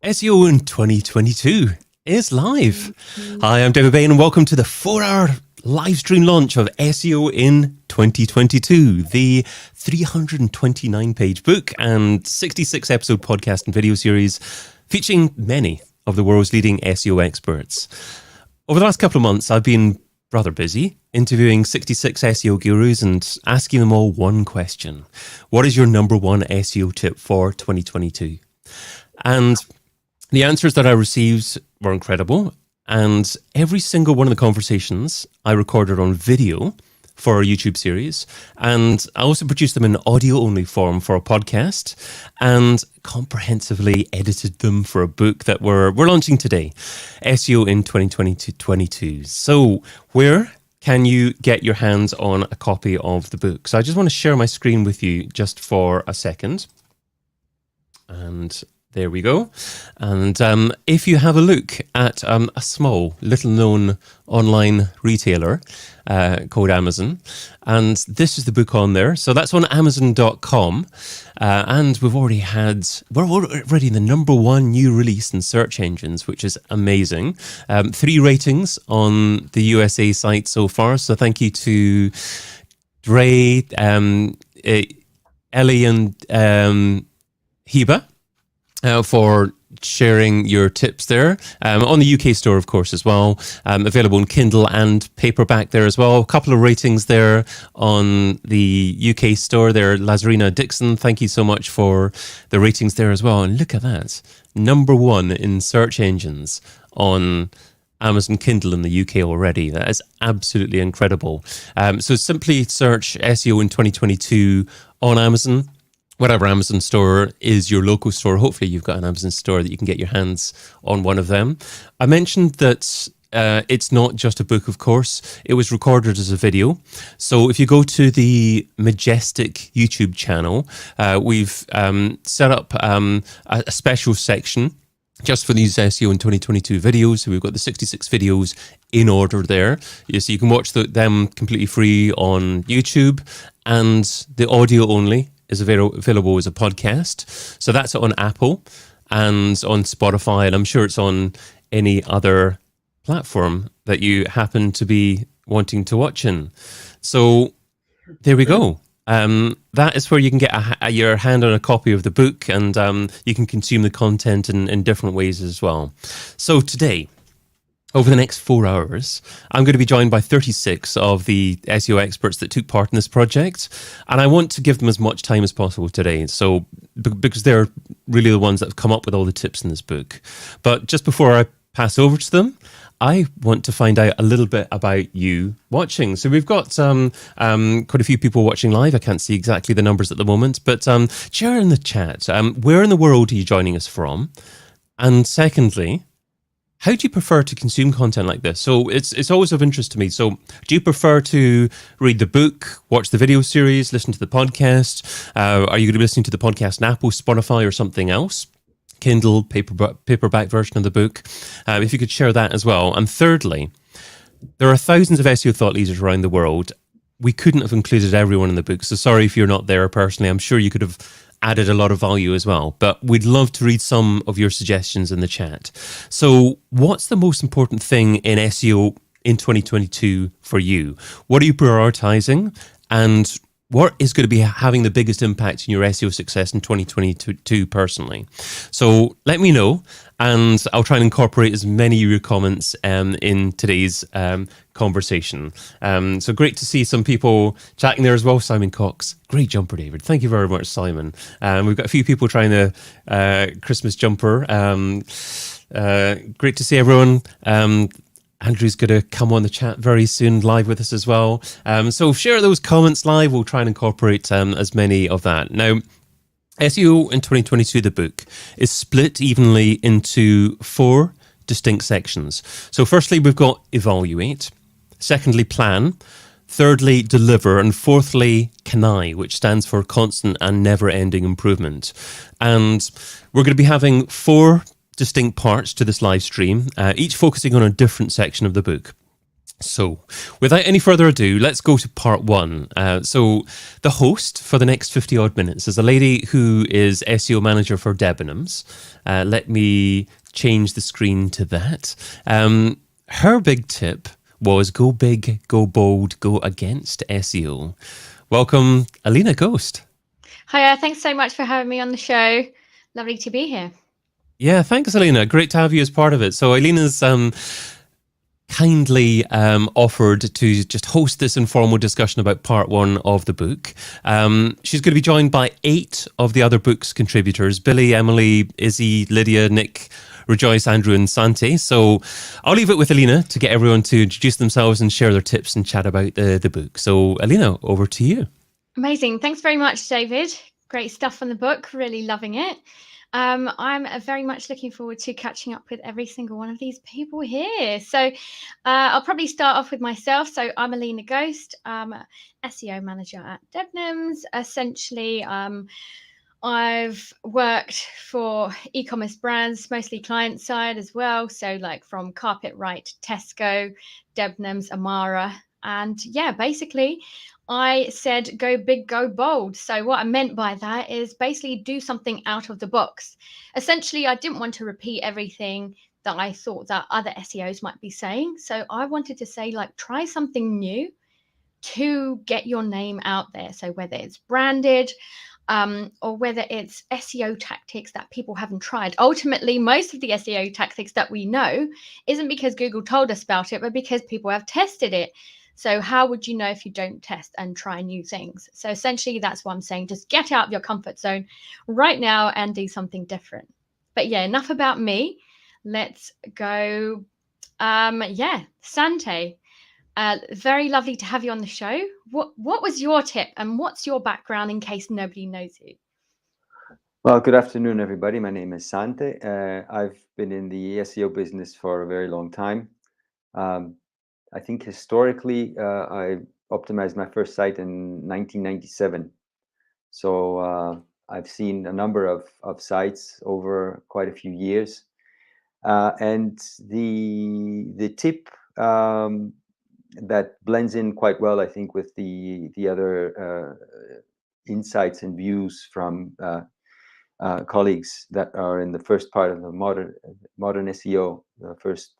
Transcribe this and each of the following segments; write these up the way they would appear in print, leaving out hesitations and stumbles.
SEO in 2022 is live. Hi, I'm David Bain and welcome to the 4-hour live stream launch of SEO in 2022, the 329-page book and 66-episode podcast and video series featuring many of the world's leading SEO experts. Over the last couple of months, I've been rather busy interviewing 66 SEO gurus and asking them all one question. What is your number one SEO tip for 2022? And the answers that I received were incredible, and every single one of the conversations I recorded on video for our YouTube series, and I also produced them in audio-only form for a podcast, and comprehensively edited them for a book that we're launching today, SEO in 2022. So where can you get your hands on a copy of the book? So I just want to share my screen with you just for a second. And there we go. And if you have a look at a small, little-known online retailer called Amazon, and this is the book on there. So that's on Amazon.com, and we're already in the number one new release in search engines, which is amazing. 3 ratings on the USA site so far. So thank you to Dre, Ellie, and Heba. For sharing your tips there. On the UK store, of course, as well. Available in Kindle and paperback there as well. A couple of ratings there on the UK store there. Lazarina Dixon, thank you so much for the ratings there as well. And look at that. Number one in search engines on Amazon Kindle in the UK already. That is absolutely incredible. So simply search SEO in 2022 on Amazon. Whatever Amazon store is your local store, hopefully you've got an Amazon store that you can get your hands on one of them. I mentioned that it's not just a book, of course. It was recorded as a video. So if you go to the Majestic YouTube channel, we've set up a special section just for these SEO in 2022 videos. So we've got the 66 videos in order there. So you can watch them completely free on YouTube, and the audio only is available as a podcast. So that's on Apple and on Spotify, and I'm sure it's on any other platform that you happen to be wanting to watch in. So there we go. That is where you can get your hand on a copy of the book, and you can consume the content in different ways as well. So today, over the next 4 hours, I'm going to be joined by 36 of the SEO experts that took part in this project, and I want to give them as much time as possible today. So, because they're really the ones that have come up with all the tips in this book. But just before I pass over to them, I want to find out a little bit about you watching. So we've got quite a few people watching live. I can't see exactly the numbers at the moment, but share in the chat. Where in the world are you joining us from? And secondly, how do you prefer to consume content like this? So it's always of interest to me. So do you prefer to read the book, watch the video series, listen to the podcast? Are you going to be listening to the podcast on Apple, Spotify, or something else? Kindle, paperback version of the book. If you could share that as well. And thirdly, there are thousands of SEO thought leaders around the world. We couldn't have included everyone in the book, so sorry if you're not there personally. I'm sure you could have added a lot of value as well, but we'd love to read some of your suggestions in the chat. So what's the most important thing in SEO in 2022 for you? What are you prioritizing, and what is going to be having the biggest impact in your SEO success in 2022 personally? So let me know, and I'll try and incorporate as many of your comments in today's conversation. So great to see some people chatting there as well. Simon Cox, great jumper, David. Thank you very much, Simon. We've got a few people trying the Christmas jumper. Great to see everyone. Andrew's going to come on the chat very soon, live with us as well. So share those comments live. We'll try and incorporate as many of that. Now, SEO in 2022, the book, is split evenly into 4 distinct sections. So firstly, we've got evaluate. Secondly, plan. Thirdly, deliver. And fourthly, CANI, which stands for constant and never-ending improvement. And we're going to be having 4 distinct parts to this live stream, each focusing on a different section of the book. So, without any further ado, let's go to part one. So, the host for the next 50 odd minutes is a lady who is SEO manager for Debenhams. Let me change the screen to that. Her big tip was go big, go bold, go against SEO. Welcome, Alina Ghost. Hiya, thanks so much for having me on the show. Lovely to be here. Yeah, thanks, Alina. Great to have you as part of it. So, Alina's kindly offered to just host this informal discussion about part one of the book. She's going to be joined by 8 of the other book's contributors: Billie, Emily, Izzy, Lidia, Nick, Rejoice, Andrew, and Sante. So I'll leave it with Alina to get everyone to introduce themselves and share their tips and chat about the book. So Alina, over to you. Amazing. Thanks very much, David. Great stuff on the book. Really loving it. I'm very much looking forward to catching up with every single one of these people here. So I'll probably start off with myself. So I'm Alina Ghost. I'm a SEO manager at Debenhams. Essentially, I've worked for e-commerce brands, mostly client side as well. So like from Carpetright, Tesco, Debenhams, Amara. And yeah, basically I said, go big, go bold. So what I meant by that is basically do something out of the box. Essentially, I didn't want to repeat everything that I thought that other SEOs might be saying. So I wanted to say, like, try something new to get your name out there. So whether it's branded, or whether it's SEO tactics that people haven't tried. Ultimately, most of the SEO tactics that we know isn't because Google told us about it, but because people have tested it. So how would you know if you don't test and try new things? So essentially, that's what I'm saying. Just get out of your comfort zone right now and do something different. But yeah, enough about me. Let's go. Sante. Very lovely to have you on the show. What was your tip and what's your background in case nobody knows you? Well, good afternoon, everybody. My name is Sante. I've been in the SEO business for a very long time. I think historically, I optimized my first site in 1997. So I've seen a number of sites over quite a few years. And the tip that blends in quite well, I think, with the other insights and views from colleagues that are in the first part of the modern SEO, the first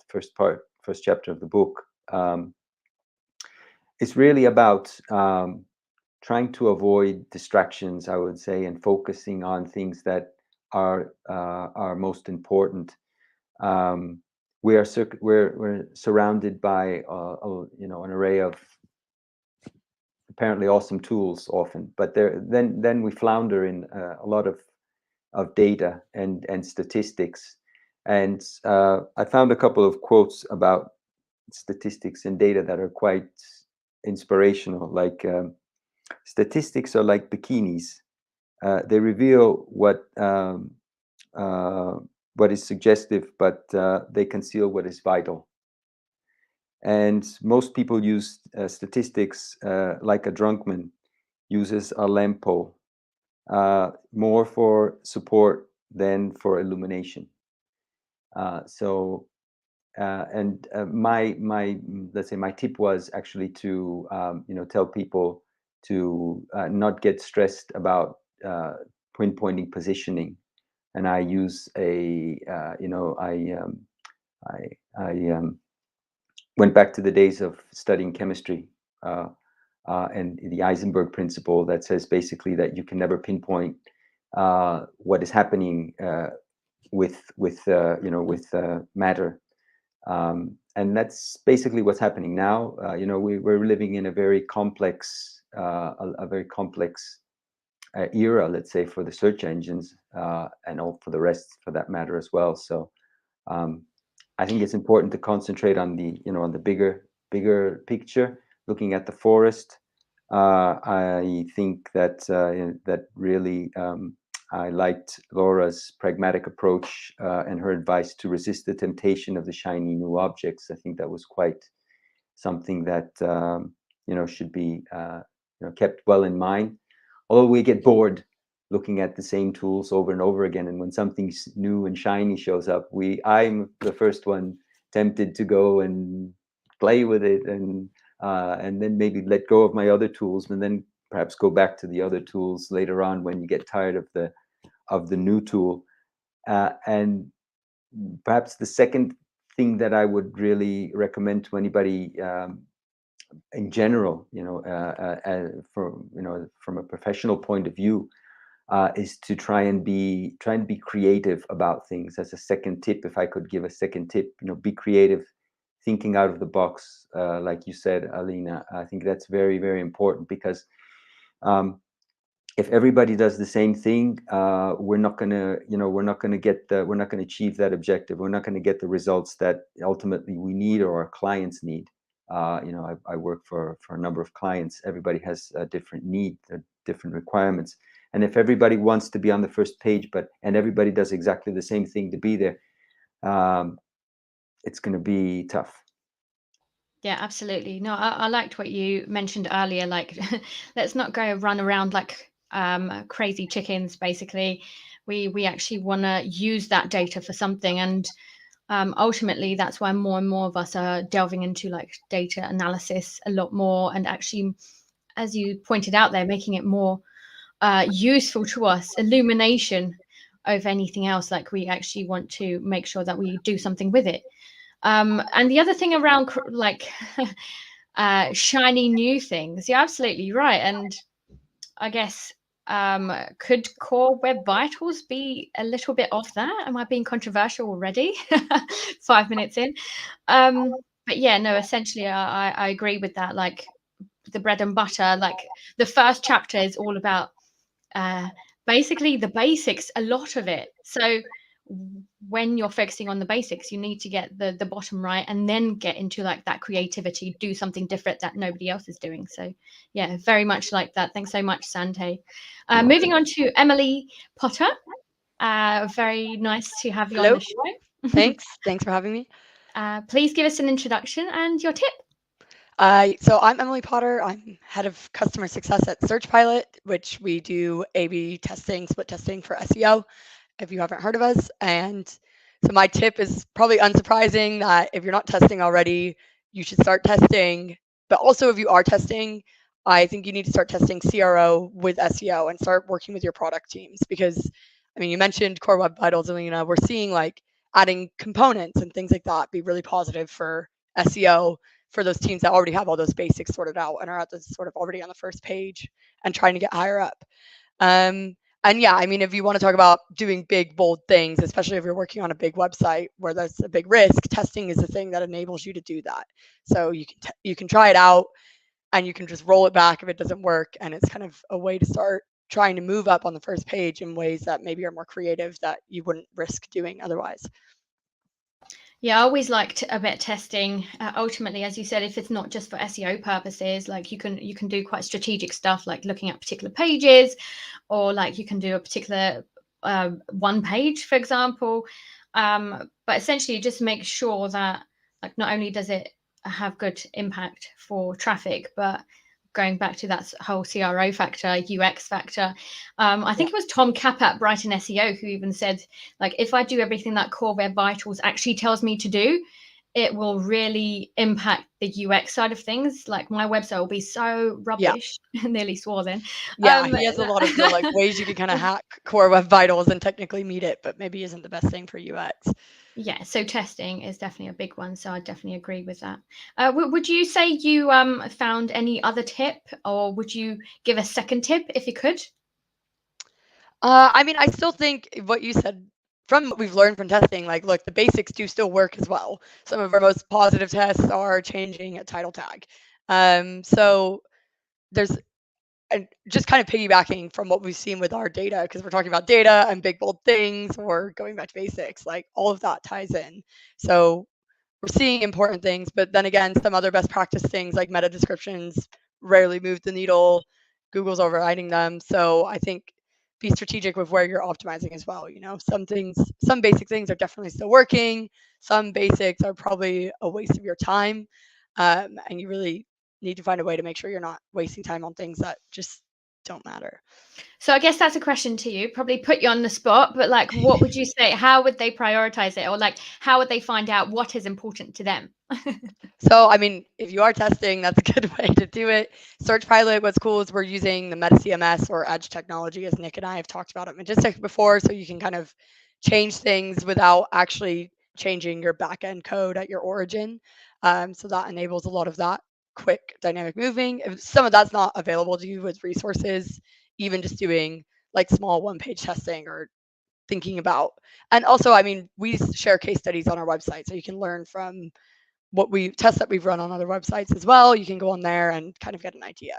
chapter of the book. It's really about trying to avoid distractions, I would say, and focusing on things that are most important. We're surrounded by an array of apparently awesome tools often, but then we flounder in a lot of data and statistics. And I found a couple of quotes about statistics and data that are quite inspirational. Like statistics are like bikinis. They reveal what is suggestive, but they conceal what is vital. And most people use statistics like a drunkman uses a lamp pole, more for support than for illumination. My let's say my tip was actually to tell people to not get stressed about pinpointing positioning. And I use I went back to the days of studying chemistry and the Eisenberg principle that says basically that you can never pinpoint what is happening with matter, and that's basically what's happening now. We're living in a very complex era, let's say, for the search engines and all for the rest, for that matter, as well. So I think it's important to concentrate on the bigger picture, looking at the forest. I think that that really I liked Laura's pragmatic approach and her advice to resist the temptation of the shiny new objects. I think that was quite something that should be kept well in mind. Although we get bored looking at the same tools over and over again, and when something new and shiny shows up, I'm the first one tempted to go and play with it, and then maybe let go of my other tools, and then perhaps go back to the other tools later on when you get tired of the new tool. And perhaps the second thing that I would really recommend to anybody in general, from a professional point of view, is to try and be creative about things. As a second tip, if I could give a second tip, be creative, thinking out of the box, like you said, Alina. I think that's very, very important, because if everybody does the same thing, we're not going to achieve that objective. We're not going to get the results that ultimately we need, or our clients need. I work for a number of clients. Everybody has a different need, different requirements. And if everybody wants to be on the first page, and everybody does exactly the same thing to be there, it's going to be tough. Yeah, absolutely. No, I liked what you mentioned earlier. Like, let's not go run around like crazy chickens. Basically, we actually want to use that data for something, and ultimately, that's why more and more of us are delving into like data analysis a lot more, and actually, as you pointed out there, making it more useful to us, illumination over anything else. Like, we actually want to make sure that we do something with it. And the other thing around like shiny new things, you're absolutely right. And I guess could Core Web Vitals be a little bit of that? Am I being controversial already? 5 minutes in. But yeah, no, essentially I agree with that. Like, the bread and butter, like the first chapter is all about basically the basics, a lot of it. So when you're focusing on the basics, you need to get the bottom right, and then get into like that creativity, do something different that nobody else is doing. So yeah, very much like that. Thanks so much, Sante. Moving on to Emily Potter. Very nice to have you on the show. Thanks for having me. Please give us an introduction and your tip. So I'm Emily Potter. I'm head of customer success at Search Pilot, which we do A/B testing, split testing for SEO, if you haven't heard of us. And so my tip is probably unsurprising, that if you're not testing already, you should start testing. But also, if you are testing, I think you need to start testing CRO with SEO and start working with your product teams. Because, I mean, you mentioned Core Web Vitals, Alina. We're seeing like adding components and things like that be really positive for SEO, for those teams that already have all those basics sorted out and are at the sort of already on the first page and trying to get higher up. And yeah, I mean, if you want to talk about doing big, bold things, especially if you're working on a big website where that's a big risk, testing is the thing that enables you to do that. So you can try it out, and you can just roll it back if it doesn't work. And it's kind of a way to start trying to move up on the first page in ways that maybe are more creative, that you wouldn't risk doing otherwise. Yeah, I always liked a bit testing. Ultimately, as you said, if it's not just for SEO purposes, like you can do quite strategic stuff, like looking at particular pages, or like you can do a particular one page, for example. But essentially, just make sure that like not only does it have good impact for traffic, but going back to that whole CRO factor, UX factor. I think it was Tom Kapp at Brighton SEO who even said, like, if I do everything that Core Web Vitals actually tells me to do, it will really impact the UX side of things. Like, my website will be so rubbish. Yeah. Nearly swore then. Yeah, he has a lot of the like ways you can kind of hack Core Web Vitals and technically meet it, but maybe isn't the best thing for UX. Yeah, so testing is definitely a big one. So I definitely agree with that. Would you say you found any other tip, or would you give a second tip if you could? I mean, I still think what you said, from what we've learned from testing, like, look, the basics do still work as well. Some of our most positive tests are changing a title tag. So there's, and just kind of piggybacking from what we've seen with our data, because we're talking about data and big, bold things, or going back to basics, like all of that ties in. So we're seeing important things, but then again, some other best practice things like meta descriptions rarely move the needle. Google's overriding them. So I think be strategic with where you're optimizing as well. You know, some basic things are definitely still working. Some basics are probably a waste of your time. And you really need to find a way to make sure you're not wasting time on things that just don't matter. So I guess that's a question to you, probably put you on the spot, but like, what would you say? How would they prioritize it? Or like, how would they find out what is important to them? So, I mean, if you are testing, that's a good way to do it. Search Pilot, what's cool is we're using the Meta CMS or Edge technology, as Nick and I have talked about at Majestic before. So you can kind of change things without actually changing your backend code at your origin. So that enables a lot of that quick dynamic moving. If some of that's not available to you with resources, even just doing like small one-page testing or thinking about. And also, I mean, we share case studies on our website, so you can learn from what we tests that we've run on other websites as well. You can go on there and kind of get an idea.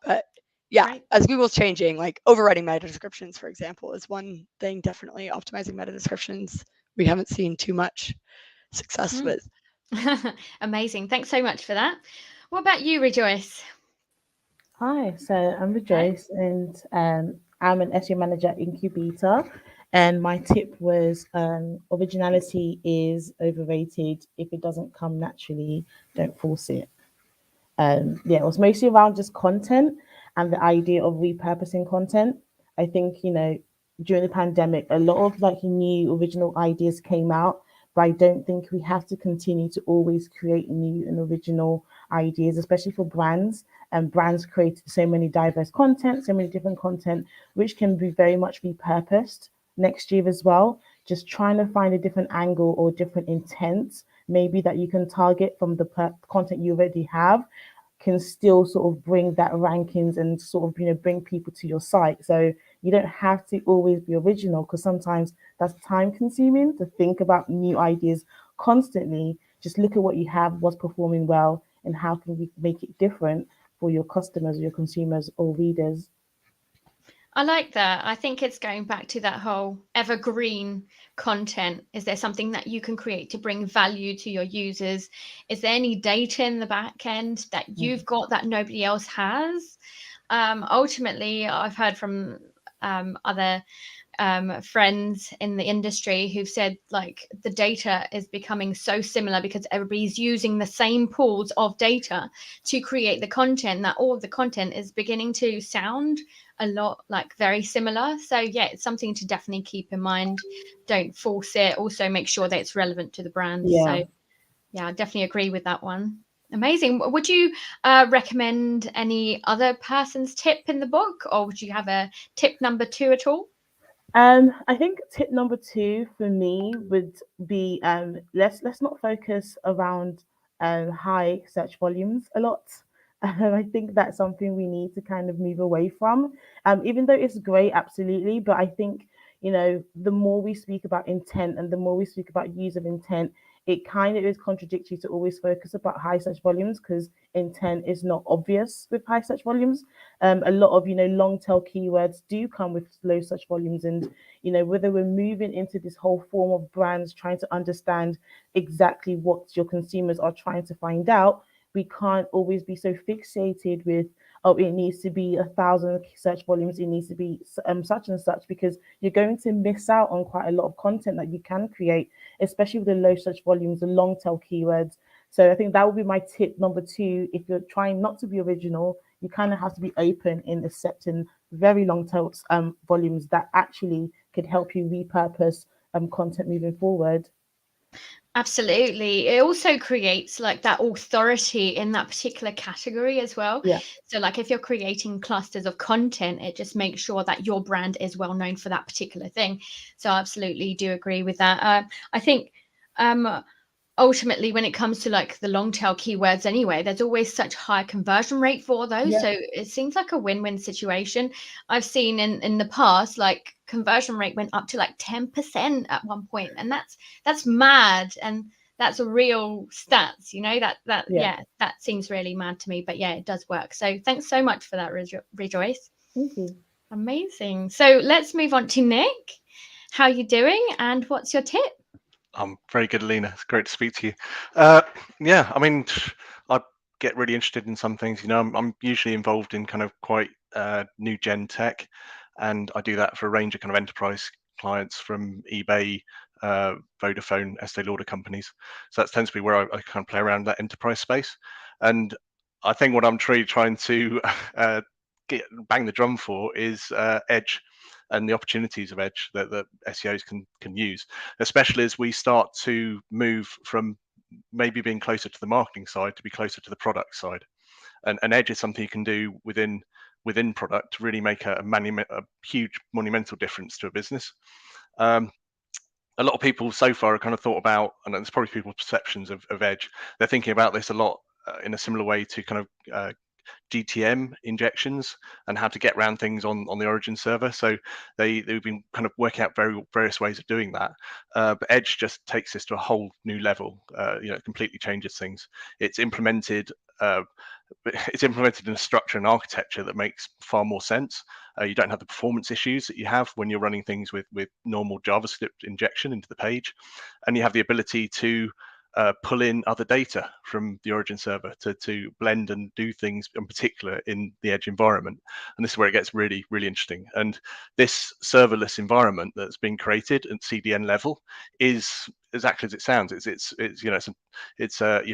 But yeah, Right. as Google's changing, like overriding meta descriptions, for example, is one thing. Definitely optimizing meta descriptions. We haven't seen too much success with. Amazing. Thanks so much for that. What about you, Rejoice? Hi, so I'm Rejoice, and I'm an SEO manager at Incubator. And my tip was originality is overrated. If it doesn't come naturally, don't force it. Yeah, it was mostly around just content and the idea of repurposing content. I think, during the pandemic, a lot of like new original ideas came out, but I don't think we have to continue to always create new and original ideas, especially for brands. And brands create so many diverse content, so many different content, which can be very much repurposed next year as well. Just trying to find a different angle or different intent, maybe that you can target from the content you already have, can still sort of bring that rankings and sort of bring people to your site. So you don't have to always be original, because sometimes that's time consuming to think about new ideas constantly. Just look at what you have, what's performing well, and how can we make it different for your customers, your consumers, or readers. I like that. I think it's going back to that whole evergreen content. Is there something that you can create to bring value to your users? Is there any data in the back end that you've got that nobody else has? Ultimately, I've heard from other friends in the industry who've said like the data is becoming so similar because everybody's using the same pools of data to create the content, that all of the content is beginning to sound a lot like very similar. So yeah, it's something to definitely keep in mind. Don't force it. Also make sure that it's relevant to the brand. Yeah. So yeah, I definitely agree with that one. Amazing. Would you recommend any other person's tip in the book, or would you have a tip number 2 at all? I think tip number 2 for me would be let's not focus around high search volumes a lot. I think that's something we need to kind of move away from. Even though it's great, absolutely, but I think the more we speak about intent and the more we speak about user intent, it kind of is contradictory to always focus about high search volumes, because intent is not obvious with high search volumes. A lot of long tail keywords do come with low search volumes, and whether we're moving into this whole form of brands trying to understand exactly what your consumers are trying to find out, we can't always be so fixated with, oh, it needs to be 1,000 search volumes, it needs to be such and such, because you're going to miss out on quite a lot of content that you can create, especially with the low search volumes, the long tail keywords. So I think that would be my tip number 2. If you're trying not to be original, you kind of have to be open in accepting very long tail volumes that actually could help you repurpose content moving forward. Absolutely. It also creates like that authority in that particular category as well. Yeah. So like if you're creating clusters of content, it just makes sure that your brand is well known for that particular thing. So I absolutely do agree with that. I think ultimately when it comes to like the long tail keywords anyway, there's always such high conversion rate for those. Yeah. So it seems like a win-win situation. I've seen in the past, like conversion rate went up to like 10% at one point, and that's mad, and that's a real stats, Yeah. that seems really mad to me, but yeah, it does work. So thanks so much for that, Rejoice. Thank you. Amazing. So let's move on to Nick. How are you doing, and what's your tip? I'm very good, Alina. It's great to speak to you. Yeah, I mean, I get really interested in some things. I'm usually involved in kind of quite new gen tech, and I do that for a range of kind of enterprise clients from eBay, Vodafone, Estee Lauder companies. So that tends to be where I kind of play around that enterprise space. And I think what I'm trying to bang the drum for is Edge and the opportunities of Edge that SEOs can use, especially as we start to move from maybe being closer to the marketing side to be closer to the product side. And Edge is something you can do within product to really make a huge monumental difference to a business. A lot of people so far have kind of thought about, and there's probably people's perceptions of Edge, they're thinking about this a lot in a similar way to kind of GTM injections and how to get around things on the origin server. So they've been kind of working out various ways of doing that. But Edge just takes this to a whole new level. It completely changes things. It's implemented in a structure and architecture that makes far more sense. You don't have the performance issues that you have when you're running things with normal JavaScript injection into the page, and you have the ability to pull in other data from the origin server to blend and do things in particular in the Edge environment. And this is where it gets really, really interesting. And this serverless environment that's been created at CDN level is exactly as it sounds. You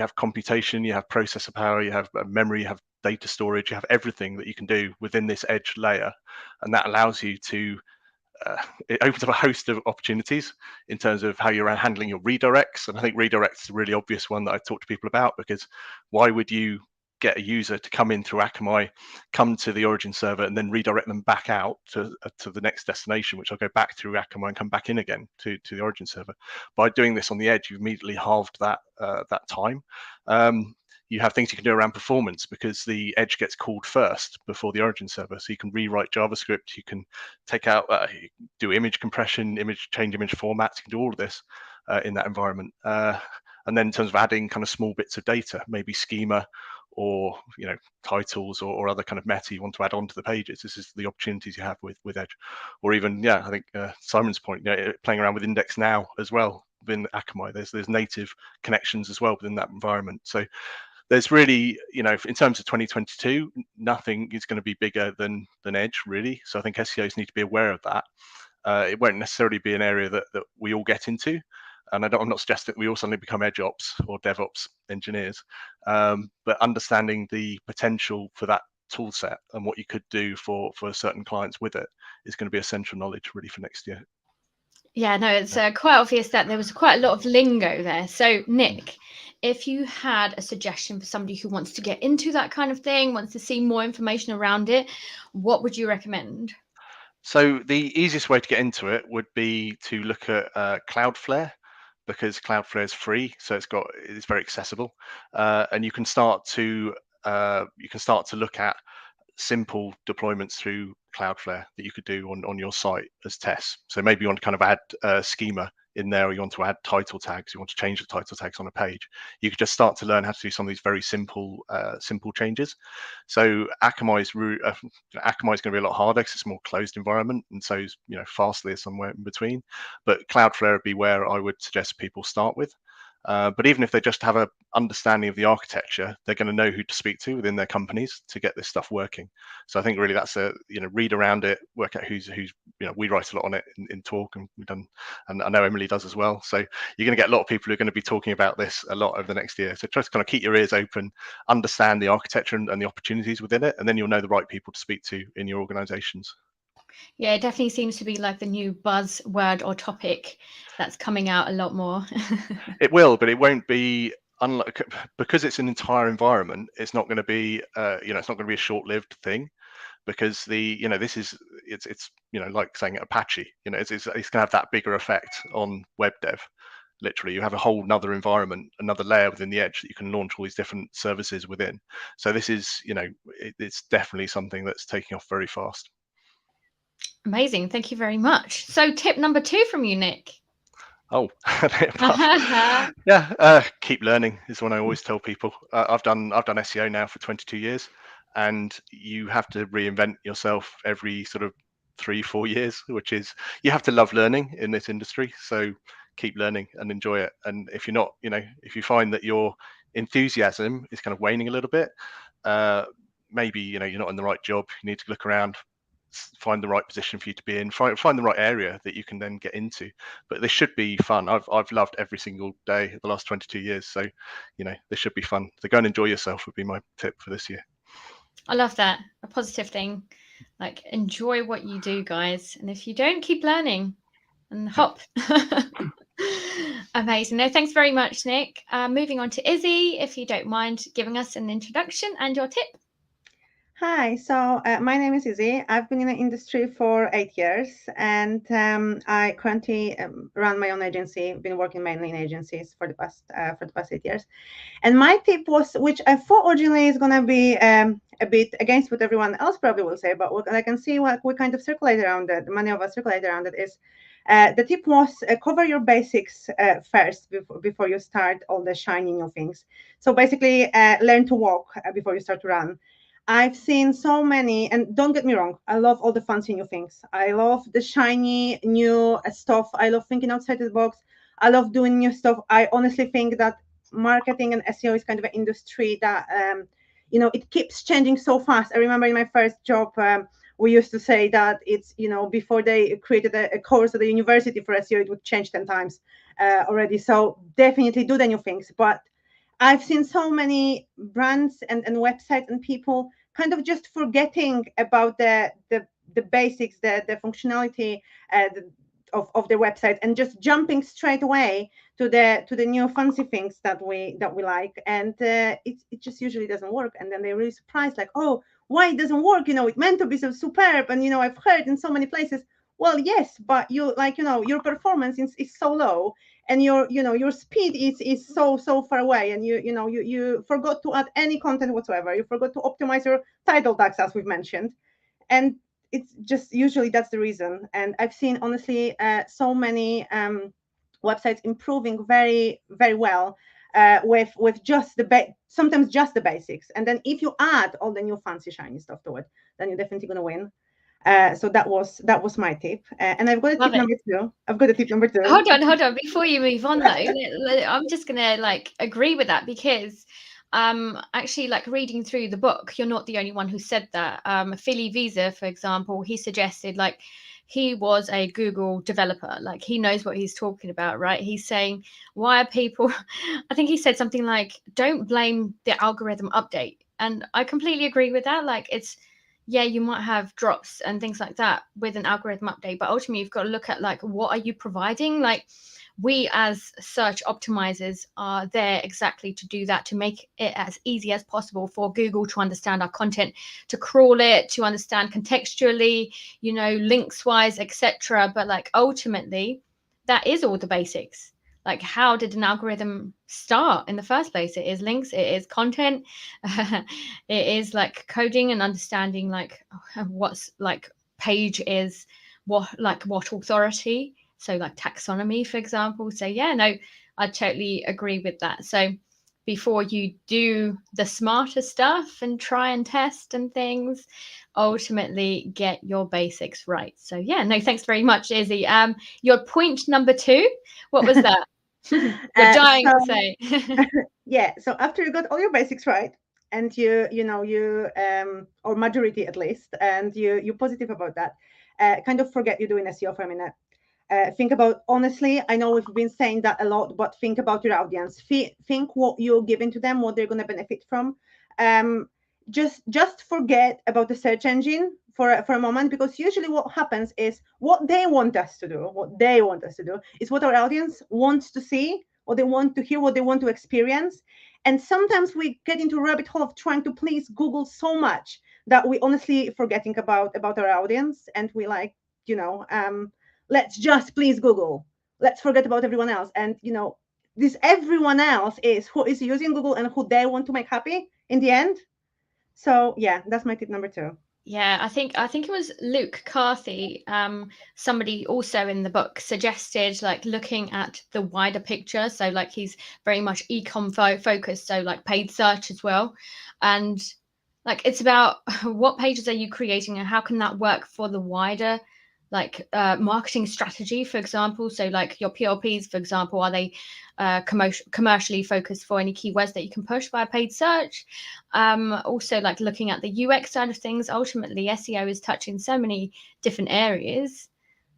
have computation, you have processor power, you have memory, you have data storage, you have everything that you can do within this Edge layer. And that allows you to it opens up a host of opportunities in terms of how you're handling your redirects. And I think redirects is a really obvious one that I talk to people about, because why would you get a user to come in through Akamai, come to the origin server, and then redirect them back out to the next destination, which will go back through Akamai and come back in again to the origin server. By doing this on the Edge, you've immediately halved that time. You have things you can do around performance because the Edge gets called first before the origin server. So you can rewrite JavaScript, you can take out, do image compression, change image formats, you can do all of this in that environment. And then in terms of adding kind of small bits of data, maybe schema or titles or other kind of meta you want to add onto the pages, this is the opportunities you have with Edge. Or even, I think Simon's point, playing around with index now as well within Akamai. There's native connections as well within that environment. So there's really, in terms of 2022, nothing is going to be bigger than Edge, really. So I think SEOs need to be aware of that. It won't necessarily be an area that we all get into. And I'm not suggesting we all suddenly become Edge Ops or DevOps engineers, but understanding the potential for that tool set and what you could do for certain clients with it is going to be essential knowledge really for next year. Yeah, no, it's quite obvious that there was quite a lot of lingo there. So, Nick, if you had a suggestion for somebody who wants to get into that kind of thing, wants to see more information around it, what would you recommend? So the easiest way to get into it would be to look at Cloudflare, because Cloudflare is free, so it's very accessible, and you can start to look at simple deployments through Cloudflare that you could do on your site as tests. So maybe you want to kind of add schema in there, or you want to add title tags, you want to change the title tags on a page. You could just start to learn how to do some of these very simple changes. So Akamai is going to be a lot harder because it's a more closed environment, and so Fastly is somewhere in between. But Cloudflare would be where I would suggest people start with. But even if they just have an understanding of the architecture, they're going to know who to speak to within their companies to get this stuff working. So I think really that's read around it, work out who's we write a lot on it in talk, and we've done, and I know Emily does as well. So you're going to get a lot of people who are going to be talking about this a lot over the next year. So try to kind of keep your ears open, understand the architecture and the opportunities within it, and then you'll know the right people to speak to in your organizations. Yeah, it definitely seems to be like the new buzzword or topic that's coming out a lot more. It will, but it won't be because it's an entire environment. It's not going to be, it's not going to be a short-lived thing, because it's like saying Apache. It's going to have that bigger effect on web dev. Literally, you have a whole another environment, another layer within the Edge that you can launch all these different services within. So this is, it's definitely something that's taking off very fast. Amazing. Thank you very much. So tip number 2 from you, Nick. Oh, keep learning is one I always tell people. I've done SEO now for 22 years, and you have to reinvent yourself every sort of 3-4 years, which is, you have to love learning in this industry. So keep learning and enjoy it. And if you're not, if you find that your enthusiasm is kind of waning a little bit, maybe you're not in the right job. You need to look around, find the right position for you to be in, find the right area that you can then get into. But this should be fun. I've loved every single day of the last 22 years. So, this should be fun. So go and enjoy yourself would be my tip for this year. I love that. A positive thing. Like, enjoy what you do, guys. And if you don't, keep learning and hop. Amazing. No, thanks very much, Nick. Moving on to Izzy, if you don't mind giving us an introduction and your tip. Hi, so my name is Izzy. I've been in the industry for 8 years, and I currently run my own agency. Been working mainly in agencies for the past 8 years. And my tip was, which I thought originally is gonna be a bit against what everyone else probably will say, but what I can see what we kind of circulate around it, many of us circulate around it, is the tip was cover your basics first before you start all the shiny new things. So basically, learn to walk before you start to run. I've seen so many, and don't get me wrong, I love all the fancy new things. I love the shiny new stuff. I love thinking outside the box. I love doing new stuff. I honestly think that marketing and SEO is kind of an industry that, it keeps changing so fast. I remember in my first job, we used to say that it's, before they created a course at the university for SEO, it would change 10 times already. So definitely do the new things. But I've seen so many brands and websites and people kind of just forgetting about the basics, the functionality of their website, and just jumping straight away to the new fancy things that we like, and it just usually doesn't work. And then they're really surprised, like, oh, why it doesn't work? It meant to be so superb, and I've heard in so many places. Well, yes, but your performance is so low, and your speed is so far away, and you forgot to add any content whatsoever. You forgot to optimize your title tags, as we've mentioned, and it's just usually that's the reason. And I've seen, honestly, so many websites improving very well with just sometimes just the basics, and then if you add all the new fancy shiny stuff to it, then you're definitely going to win. So that was my tip, and I've got a tip number two. I've got a tip number two. Hold on. Before you move on, though, I'm just gonna agree with that, because actually, reading through the book, you're not the only one who said that. Philly Visa, for example, he suggested he was a Google developer, he knows what he's talking about, right? He's saying, why are people? I think he said something like, "Don't blame the algorithm update," and I completely agree with that. It's, yeah, you might have drops and things like that with an algorithm update, but ultimately you've got to look at what are you providing? We as search optimizers are there exactly to do that, to make it as easy as possible for Google to understand our content, to crawl it, to understand contextually, links wise, etc. But ultimately, that is all the basics. How did an algorithm start in the first place? It is links, it is content, it is coding and understanding what's page is, what authority. So taxonomy, for example. So yeah, no, I totally agree with that. So before you do the smarter stuff and try and test and things, ultimately get your basics right. So yeah, no, thanks very much, Izzy. Your point number two, what was that? You're dying to say. Yeah, so after you got all your basics right, and you or majority at least, and you're positive about that, kind of forget you're doing SEO for a minute. Think about, honestly, I know we've been saying that a lot, but think about your audience. Think what you're giving to them, what they're going to benefit from. Just forget about the search engine for a moment, because usually what happens is what they want us to do is what our audience wants to see, what they want to hear, what they want to experience. And sometimes we get into a rabbit hole of trying to please Google so much that we honestly forgetting about our audience, and we let's just please Google. Let's forget about everyone else. And this everyone else is who is using Google and who they want to make happy in the end. So yeah, that's my tip number two. Yeah, I think it was Luke Carthy, somebody also in the book, suggested looking at the wider picture. So he's very much e-com focused, so paid search as well. And it's about what pages are you creating and how can that work for the wider marketing strategy, for example. So your PLPs, for example, are they commercially focused for any keywords that you can push via paid search? Also looking at the UX side of things. Ultimately, SEO is touching so many different areas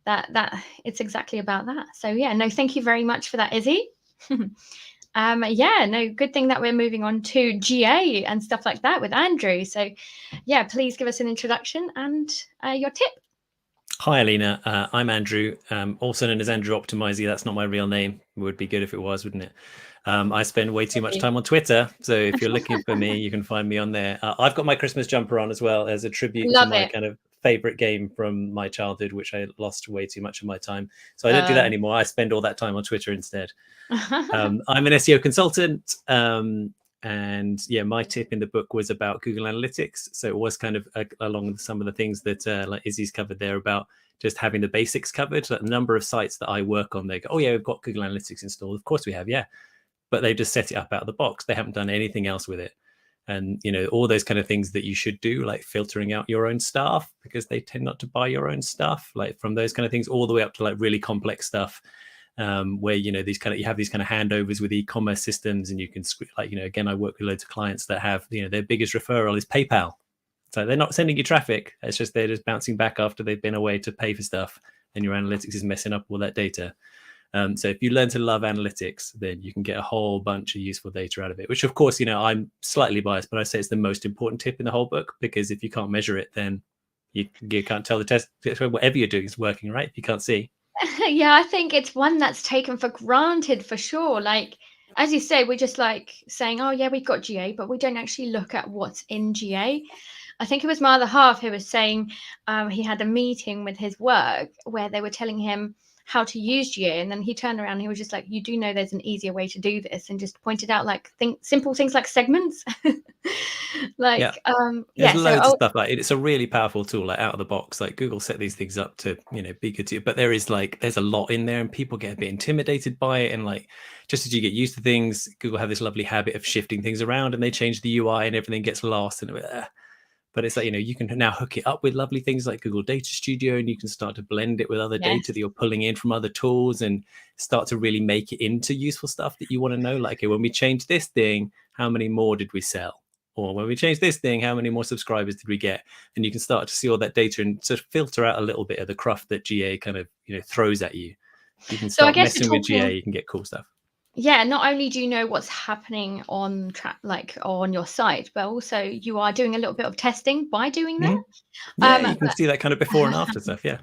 that it's exactly about that. So yeah, no, thank you very much for that, Izzy. Yeah, no, good thing that we're moving on to GA and stuff like that with Andrew. So yeah, please give us an introduction and your tip. Hi, Alina. I'm Andrew, also known as Andrew Optimizer. That's not my real name. It would be good if it was, wouldn't it? I spend way too much time on Twitter. So if you're looking for me, you can find me on there. I've got my Christmas jumper on as well as a tribute to my kind of favorite game from my childhood, which I lost way too much of my time. So I don't do that anymore. I spend all that time on Twitter instead. I'm an SEO consultant. And yeah, my tip in the book was about Google Analytics. So it was kind of along with some of the things that like Izzy's covered there about just having the basics covered. So the number of sites that I work on, they go, oh yeah, we've got Google Analytics installed. Of course we have, yeah. But they just set it up out of the box. They haven't done anything else with it. And, you know, all those kind of things that you should do, like filtering out your own staff because they tend not to buy your own stuff, like from those kind of things all the way up to like really complex stuff. Where, you know, you have these kind of handovers with e-commerce systems, and you can, like, you know, again, I work with loads of clients that have, you know, their biggest referral is PayPal. So they're not sending you traffic. It's just they're just bouncing back after they've been away to pay for stuff, and your analytics is messing up all that data. So if you learn to love analytics, then you can get a whole bunch of useful data out of it, which of course, you know, I'm slightly biased, but I say it's the most important tip in the whole book, because if you can't measure it, then you can't tell the test whatever you're doing is working, right? If you can't see. Yeah, I think it's one that's taken for granted for sure. Like, as you say, we're just like saying, oh yeah, we've got GA, but we don't actually look at what's in GA. I think it was my other half who was saying he had a meeting with his work where they were telling him how to use GA, and then he turned around and he was just like, you do know there's an easier way to do this, and just pointed out like simple things like segments. Like there's loads of stuff like it. It's a really powerful tool, like out of the box. Like Google set these things up to, you know, be good to you, but there's a lot in there and people get a bit intimidated by it, and like just as you get used to things, Google have this lovely habit of shifting things around, and they change the UI and everything gets lost, and but it's like, you know, you can now hook it up with lovely things like Google Data Studio, and you can start to blend it with other data that you're pulling in from other tools and start to really make it into useful stuff that you want to know. Like, okay, when we change this thing, how many more did we sell? Or when we change this thing, how many more subscribers did we get? And you can start to see all that data and sort of filter out a little bit of the cruft that GA kind of, you know, throws at you. You can start messing with GA, you can get cool stuff. Yeah, not only do you know what's happening on on your site, but also you are doing a little bit of testing by doing that. Yeah, you can see that kind of before and after stuff. Yeah.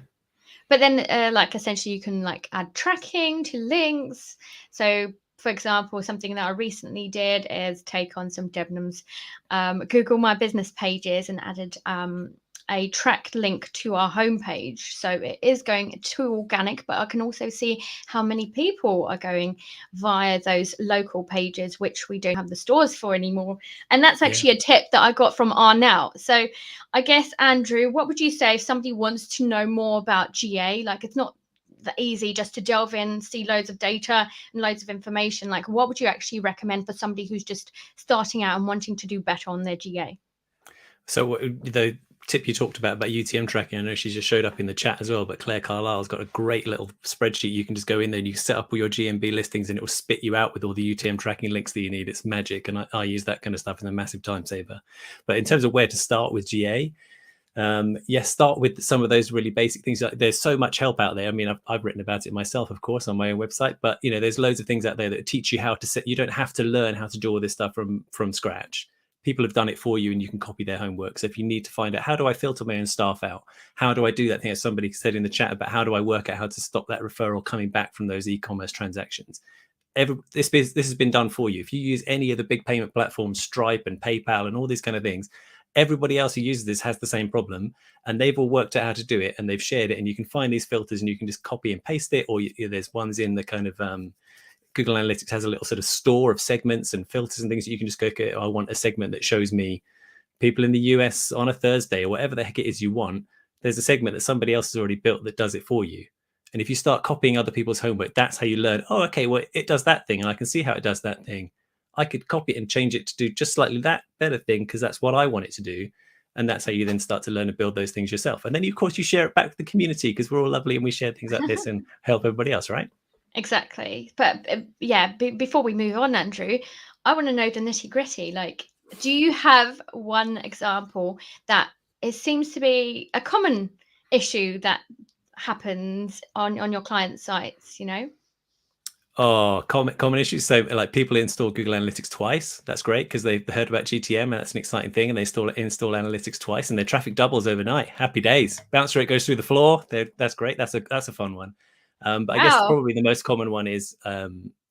But then, like, essentially, you can like add tracking to links. So, for example, something that I recently did is take on some Debenham's Google My Business pages and added a tracked link to our homepage. So it is going to organic, but I can also see how many people are going via those local pages, which we don't have the stores for anymore. And that's actually a tip that I got from Arnell. So I guess, Andrew, what would you say if somebody wants to know more about GA? Like, it's not that easy just to delve in, see loads of data and loads of information. Like, what would you actually recommend for somebody who's just starting out and wanting to do better on their GA? So the tip you talked about UTM tracking, I know she just showed up in the chat as well, but Claire Carlisle's got a great little spreadsheet. You can just go in there and you set up all your GMB listings and it will spit you out with all the UTM tracking links that you need. It's magic. And I use that kind of stuff as a massive time saver. But in terms of where to start with GA, start with some of those really basic things. There's so much help out there. I mean, I've written about it myself, of course, on my own website, but you know, there's loads of things out there that teach you how to set. You don't have to learn how to do all this stuff from scratch. People have done it for you and you can copy their homework. So if you need to find out, how do I filter my own staff out? How do I do that thing, as somebody said in the chat, about how do I work out how to stop that referral coming back from those e-commerce transactions? This has been done for you. If you use any of the big payment platforms, Stripe and PayPal and all these kind of things, everybody else who uses this has the same problem, and they've all worked out how to do it and they've shared it, and you can find these filters and you can just copy and paste it, or there's ones in the kind of Google Analytics has a little sort of store of segments and filters and things that you can just go, okay, I want a segment that shows me people in the US on a Thursday, or whatever the heck it is you want. There's a segment that somebody else has already built that does it for you. And if you start copying other people's homework, that's how you learn. Oh, okay, well, it does that thing and I can see how it does that thing. I could copy it and change it to do just slightly that better thing because that's what I want it to do. And that's how you then start to learn to build those things yourself. And then, of course, you share it back with the community because we're all lovely and we share things like this and help everybody else, right? Exactly. But before we move on, Andrew, I want to know the nitty gritty. Like, do you have one example that it seems to be a common issue that happens on your client sites, you know? Oh, common issues. So like people install Google Analytics twice. That's great because they've heard about GTM and that's an exciting thing. And they install analytics twice and their traffic doubles overnight. Happy days. Bounce rate goes through the floor. That's great. That's a fun one. But I guess probably the most common one is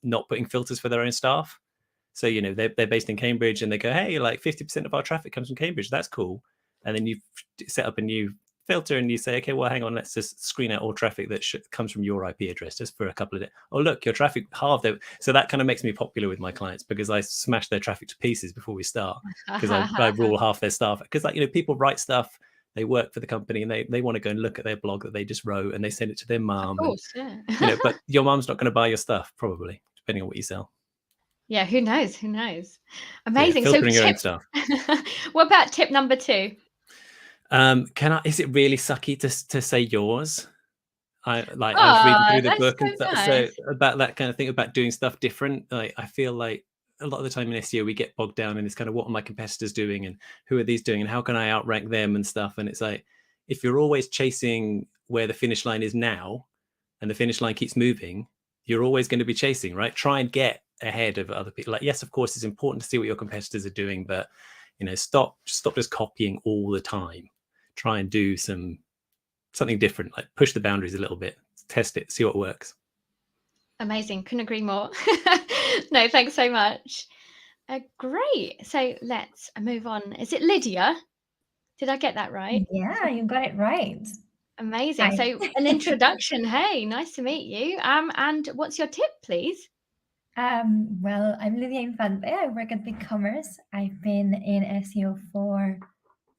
not putting filters for their own staff. So, you know, they're based in Cambridge and they go, hey, like 50% of our traffic comes from Cambridge. That's cool. And then you set up a new filter and you say, okay, well, hang on, let's just screen out all traffic that comes from your IP address just for a couple of days. Oh, look, your traffic halved. So that kind of makes me popular with my clients because I smash their traffic to pieces before we start because I rule half their staff. Because, like, you know, people write stuff, they work for the company and they want to go and look at their blog that they just wrote and they send it to their mom. Of course, yeah. You know, but your mom's not going to buy your stuff, probably, depending on what you sell. Yeah, who knows? Who knows? Amazing. Yeah, filtering your own stuff. What about tip number 2? Is it really sucky to say yours? I was reading through the book and stuff, nice. so about that kind of thing, about doing stuff different. Like, I feel like a lot of the time in SEO we get bogged down in this kind of what are my competitors doing and who are these doing and how can I outrank them and stuff. And it's like, if you're always chasing where the finish line is now and the finish line keeps moving, you're always going to be chasing, right? Try and get ahead of other people. Like, yes, of course, it's important to see what your competitors are doing, but, you know, stop just copying all the time. Try and do something different, like push the boundaries a little bit, test it, see what works. Amazing. Couldn't agree more. No, thanks so much. Great. So let's move on. Is it Lidia? Did I get that right? Yeah, you got it right. Amazing. So an introduction. Hey, nice to meet you. And what's your tip, please? Well, I'm Lidia Infante. I work at BigCommerce. I've been in SEO for,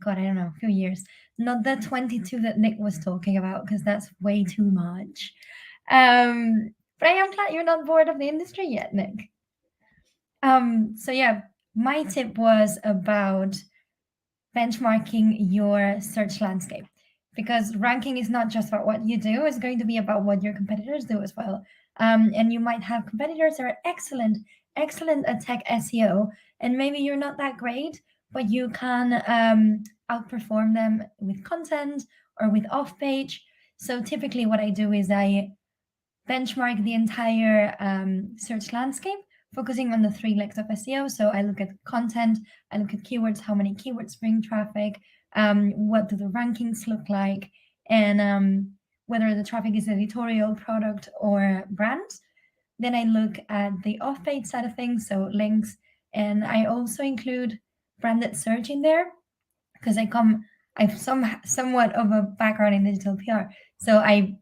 God, I don't know, a few years. Not the 22 that Nick was talking about, because that's way too much. But I am glad you're not bored of the industry yet, Nick. So yeah, my tip was about benchmarking your search landscape, because ranking is not just about what you do, it's going to be about what your competitors do as well. And you might have competitors that are excellent at tech SEO, and maybe you're not that great, but you can outperform them with content or with off-page. So typically what I do is I benchmark the entire search landscape, focusing on the 3 legs of SEO. So I look at content, I look at keywords, how many keywords bring traffic, what do the rankings look like, and whether the traffic is editorial, product, or brand. Then I look at the off-page side of things, so links, and I also include branded search in there because I've somewhat of a background in digital PR, so I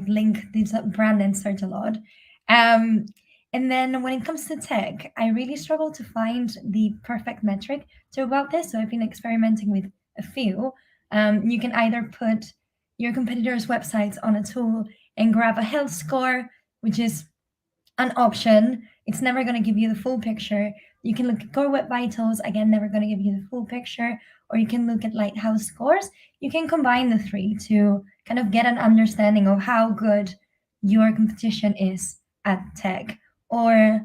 link this brand and search a lot. And then when it comes to tech, I really struggle to find the perfect metric to about this. So I've been experimenting with a few. You can either put your competitors' websites on a tool and grab a health score, which is an option. It's never going to give you the full picture. You can look at Core Web Vitals, again, never going to give you the full picture. Or you can look at Lighthouse scores. You can combine the 3 to kind of get an understanding of how good your competition is at tech, or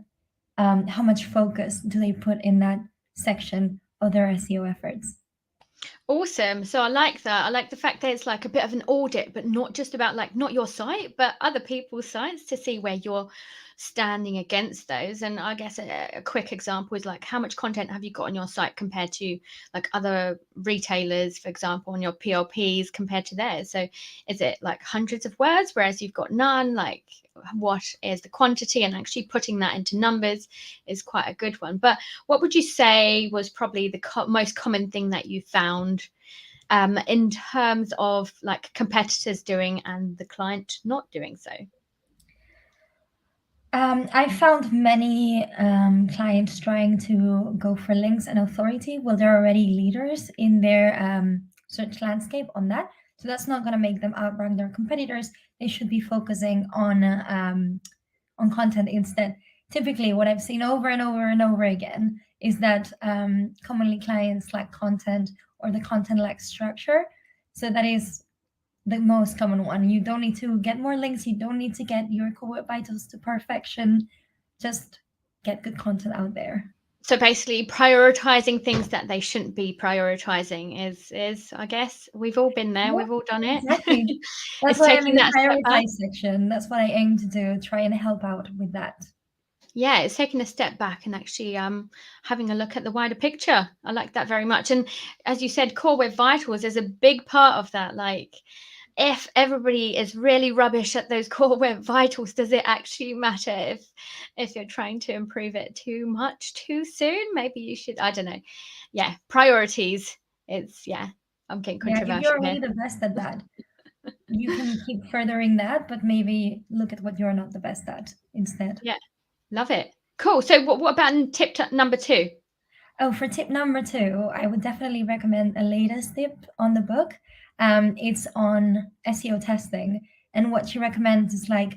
how much focus do they put in that section of their SEO efforts. Awesome. So I like that. I like the fact that it's like a bit of an audit, but not just about not your site, but other people's sites, to see where you're standing against those. And I guess a quick example is how much content have you got on your site compared to other retailers, for example, on your PLPs compared to theirs. So is it hundreds of words, whereas you've got none? What is the quantity? And actually putting that into numbers is quite a good one. But what would you say was probably the most common thing that you found in terms of competitors doing and the client not doing so? I found many clients trying to go for links and authority. Well, they're already leaders in their search landscape on that. So that's not going to make them outrank their competitors. They should be focusing on content instead. Typically, what I've seen over and over and over again is that commonly clients lack content, or the content lacks structure. So that is the most common one. You don't need to get more links. You don't need to get your Core Web Vitals to perfection. Just get good content out there. So basically prioritizing things that they shouldn't be prioritizing is I guess we've all been there, Yeah, we've all done it. exactly. That's It's why I'm in taking the that step back. prioritize section. That's what I aim to do, try and help out with that. Yeah, it's taking a step back and actually having a look at the wider picture. I like that very much. And as you said, Core Web Vitals is a big part of that. Like, if everybody is really rubbish at those Core Web Vitals, does it actually matter if you're trying to improve it too much too soon? Maybe you should, I don't know. Yeah, priorities. I'm getting Yeah, if controversial you're here. already the best at that, you can keep furthering that, but maybe look at what you're not the best at instead. Yeah, love it. Cool. So what about tip number 2? Oh, for tip number 2, I would definitely recommend a latest tip on the book. It's on SEO testing, and what she recommends is like,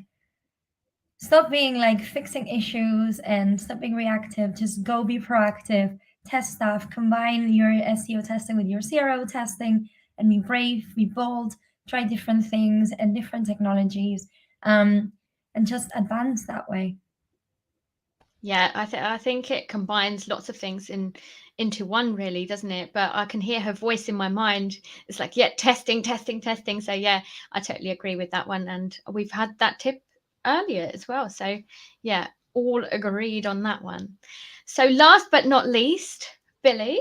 stop being like fixing issues and stop being reactive. Just go be proactive, test stuff, combine your SEO testing with your CRO testing, and be brave, be bold, try different things and different technologies, and just advance that way. Yeah, I think it combines lots of things into one, really, doesn't it? But I can hear her voice in my mind. It's like, yeah, testing. So yeah, I totally agree with that one. And we've had that tip earlier as well. So yeah, all agreed on that one. So last but not least, Billie,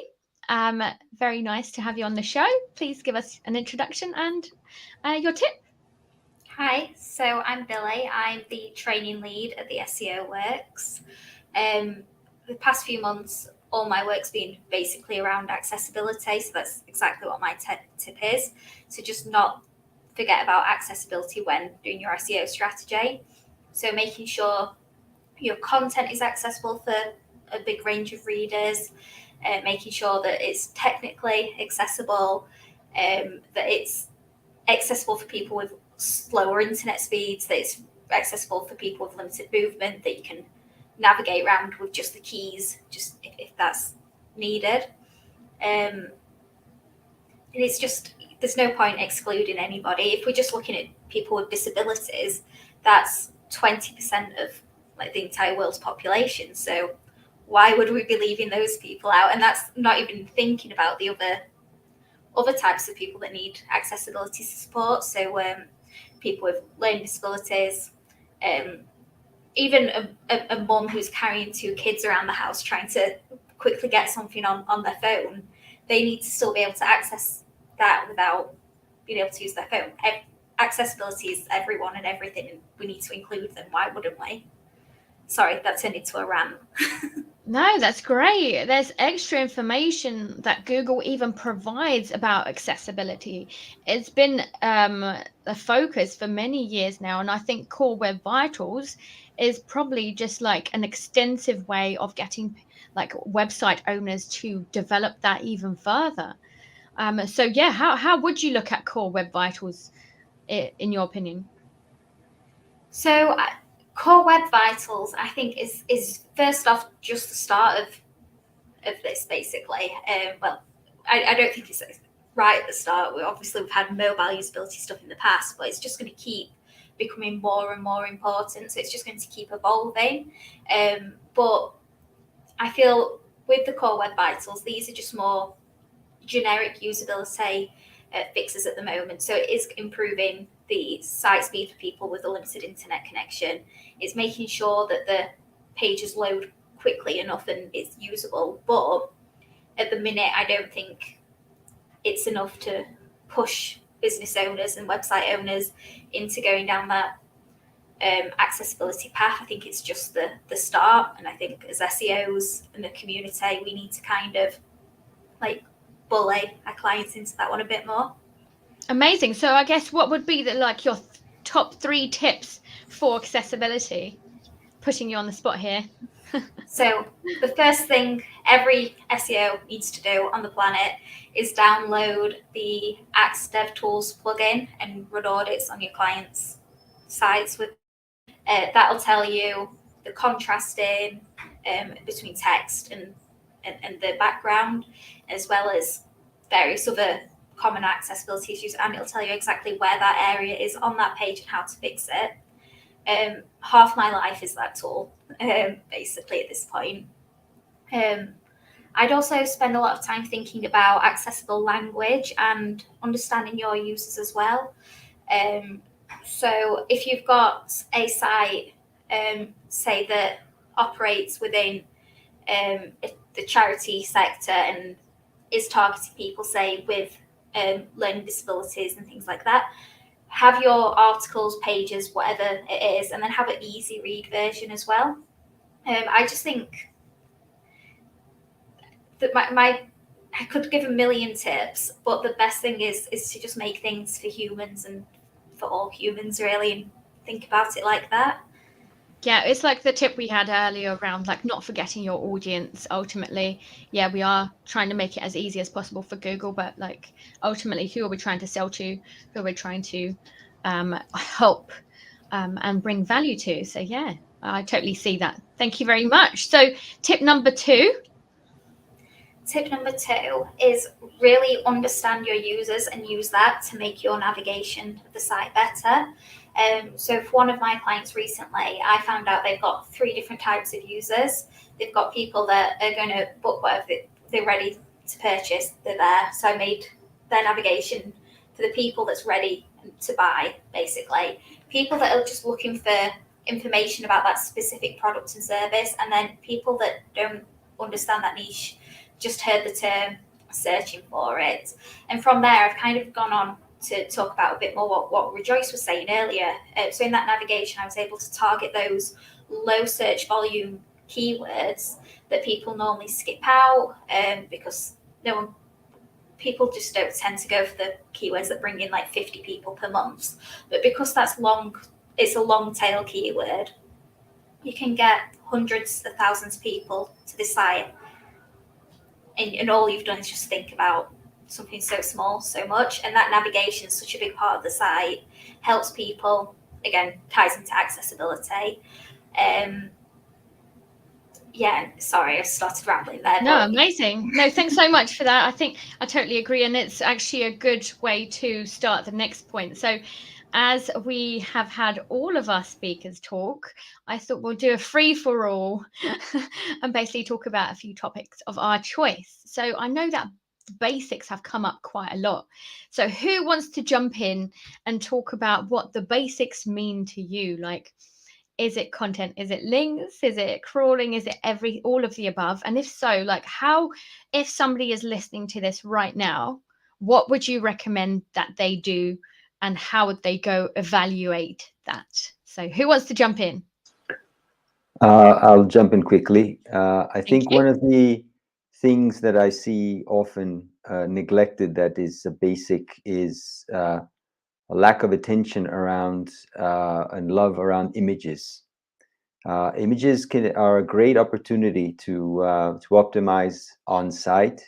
very nice to have you on the show. Please give us an introduction and your tip. Hi, so I'm Billie. I'm the training lead at the SEO Works. The past few months, all my work's been basically around accessibility, so that's exactly what my tip is. So just not forget about accessibility when doing your SEO strategy. So making sure your content is accessible for a big range of readers, making sure that it's technically accessible, that it's accessible for people with slower internet speeds, that it's accessible for people with limited movement, that you can navigate around with just the keys, just if that's needed. And it's just, there's no point excluding anybody. If we're just looking at people with disabilities, that's 20% of like the entire world's population. So why would we be leaving those people out? And that's not even thinking about the other types of people that need accessibility support. So people with learning disabilities, even a mum who's carrying 2 kids around the house trying to quickly get something on their phone, they need to still be able to access that without being able to use their phone. Accessibility is everyone and everything, and we need to include them. Why wouldn't we? Sorry, that turned into a rant. No, that's great. There's extra information that Google even provides about accessibility. It's been a focus for many years now, and I think Core Web Vitals is probably just like an extensive way of getting like website owners to develop that even further. So yeah, how would you look at Core Web Vitals in your opinion? So Core Web Vitals, I think, is first off just the start of this, basically. Well, I don't think it's right at the start. We've had mobile usability stuff in the past, but it's just going to keep becoming more and more important. So it's just going to keep evolving. But I feel with the Core Web Vitals, these are just more generic usability fixes at the moment. So it is improving the site speed for people with a limited internet connection. It's making sure that the pages load quickly enough and it's usable. But at the minute, I don't think it's enough to push business owners and website owners into going down that accessibility path. I think it's just the start. And I think as SEOs and the community, we need to kind of like bully our clients into that one a bit more. Amazing. So I guess what would be your top 3 tips for accessibility? Putting you on the spot here. So the first thing every SEO needs to do on the planet is download the Axe DevTools plugin and run audits on your clients' sites with. That'll tell you the contrasting between text and the background, as well as various other common accessibility issues, and it'll tell you exactly where that area is on that page and how to fix it. Half my life is that tool, basically, at this point. I'd also spend a lot of time thinking about accessible language and understanding your users as well. So if you've got a site, say that operates within the charity sector and is targeting people, say, with learning disabilities and things like that, have your articles, pages, whatever it is, and then have an easy read version as well. I just think that I could give a million tips, but the best thing is to just make things for humans and for all humans, really, and think about it like that. Yeah, it's like the tip we had earlier around like not forgetting your audience. Ultimately, yeah, we are trying to make it as easy as possible for Google, but like ultimately, who are we trying to sell to? Who are we trying to help and bring value to? So yeah, I totally see that. Thank you very much. So tip number 2. Tip number 2 is really understand your users and use that to make your navigation of the site better. So for one of my clients recently, I found out they've got 3 different types of users. They've got people that are going to book whatever they're ready to purchase, they're there. So I made their navigation for the people that's ready to buy, basically. People that are just looking for information about that specific product and service, and then people that don't understand that niche, just heard the term, searching for it. And from there, I've kind of gone on to talk about a bit more what Rejoice was saying earlier. So in that navigation, I was able to target those low search volume keywords that people normally skip out because people just don't tend to go for the keywords that bring in like 50 people per month. But because that's it's a long tail keyword, you can get hundreds of thousands of people to the site. And all you've done is just think about something so small, so much. And that navigation is such a big part of the site, helps people, again, ties into accessibility. Yeah, sorry, I started rambling there. No, amazing. No, thanks so much for that. I think I totally agree. And it's actually a good way to start the next point. So as we have had all of our speakers talk, I thought we'll do a free for all and basically talk about a few topics of our choice. So I know that the basics have come up quite a lot. So who wants to jump in and talk about what the basics mean to you? Like, is it content? Is it links? Is it crawling? Is it all of the above? And if so, like how, if somebody is listening to this right now, what would you recommend that they do and how would they go evaluate that? So who wants to jump in? I'll jump in quickly. I think one of the things that I see often neglected that is a basic is a lack of attention around and love around images. Images are a great opportunity to optimize on site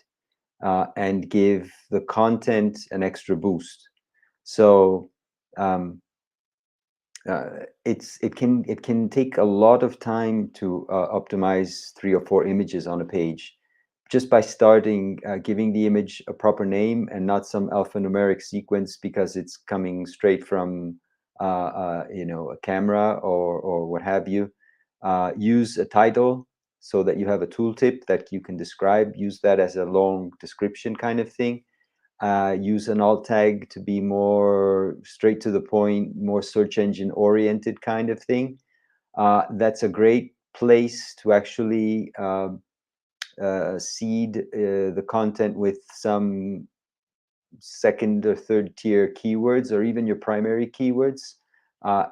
and give the content an extra boost. So it can take a lot of time to optimize 3 or 4 images on a page, just by starting giving the image a proper name and not some alphanumeric sequence because it's coming straight from a camera or what have you. Use a title so that you have a tooltip that you can describe. Use that as a long description kind of thing. Use an alt tag to be more straight to the point, more search engine oriented kind of thing. That's a great place to actually seed the content with some second or third tier keywords or even your primary keywords.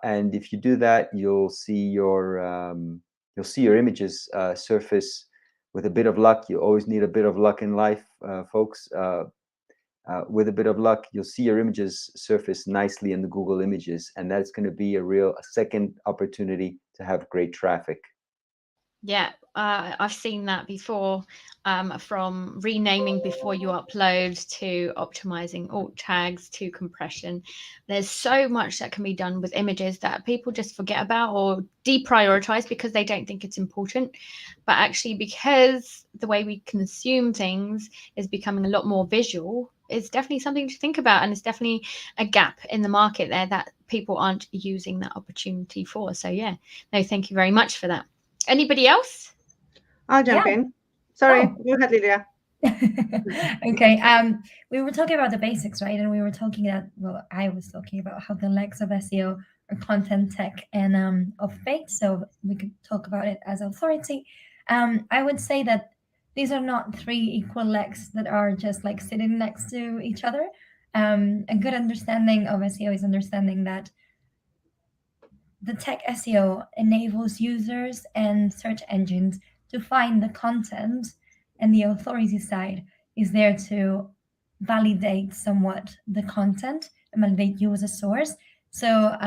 And if you do that, you'll see your images surface with a bit of luck. You always need a bit of luck in life, folks. With a bit of luck, you'll see your images surface nicely in the Google Images, and that's going to be a second opportunity to have great traffic. Yeah, I've seen that before, from renaming before you upload to optimizing alt tags to compression. There's so much that can be done with images that people just forget about or deprioritize because they don't think it's important. But actually, because the way we consume things is becoming a lot more visual, it's definitely something to think about. And it's definitely a gap in the market there that people aren't using that opportunity for. So yeah, no, thank you very much for that. Anybody else? I'll jump in. Sorry, go ahead, Lidia. Okay. We were talking about the basics, right? And we were talking I was talking about how the legs of SEO are content, tech, and of faith. So we could talk about it as authority. I would say that these are not three equal legs that are just like sitting next to each other. A good understanding of SEO is understanding that the tech SEO enables users and search engines to find the content, and the authority side is there to validate somewhat the content and validate you as a source. So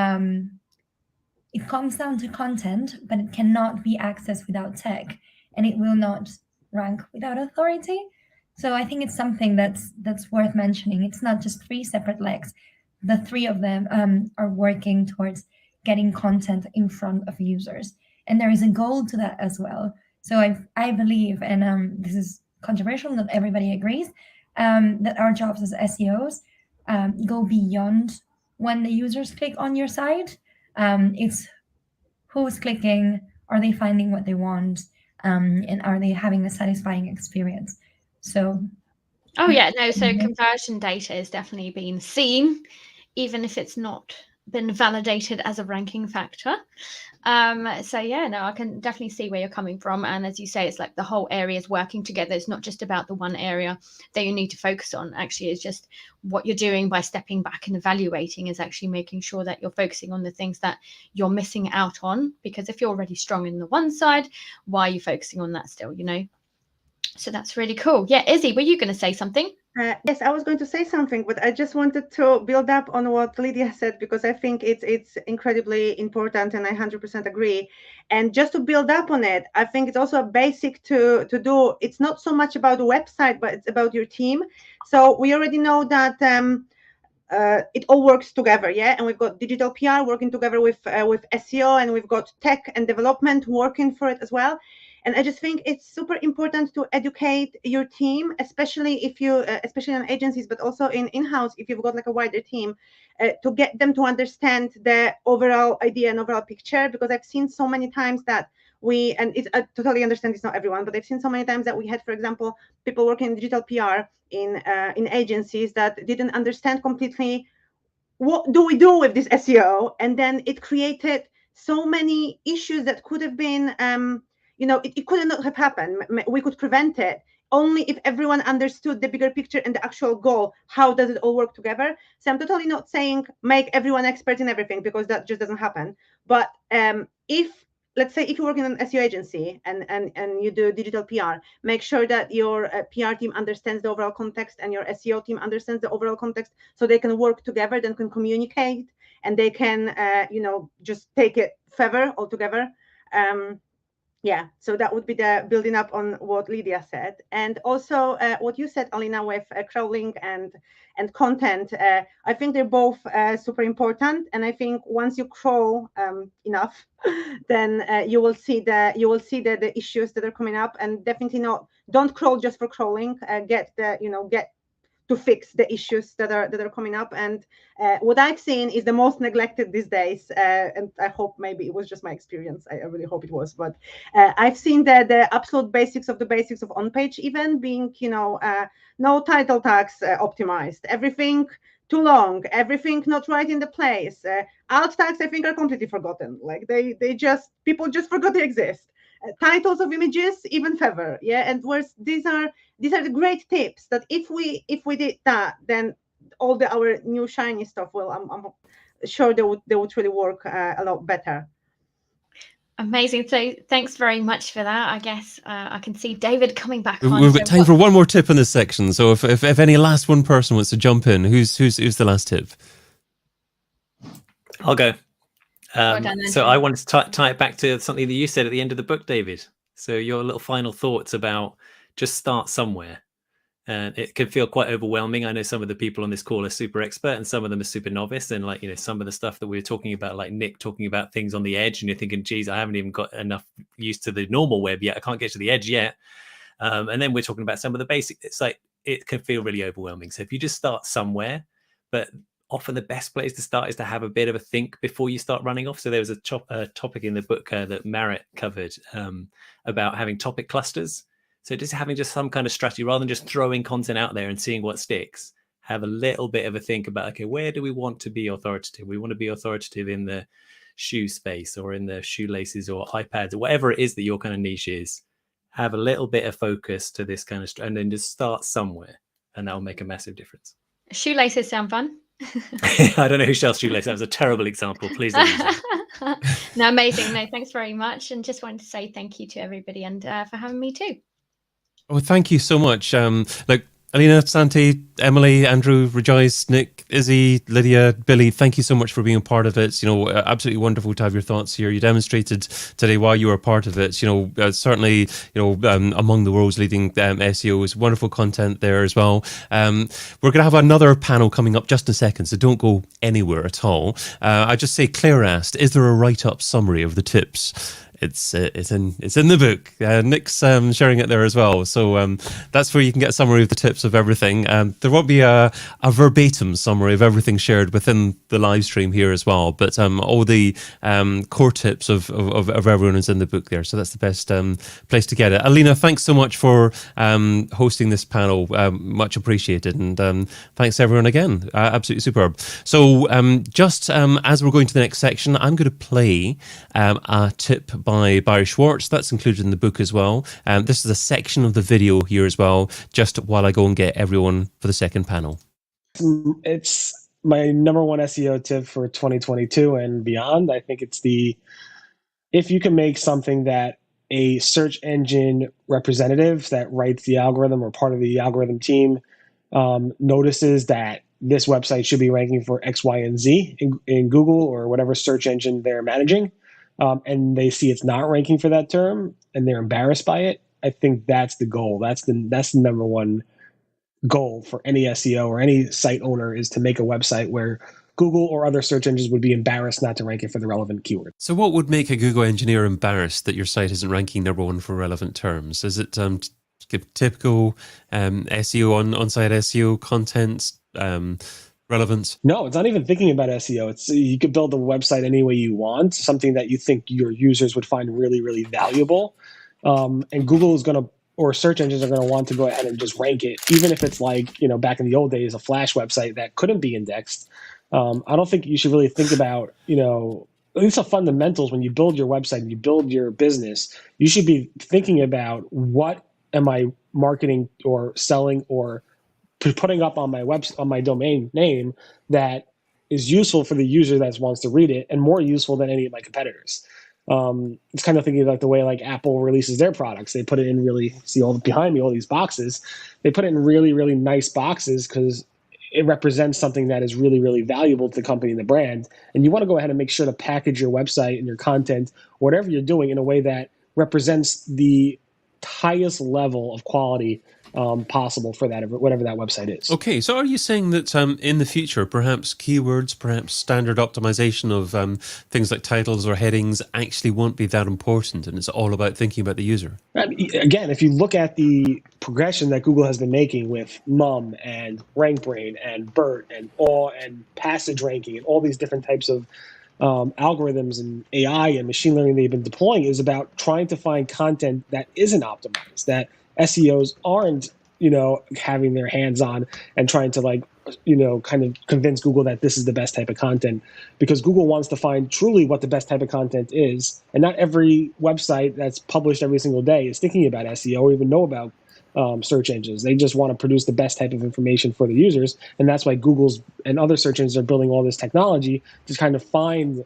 it comes down to content, but it cannot be accessed without tech, and it will not rank without authority. So I think it's something that's worth mentioning. It's not just three separate legs. The three of them are working towards getting content in front of users, and there is a goal to that as well. So I believe, and this is controversial, not everybody agrees, that our jobs as SEOs go beyond when the users click on your site. It's who's clicking, are they finding what they want, and are they having a satisfying experience? So oh yeah, no, so conversion data is definitely being seen, even if it's not been validated as a ranking factor. So yeah, no, I can definitely see where you're coming from. And as you say, it's like the whole area is working together. It's not just about the one area that you need to focus on. Actually, it's just what you're doing by stepping back and evaluating is actually making sure that you're focusing on the things that you're missing out on. Because if you're already strong in the one side, why are you focusing on that still, you know? So that's really cool. Yeah, Izzy, were you going to say something? Yes, I was going to say something, but I just wanted to build up on what Lidia said, because I think it's incredibly important, and I 100% agree. And just to build up on it, I think it's also a basic to do. It's not so much about the website, but it's about your team. So we already know that it all works together, yeah. And we've got digital PR working together with SEO, and we've got tech and development working for it as well. And I just think it's super important to educate your team, especially if you, especially in agencies, but also in-house, if you've got like a wider team, to get them to understand the overall idea and overall picture. Because I've seen so many times that I totally understand it's not everyone, but I've seen so many times that we had, for example, people working in digital PR in agencies that didn't understand completely what do we do with this SEO, and then it created so many issues that could have been it could not have happened. We could prevent it only if everyone understood the bigger picture and the actual goal. How does it all work together? So I'm totally not saying make everyone expert in everything, because that just doesn't happen. But let's say if you're working in an SEO agency and you do digital PR, make sure that your PR team understands the overall context and your SEO team understands the overall context, so they can work together, then can communicate, and they can just take it further altogether. Yeah, so that would be the building up on what Lidia said. And also what you said, Alina, with crawling and content. I think they're both super important. And I think once you crawl enough, then you will see the issues that are coming up. And definitely don't crawl just for crawling. Get to fix the issues that are coming up. And what I've seen is the most neglected these days, and I hope maybe it was just my experience. I really hope it was, but I've seen the absolute basics of the basics of on-page even being, no title tags optimized, everything too long, everything not right in the place. Alt tags, I think, are completely forgotten. Like people just forgot they exist. Titles of images even further, yeah. And these are the great tips that if we did that, then all our new shiny stuff will, I'm sure they would really work a lot better. Amazing. So thanks very much for that. I guess I can see David coming back on. We've got time for one more tip in this section. So if any last one person wants to jump in, who's the last tip? I'll go. Done, so I wanted to tie it back to something that you said at the end of the book, David. So your little final thoughts about just start somewhere. And it can feel quite overwhelming. I know some of the people on this call are super expert and some of them are super novice. And some of the stuff that we were talking about, like Nick talking about things on the edge, and you're thinking, geez, I haven't even got enough used to the normal web yet. I can't get to the edge yet. And then we're talking about some of the basics. It's like, it can feel really overwhelming. So if you just start somewhere, but often the best place to start is to have a bit of a think before you start running off. So there was a topic in the book that Marit covered about having topic clusters. So just having just some kind of strategy rather than just throwing content out there and seeing what sticks. Have a little bit of a think about, okay, where do we want to be authoritative? We want to be authoritative in the shoe space or in the shoelaces or iPads or whatever it is that your kind of niche is. Have a little bit of focus to this kind of, and then just start somewhere, and that'll make a massive difference. Shoelaces sound fun. I don't know who sells shoelaces. That was a terrible example. Please don't use it. No, amazing. No, thanks very much. And just wanted to say thank you to everybody and for having me too. Oh, thank you so much. Alina, Sante, Emily, Andrew, Rejoice, Nick, Izzy, Lydia, Billy, thank you so much for being a part of it. Absolutely wonderful to have your thoughts here. You demonstrated today why you were a part of it. Certainly, among the world's leading SEOs, wonderful content there as well. We're going to have another panel coming up just in a second, so don't go anywhere at all. I just say, Claire asked, is there a write-up summary of the tips? It's in the book. Nick's sharing it there as well. So that's where you can get a summary of the tips of everything. There won't be a verbatim summary of everything shared within the live stream here as well. But all the core tips of everyone is in the book there. So that's the best place to get it. Alina, thanks so much for hosting this panel. Much appreciated. And thanks everyone again. Absolutely superb. So just as we're going to the next section, I'm going to play a tip by Barry Schwartz. That's included in the book as well. This is a section of the video here as well, just while I go and get everyone for the second panel. It's my number one SEO tip for 2022 and beyond. I think it's if you can make something that a search engine representative that writes the algorithm or part of the algorithm team notices that this website should be ranking for X, Y, and Z in Google or whatever search engine they're managing, and they see it's not ranking for that term and they're embarrassed by it, I think that's the goal. That's the number one goal for any SEO or any site owner, is to make a website where Google or other search engines would be embarrassed not to rank it for the relevant keyword. So what would make a Google engineer embarrassed that your site isn't ranking number one for relevant terms? Is it typical SEO on-site SEO content relevance? No, it's not even thinking about SEO. It's, you could build a website any way you want, something that you think your users would find really, really valuable. And Google is going to, or search engines are going to want to go ahead and just rank it, even if it's like, back in the old days, a Flash website that couldn't be indexed. I don't think you should really think about, at least the fundamentals when you build your website and you build your business. You should be thinking about, what am I marketing or selling or putting up on my website, on my domain name, that is useful for the user that wants to read it, and more useful than any of my competitors. It's kind of thinking like the way like Apple releases their products. They put it in behind me, all these boxes. They put it in really, really nice boxes because it represents something that is really, really valuable to the company and the brand. And you want to go ahead and make sure to package your website and your content, whatever you're doing, in a way that represents the highest level of quality possible for that, whatever that website is. Okay, so are you saying that in the future, perhaps keywords, perhaps standard optimization of things like titles or headings actually won't be that important, and it's all about thinking about the user? Again, if you look at the progression that Google has been making with MUM and RankBrain and BERT and AW and passage ranking and all these different types of algorithms and AI and machine learning they've been deploying, is about trying to find content that isn't optimized, that SEOs aren't, having their hands on and trying to kind of convince Google that this is the best type of content, because Google wants to find truly what the best type of content is. And not every website that's published every single day is thinking about SEO or even know about search engines. They just want to produce the best type of information for the users. And that's why Google's and other search engines are building all this technology to kind of find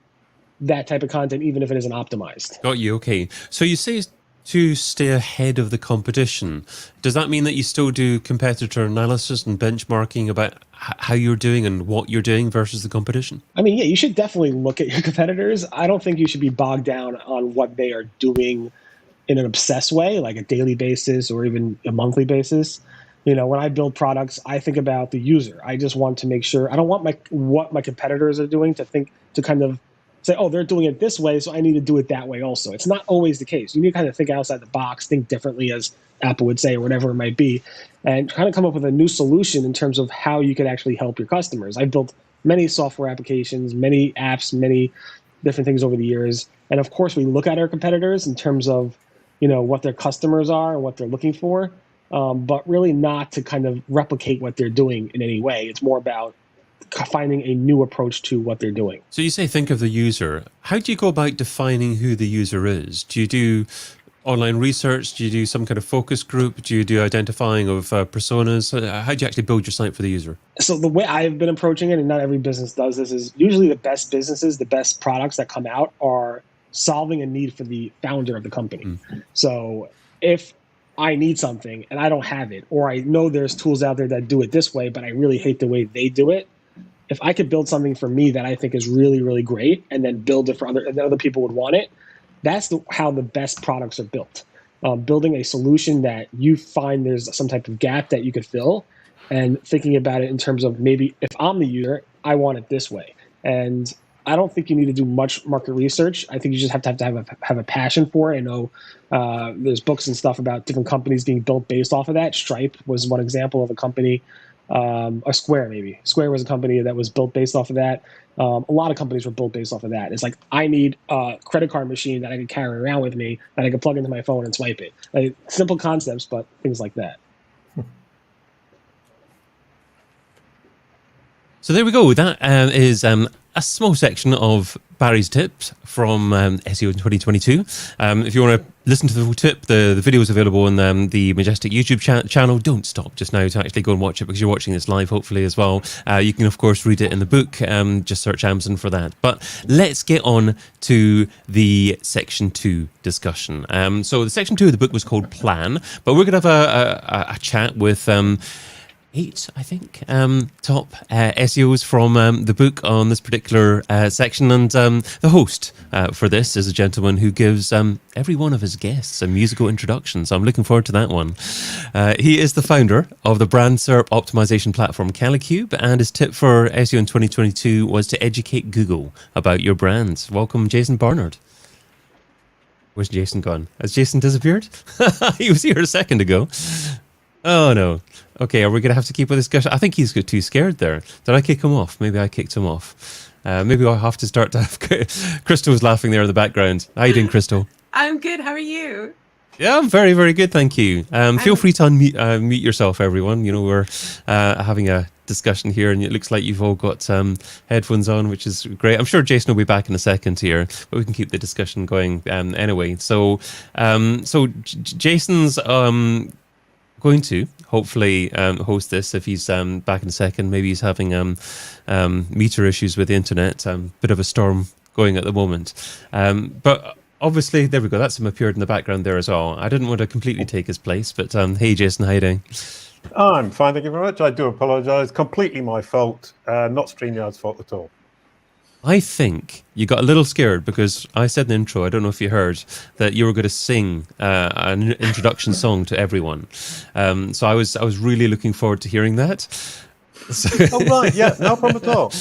that type of content, even if it isn't optimized. Got you. Okay. So you say to stay ahead of the competition. Does that mean that you still do competitor analysis and benchmarking about how you're doing and what you're doing versus the competition? I mean, yeah, you should definitely look at your competitors. I don't think you should be bogged down on what they are doing in an obsessed way, like a daily basis or even a monthly basis. When I build products, I think about the user. I just want to make sure, I don't want what my competitors are doing to kind of say, oh, they're doing it this way, so I need to do it that way also. It's not always the case. You need to kind of think outside the box, think differently, as Apple would say, or whatever it might be, and kind of come up with a new solution in terms of how you could actually help your customers. I've built many software applications, many apps, many different things over the years. And of course, we look at our competitors in terms of, what their customers are and what they're looking for, but really not to kind of replicate what they're doing in any way. It's more about finding a new approach to what they're doing. So you say think of the user. How do you go about defining who the user is? Do you do online research? Do you do some kind of focus group? Do you do identifying of personas? How do you actually build your site for the user? So the way I've been approaching it, and not every business does this, is usually the best businesses, the best products that come out are solving a need for the founder of the company. So if I need something and I don't have it, or I know there's tools out there that do it this way, but I really hate the way they do it, if I could build something for me that I think is really, really great, and then build it for other people would want it, that's how the best products are built. Building a solution that you find there's some type of gap that you could fill, and thinking about it in terms of maybe if I'm the user, I want it this way. And I don't think you need to do much market research. I think you just have to have a passion for it. I know there's books and stuff about different companies being built based off of that. Stripe was one example of a company. Or Square, maybe. Square was a company that was built based off of that. A lot of companies were built based off of that. It's like, I need a credit card machine that I can carry around with me, that I can plug into my phone and swipe it. Like, simple concepts, but things like that. So there we go. That is a small section of Barry's tips from SEO in 2022. If you want to listen to the full tip, the video is available on the Majestic YouTube channel. Don't stop just now to actually go and watch it, because you're watching this live, hopefully, as well. You can, of course, read it in the book. Just search Amazon for that. But let's get on to the Section 2 discussion. So the Section 2 of the book was called Plan, but we're going to have a chat with 8, I think, top SEOs from the book on this particular section. And the host for this is a gentleman who gives every one of his guests a musical introduction. So I'm looking forward to that one. He is the founder of the brand SERP optimization platform Calicube, and his tip for SEO in 2022 was to educate Google about your brand. Welcome, Jason Barnard. Where's Jason gone? Has Jason disappeared? He was here a second ago. Oh, no. Okay, are we going to have to keep with this discussion? I think he's too scared there. Did I kick him off? Maybe I kicked him off. Maybe I'll have to start to have... Crystal's laughing there in the background. How you doing, Crystal? I'm good. How are you? Yeah, I'm very, very good, thank you. Feel free to unmute yourself, everyone. We're having a discussion here, and it looks like you've all got headphones on, which is great. I'm sure Jason will be back in a second here, but we can keep the discussion going anyway. So Jason's... going to hopefully host this if he's back in a second. Maybe he's having meter issues with the internet. Bit of a storm going at the moment. But obviously, there we go. That's him appeared in the background there as well. I didn't want to completely take his place, but hey, Jason, how you doing? I'm fine, thank you very much. I do apologise. Completely my fault, not StreamYard's fault at all. I think you got a little scared because I said in the intro, I don't know if you heard, that you were going to sing an introduction song to everyone. So I was really looking forward to hearing that. Oh, right, yeah, no problem at all.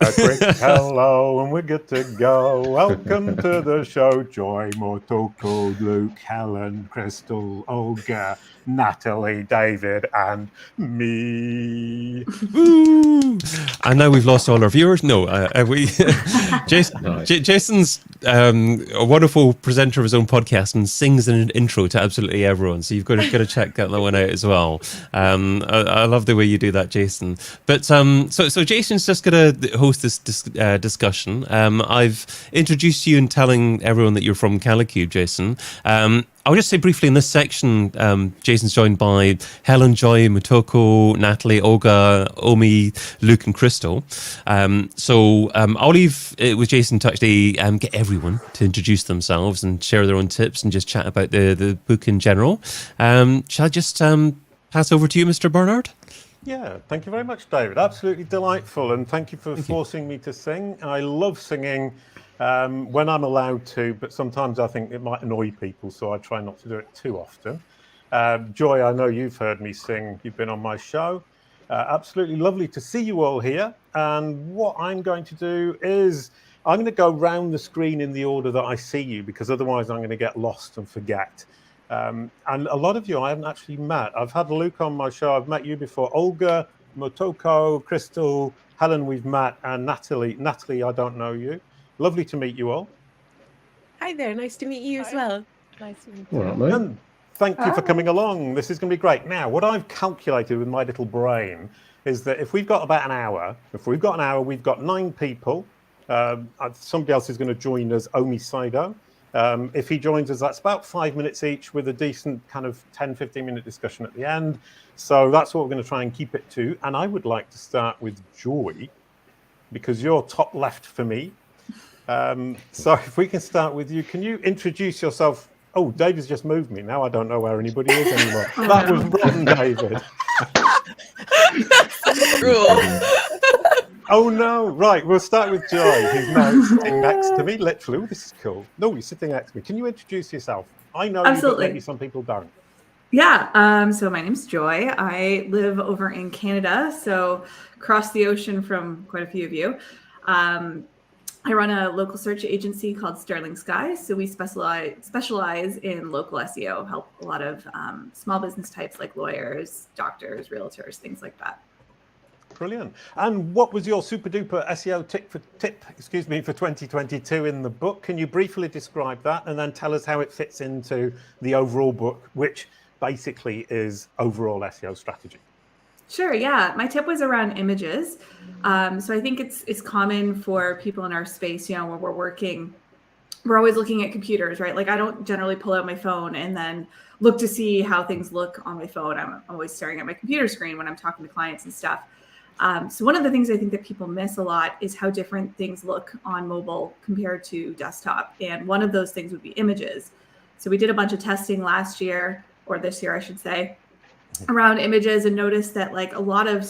A quick hello and we're good to go. Welcome to the show. Joy, Motoko, Luke, Helen, Crystal, Olga, Natalie, David, and me. Woo! And now we've lost all our viewers. No, Jason's a wonderful presenter of his own podcast and sings an intro to absolutely everyone. So you've got to check that one out as well. I love the way you do that, Jason. But so Jason's just going to host this discussion. I've introduced you and telling everyone that you're from Calicube, Jason. I'll just say briefly in this section, Jason's joined by Helen, Joy, Motoko, Natalie, Olga, Omi, Luke, and Crystal. So I'll leave it with Jason to actually get everyone to introduce themselves and share their own tips and just chat about the book in general. Shall I just pass over to you, Mr. Barnard? Yeah, thank you very much, David. Absolutely delightful, and thank you for forcing me to sing. I love singing when I'm allowed to, but sometimes I think it might annoy people, so I try not to do it too often. Joy, I know you've heard me sing. You've been on my show. Absolutely lovely to see you all here. And what I'm going to do is I'm going to go round the screen in the order that I see you, because otherwise I'm going to get lost and forget. And a lot of you I haven't actually met. I've had Luke on my show. I've met you before. Olga, Motoko, Crystal, Helen we've met, and Natalie. Natalie, I don't know you. Lovely to meet you all. Hi there. Nice to meet you as well. Nice to meet All you. right, mate. And thank you for coming along. This is going to be great. Now, what I've calculated with my little brain is that if we've got about an hour, we've got 9 people. Somebody else is going to join us, Omi Sido. If he joins us, that's about 5 minutes each with a decent kind of 10-15 minute discussion at the end. So that's what we're going to try and keep it to. And I would like to start with Joy, because you're top left for me. So if we can start with you, can you introduce yourself? Oh, David's just moved me. Now I don't know where anybody is anymore. That was rotten, David. Oh no! Right, we'll start with Joy, who's now sitting next to me. Literally, oh, this is cool. No, he's sitting next to me. Can you introduce yourself? I know you, but maybe some people don't. Yeah, so my name's Joy. I live over in Canada, so across the ocean from quite a few of you. I run a local search agency called Sterling Sky. So we specialize in local SEO, help a lot of small business types like lawyers, doctors, realtors, things like that. Brilliant. And what was your super duper SEO tip for 2022 in the book? Can you briefly describe that and then tell us how it fits into the overall book, which basically is overall SEO strategy? Sure, yeah. My tip was around images. So I think it's common for people in our space, when we're working, we're always looking at computers, right? Like I don't generally pull out my phone and then look to see how things look on my phone. I'm always staring at my computer screen when I'm talking to clients and stuff. So one of the things I think that people miss a lot is how different things look on mobile compared to desktop. And one of those things would be images. So we did a bunch of testing last year, or this year, I should say, around images, and noticed that like a lot of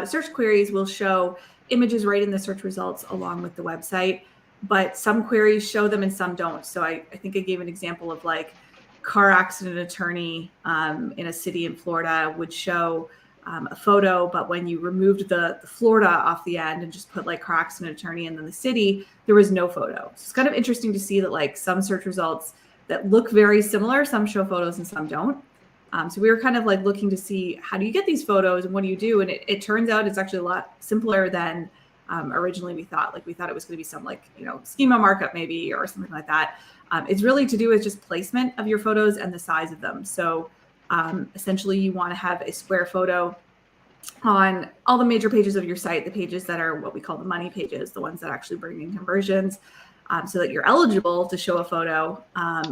search queries will show images right in the search results along with the website, but some queries show them and some don't. So I think I gave an example of like car accident attorney in a city in Florida would show a photo, but when you removed the Florida off the end and just put like car accident attorney and then the city, there was no photo. So it's kind of interesting to see that like some search results that look very similar, some show photos and some don't. So we were kind of like looking to see how do you get these photos and what do you do? And it turns out it's actually a lot simpler than originally we thought. Like we thought it was going to be some like, schema markup maybe or something like that. It's really to do with just placement of your photos and the size of them. So essentially you want to have a square photo on all the major pages of your site, the pages that are what we call the money pages, the ones that actually bring in conversions. So that you're eligible to show a photo,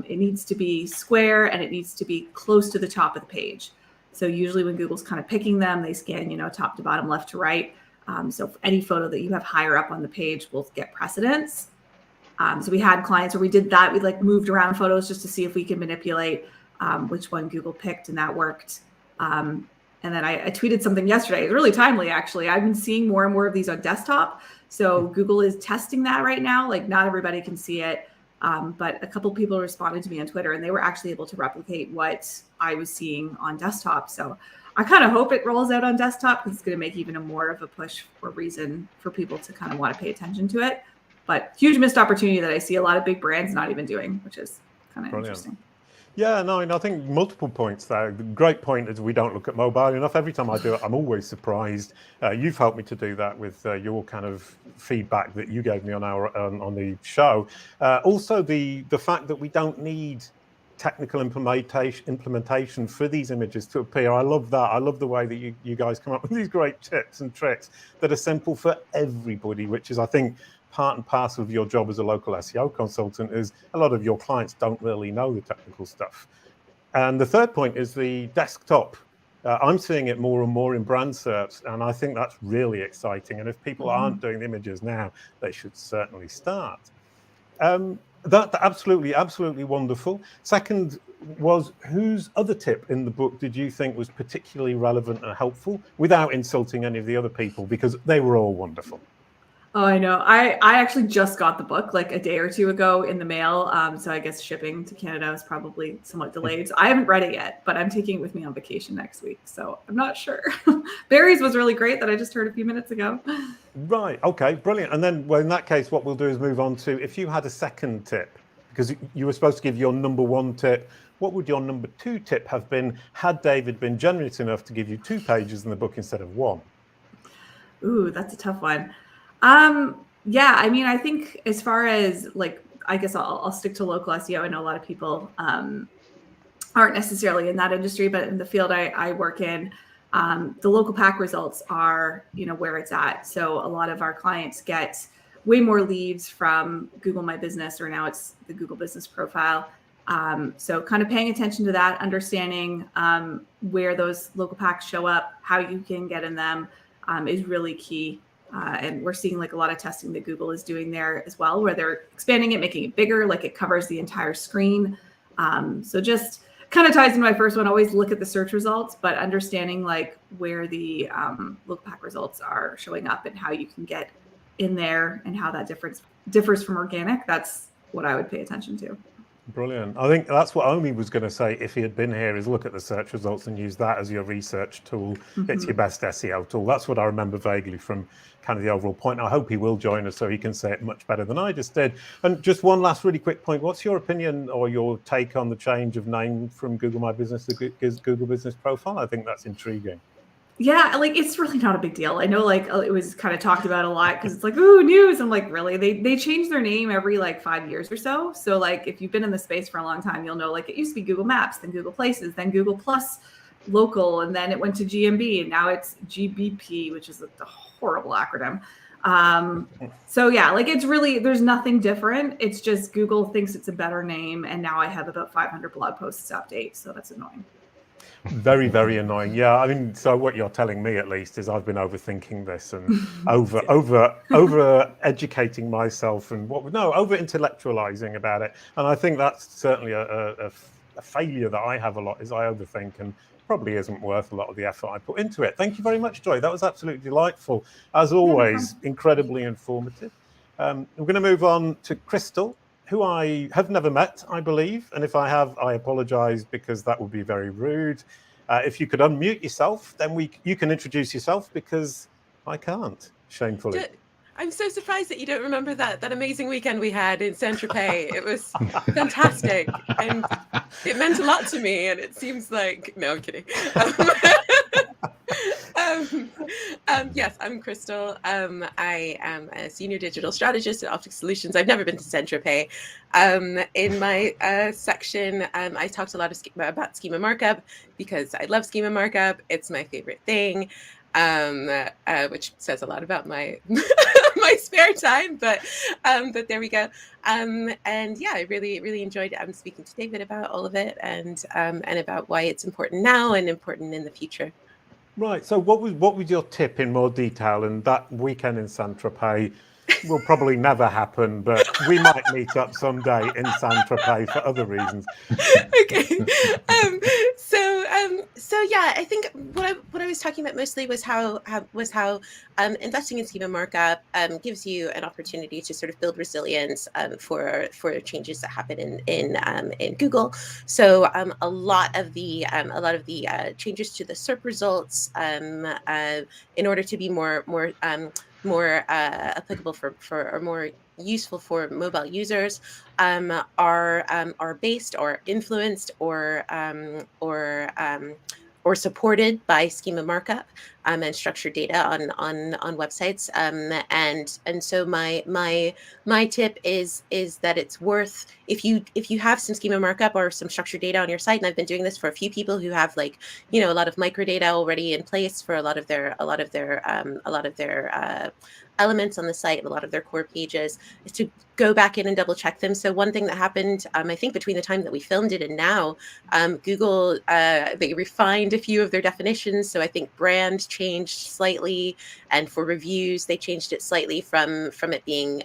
it needs to be square and it needs to be close to the top of the page. So usually when Google's kind of picking them, they scan, top to bottom, left to right. So any photo that you have higher up on the page will get precedence. So we had clients where we did that. We like moved around photos just to see if we could manipulate which one Google picked, and that worked. And then I tweeted something yesterday. It's really timely, actually. I've been seeing more and more of these on desktop. So Google is testing that right now. Like not everybody can see it, but a couple people responded to me on Twitter and they were actually able to replicate what I was seeing on desktop. So I kind of hope it rolls out on desktop because it's going to make even more of a push or reason for people to kind of want to pay attention to it. But huge missed opportunity that I see a lot of big brands not even doing, which is kind of interesting. Yeah, no, and I think multiple points there. The great point is we don't look at mobile enough. Every time I do it, I'm always surprised. You've helped me to do that with your kind of feedback that you gave me on on the show. Also, the fact that we don't need technical implementation for these images to appear. I love that. I love the way that you guys come up with these great tips and tricks that are simple for everybody, which is, I think, part and parcel of your job as a local SEO consultant. Is a lot of your clients don't really know the technical stuff. And the third point is the desktop. I'm seeing it more and more in brand search, and I think that's really exciting. And if people aren't doing the images now, they should certainly start. That absolutely wonderful. Second was, whose other tip in the book did you think was particularly relevant and helpful, without insulting any of the other people, because they were all wonderful? Oh, I know. I actually just got the book like a day or two ago in the mail. So I guess shipping to Canada is probably somewhat delayed. So I haven't read it yet, but I'm taking it with me on vacation next week. So I'm not sure. Barry's was really great that I just heard a few minutes ago. Right. Okay. Brilliant. And then, well, in that case, what we'll do is move on to, if you had a second tip, because you were supposed to give your number one tip, what would your number two tip have been had David been generous enough to give you 2 pages in the book instead of 1? Ooh, that's a tough one. Yeah, I mean, I think as far as like, I guess I'll stick to local SEO. I know a lot of people aren't necessarily in that industry, but in the field I work in, the local pack results are, where it's at. So a lot of our clients get way more leads from Google My Business, or now it's the Google Business Profile. So kind of paying attention to that, understanding where those local packs show up, how you can get in them is really key. And we're seeing like a lot of testing that Google is doing there as well, where they're expanding it, making it bigger, like it covers the entire screen. So just kind of ties into my first one, always look at the search results, but understanding like where the local pack results are showing up and how you can get in there and how that differs from organic. That's what I would pay attention to. Brilliant. I think that's what Omi was going to say if he had been here, is look at the search results and use that as your research tool. It's your best SEO tool. That's what I remember vaguely from kind of the overall point. I hope he will join us so he can say it much better than I just did. And just one last really quick point. What's your opinion or your take on the change of name from Google My Business to Google Business Profile? I think that's intriguing. Yeah, like it's really not a big deal. I know like it was kind of talked about a lot because it's like, ooh, news. I'm like, really? They change their name every like 5 years or so. So like if you've been in the space for a long time, you'll know like it used to be Google Maps, then Google Places, then Google Plus Local, and then it went to GMB, and now it's GBP, which is a horrible acronym. So yeah, like it's really, there's nothing different. It's just Google thinks it's a better name, and now I have about 500 blog posts to update, so that's annoying. Very, very annoying. Yeah, I mean, so what you're telling me at least is I've been overthinking this and over educating myself and over intellectualizing about it. And I think that's certainly a failure that I have a lot, is I overthink and probably isn't worth a lot of the effort I put into it. Thank you very much, Joy. That was absolutely delightful. As always, incredibly informative. We're going to move on to Crystal, who I have never met, I believe. And if I have, I apologize, because that would be very rude. If you could unmute yourself, then you can introduce yourself, because I can't, shamefully. I'm so surprised that you don't remember that amazing weekend we had in Saint-Tropez. It was fantastic. And it meant a lot to me. And it seems like, no, I'm kidding. Yes, I'm Crystal. I am a senior digital strategist at Optic Solutions. I've never been to Saint-Tropez. In my section, I talked a lot about schema markup because I love schema markup. It's my favorite thing, which says a lot about my my spare time. But there we go. And yeah, I really enjoyed speaking to David about all of it, and about why it's important now and important in the future. Right. So what was your tip in more detail? And that weekend in Saint-Tropez will probably never happen, but we might meet up someday in Saint-Tropez for other reasons. Okay. So yeah, I think what I was talking about mostly was how investing in schema markup gives you an opportunity to sort of build resilience for changes that happen in Google. So a lot of the changes to the SERP results in order to be more applicable for or more useful for mobile users are based or influenced or supported by schema markup and structured data on websites. And so my tip is that it's worth, if you have some schema markup or some structured data on your site, and I've been doing this for a few people who have a lot of microdata already in place for a lot of their elements on the site and a lot of their core pages, is to go back in and double check them. So one thing that happened, I think between the time that we filmed it and now, Google, they refined a few of their definitions. So I think brand changed slightly, and for reviews, they changed it slightly from it being,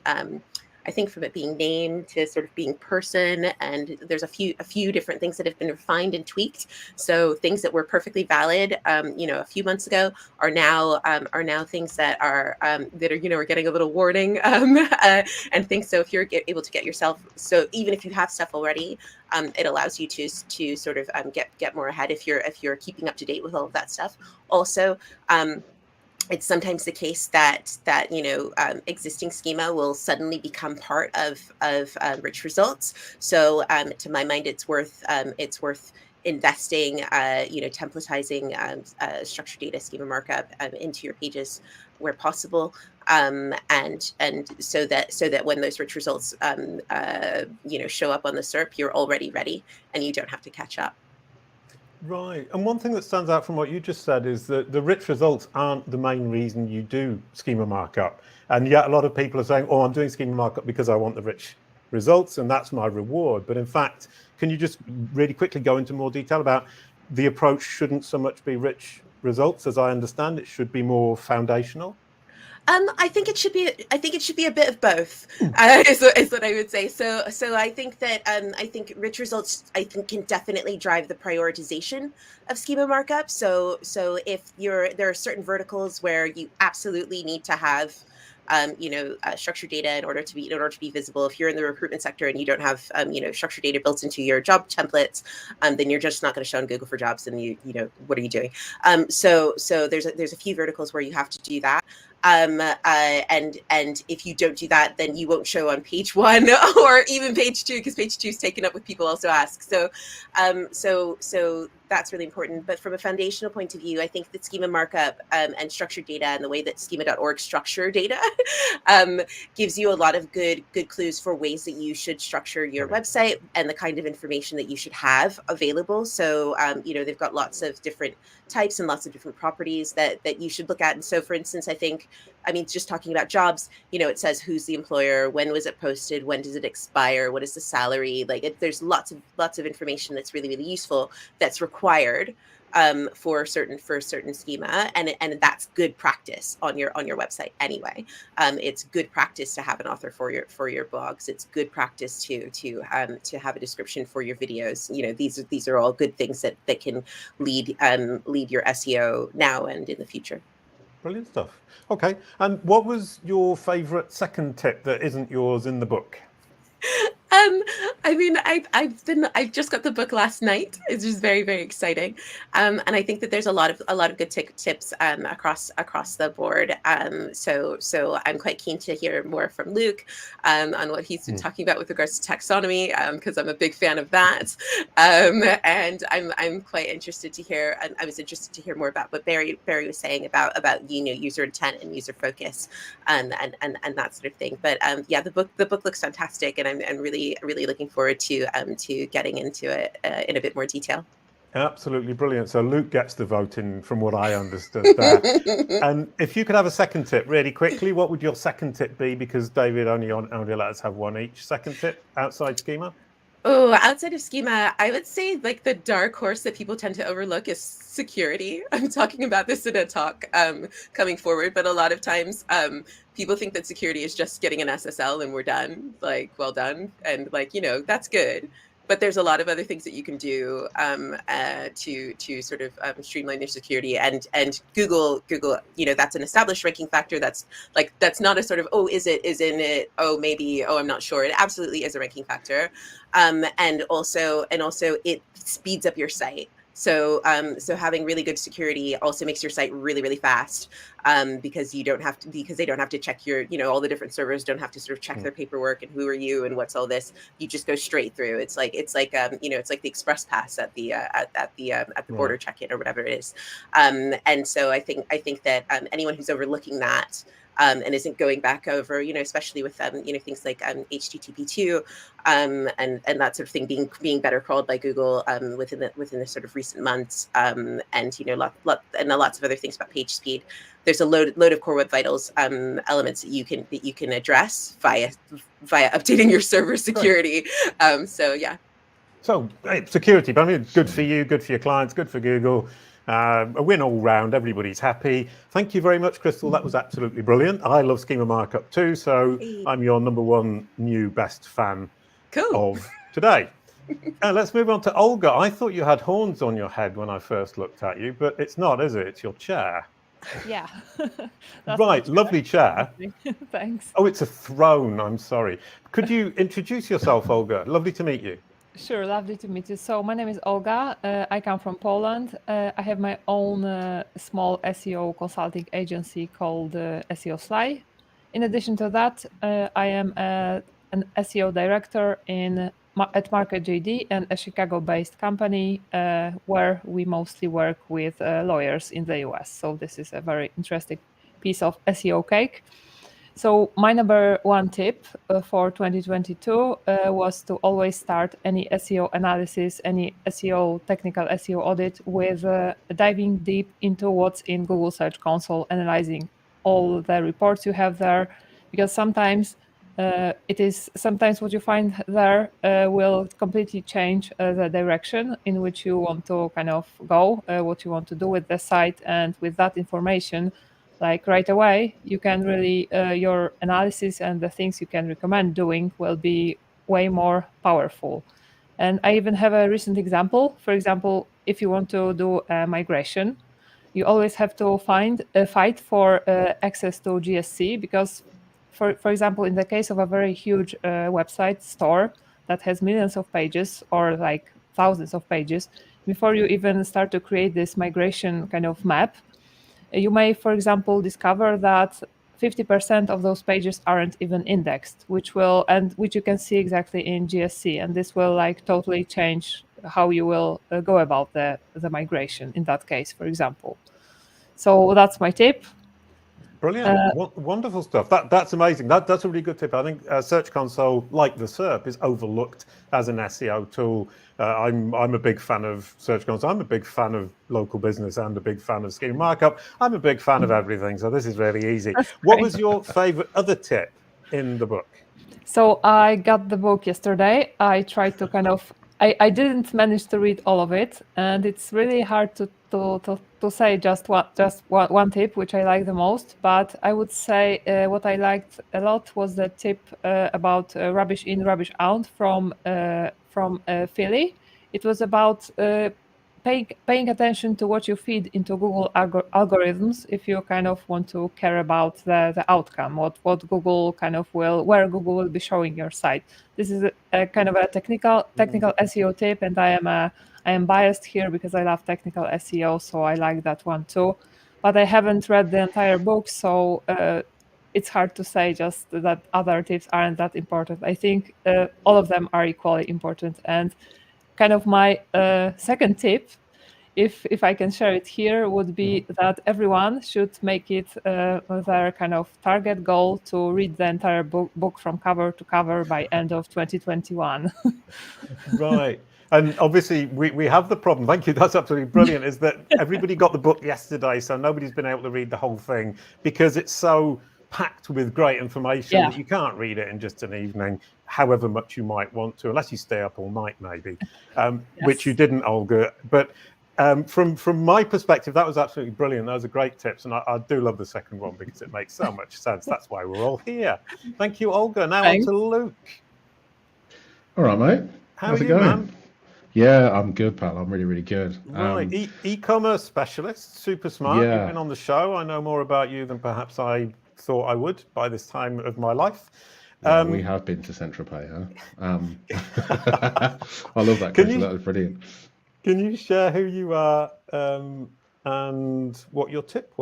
from it being name to sort of being person. And there's a few different things that have been refined and tweaked. So things that were perfectly valid, a few months ago are now things that are are getting a little warning and things. So if you're able to get yourself, so even if you have stuff already, it allows you to sort of get more ahead if you're keeping up to date with all of that stuff. Also, it's sometimes the case that existing schema will suddenly become part of rich results. So to my mind, it's worth investing, templatizing structured data schema markup into your pages where possible, and so that when those rich results show up on the SERP, you're already ready and you don't have to catch up. Right. And one thing that stands out from what you just said is that the rich results aren't the main reason you do schema markup. And yet a lot of people are saying, oh, I'm doing schema markup because I want the rich results and that's my reward. But in fact, can you just really quickly go into more detail about the approach shouldn't so much be rich results, as I understand it should be more foundational? I think it should be. I think it should be a bit of both. Is what I would say. So I think that I think rich results can definitely drive the prioritization of schema markup. So if there are certain verticals where you absolutely need to have structured data in order to be visible. If you're in the recruitment sector and you don't have structured data built into your job templates, then you're just not going to show on Google for Jobs. And what are you doing? So there's a few verticals where you have to do that. And if you don't do that, then you won't show on page 1 or even page 2, because page 2 is taken up with people also ask. So that's really important. But from a foundational point of view, I think that schema markup and structured data and the way that schema.org structure data gives you a lot of good clues for ways that you should structure your website and the kind of information that you should have available. So they've got lots of different types and lots of different properties that you should look at. And so, for instance, just talking about jobs, it says who's the employer, when was it posted, when does it expire, what is the salary? There's lots of information that's really, really useful that's required for a certain schema, and that's good practice on your website anyway. It's good practice to have an author for your blogs. It's good practice to have a description for your videos. These are all good things that can lead your SEO now and in the future. Brilliant stuff. Okay, and what was your favorite second tip that isn't yours in the book? I've just got the book last night. It's just very, very exciting. And I think that there's a lot of good tips across the board. So I'm quite keen to hear more from Luke on what he's been talking about with regards to taxonomy, because I'm a big fan of that. And I'm quite interested to hear, and I was interested to hear more about what Barry was saying about user intent and user focus and that sort of thing. But the book looks fantastic, and I'm really looking forward to getting into it in a bit more detail. Absolutely brilliant. So Luke gets the voting from what I understood there. And if you could have a second tip really quickly, what would your second tip be? Because David only let us have one each. Second tip outside schema? Oh, outside of schema, I would say the dark horse that people tend to overlook is security. I'm talking about this in a talk coming forward, but a lot of times people think that security is just getting an SSL and we're done, well done. And that's good. But there's a lot of other things that you can do to sort of streamline your security. And Google, that's an established ranking factor. That's not a sort of, isn't it? Oh, maybe. Oh, I'm not sure. It absolutely is a ranking factor. And also it speeds up your site. So having really good security also makes your site really, really fast, because they don't have to check your, all the different servers don't have to sort of check their paperwork and who are you and what's all this. You just go straight through. It's like the express pass at the border check-in or whatever it is. And so I think that anyone who's overlooking that and isn't going back over, especially with things like HTTP2 and that sort of thing being better crawled by Google within the sort of recent months, and lots of other things about page speed. There's a load of Core Web Vitals elements that you can address via updating your server security. So security, but good for you, good for your clients, good for Google. A win all round. Everybody's happy. Thank you very much, Crystal. That was absolutely brilliant. I love schema markup too, so I'm your #1 new best fan of today. Let's move on to Olga. I thought you had horns on your head when I first looked at you, but it's not, is it? It's your chair. Yeah. Right, lovely chair. Thanks. Oh, it's a throne. I'm sorry. Could you introduce yourself, Olga? Lovely to meet you. Sure, lovely to meet you. So my name is Olga. I come from Poland. I have my own small SEO consulting agency called SEO Sly. In addition to that, I am an SEO director at MarketJD, and a Chicago-based company where we mostly work with lawyers in the US. So this is a very interesting piece of SEO cake. So my number one tip for 2022 was to always start any SEO analysis, any SEO, technical SEO audit with diving deep into what's in Google Search Console, analyzing all the reports you have there, because sometimes sometimes what you find there will completely change the direction in which you want to kind of go, what you want to do with the site, and with that information, like right away, you can really, your analysis and the things you can recommend doing will be way more powerful. And I even have a recent example. For example, if you want to do a migration, you always have to fight for access to GSC, because, for example, in the case of a very huge website store that has millions of pages or like thousands of pages, before you even start to create this migration kind of map, you may, for example, discover that 50% of those pages aren't even indexed, which you can see exactly in GSC, and this will like totally change how you will go about the migration in that case, for example. So that's my tip. Brilliant, wonderful stuff. That's amazing. That's a really good tip. I think Search Console, like the SERP, is overlooked as an SEO tool. I'm a big fan of Search Console. I'm a big fan of local business and a big fan of schema markup. I'm a big fan of everything. So this is really easy. What was your favorite other tip in the book? So I got the book yesterday. I tried to kind of, I didn't manage to read all of it, and it's really hard to say just one tip which I like the most. But I would say what I liked a lot was the tip about rubbish in, rubbish out from Philly. It was about paying attention to what you feed into Google algorithms if you kind of want to care about the outcome, what Google kind of where Google will be showing your site. This is a kind of a technical SEO tip, and I am biased here because I love technical SEO, so I like that one too. But I haven't read the entire book, so it's hard to say just that other tips aren't that important. I think all of them are equally important. And kind of my second tip, if I can share it here, would be that everyone should make it their kind of target goal to read the entire book from cover to cover by end of 2021. Right. And obviously we have the problem, thank you, that's absolutely brilliant, is that everybody got the book yesterday, so nobody's been able to read the whole thing because it's so packed with great information that you can't read it in just an evening, however much you might want to, unless you stay up all night maybe, which you didn't, Olga. But from my perspective, that was absolutely brilliant. Those are great tips, and I do love the second one because it makes so much sense. That's why we're all here. Thank you, Olga. Now on to Luke. All right, mate. How's it going, man? Yeah, I'm good, pal. I'm really, really good. Right, e-commerce specialist, super smart. You've been on the show. I know more about you than perhaps I thought I would by this time of my life. Yeah, we have been to Saint Tropez, huh? I love that question. That was brilliant. Can you share who you are and what your tip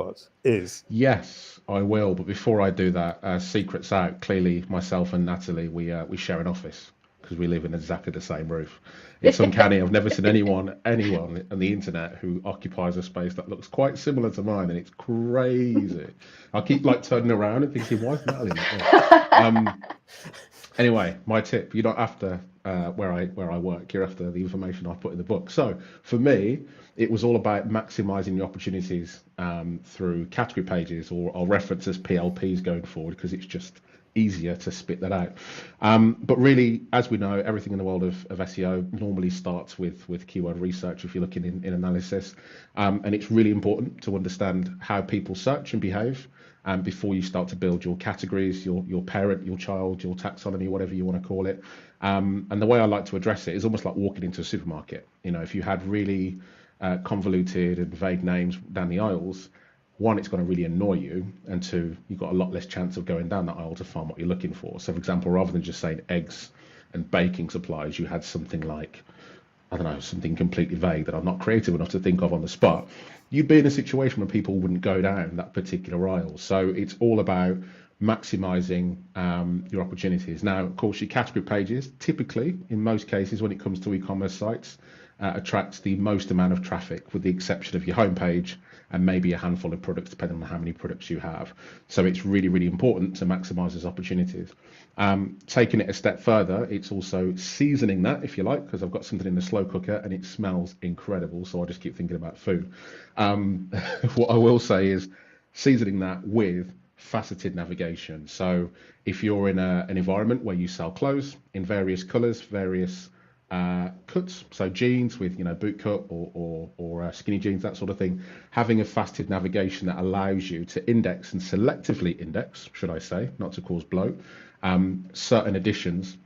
is? Yes, I will. But before I do that, secrets out. Clearly, myself and Natalie, we share an office because we live in exactly the same roof. It's uncanny. I've never seen anyone on the internet who occupies a space that looks quite similar to mine, and it's crazy. I keep like turning around and thinking, why is Natalie not there? Anyway, my tip: you're not after where I work. You're after the information I put in the book. So for me, it was all about maximising the opportunities through category pages, or I'll reference as PLPs going forward because it's just easier to spit that out. But really, as we know, everything in the world of SEO normally starts with keyword research if you're looking in analysis. And it's really important to understand how people search and behave before you start to build your categories, your parent, your child, your taxonomy, whatever you want to call it. And the way I like to address it is almost like walking into a supermarket. You know, if you had really convoluted and vague names down the aisles, one, it's going to really annoy you, and two, you've got a lot less chance of going down that aisle to find what you're looking for. So, for example, rather than just saying eggs and baking supplies, you had something like, I don't know, something completely vague that I'm not creative enough to think of on the spot. You'd be in a situation where people wouldn't go down that particular aisle. So it's all about maximising your opportunities. Now, of course, your category pages, typically, in most cases, when it comes to e-commerce sites, attracts the most amount of traffic, with the exception of your homepage and maybe a handful of products, depending on how many products you have. So it's really, really important to maximize those opportunities. Taking it a step further, it's also seasoning that, if you like, because I've got something in the slow cooker and it smells incredible. So I just keep thinking about food. What I will say is seasoning that with faceted navigation. So if you're in an environment where you sell clothes in various colors, various cuts, so jeans with, you know, boot cut or skinny jeans, that sort of thing, having a faceted navigation that allows you to index and selectively index, should I say, not to cause bloat, certain additions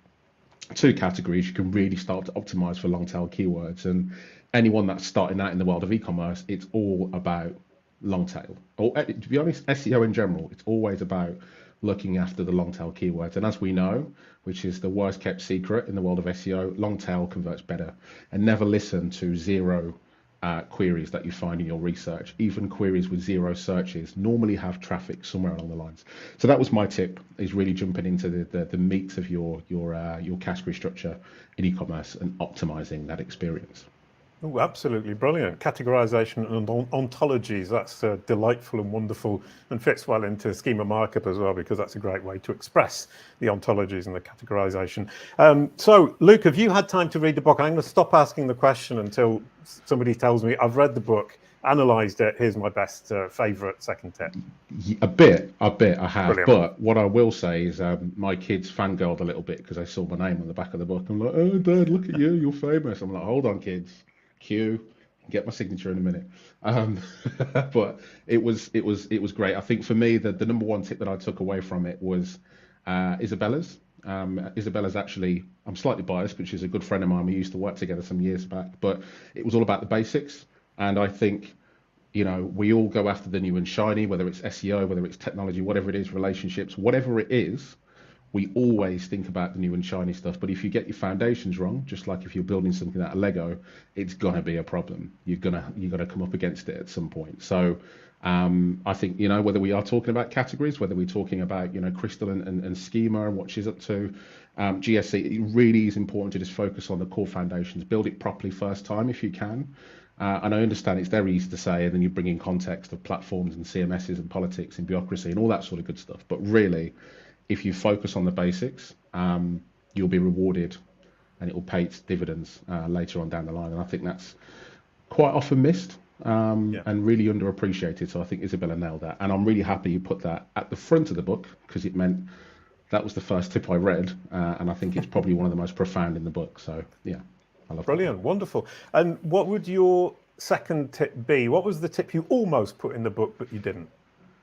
to categories, you can really start to optimize for long tail keywords. And anyone that's starting out in the world of e-commerce, it's all about long tail, or to be honest, SEO in general, it's always about looking after the long tail keywords. And as we know, which is the worst kept secret in the world of SEO, long tail converts better. And never listen to zero queries that you find in your research. Even queries with 0 searches normally have traffic somewhere along the lines. So that was my tip, is really jumping into the meat of your category structure in e-commerce and optimizing that experience. Oh, absolutely brilliant. Categorization and ontologies, that's delightful and wonderful, and fits well into schema markup as well, because that's a great way to express the ontologies and the categorization. So, Luke, have you had time to read the book? I'm going to stop asking the question until somebody tells me I've read the book, analysed it, here's my best favourite second tip. A bit I have. Brilliant. But what I will say is my kids fangirled a little bit because they saw my name on the back of the book. I'm like, oh, Dad, look at you, you're famous. I'm like, hold on, kids. Q, get my signature in a minute. But it was great. I think for me, the number one tip that I took away from it was Izabela's. Izabela's actually, I'm slightly biased, but she's a good friend of mine. We used to work together some years back, but it was all about the basics. And I think, you know, we all go after the new and shiny, whether it's SEO, whether it's technology, whatever it is, relationships, whatever it is. We always think about the new and shiny stuff, but if you get your foundations wrong, just like if you're building something out of Lego, it's gonna be a problem. You're gonna come up against it at some point. So I think, you know, whether we are talking about categories, whether we're talking about, you know, Crystal and Schema and what she's up to, GSC, it really is important to just focus on the core foundations, build it properly first time if you can. And I understand it's very easy to say, and then you bring in context of platforms and CMSs and politics and bureaucracy and all that sort of good stuff. But really, if you focus on the basics, you'll be rewarded and it will pay its dividends later on down the line. And I think that's quite often missed and really underappreciated. So I think Izabela nailed that. And I'm really happy you put that at the front of the book, because it meant that was the first tip I read. And I think it's probably one of the most profound in the book. So yeah, I love it. Brilliant, wonderful. And what would your second tip be? What was the tip you almost put in the book, but you didn't?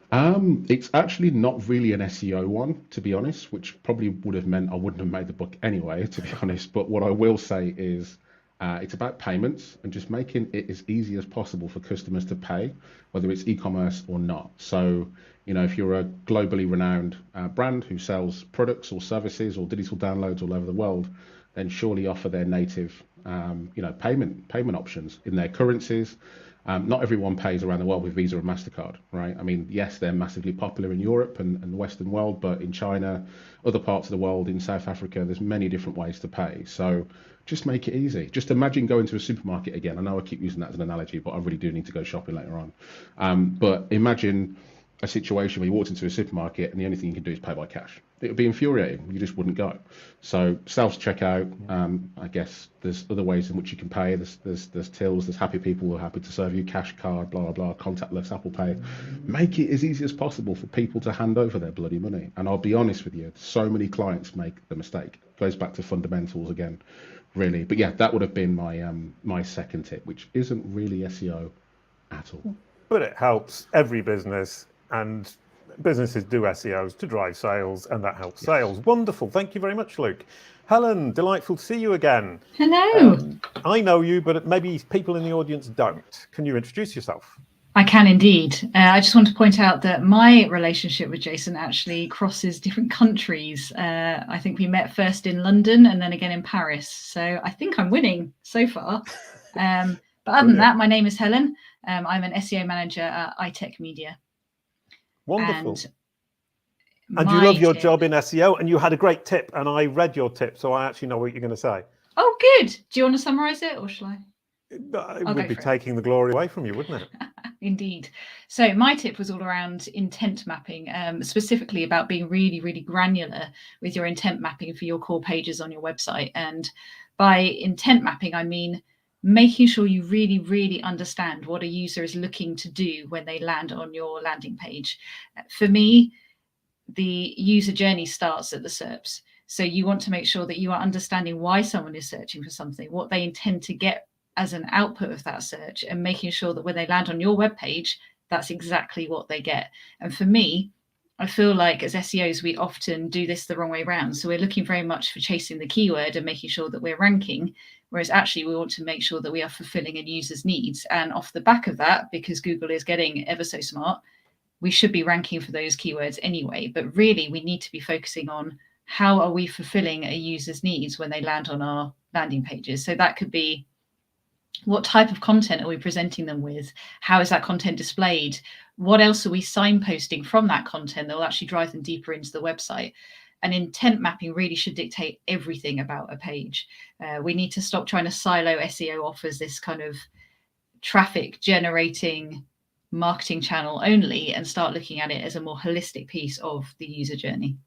It's actually not really an SEO one, to be honest, which probably would have meant I wouldn't have made the book anyway, to be honest. But what I will say is it's about payments and just making it as easy as possible for customers to pay, whether it's e-commerce or not. So, you know, if you're a globally renowned brand who sells products or services or digital downloads all over the world, then surely offer their native, you know, payment options in their currencies. Not everyone pays around the world with Visa and MasterCard, right? I mean, yes, they're massively popular in Europe and the Western world, but in China, other parts of the world, in South Africa, there's many different ways to pay. So just make it easy. Just imagine going to a supermarket again. I know I keep using that as an analogy, but I really do need to go shopping later on. But imagine a situation where you walked into a supermarket and the only thing you can do is pay by cash. It would be infuriating. You just wouldn't go. So self-checkout, I guess there's other ways in which you can pay. There's tills, there's happy people who are happy to serve you, cash card, blah, blah, blah, contactless, Apple Pay. Make it as easy as possible for people to hand over their bloody money. And I'll be honest with you, so many clients make the mistake. Goes back to fundamentals again, really. But yeah, that would have been my second tip, which isn't really SEO at all. But it helps every business, and businesses do SEOs to drive sales, and that helps sales. Wonderful. Thank you very much, Luke. Helen, delightful to see you again. Hello. I know you, but maybe people in the audience don't. Can you introduce yourself? I can indeed. I just want to point out that my relationship with Jason actually crosses different countries. I think we met first in London and then again in Paris. So I think I'm winning so far. But other than that, my name is Helen. I'm an SEO manager at iTech Media. Wonderful. And you love your job in SEO, and you had a great tip, and I read your tip, so I actually know what you're going to say. Oh, good. Do you want to summarize it, or shall I? It I'll would go be for it. taking the glory away from you, wouldn't it? Indeed. So my tip was all around intent mapping, specifically about being really, really granular with your intent mapping for your core pages on your website. And by intent mapping, I mean making sure you really, really understand what a user is looking to do when they land on your landing page. For me, the user journey starts at the SERPs. So you want to make sure that you are understanding why someone is searching for something, what they intend to get as an output of that search, and making sure that when they land on your web page, that's exactly what they get. And for me, I feel like as SEOs, we often do this the wrong way around. So we're looking very much for chasing the keyword and making sure that we're ranking, whereas actually we want to make sure that we are fulfilling a user's needs. And off the back of that, because Google is getting ever so smart, we should be ranking for those keywords anyway. But really, we need to be focusing on how are we fulfilling a user's needs when they land on our landing pages. So that could be, what type of content are we presenting them with? How is that content displayed? What else are we signposting from that content that will actually drive them deeper into the website? And intent mapping really should dictate everything about a page. We need to stop trying to silo SEO off as this kind of traffic generating marketing channel only, and start looking at it as a more holistic piece of the user journey.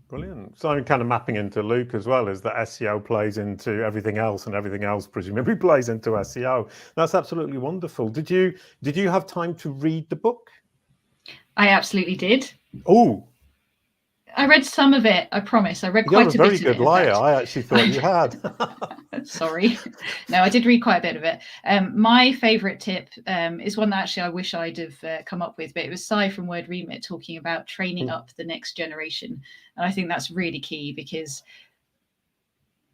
Brilliant. So I'm kind of mapping into Luke as well, is that SEO plays into everything else, and everything else presumably plays into SEO. That's absolutely wonderful. Did you have time to read the book? I absolutely did. Oh, I read some of it, I promise. I read you're quite a a very bit of it. good liar. I actually thought you had. Sorry. No, I did read quite a bit of it. My favourite tip is one that actually I wish I'd have come up with, but it was Sai from Word Remit talking about training up the next generation. And I think that's really key, because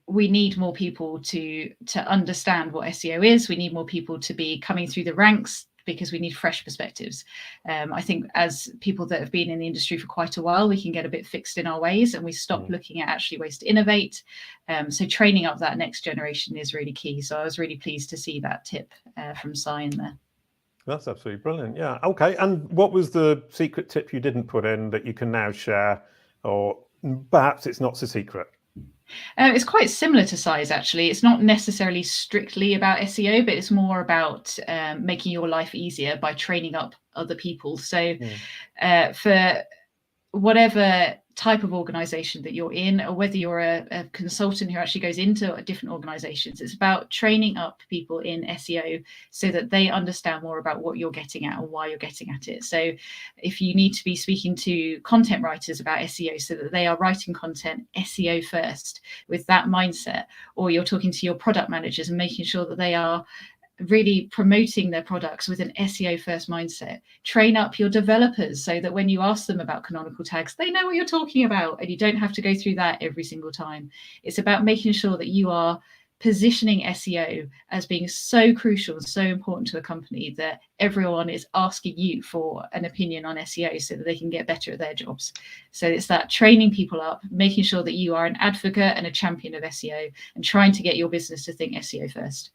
we need more people to understand what SEO is. We need more people to be coming through the ranks, because we need fresh perspectives. I think as people that have been in the industry for quite a while, we can get a bit fixed in our ways, and we stop looking at actually ways to innovate. So training up that next generation is really key. So I was really pleased to see that tip from Sai in there. That's absolutely brilliant. Yeah. Okay. And what was the secret tip you didn't put in that you can now share, or perhaps it's not so secret? It's quite similar to Sai's, actually. It's not necessarily strictly about SEO, but it's more about making your life easier by training up other people. So for whatever type of organization that you're in, or whether you're a consultant who actually goes into different organizations, it's about training up people in SEO so that they understand more about what you're getting at and why you're getting at it. So if you need to be speaking to content writers about SEO so that they are writing content SEO first with that mindset, or you're talking to your product managers and making sure that they are really promoting their products with an SEO first mindset. Train up your developers so that when you ask them about canonical tags, they know what you're talking about, and you don't have to go through that every single time. It's about making sure that you are positioning SEO as being so crucial and so important to a company that everyone is asking you for an opinion on SEO so that they can get better at their jobs. So it's that training people up, making sure that you are an advocate and a champion of SEO, and trying to get your business to think SEO first.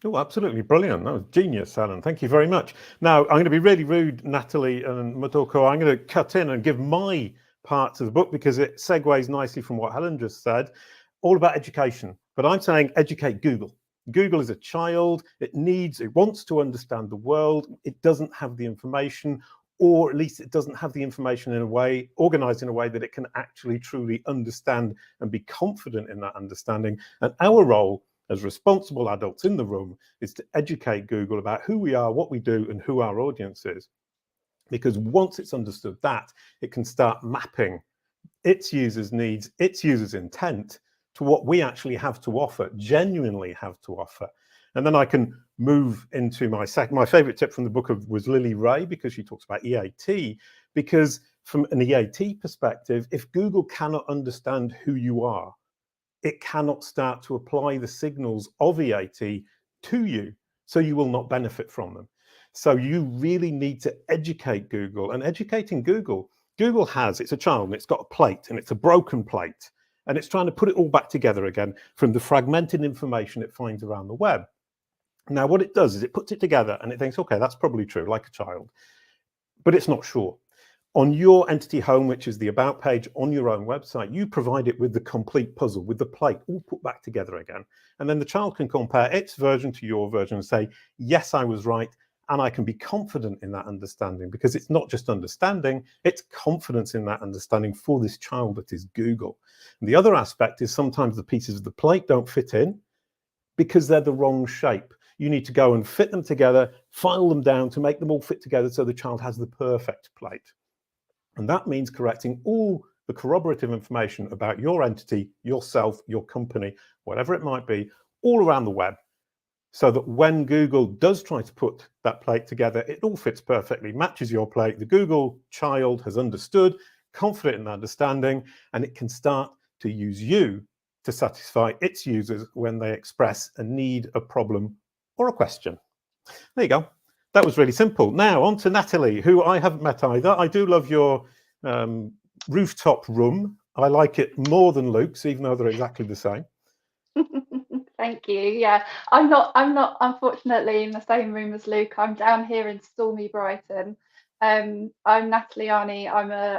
Oh, absolutely brilliant. That was genius, Helen. Thank you very much. Now, I'm going to be really rude, Natalie and Motoko. I'm going to cut in and give my part to the book, because it segues nicely from what Helen just said, all about education. But I'm saying educate Google. Google is a child. It wants to understand the world. It doesn't have the information, or at least it doesn't have the information in a way, organized in a way that it can actually truly understand and be confident in that understanding. And our role as responsible adults in the room is to educate Google about who we are, what we do, and who our audience is. Because once it's understood that, it can start mapping its users' needs, its users' intent to what we actually have to offer, genuinely have to offer. And then I can move into my favorite tip from the book was Lily Ray, because she talks about EAT. Because from an EAT perspective, if Google cannot understand who you are, it cannot start to apply the signals of EAT to you, so you will not benefit from them. So you really need to educate Google. And educating Google, it's a child, and it's got a plate, and it's a broken plate, and it's trying to put it all back together again from the fragmented information it finds around the web. Now, what it does is it puts it together and it thinks, okay, that's probably true, like a child, but it's not sure. On your entity home, which is the about page on your own website, you provide it with the complete puzzle, with the plate all put back together again. And then the child can compare its version to your version and say, yes, I was right. And I can be confident in that understanding, because it's not just understanding, it's confidence in that understanding for this child that is Google. And the other aspect is sometimes the pieces of the plate don't fit in because they're the wrong shape. You need to go and fit them together, file them down to make them all fit together so the child has the perfect plate. And that means correcting all the corroborative information about your entity, yourself, your company, whatever it might be, all around the web, so that when Google does try to put that plate together, it all fits perfectly, matches your plate. The Google child has understood, confident in understanding, and it can start to use you to satisfy its users when they express a need, a problem, or a question. There you go. That was really simple. Now on to Natalie, who I haven't met either. I do love your rooftop room. I like it more than Luke's, even though they're exactly the same. Thank you. Yeah, I'm not unfortunately in the same room as Luke. I'm down here in stormy Brighton. I'm Natalie Arney.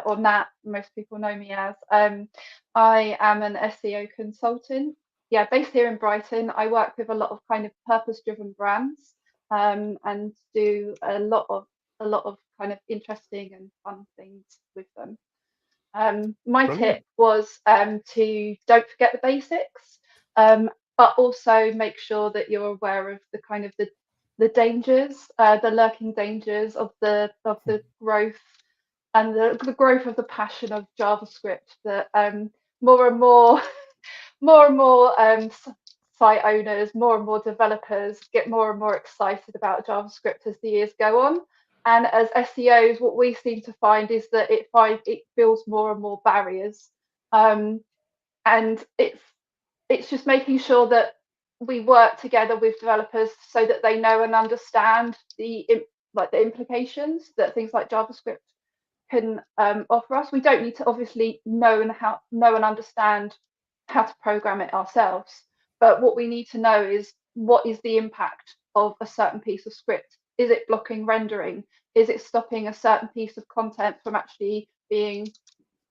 or Nat, most people know me as. I am an SEO consultant. Yeah, based here in Brighton. I work with a lot of kind of purpose-driven brands, and do a lot of kind of interesting and fun things with them. My tip was to don't forget the basics, but also make sure that you're aware of the kind of the dangers, the lurking dangers of the growth and the growth of the passion of JavaScript. That more and more site owners, more and more developers get more and more excited about JavaScript as the years go on. And as SEOs, what we seem to find is that it builds more and more barriers. And it's just making sure that we work together with developers so that they know and understand the implications that things like JavaScript can offer us. We don't need to obviously know and understand how to program it ourselves, but what we need to know is what is the impact of a certain piece of script. Is it blocking rendering? Is it stopping a certain piece of content from actually being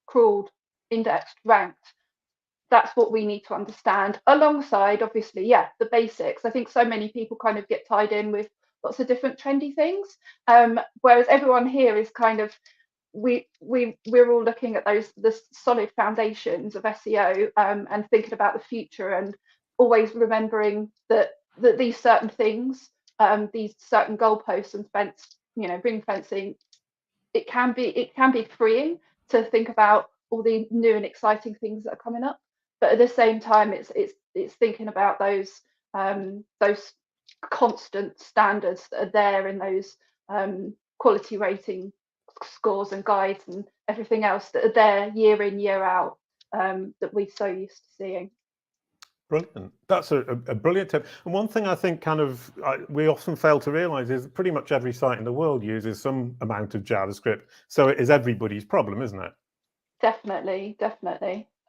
crawled, indexed, ranked? That's what we need to understand, alongside obviously, the basics. I think so many people kind of get tied in with lots of different trendy things, whereas everyone here is kind of we're all looking at the solid foundations of SEO, and thinking about the future, and always remembering that these certain things, these certain goalposts and ring fencing, it can be freeing to think about all the new and exciting things that are coming up, but at the same time it's thinking about those constant standards that are there in those quality rating scores and guides and everything else that are there year in, year out, that we're so used to seeing. Brilliant. That's a brilliant tip. And one thing I think we often fail to realize is that pretty much every site in the world uses some amount of JavaScript. So it is everybody's problem, isn't it? Definitely.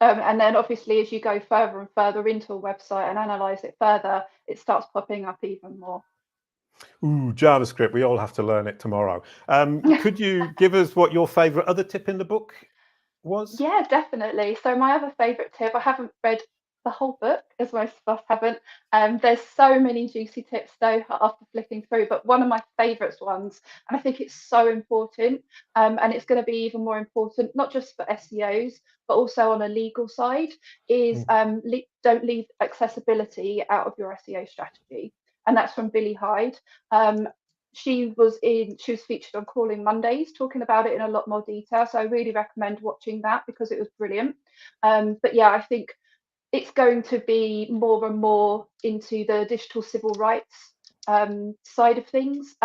And then obviously as you go further and further into a website and analyze it further, it starts popping up even more. Ooh, JavaScript. We all have to learn it tomorrow. Could you give us what your favorite other tip in the book was? Yeah, definitely. So my other favorite tip, I haven't read the whole book, as most of us haven't. There's so many juicy tips though after flicking through, but one of my favorites ones, and I think it's so important, and it's going to be even more important, not just for SEOs, but also on a legal side, is don't leave accessibility out of your SEO strategy. And that's from Billie Hyde. She was featured on Calling Mondays, talking about it in a lot more detail. So I really recommend watching that because it was brilliant. But yeah, I think it's going to be more and more into the digital civil rights side of things.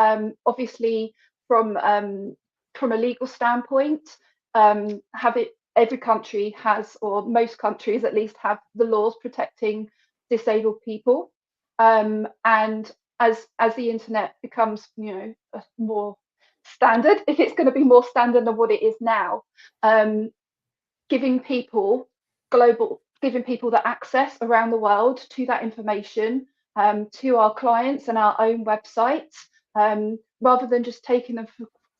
Obviously, from a legal standpoint, every country has, or most countries at least, have the laws protecting disabled people. And as the internet becomes, more standard, if it's going to be more standard than what it is now, giving people the access around the world to that information, to our clients and our own websites, rather than just taking them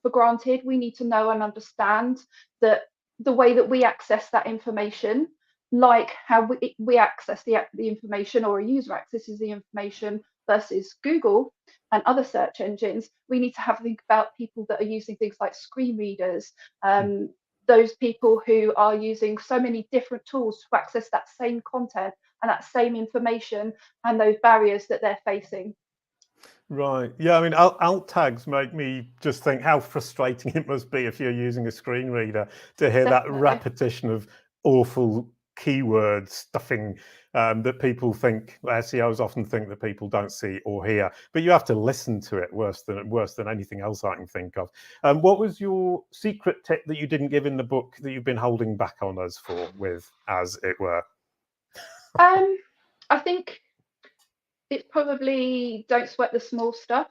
for granted. We need to know and understand that the way that we access that information, like how we access the information, or a user accesses the information versus Google and other search engines, we need to have a think about people that are using things like screen readers, those people who are using so many different tools to access that same content and that same information, and those barriers that they're facing. Right. Yeah, I mean, alt tags make me just think how frustrating it must be if you're using a screen reader to hear that repetition of awful keyword stuffing that people think, SEOs often think that people don't see or hear, but you have to listen to it worse than anything else I can think of. What was your secret tip that you didn't give in the book that you've been holding back on us with, as it were? I think it's probably don't sweat the small stuff.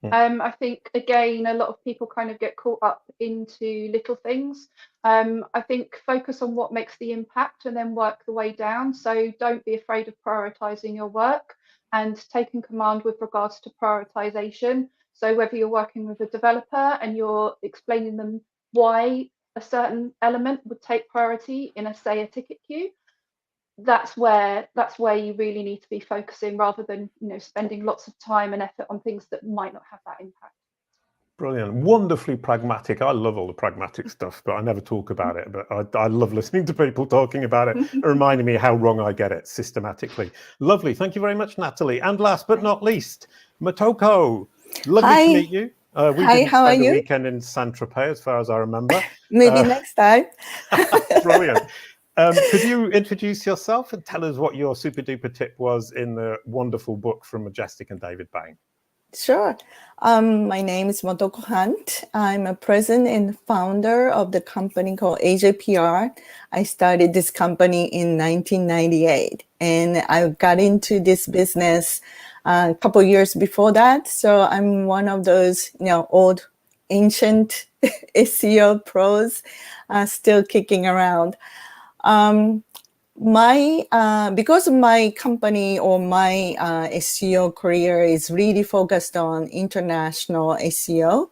I think, again, a lot of people kind of get caught up into little things. I think focus on what makes the impact and then work the way down. So don't be afraid of prioritizing your work and taking command with regards to prioritization. So whether you're working with a developer and you're explaining them why a certain element would take priority in say a ticket queue, that's where you really need to be focusing, rather than spending lots of time and effort on things that might not have that impact. Brilliant. Wonderfully pragmatic. I love all the pragmatic stuff, but I never talk about it. But I love listening to people talking about it, reminding me how wrong I get it systematically. Lovely. Thank you very much, Natalie. And last but not least, Motoko. Lovely to meet you. We didn't spend the weekend in Saint-Tropez, as far as I remember. Maybe next time. Brilliant. Could you introduce yourself and tell us what your super duper tip was in the wonderful book from Majestic and David Bain? Sure. My name is Motoko Hunt. I'm a president and founder of the company called AJPR. I started this company in 1998, and I got into this business a couple years before that. So I'm one of those, old, ancient SEO pros, still kicking around. Because my company or my SEO career is really focused on international SEO,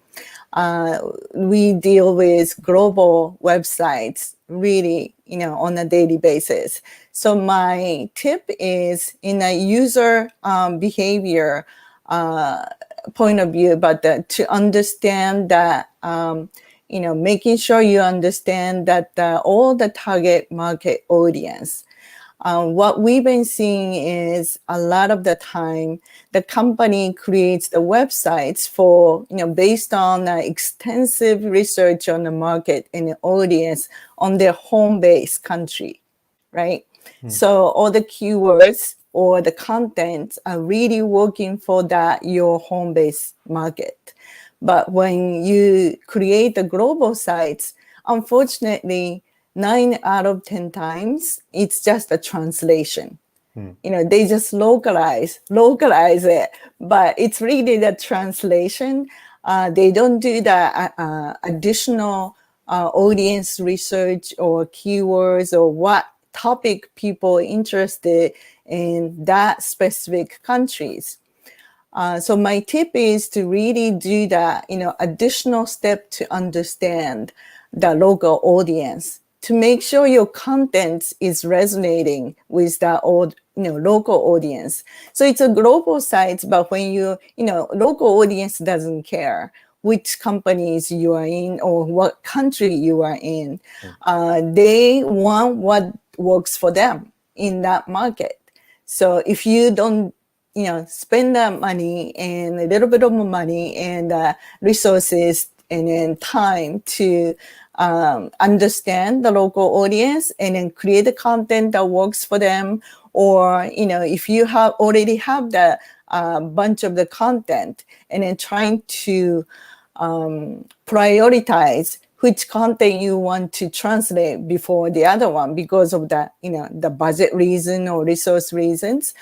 we deal with global websites really, on a daily basis. So my tip is in a user behavior point of view, but to understand that making sure you understand that all the target market audience. What we've been seeing is a lot of the time, the company creates the websites for, based on extensive research on the market and the audience on their home base country, right? So all the keywords or the content are really working for your home base market. But when you create the global sites, unfortunately, 9 out of 10 times, it's just a translation. They just localize it, but it's really the translation. They don't do the additional audience research or keywords or what topic people are interested in that specific countries. So my tip is to really do that, additional step to understand the local audience, to make sure your content is resonating with the local audience. So it's a global site, but when local audience doesn't care which companies you are in or what country you are in. They want what works for them in that market. So if you don't spend that money and a little bit of money and resources and then time to understand the local audience and then create the content that works for them, or if you already have the bunch of the content and then trying to prioritize which content you want to translate before the other one because of the budget reason or resource reasons,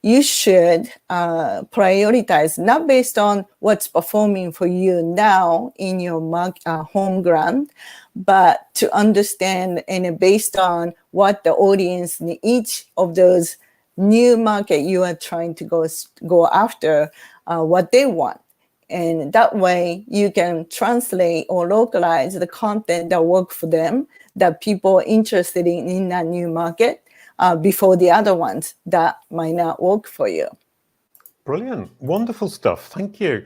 you should prioritize, not based on what's performing for you now in your home ground, but to understand and based on what the audience in each of those new market you are trying to go after, what they want. And that way you can translate or localize the content that work for them, that people are interested in that new market before the other ones that might not work for you. Brilliant. Wonderful stuff. Thank you.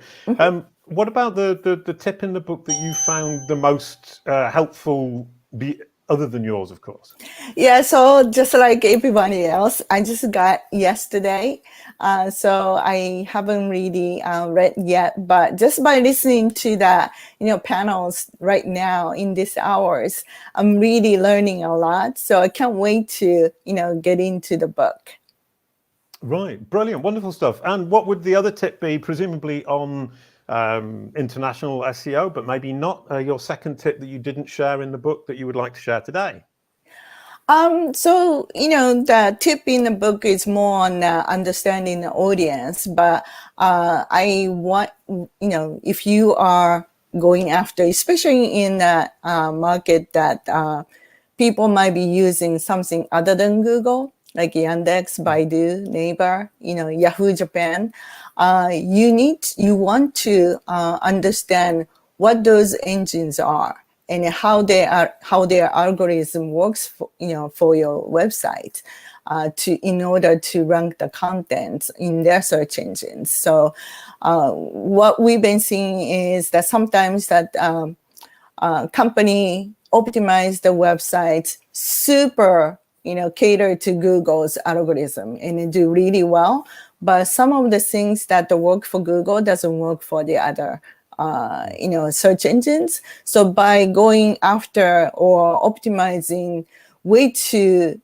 What about the tip in the book that you found the most helpful, other than yours, of course? Yeah, so just like everybody else, I just got yesterday. So I haven't really read yet, but just by listening to the panels right now in these hours, I'm really learning a lot. So I can't wait to get into the book. Right, brilliant, wonderful stuff. And what would the other tip be? Presumably on international SEO, but maybe not your second tip that you didn't share in the book that you would like to share today? So, the tip in the book is more on understanding the audience, but I want, if you are going after, especially in the market that people might be using something other than Google, like Yandex, Baidu, Naver, Yahoo Japan, you want to understand what those engines are and how their algorithm works for your website in order to rank the content in their search engines. So what we've been seeing is that sometimes that company optimize the website super cater to Google's algorithm and they do really well. But some of the things that work for Google doesn't work for the other search engines. So by going after or optimizing way to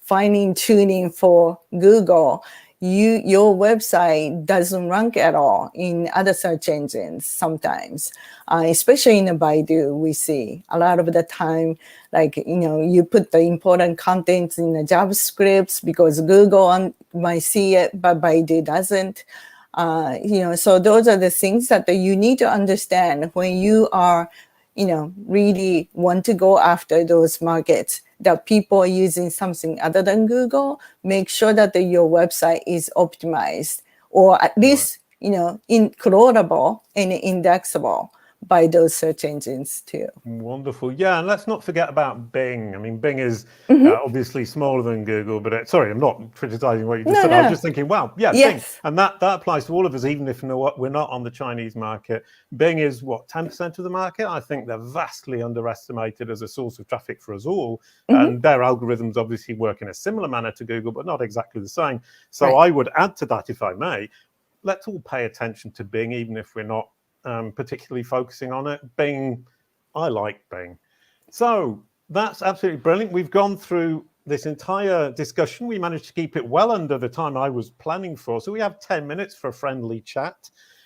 finding tuning for Google, your website doesn't rank at all in other search engines sometimes, especially in the Baidu. We see a lot of the time, like you put the important content in the JavaScript because Google might see it, but Baidu doesn't. So those are the things that you need to understand when you are, really want to go after those markets that people are using something other than Google. Make sure that your website is optimized or at least, crawlable and indexable by those search engines too. Wonderful. Yeah, and let's not forget about Bing. I mean, Bing is obviously smaller than Google, but sorry, I'm not criticizing what you just said. I was just thinking, wow, yeah, Bing. And that applies to all of us, even if we're not on the Chinese market. Bing is, 10% of the market? I think they're vastly underestimated as a source of traffic for us all. And their algorithms obviously work in a similar manner to Google, but not exactly the same. So I would add to that, if I may, let's all pay attention to Bing, even if we're not particularly focusing on it. Bing, I like Bing. So that's absolutely brilliant. We've gone through this entire discussion. We managed to keep it well under the time I was planning for. So we have 10 minutes for a friendly chat.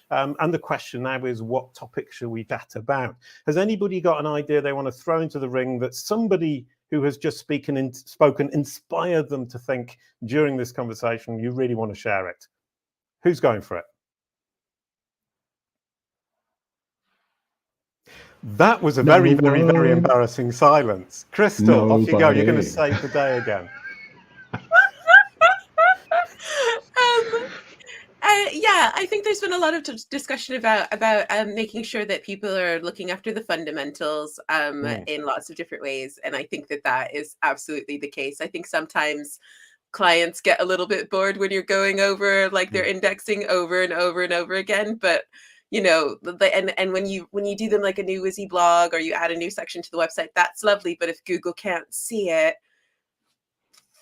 And the question now is, what topic should we chat about? Has anybody got an idea they want to throw into the ring that somebody who has just spoken inspired them to think during this conversation? You really want to share it? Who's going for it? That was a very, very, very embarrassing silence. Crystal, off you go. You're going to save the day again. Yeah, I think there's been a lot of discussion about making sure that people are looking after the fundamentals in lots of different ways. And I think that is absolutely the case. I think sometimes clients get a little bit bored when you're going over like they're indexing over and over and over again. But and when you do them like a new Wizzy blog or you add a new section to the website, that's lovely. But if Google can't see it,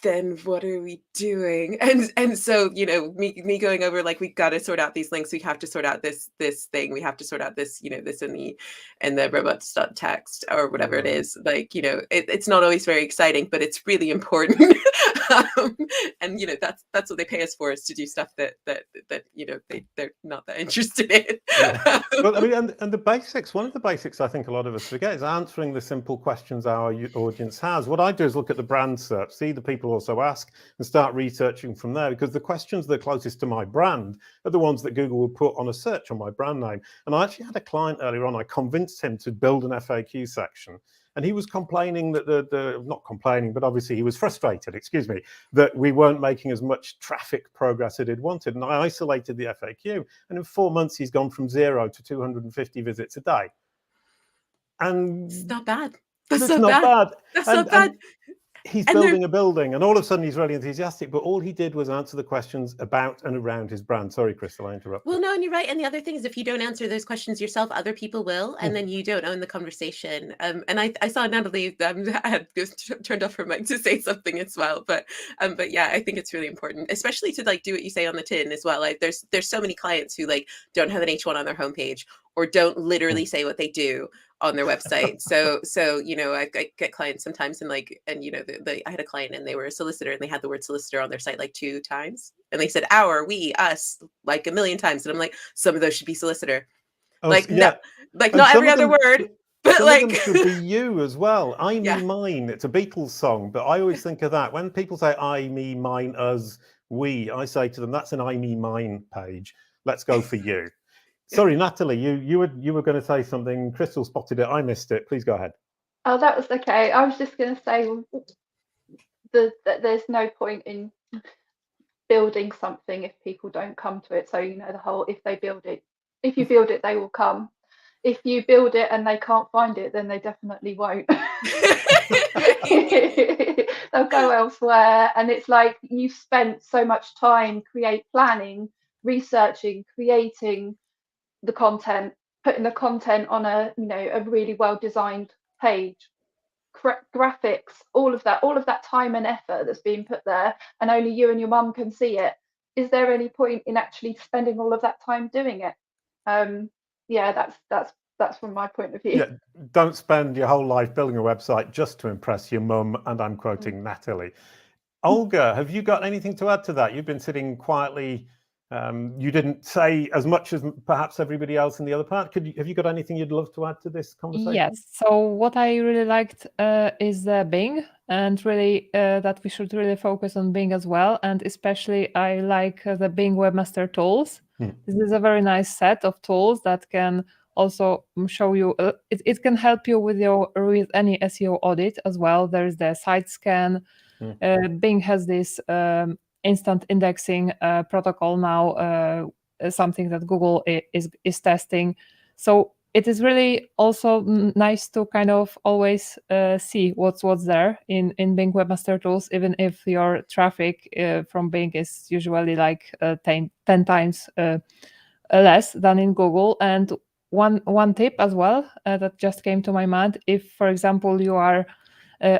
then what are we doing? And so, me going over, like, we've got to sort out these links. We have to sort out this thing. We have to sort out this, this in the robots.txt or whatever it is. Like, it's not always very exciting, but it's really important. And that's what they pay us for, is to do stuff that they're not that interested in. Well, I mean, and the basics, one of the basics I think a lot of us forget is answering the simple questions our audience has. What I do is look at the brand search, see the people also ask, and start researching from there, because the questions that are closest to my brand are the ones that Google will put on a search on my brand name. And I actually had a client earlier on, I convinced him to build an FAQ section. And he was complaining that not complaining, but obviously he was frustrated, excuse me, that we weren't making as much traffic progress as he'd wanted. And I isolated the FAQ, and in 4 months he's gone from 0 to 250 visits a day. And it's not bad. That's it's not bad. That's not bad. He's building a building, and all of a sudden he's really enthusiastic, but all he did was answer the questions about and around his brand. Sorry, Crystal, I interrupted. Well, no, and you're right. And the other thing is, if you don't answer those questions yourself, other people will, and then you don't own the conversation. And I saw Natalie had turned off her mic to say something as well. But yeah, I think it's really important, especially to like do what you say on the tin as well. Like there's so many clients who like don't have an H1 on their homepage or don't literally say what they do on their website. So you know, I get clients sometimes and you know, I had a client and they were a solicitor and they had the word solicitor on their site like 2 times, and they said our, we, us like 1 million times, and I'm like, some of those should be solicitor. Like yeah. Not every other word, but like some of them should be you as well. I, me, mine. It's a Beatles song, but I always think of that when people say I, me, mine, us, we. I say to them, that's an I, me, mine page. Let's go for you. Sorry, Natalie, you were going to say something. Crystal spotted it. I missed it. Please go ahead. Oh, that was okay. I was just going to say that there's no point in building something if people don't come to it. So, you know, the whole, if you build it, they will come. If you build it and they can't find it, then they definitely won't. They'll go elsewhere. And it's like you've spent so much time planning, researching, creating the content, putting the content on a really well designed page, graphics, all of that time and effort that's being put there, and only you and your mum can see it. Is there any point in actually spending all of that time doing it? Yeah, that's from my point of view. Yeah, don't spend your whole life building a website just to impress your mum, and I'm quoting Natalie. Olga, have you got anything to add to that? You've been sitting quietly. You didn't say as much as perhaps everybody else in the other part. Have you got anything you'd love to add to this conversation? Yes. So what I really liked is Bing, and really that we should really focus on Bing as well. And especially I like the Bing Webmaster Tools. This is a very nice set of tools that can also show you, it can help you with any SEO audit as well. There's the site scan. Bing has this instant indexing protocol now, something that Google is testing. So it is really also nice to kind of always see what's there in Bing Webmaster Tools, even if your traffic from Bing is usually like 10 times less than in Google. And one tip as well that just came to my mind, if for example you are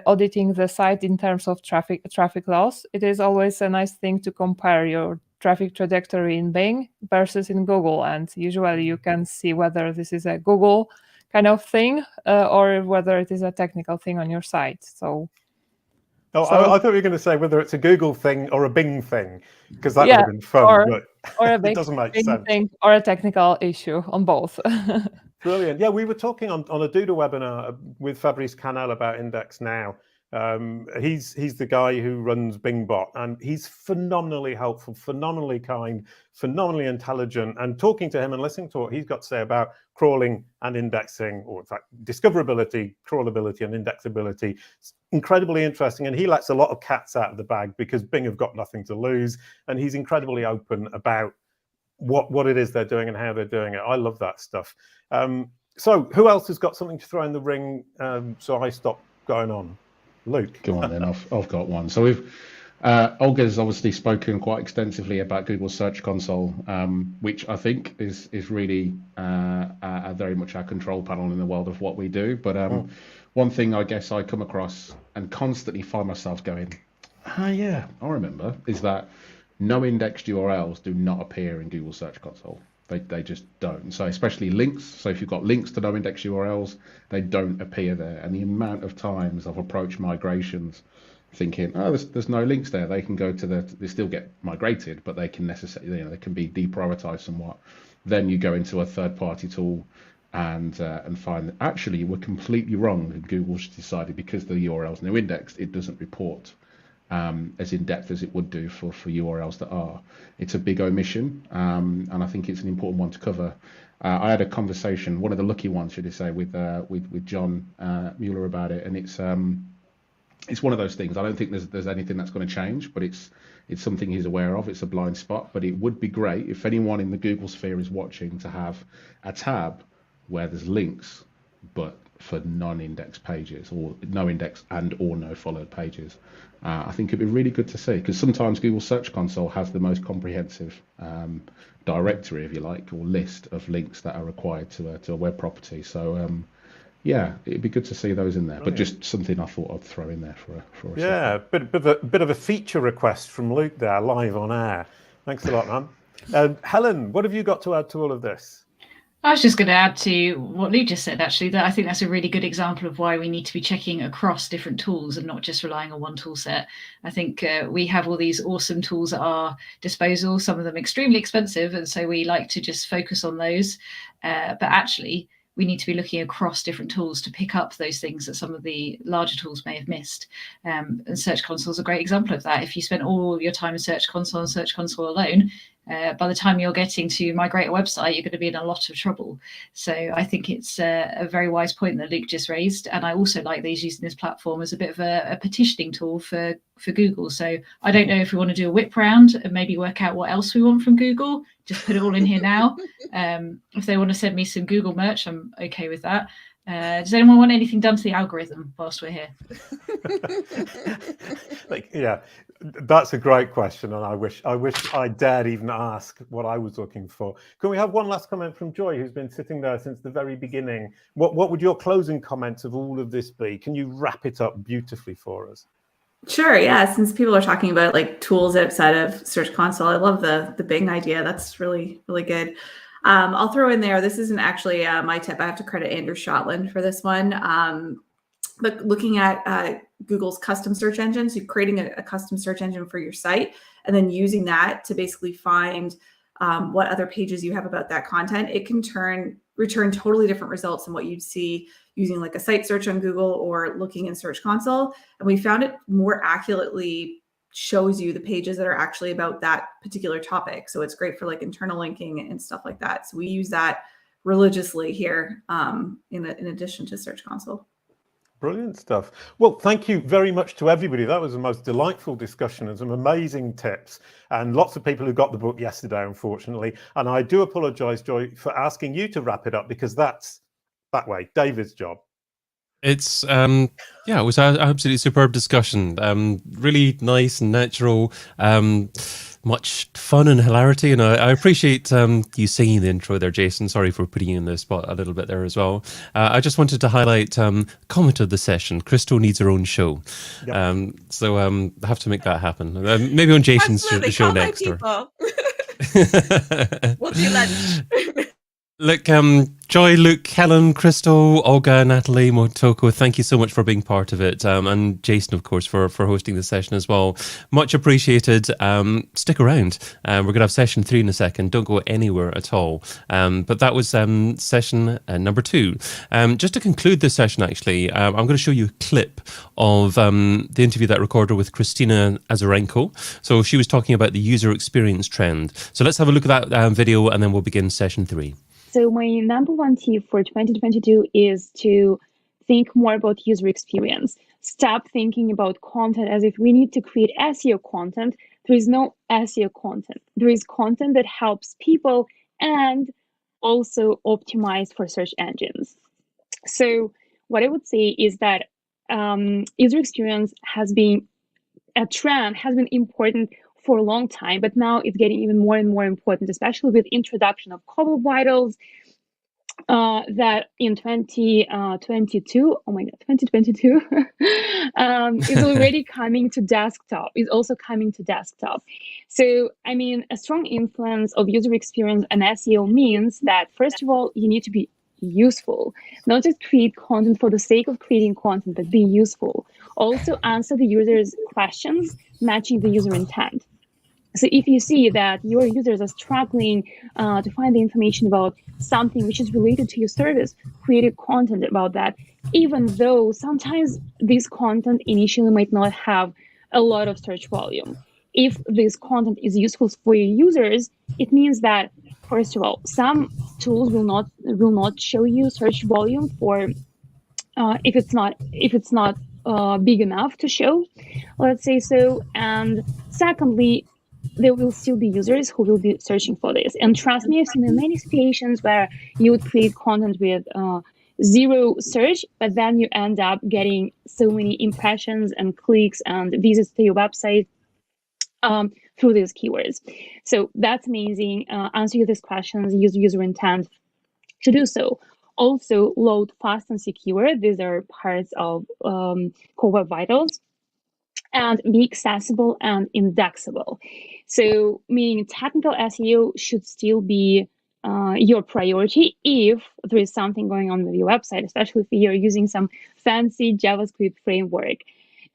auditing the site in terms of traffic loss, it is always a nice thing to compare your traffic trajectory in Bing versus in Google, and usually you can see whether this is a Google kind of thing or whether it is a technical thing on your site. I thought you were going to say whether it's a Google thing or a Bing thing, because that would have been fun, but or a it doesn't make sense. Thing or a technical issue on both. Brilliant. Yeah, we were talking on a Duda webinar with Fabrice Canel about Index Now. He's the guy who runs BingBot, and he's phenomenally helpful, phenomenally kind, phenomenally intelligent. And talking to him and listening to what he's got to say about crawling and indexing, or in fact, discoverability, crawlability, and indexability, it's incredibly interesting. And he lets a lot of cats out of the bag because Bing have got nothing to lose, and he's incredibly open about what it is they're doing and how they're doing it. I love that stuff. So who else has got something to throw in the ring so I stop going on? Luke. Go on then, I've got one. So Olga's obviously spoken quite extensively about Google Search Console, which I think is really very much our control panel in the world of what we do. But one thing I guess I come across and constantly find myself going, yeah, I remember, is that no indexed URLs do not appear in Google Search Console. They just don't. So especially links. So if you've got links to no indexed URLs, they don't appear there. And the amount of times I've approached migrations thinking, oh, there's no links there. They can go to they still get migrated, but they can necessarily, they can be deprioritized somewhat. Then you go into a third-party tool and find that actually you were completely wrong. And Google's decided because the URL's no indexed, it doesn't report as in depth as it would do for URLs that are. It's a big omission, and I think it's an important one to cover. I had a conversation, one of the lucky ones, should I say, with John Mueller about it, and it's one of those things. I don't think there's anything that's going to change, but it's something he's aware of. It's a blind spot, but it would be great if anyone in the Google sphere is watching to have a tab where there's links, but for non-index pages, or no index and or no followed pages. I think it'd be really good to see, because sometimes Google Search Console has the most comprehensive directory, if you like, or list of links that are required to a web property. So yeah, it'd be good to see those in there. Brilliant. But just something I thought I'd throw in there for a yeah, bit of a feature request from Luke there, live on air. Thanks a lot, man. Helen, what have you got to add to all of this? I was just going to add to what Luke just said, actually, that I think that's a really good example of why we need to be checking across different tools and not just relying on one tool set. I think we have all these awesome tools at our disposal, some of them extremely expensive, and so we like to just focus on those. But actually, we need to be looking across different tools to pick up those things that some of the larger tools may have missed. And Search Console is a great example of that. If you spend all your time in Search Console and Search Console alone, by the time you're getting to migrate a website, you're going to be in a lot of trouble. So I think it's a very wise point that Luke just raised. And I also like that he's using this platform as a bit of a petitioning tool for Google. So I don't know if we want to do a whip round and maybe work out what else we want from Google. Just put it all in here now. If they want to send me some Google merch, I'm okay with that. Does anyone want anything done to the algorithm whilst we're here? Yeah, that's a great question, and I wish I dared even ask what I was looking for. Can we have one last comment from Joy, who's been sitting there since the very beginning? What would your closing comments of all of this be? Can you wrap it up beautifully for us? Sure, yeah. Since people are talking about like tools outside of Search Console, I love the Bing idea. That's really, really good. I'll throw in there, this isn't actually my tip. I have to credit Andrew Shotland for this one. But looking at Google's custom search engine, so creating a custom search engine for your site, and then using that to basically find what other pages you have about that content, it can return totally different results than what you'd see using like a site search on Google or looking in Search Console. And we found it more accurately shows you the pages that are actually about that particular topic. So it's great for like internal linking and stuff like that. So we use that religiously here in addition to Search Console. Brilliant stuff. Well, thank you very much to everybody. That was the most delightful discussion and some amazing tips, and lots of people who got the book yesterday, unfortunately. And I do apologize, Joy, for asking you to wrap it up, because that's that way David's job. It's yeah, it was an absolutely superb discussion. Really nice and natural, much fun and hilarity, and I appreciate you singing the intro there, Jason. Sorry for putting you in the spot a little bit there as well. I just wanted to highlight comment of the session. Crystal needs her own show, yep. So I have to make that happen. Maybe on Jason's show next. Or... We'll do lunch. Look, Joy, Luke, Helen, Crystal, Olga, Natalie, Motoko, thank you so much for being part of it. And Jason, of course, for hosting the session as well. Much appreciated. Stick around. We're going to have session 3 in a second. Don't go anywhere at all. But that was session number 2. Just to conclude this session, actually, I'm going to show you a clip of the interview that I recorded with Christina Azarenko. So she was talking about the user experience trend. So let's have a look at that video, and then we'll begin session 3. So my number one tip for 2022 is to think more about user experience. Stop thinking about content as if we need to create SEO content. There is no SEO content. There is content that helps people and also optimize for search engines. So what I would say is that user experience has been a trend, has been important for a long time, but now it's getting even more and more important, especially with introduction of Cobble Vitals that in 2022, oh my God, 2022 is already coming to desktop, is also coming to desktop. So, I mean, a strong influence of user experience and SEO means that, first of all, you need to be useful, not just create content for the sake of creating content, but be useful. Also answer the user's questions, matching the user intent. So if you see that your users are struggling to find the information about something which is related to your service, create content about that, even though sometimes this content initially might not have a lot of search volume. If this content is useful for your users, it means that, first of all, some tools will not show you search volume for if it's not big enough to show, let's say so. And secondly, there will still be users who will be searching for this. And trust me, I've seen in many situations where you would create content with zero search, but then you end up getting so many impressions and clicks and visits to your website through these keywords. So that's amazing. Answer these questions, use user intent to do so. Also, load fast and secure. These are parts of Core Web Vitals. And be accessible and indexable. So, meaning technical SEO should still be your priority if there is something going on with your website, especially if you're using some fancy JavaScript framework.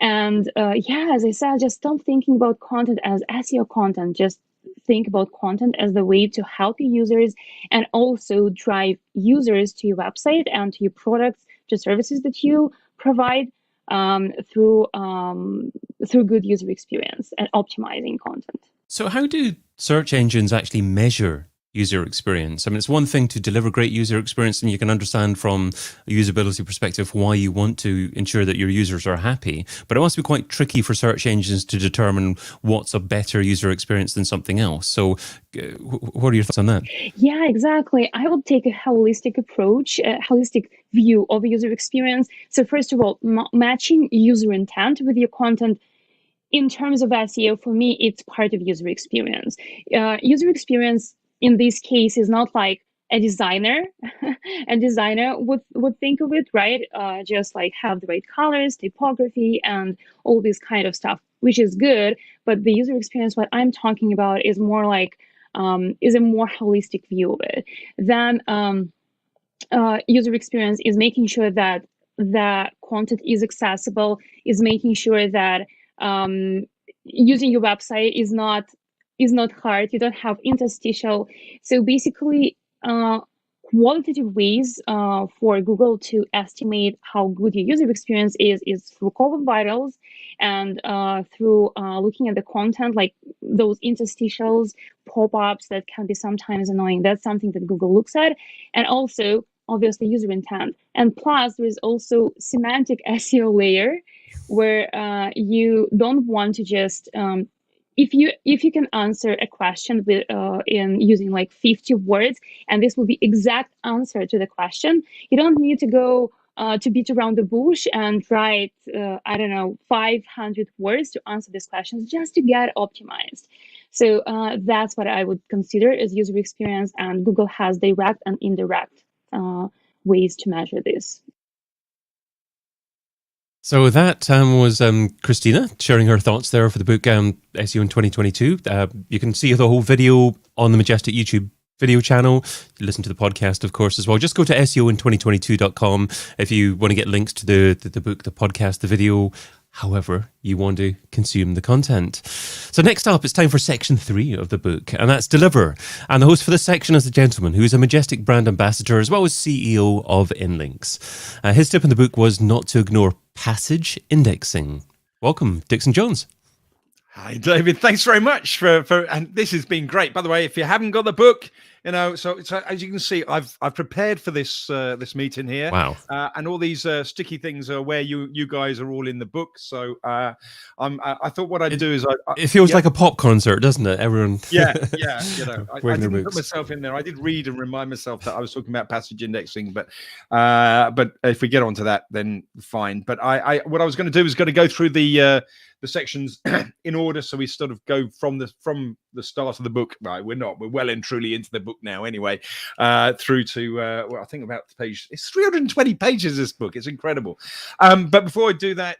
And as I said, just stop thinking about content as SEO content. Just think about content as the way to help your users and also drive users to your website and to your products, to services that you provide through good user experience and optimizing content. So how do search engines actually measure user experience? I mean, it's one thing to deliver great user experience, and you can understand from a usability perspective why you want to ensure that your users are happy, but it must be quite tricky for search engines to determine what's a better user experience than something else. So what are your thoughts on that? Yeah, exactly. I would take a holistic approach, a holistic view of the user experience. So first of all, matching user intent with your content. In terms of SEO, for me, it's part of user experience. User experience in this case is not like a designer. A designer would think of it, right? Just like have the right colors, typography, and all this kind of stuff, which is good. But the user experience, what I'm talking about, is more like is a more holistic view of it. Then user experience is making sure that the content is accessible, is making sure that using your website is not hard. You don't have interstitial. So basically, qualitative ways for Google to estimate how good your user experience is through Core Web Vitals and through looking at the content, like those interstitials, pop-ups that can be sometimes annoying. That's something that Google looks at, and also obviously user intent. And plus, there is also semantic SEO layer, where you don't want to just if you can answer a question with in using like 50 words, and this will be exact answer to the question, you don't need to go to beat around the bush and write 500 words to answer these questions just to get optimized. So that's what I would consider as user experience, and Google has direct and indirect ways to measure this. So that was Christina sharing her thoughts there for the book SEO in 2022. You can see the whole video on the Majestic YouTube video channel. Listen to the podcast, of course, as well. Just go to SEO in2022.com if you want to get links to the book, the podcast, the video, however you want to consume the content. So next up, it's time for section 3 of the book, and that's Deliver. And the host for this section is a gentleman who is a Majestic brand ambassador as well as CEO of InLinks. His tip in the book was not to ignore passage indexing. Welcome, Dixon Jones. Hi, David. Thanks very much for and this has been great. By the way, if you haven't got the book, so as you can see, I've prepared for this this meeting here. Wow. And all these sticky things are where you guys are all in the book. So I thought what I'd do is it feels like a pop concert, doesn't it? Everyone. Yeah. I didn't put myself in there. I did read and remind myself that I was talking about passage indexing, but if we get onto that, then fine. But what I was going to do is going to go through the sections in order, so we sort of go from the start of the book. Right, we're well and truly into the book now anyway, through to I think about the page, it's 320 pages, this book. It's incredible. But before I do that,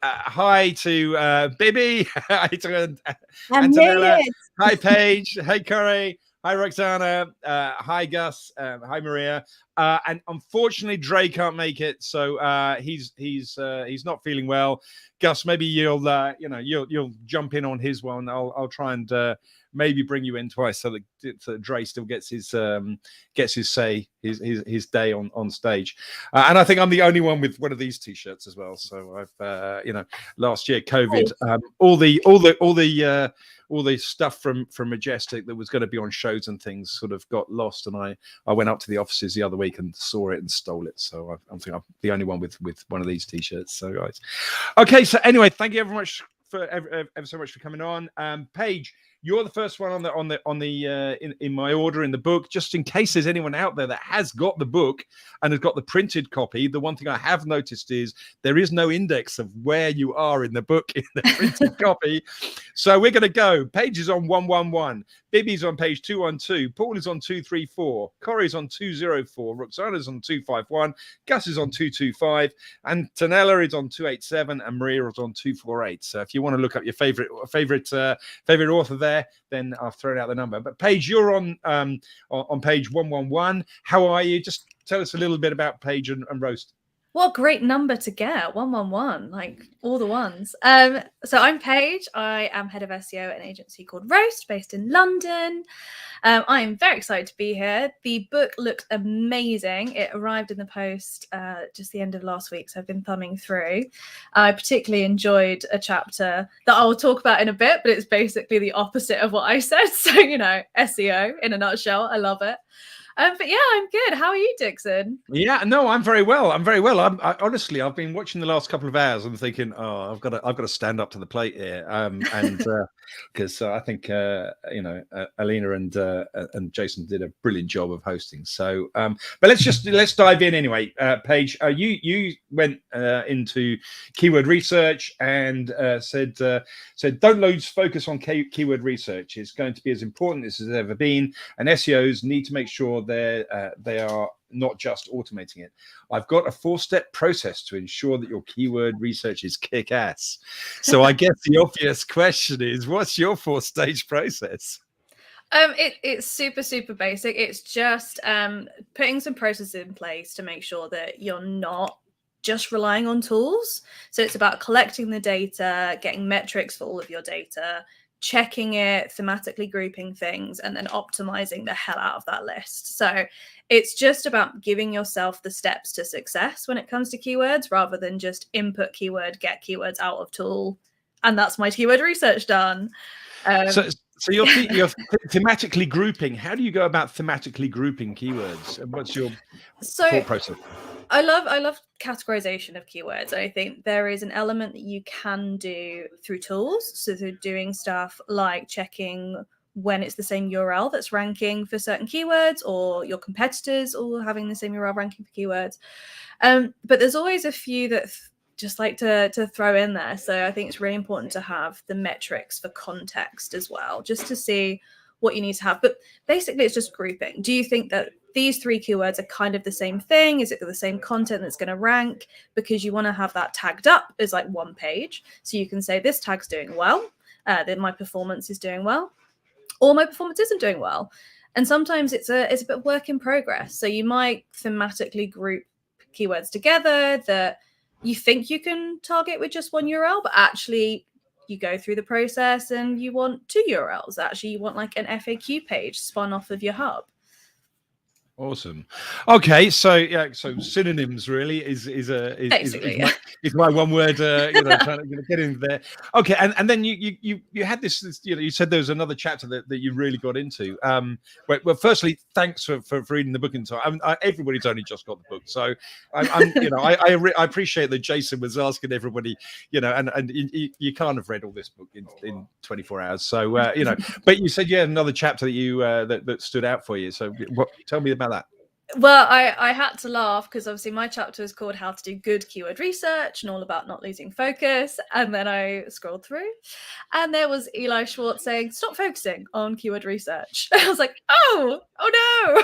hi to Bibi, hi to Antonella, hi Paige, hey Corey, hi Roxana, hi Gus, hi Maria, and unfortunately Dre can't make it, so he's not feeling well. Gus, maybe you'll jump in on his one. I'll try and maybe bring you in twice so that Dre still gets his say, his day on stage. And I think I'm the only one with one of these T-shirts as well. So I've last year COVID, all the stuff from Majestic that was going to be on shows and things sort of got lost, and I went up to the offices the other week and saw it and stole it. So I think I'm the only one with one of these T-shirts. So guys, okay. So anyway, thank you ever so much for coming on. Paige, you're the first one in my order in the book. Just in case there's anyone out there that has got the book and has got the printed copy, the one thing I have noticed is there is no index of where you are in the book in the printed copy. So we're going to go. Paige is on 111. Bibby's on page 212. Paul is on 234. Corey's on 204. Roxana's on 251. Gus is on 225. And Tanella is on 287. And Maria is on 248. So if you want to look up your favorite author there, then I've thrown out the number. But Paige, you're on page 111. How are you? Just tell us a little bit about Paige and Roast. What a great number to get, 111, like all the ones. So I'm Paige. I am head of SEO at an agency called Roast, based in London. I am very excited to be here. The book looked amazing. It arrived in the post just the end of last week, so I've been thumbing through. I particularly enjoyed a chapter that I'll talk about in a bit, but it's basically the opposite of what I said. So, SEO in a nutshell. I love it. But yeah, I'm good. How are you, Dixon? Yeah, no, I'm very well. I honestly, I've been watching the last couple of hours and thinking, I've got to stand up to the plate here, and because I think Alina and Jason did a brilliant job of hosting. So, but let's dive in anyway. Paige, you went into keyword research and said don't lose focus on keyword research. It's going to be as important as it's ever been, and SEOs need to make sure they are not just automating it. I've got a 4-step process to ensure that your keyword research is kick-ass. So I guess the obvious question is, what's your 4-stage process? It's super basic. It's just putting some processes in place to make sure that you're not just relying on tools. So it's about collecting the data, getting metrics for all of your data, checking it, thematically grouping things, and then optimizing the hell out of that list. So it's just about giving yourself the steps to success when it comes to keywords, rather than just input keyword, get keywords out of tool, and that's my keyword research done. So you're thematically grouping. How do you go about thematically grouping keywords? And what's your thought process? I love categorization of keywords. I think there is an element that you can do through tools. So through doing stuff like checking when it's the same URL that's ranking for certain keywords, or your competitors all having the same URL ranking for keywords. But there's always a few that just like to throw in there. So I think it's really important to have the metrics for context as well, just to see what you need to have. But basically it's just grouping. Do you think that these 3 keywords are kind of the same thing? Is it the same content that's going to rank? Because you want to have that tagged up as like one page. So you can say this tag's doing well, that my performance is doing well, or my performance isn't doing well. And sometimes it's a bit of work in progress. So you might thematically group keywords together that you think you can target with just one URL, but actually you go through the process and you want 2 URLs. Actually, you want like an FAQ page spun off of your hub. Awesome. Okay, so synonyms really is my one word. Trying to get in there. Okay, and then you had this. You said there was another chapter that you really got into. Well, firstly, thanks for reading the book in time. Everybody's only just got the book, so I appreciate that Jason was asking everybody. And you can't have read all this book in 24 hours. So but you said you had another chapter that you that stood out for you. So tell me about that. Well, I had to laugh because obviously my chapter is called How to Do Good Keyword Research and all about not losing focus. And then I scrolled through and there was Eli Schwartz saying, stop focusing on keyword research. I was like, oh no.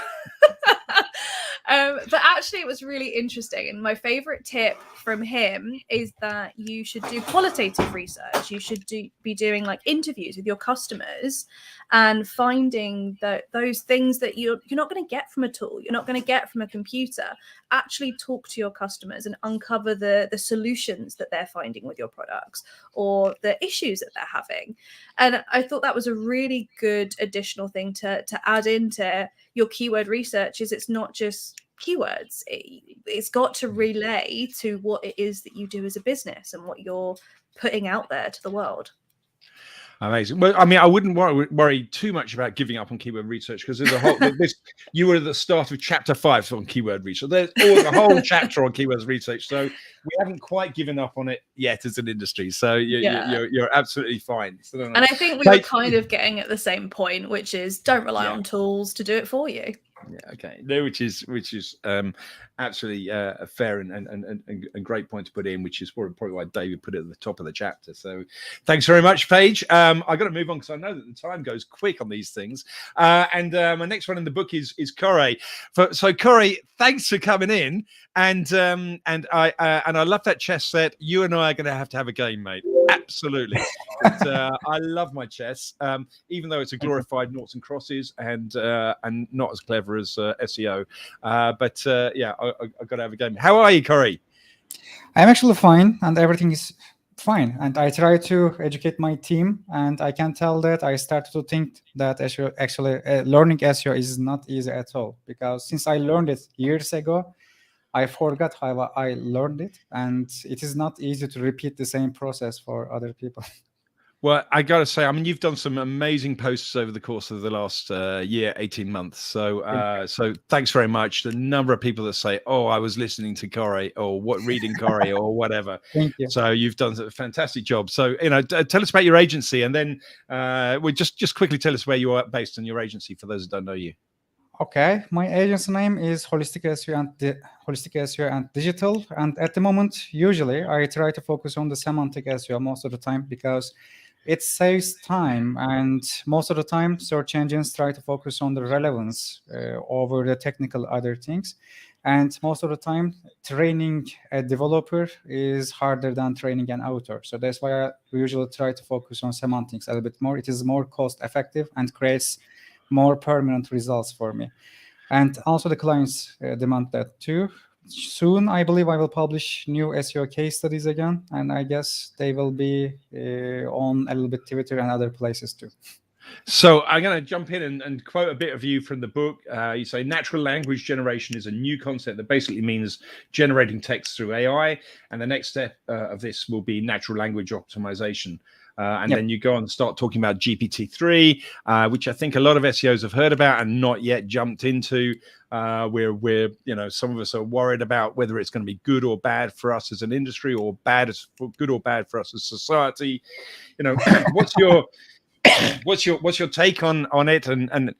But actually, it was really interesting. And my favorite tip from him is that you should do qualitative research. You should be doing like interviews with your customers and finding that those things that you're not going to get from a tool, you're not going to get from a computer. Actually talk to your customers and uncover the solutions that they're finding with your products or the issues that they're having. And I thought that was a really good additional thing to add into your keyword research. Is it's not just keywords, it's got to relay to what it is that you do as a business and what you're putting out there to the world. Amazing. Well, I mean, I wouldn't worry too much about giving up on keyword research because there's a whole. You were at the start of chapter 5 on keyword research. There's a whole chapter on keyword research, so we haven't quite given up on it yet as an industry. So you're absolutely fine. So and I think we were kind of getting at the same point, which is don't rely on tools to do it for you. Yeah. Okay. No, which is absolutely a fair and great point to put in, which is probably why David put it at the top of the chapter. So, thanks very much, Paige. I got to move on because I know that the time goes quick on these things. And my next one in the book is Corey. So, Corey, thanks for coming in. And I love that chess set. You and I are going to have a game, mate. Absolutely. But, I love my chess, even though it's a glorified noughts and crosses and not as clever as SEO. But I've got to have a game. How are you, Corey? I'm actually fine, and everything is fine. And I try to educate my team, and I can tell that I started to think that actually learning SEO is not easy at all. Because since I learned it years ago, I forgot how I learned it, and it is not easy to repeat the same process for other people. Well, I got to say, I mean, you've done some amazing posts over the course of the last year, 18 months. So so thanks very much. The number of people that say, oh, I was listening to Corey or reading Corey or whatever. Thank you. So you've done a fantastic job. So, tell us about your agency and then just quickly tell us where you are based on your agency for those that don't know you. Okay, my agency name is Holistic SEO and Digital. And at the moment, usually I try to focus on the semantic SEO most of the time because it saves time, and most of the time search engines try to focus on the relevance over the technical other things. And most of the time, training a developer is harder than training an author. So that's why we usually try to focus on semantics a little bit more. It is more cost effective and creates more permanent results for me. And also the clients demand that too. Soon, I believe I will publish new SEO case studies again, and I guess they will be on a little bit Twitter and other places too. So I'm going to jump in and quote a bit of you from the book. You say natural language generation is a new concept that basically means generating text through AI. And the next step of this will be natural language optimization. Then you go on and start talking about GPT-3, which I think a lot of SEOs have heard about and not yet jumped into. We're some of us are worried about whether it's going to be good or bad for us as an industry, or good or bad for us as society. What's your take on it, and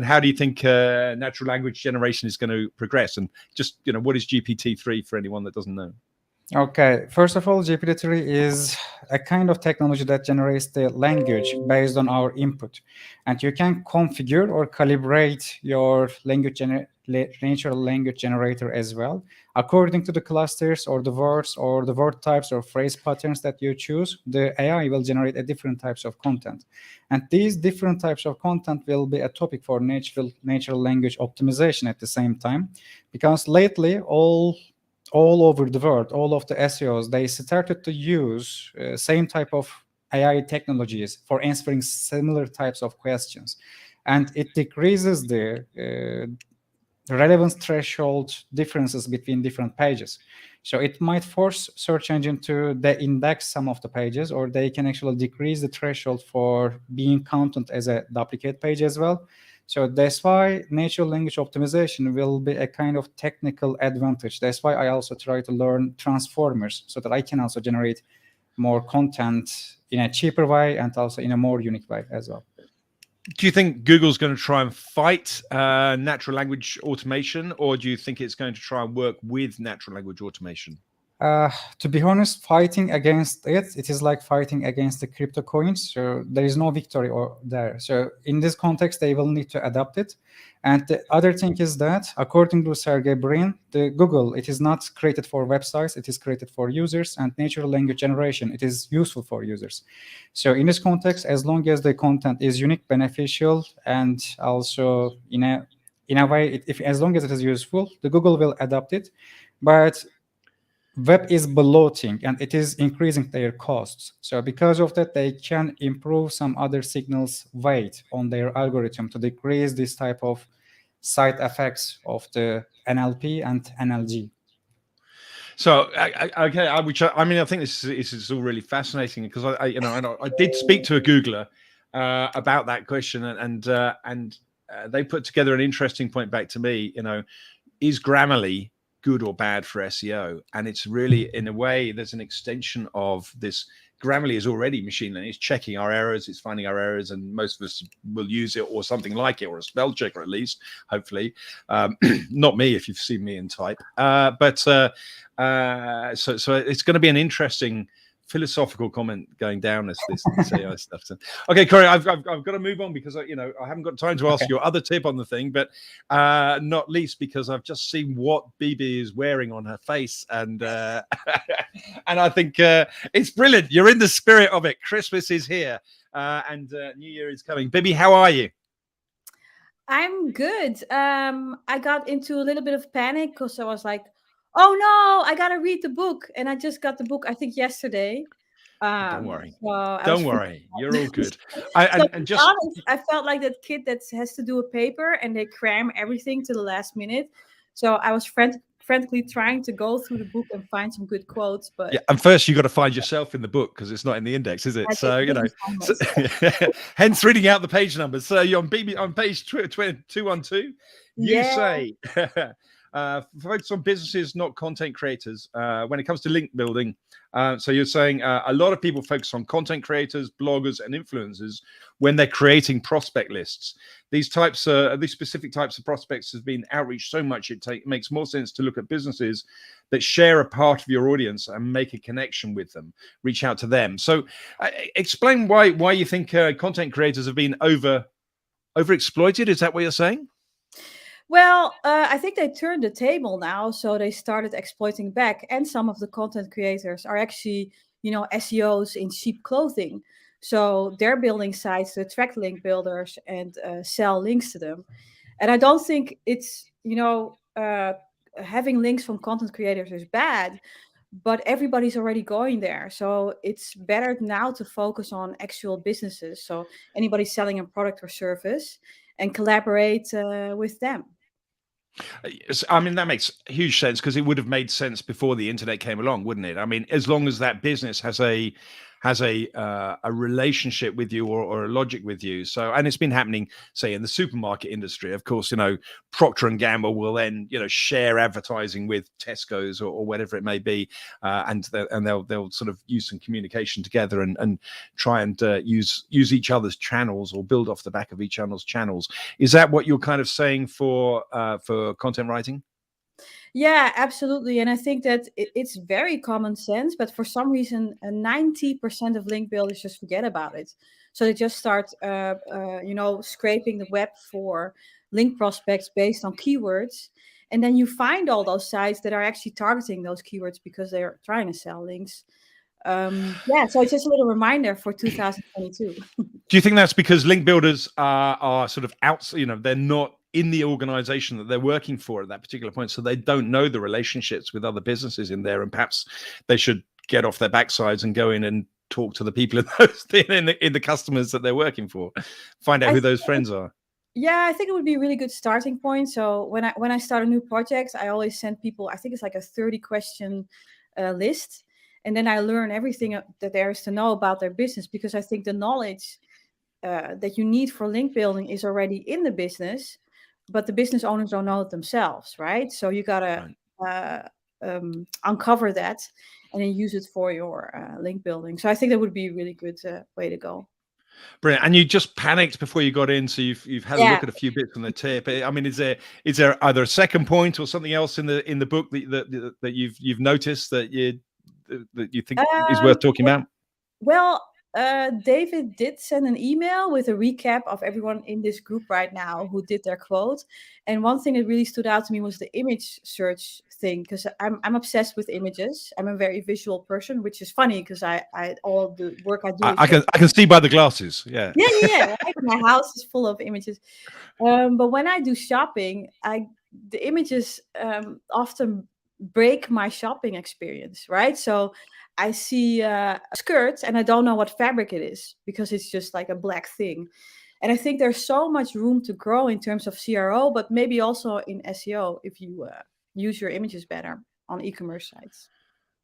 how do you think natural language generation is going to progress? And just what is GPT-3 for anyone that doesn't know? Okay, first of all, GPT-3 is a kind of technology that generates the language based on our input. And you can configure or calibrate your natural language generator as well. According to the clusters or the words or the word types or phrase patterns that you choose, the AI will generate a different types of content. And these different types of content will be a topic for natural language optimization at the same time. Because lately, all over the world, all of the SEOs, they started to use same type of AI technologies for answering similar types of questions. And it decreases the relevance threshold differences between different pages. So it might force search engine to de-index some of the pages, or they can actually decrease the threshold for being counted as a duplicate page as well. So that's why natural language optimization will be a kind of technical advantage. That's why I also try to learn transformers so that I can also generate more content in a cheaper way and also in a more unique way as well. Do you think Google's going to try and fight natural language automation, or do you think it's going to try and work with natural language automation? To be honest, fighting against it is like fighting against the crypto coins. So there is no victory there. So in this context, they will need to adapt it. And the other thing is that, according to Sergey Brin, the Google, it is not created for websites. It is created for users, and natural language generation, it is useful for users. So in this context, as long as the content is unique, beneficial, and also in a way, as long as it is useful, the Google will adapt it. But web is bloating and it is increasing their costs. So because of that, they can improve some other signals weight on their algorithm to decrease this type of side effects of the NLP and NLG. So, okay, which I mean, I think this is all really fascinating because I did speak to a Googler about that question, and they put together an interesting point back to me. Is Grammarly good or bad for SEO? And it's really, in a way, there's an extension of this. Grammarly is already machine learning. It's checking our errors, it's finding our errors, and most of us will use it or something like it, or a spell checker at least, hopefully. Not me, if you've seen me in type. So it's going to be an interesting philosophical comment going down as this AI stuff. So, okay, Corey, I've got to move on because I haven't got time to ask your other tip on the thing, but not least because I've just seen what Bibi is wearing on her face, and and I think it's brilliant. You're in the spirit of it. Christmas is here, and New Year is coming. Bibi, how are you? I'm good. I got into a little bit of panic because I was like, oh no, I gotta read the book, and I just got the book I think yesterday. Don't worry. So Don't worry. You're all good. Honest, I felt like that kid that has to do a paper and they cram everything to the last minute. So I was frantically trying to go through the book and find some good quotes. But yeah, and first you got to find yourself in the book because it's not in the index, is it? So hence reading out the page numbers. So you're on page 212. You say. Focus on businesses, not content creators. When it comes to link building, so you're saying a lot of people focus on content creators, bloggers, and influencers when they're creating prospect lists. These specific types of prospects have been outreached so much it makes more sense to look at businesses that share a part of your audience and make a connection with them. Reach out to them. So, explain why you think content creators have been overexploited. Is that what you're saying? Well, I think they turned the table now, so they started exploiting back, and some of the content creators are actually, SEOs in cheap clothing. So they're building sites to attract link builders and sell links to them. And I don't think it's, having links from content creators is bad, but everybody's already going there. So it's better now to focus on actual businesses. So anybody selling a product or service and collaborate with them. I mean, that makes huge sense because it would have made sense before the internet came along, wouldn't it? I mean, as long as that business has a relationship with you or a logic with you. So, and it's been happening, say, in the supermarket industry. Of course, Procter and Gamble will then, share advertising with Tesco's or whatever it may be, and they'll sort of use some communication together and try and use each other's channels or build off the back of each other's channels. Is that what you're kind of saying for content writing? Yeah, absolutely. And I think that it's very common sense, but for some reason, 90% of link builders just forget about it. So they just start, scraping the web for link prospects based on keywords. And then you find all those sites that are actually targeting those keywords because they're trying to sell links. So it's just a little reminder for 2022. Do you think that's because link builders are sort of out, they're not in the organization that they're working for at that particular point, so they don't know the relationships with other businesses in there, and perhaps they should get off their backsides and go in and talk to the people in the customers that they're working for, find out who those friends are? Yeah, I think it would be a really good starting point. So when I start a new project, I always send people, I think it's like a 30-question list, and then I learn everything that there is to know about their business, because I think the knowledge that you need for link building is already in the business, but the business owners don't know it themselves, right? So you gotta uncover that and then use it for your link building. So I think that would be a really good way to go. Brilliant. And you just panicked before you got in, so you've had a look at a few bits from the tip. I mean, is there either a second point or something else in the book that you've noticed that you think is worth talking about? Well, David did send an email with a recap of everyone in this group right now who did their quote. And one thing that really stood out to me was the image search thing, because I'm obsessed with images. I'm a very visual person, which is funny because I all the work I do. I can see by the glasses. Yeah. Yeah. Right? My house is full of images. But when I do shopping, the images often break my shopping experience, right? So I see a skirt and I don't know what fabric it is because it's just like a black thing. And I think there's so much room to grow in terms of CRO, but maybe also in SEO if you use your images better on e-commerce sites.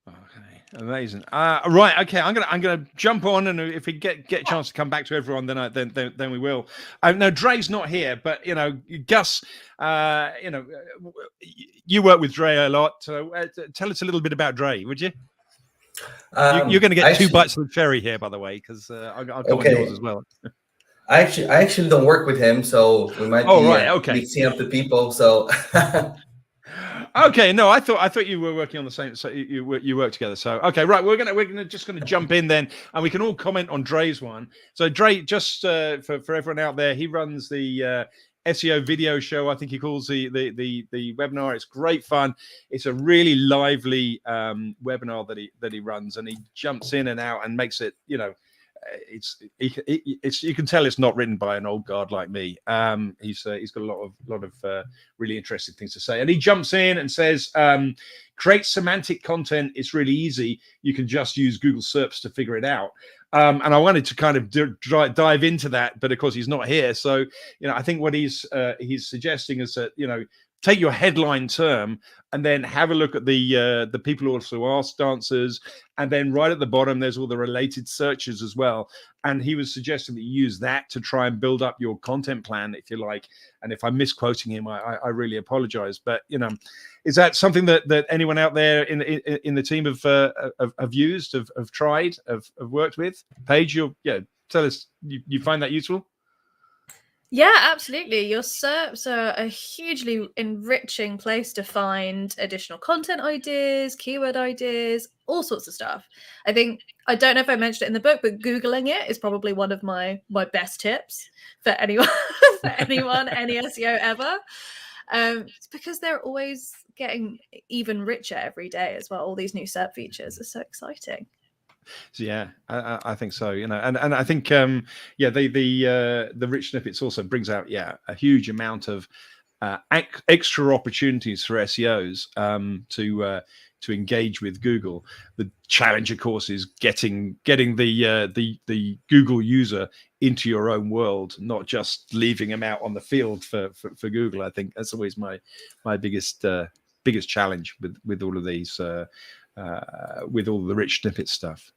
Okay, amazing. Right, okay, I'm gonna jump on, and if we get a chance to come back to everyone, then we will. No, Dre's not here, but Gus, you work with Dre a lot, so tell us a little bit about Dre, would you? You're going to get two bites of the cherry here, by the way, because I'll go on yours as well. I actually don't work with him, so we might be mixing up the people. So okay, no, I thought you were working on the same. So you work together. So okay, right, we're gonna jump in then, and we can all comment on Dre's one. So Dre, just for everyone out there, he runs the SEO video show. I think he calls the webinar. It's great fun. It's a really lively webinar that he runs, and he jumps in and out and makes it. It's you can tell it's not written by an old guard like me. He's got a lot of really interesting things to say, and he jumps in and says, create semantic content. It's really easy. You can just use Google SERPs to figure it out. And I wanted to kind of dive into that, but of course he's not here. So I think what he's suggesting is that take your headline term and then have a look at the people who also ask answers, and then right at the bottom there's all the related searches as well. And he was suggesting that you use that to try and build up your content plan, if you like. And if I'm misquoting him, I really apologize. But is that something that anyone out there in the team have used, have tried, have worked with? Paige, tell us, you find that useful? Yeah, absolutely. Your SERPs are a hugely enriching place to find additional content ideas, keyword ideas, all sorts of stuff. I don't know if I mentioned it in the book, but Googling it is probably one of my best tips for anyone, any SEO ever. It's because they're always getting even richer every day as well. All these new SERP features are so exciting. So yeah, I think so. And I think the rich snippets also brings out a huge amount of extra opportunities for SEOs to engage with Google. The challenge, of course, is getting the Google user into your own world, not just leaving them out on the field for Google. I think that's always my biggest challenge with all of these. With all the rich snippet stuff.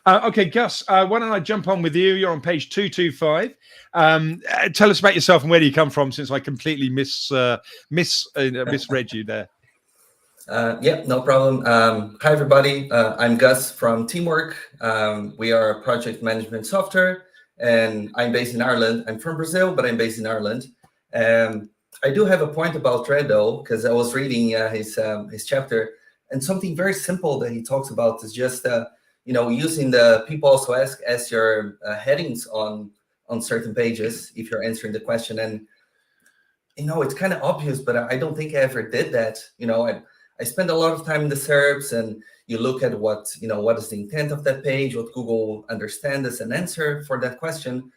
Okay, Gus, why don't I jump on with you? You're on page 225. Tell us about yourself and where do you come from, since I completely misread you there. Yeah, no problem. Hi, everybody. I'm Gus from Teamwork. We are a project management software, and I'm based in Ireland. I'm from Brazil, but I'm based in Ireland. I do have a point about Dre, though, because I was reading his chapter. And something very simple that he talks about is just, using the people also ask as your headings on certain pages if you're answering the question. And, it's kind of obvious, but I don't think I ever did that. I spend a lot of time in the SERPs, and you look at what is the intent of that page, what Google understands as an answer for that question.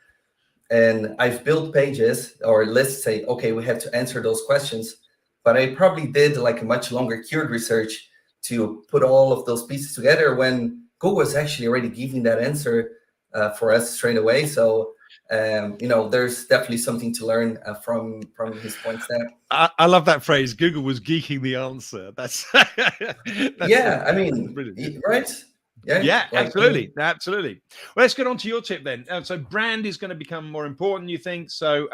And I've built pages or lists say, okay, we have to answer those questions. But I probably did like a much longer keyword research to put all of those pieces together when Google is actually already giving that answer for us straight away. So, there's definitely something to learn from his points there. I love that phrase. Google was geeking the answer. That's I mean, brilliant. Right? Yeah, absolutely. Absolutely. Well, let's get on to your tip then. So brand is going to become more important, you think? So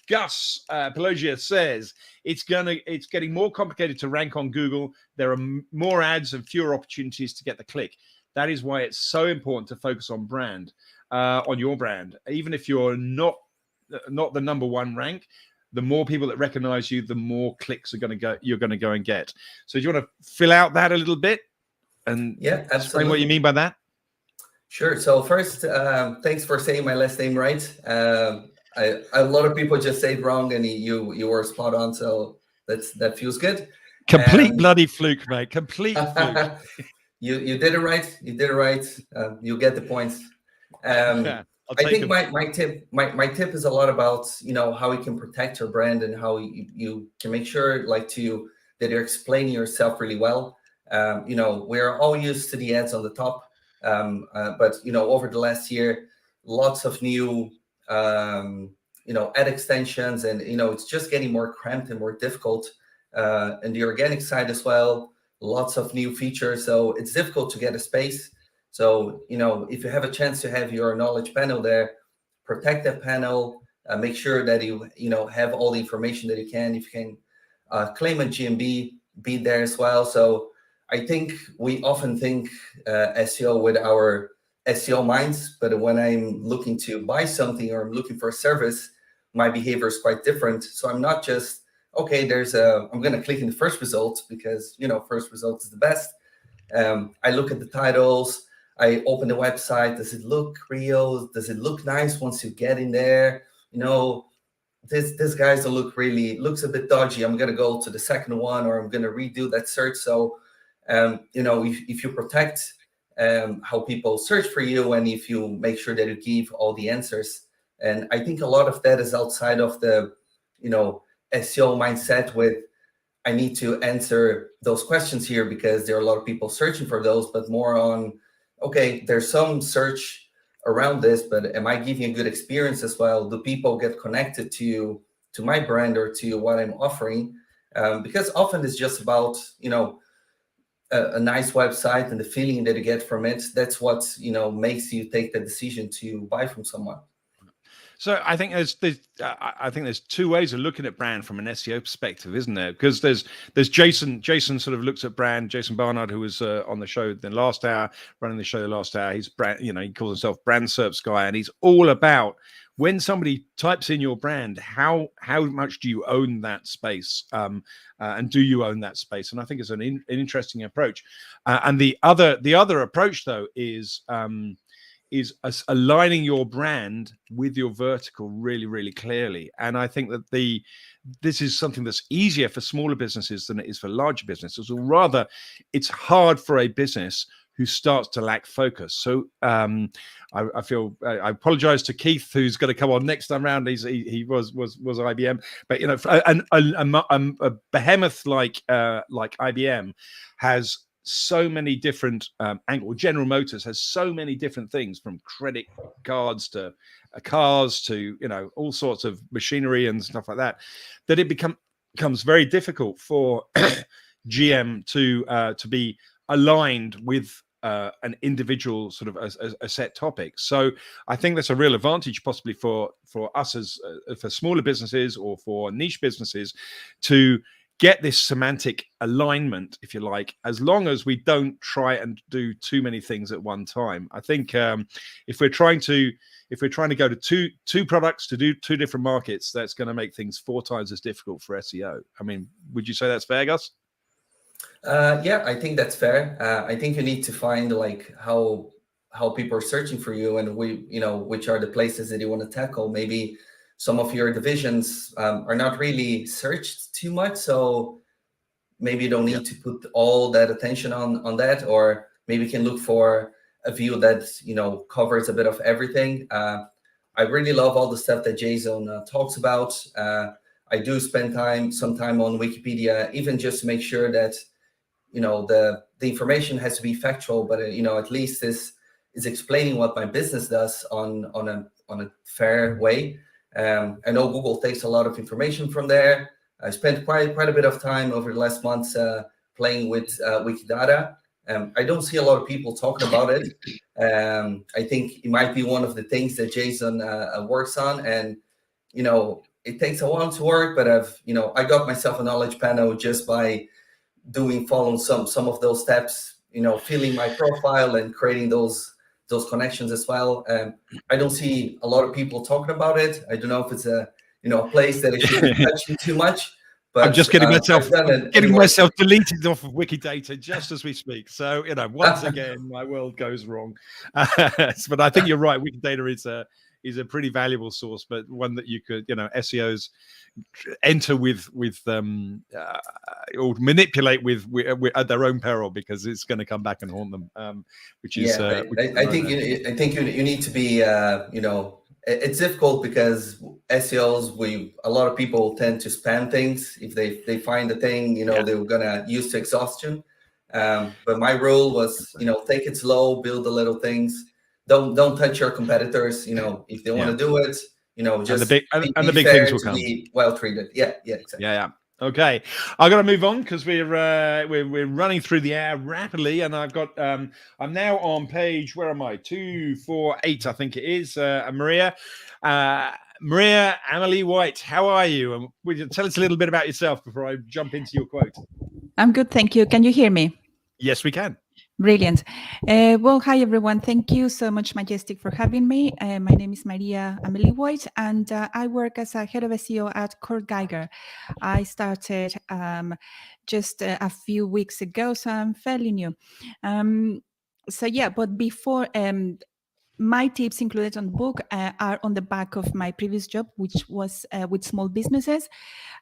Gus Pelogia says it's getting more complicated to rank on Google. There are more ads and fewer opportunities to get the click. That is why it's so important to focus on brand. on your brand, even if you're not the number one rank. The more people that recognize you, the more clicks you're going to go and get. So do you want to fill out that a little bit and explain what you mean by that? Sure. So first, thanks for saying my last name right. A lot of people just say it wrong, and you were spot on. So that feels good. Complete bloody fluke, mate. Complete fluke. You did it right. You did it right. You get the points. I think my tip is a lot about how you can protect your brand and how you can make sure that you're explaining yourself really well. We're all used to the ads on the top, but over the last year, lots of new ad extensions, and it's just getting more cramped and more difficult. And the organic side as well, lots of new features, so it's difficult to get a space. So, if you have a chance to have your knowledge panel there, protect that panel, make sure that you have all the information that you can. If you can claim a GMB, be there as well. So I think we often think SEO with our SEO minds, but when I'm looking to buy something or I'm looking for a service, my behavior is quite different. So I'm not just, okay, I'm going to click in the first result because, first result is the best. I look at the titles. I open the website. Does it look real? Does it look nice once you get in there? This guys don't looks a bit dodgy. I'm going to go to the second one, or I'm going to redo that search. So, if you protect how people search for you, and if you make sure that you give all the answers, and I think a lot of that is outside of the, SEO mindset with, I need to answer those questions here because there are a lot of people searching for those, but more on, okay, there's some search around this, but am I giving a good experience as well? Do people get connected to my brand or to what I'm offering? Because often it's just about, a nice website and the feeling that you get from it. That's what, makes you take the decision to buy from someone. So I think there's two ways of looking at brand from an SEO perspective, isn't there? Because there's Jason sort of looks at brand. Jason Barnard, who was on the show the last hour, running the show the last hour. He's brand, he calls himself brand SERPs guy, and he's all about when somebody types in your brand, how much do you own that space, and do you own that space? And I think it's an interesting approach. And the other approach though is aligning your brand with your vertical really, really clearly. And I think that this is something that's easier for smaller businesses than it is for larger businesses, or rather, it's hard for a business who starts to lack focus. So I feel I apologize to Keith, who's going to come on next time round. He was IBM, but a behemoth like IBM has so many different angles. General Motors has so many different things, from credit cards to cars to all sorts of machinery and stuff like that, that it becomes very difficult for GM to be aligned with an individual sort of a set topic. So I think that's a real advantage possibly for us as for smaller businesses or for niche businesses to get this semantic alignment, if you like, as long as we don't try and do too many things at one time. I think if we're trying to go to two products to do two different markets, that's going to make things 4 times as difficult for SEO. I mean, would you say that's fair, Gus? Yeah, I think that's fair. I think you need to find how people are searching for you, and which are the places that you want to tackle. Maybe some of your divisions are not really searched too much, so maybe you don't need to put all that attention on that, or maybe you can look for a view that covers a bit of everything. I really love all the stuff that Jason talks about. I do spend some time on Wikipedia, even just to make sure that the information has to be factual, but at least is explaining what my business does on a fair way. I know Google takes a lot of information from there. I spent quite a bit of time over the last months playing with Wikidata. I don't see a lot of people talking about it. I think it might be one of the things that Jason works on, and it takes a while to work. But I got myself a knowledge panel just by following some of those steps. Filling my profile and creating those those connections as well. I don't see a lot of people talking about it. I don't know if it's a place that I should be touching too much. But I'm just getting myself anymore. deleted off of Wikidata just as we speak. So once again, my world goes wrong. But I think you're right. Wikidata is a pretty valuable source, but one that you could SEOs enter with or manipulate with at their own peril, because it's going to come back and haunt them. Which is I think you need to be it's difficult because SEOs, a lot of people tend to spam things. If they find a thing, they're gonna use to exhaustion. But my rule was, take it slow, build the little things. Don't touch your competitors. If they want to do it, just and the big fair things will to come. be well treated. Yeah, exactly. Yeah. Okay, I got to move on because we're running through the hour rapidly, and I've got I'm now on page, where am I? 248, I think it is. Maria Amelie White, how are you? And tell us a little bit about yourself before I jump into your quote. I'm good, thank you. Can you hear me? Yes, we can. Brilliant. Well, hi, everyone. Thank you so much, Majestic, for having me. My name is Maria Amelie White, and I work as a head of SEO at Kurt Geiger. I started just a few weeks ago, so I'm fairly new. But before, my tips included on the book are on the back of my previous job, which was with small businesses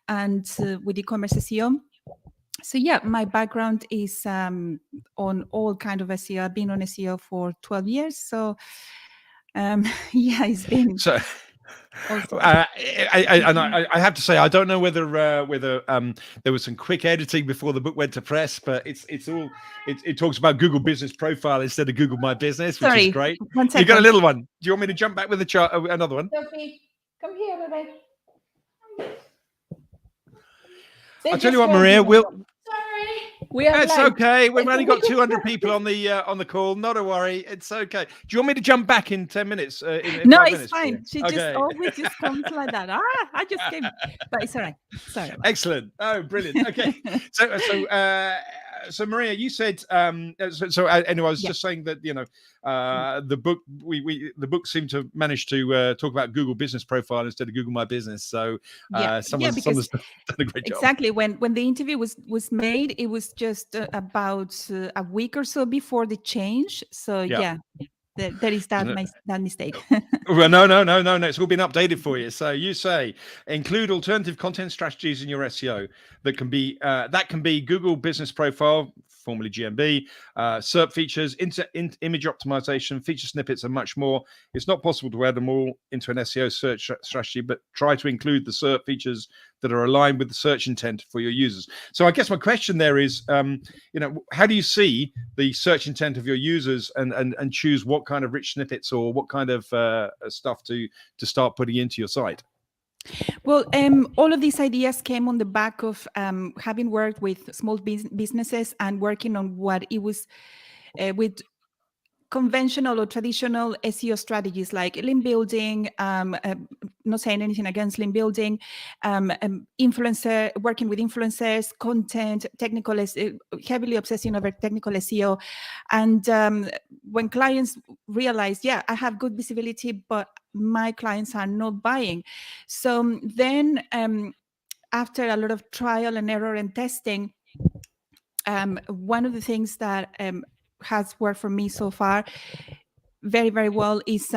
and with e-commerce SEO. So my background is on all kind of SEO. I've been on SEO for 12 years. So it's been. So I have to say, I don't know whether there was some quick editing before the book went to press, but it talks about Google Business Profile instead of Google My Business, which is great. You got a little one. Do you want me to jump back with the chart? Another one? Sophie, come here, baby. I'll tell you what, Maria. It's live. okay. We've only got 200 people on the call. Not to worry. It's okay. Do you want me to jump back in 10 minutes? No, 5 it's minutes? fine. She just always just comes like that. I just came, but it's all right. Sorry. Excellent. Oh, brilliant. Okay. So Maria, you said anyway, I was just saying that the book the book seemed to manage to talk about Google Business Profile instead of Google My Business. So someone's done a great job. Exactly. When the interview was made, it was just about a week or so before the change. So there is that mistake. Well, no. It's all been updated for you. So you say include alternative content strategies in your SEO that can be Google Business Profile, formerly GMB, SERP features, image optimization, feature snippets, and much more. It's not possible to add them all into an SEO search strategy, but try to include the SERP features that are aligned with the search intent for your users. So I guess my question there is, how do you see the search intent of your users and choose what kind of rich snippets or what kind of stuff to start putting into your site? Well, all of these ideas came on the back of having worked with small businesses and working on what it was with conventional or traditional SEO strategies like link building, not saying anything against link building, working with influencers, content, heavily obsessing over technical SEO. And when clients realize, I have good visibility, but my clients are not buying. So then after a lot of trial and error and testing, one of the things that has worked for me so far very, very well is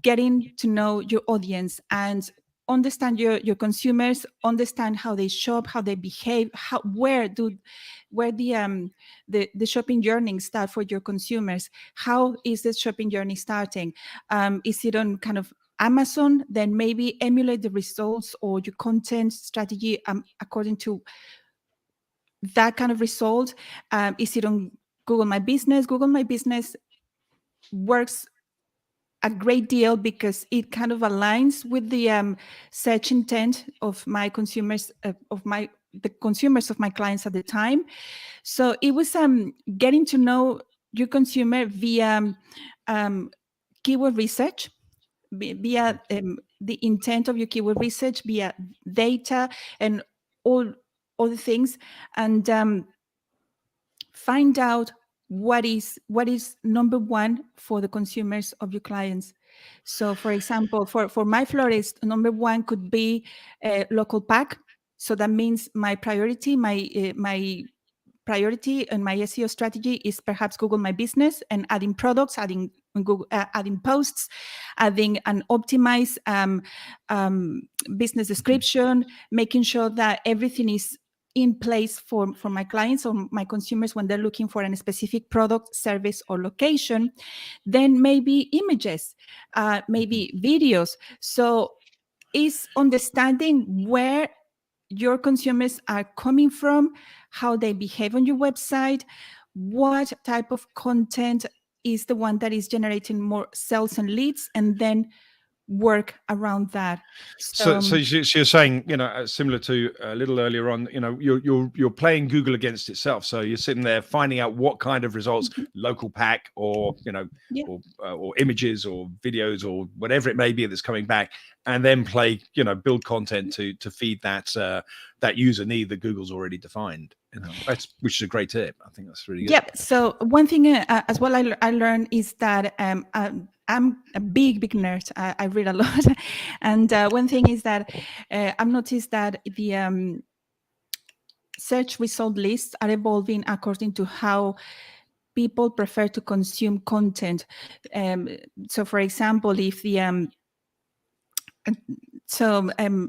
getting to know your audience and understand your consumers, understand how they shop, how they behave, where the shopping journey start for your consumers. How is the shopping journey starting? Is it on kind of Amazon? Then maybe emulate the results or your content strategy according to that kind of result. Is it on Google My Business? Google My Business works a great deal because it kind of aligns with the search intent of my consumers, the consumers of my clients at the time. So it was getting to know your consumer via keyword research, via the intent of your keyword research, via data and all other things, and find out what is number one for the consumers of your clients. So for example, for my florist, number one could be local pack. So that means my priority, my priority and my SEO strategy is perhaps Google My Business and adding products, adding Google, adding posts, adding an optimized business description, making sure that everything is in place for my clients or my consumers when they're looking for a specific product, service, or location. Then maybe images, maybe videos. So it's understanding where your consumers are coming from, how they behave on your website, what type of content is the one that is generating more sales and leads, and then work around that. So you're saying, similar to a little earlier on, you're playing Google against itself. So you're sitting there finding out what kind of results, local pack or or images or videos or whatever it may be that's coming back, and then build content to feed that user need that Google's already defined. Which is a great tip. I think that's really good. Yep. So one thing as well I learned is that I'm a big nerd. I read a lot, and one thing is that I've noticed that the search result lists are evolving according to how people prefer to consume content. So, for example, if the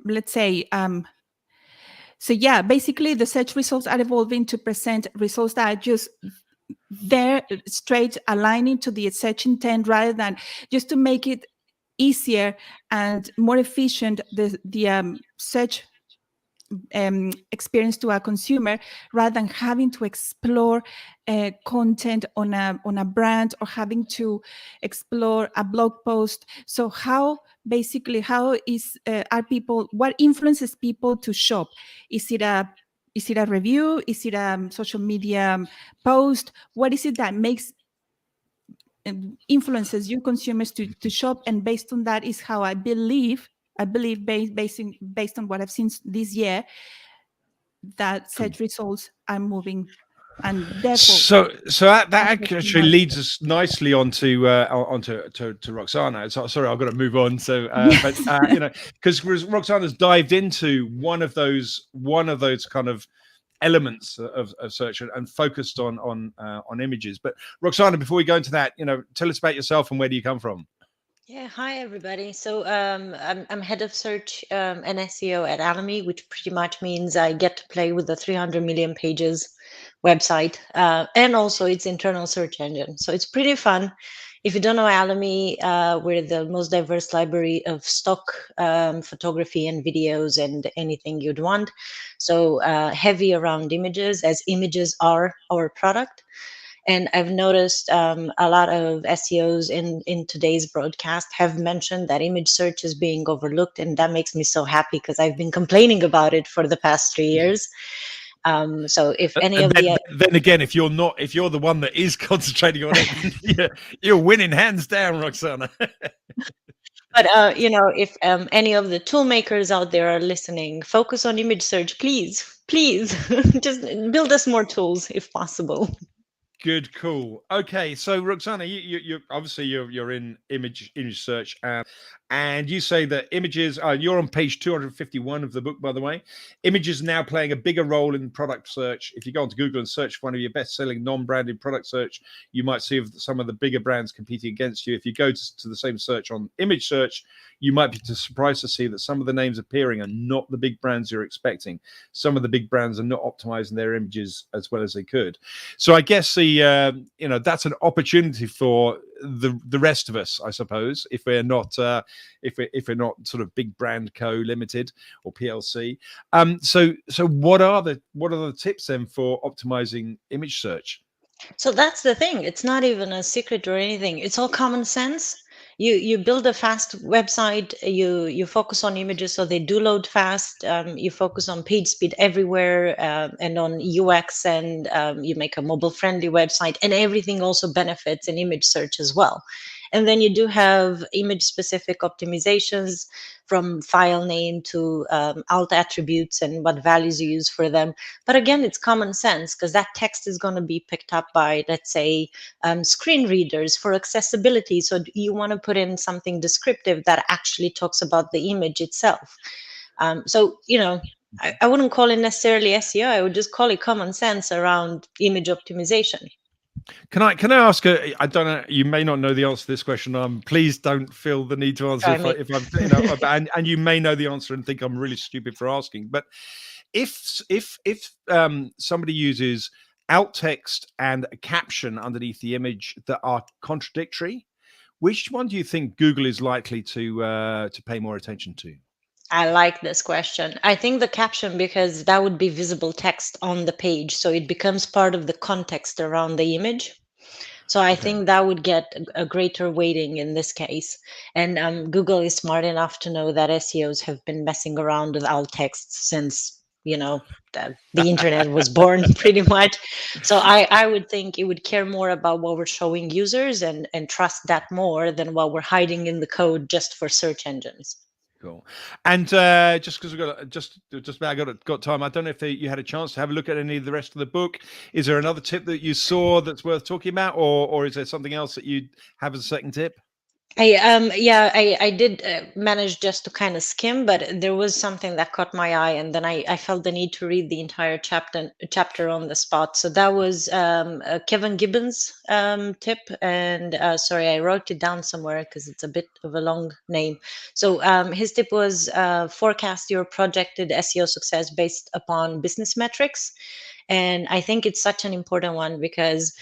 let's say. So yeah, basically the search results are evolving to present results that are just there, straight aligning to the search intent, rather than just to make it easier and more efficient, the search experience to a consumer, rather than having to explore content on a brand or having to explore a blog post. So what influences people to shop? Is it a review? Is it a social media post? What is it that influences your consumers to shop? And based on that is how I believe based on what I've seen this year, that search results are moving, and therefore. So that actually leads us nicely onto Roxana. So, sorry, I've got to move on. So, because Roxana's dived into one of those kind of elements of search and focused on images. But Roxana, before we go into that, tell us about yourself and where do you come from? Yeah, hi everybody. So I'm head of search and SEO at Alamy, which pretty much means I get to play with the 300 million pages website and also its internal search engine. So it's pretty fun. If you don't know Alamy, we're the most diverse library of stock photography and videos and anything you'd want. So heavy around images, as images are our product. And I've noticed a lot of SEOs in today's broadcast have mentioned that image search is being overlooked. And that makes me so happy because I've been complaining about it for the past 3 years. So if any of the... Then again, if you're the one that is concentrating on it, you're winning hands down, Roxana. But, if any of the tool makers out there are listening, focus on image search, please, just build us more tools if possible. Good, cool. Okay, so Roxana, you obviously you're in image search, and you say that images. You're on page 251 of the book, by the way. Images now playing a bigger role in product search. If you go onto Google and search for one of your best-selling non-branded product search, you might see some of the bigger brands competing against you. If you go to the same search on image search, you might be surprised to see that some of the names appearing are not the big brands you're expecting. Some of the big brands are not optimizing their images as well as they could. So I guess that's an opportunity for the rest of us, I suppose, if we're not sort of big brand co limited or PLC. So what are the tips then for optimizing image search? So that's the thing. It's not even a secret or anything. It's all common sense. You build a fast website, you focus on images so they do load fast, you focus on page speed everywhere and on UX, and you make a mobile friendly website, and everything also benefits in image search as well. And then you do have image-specific optimizations from file name to alt attributes and what values you use for them. But again, it's common sense, because that text is going to be picked up by, let's say, screen readers for accessibility. So you want to put in something descriptive that actually talks about the image itself. So, you know, I wouldn't call it necessarily SEO. I would just call it common sense around image optimization. Can I ask? I don't know. You may not know the answer to this question. Please don't feel the need to answer if I'm, you know, and you may know the answer and think I'm really stupid for asking. But if somebody uses alt text and a caption underneath the image that are contradictory, which one do you think Google is likely to pay more attention to? I like this question. I think the caption, because that would be visible text on the page, so it becomes part of the context around the image. So I think that would get a greater weighting in this case. And Google is smart enough to know that SEOs have been messing around with alt text since, you know, the internet was born, pretty much. So I would think it would care more about what we're showing users and trust that more than what we're hiding in the code just for search engines. Cool. And just because we've got just about got time, I don't know if you had a chance to have a look at any of the rest of the book. Is there another tip that you saw that's worth talking about, or is there something else that you have as a second tip? I did manage just to kind of skim, but there was something that caught my eye, and then I felt the need to read the entire chapter on the spot. So that was Kevin Gibbons' tip, and sorry, I wrote it down somewhere because it's a bit of a long name. So his tip was forecast your projected SEO success based upon business metrics, and I think it's such an important one because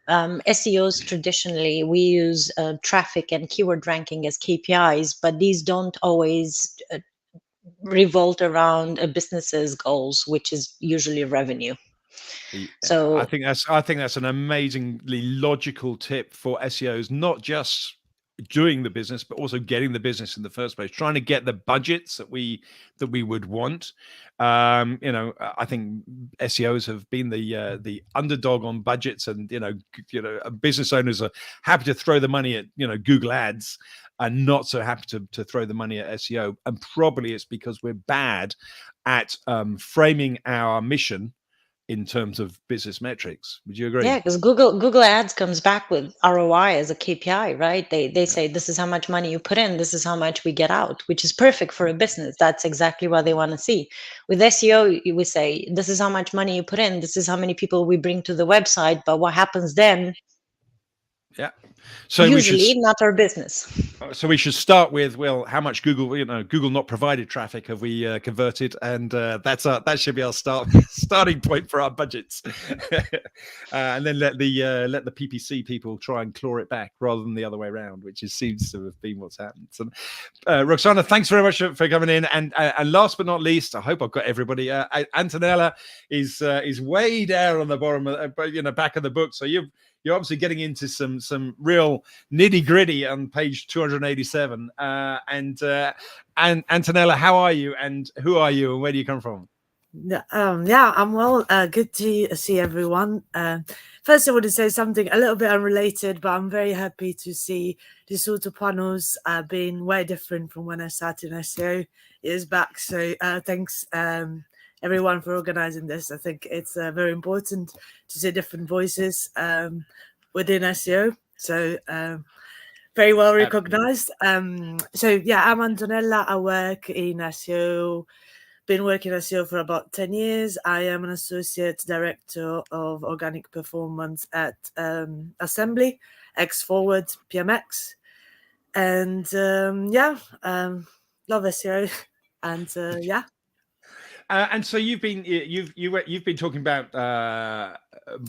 SEOs traditionally, we use traffic and keyword ranking as KPIs, but these don't always revolve around a business's goals, which is usually revenue. So I think that's an amazingly logical tip for SEOs, not just doing the business, but also getting the business in the first place, trying to get the budgets that we would want. You know, I think SEOs have been the underdog on budgets, and you know, business owners are happy to throw the money at Google Ads, and not so happy to throw the money at SEO. And probably it's because we're bad at framing our mission in terms of business metrics. Would you agree? yeah, because Google Ads comes back with ROI as a KPI, right? They say this is how much money you put in, this is how much we get out, which is perfect for a business. That's exactly what they want to see. With SEO, we say this is how much money you put in, this is how many people we bring to the website, but what happens then? Yeah. So usually not our business. So we should start with, well, how much Google not provided traffic have we converted, and that should be our starting point for our budgets, and then let the PPC people try and claw it back rather than the other way around, which seems to have been what's happened. So, Roxana, thanks very much for coming in, and last but not least, I hope I've got everybody. Antonella is way down on the bottom, back of the book, so you're obviously getting into some real nitty gritty on page 287. And Antonella, how are you? And who are you? And where do you come from? Yeah, I'm well. Good to see everyone. First, I want to say something a little bit unrelated, but I'm very happy to see the sort of panels being way different from when I started in SEO years back. So thanks. Everyone for organizing this. I think it's very important to see different voices within SEO. So very well recognized. So yeah, I'm Antonella. I work in SEO, been working in SEO for about 10 years. I am an associate director of organic performance at Assembly, X-Forward, PMX. And love SEO. And yeah. And so you've been talking about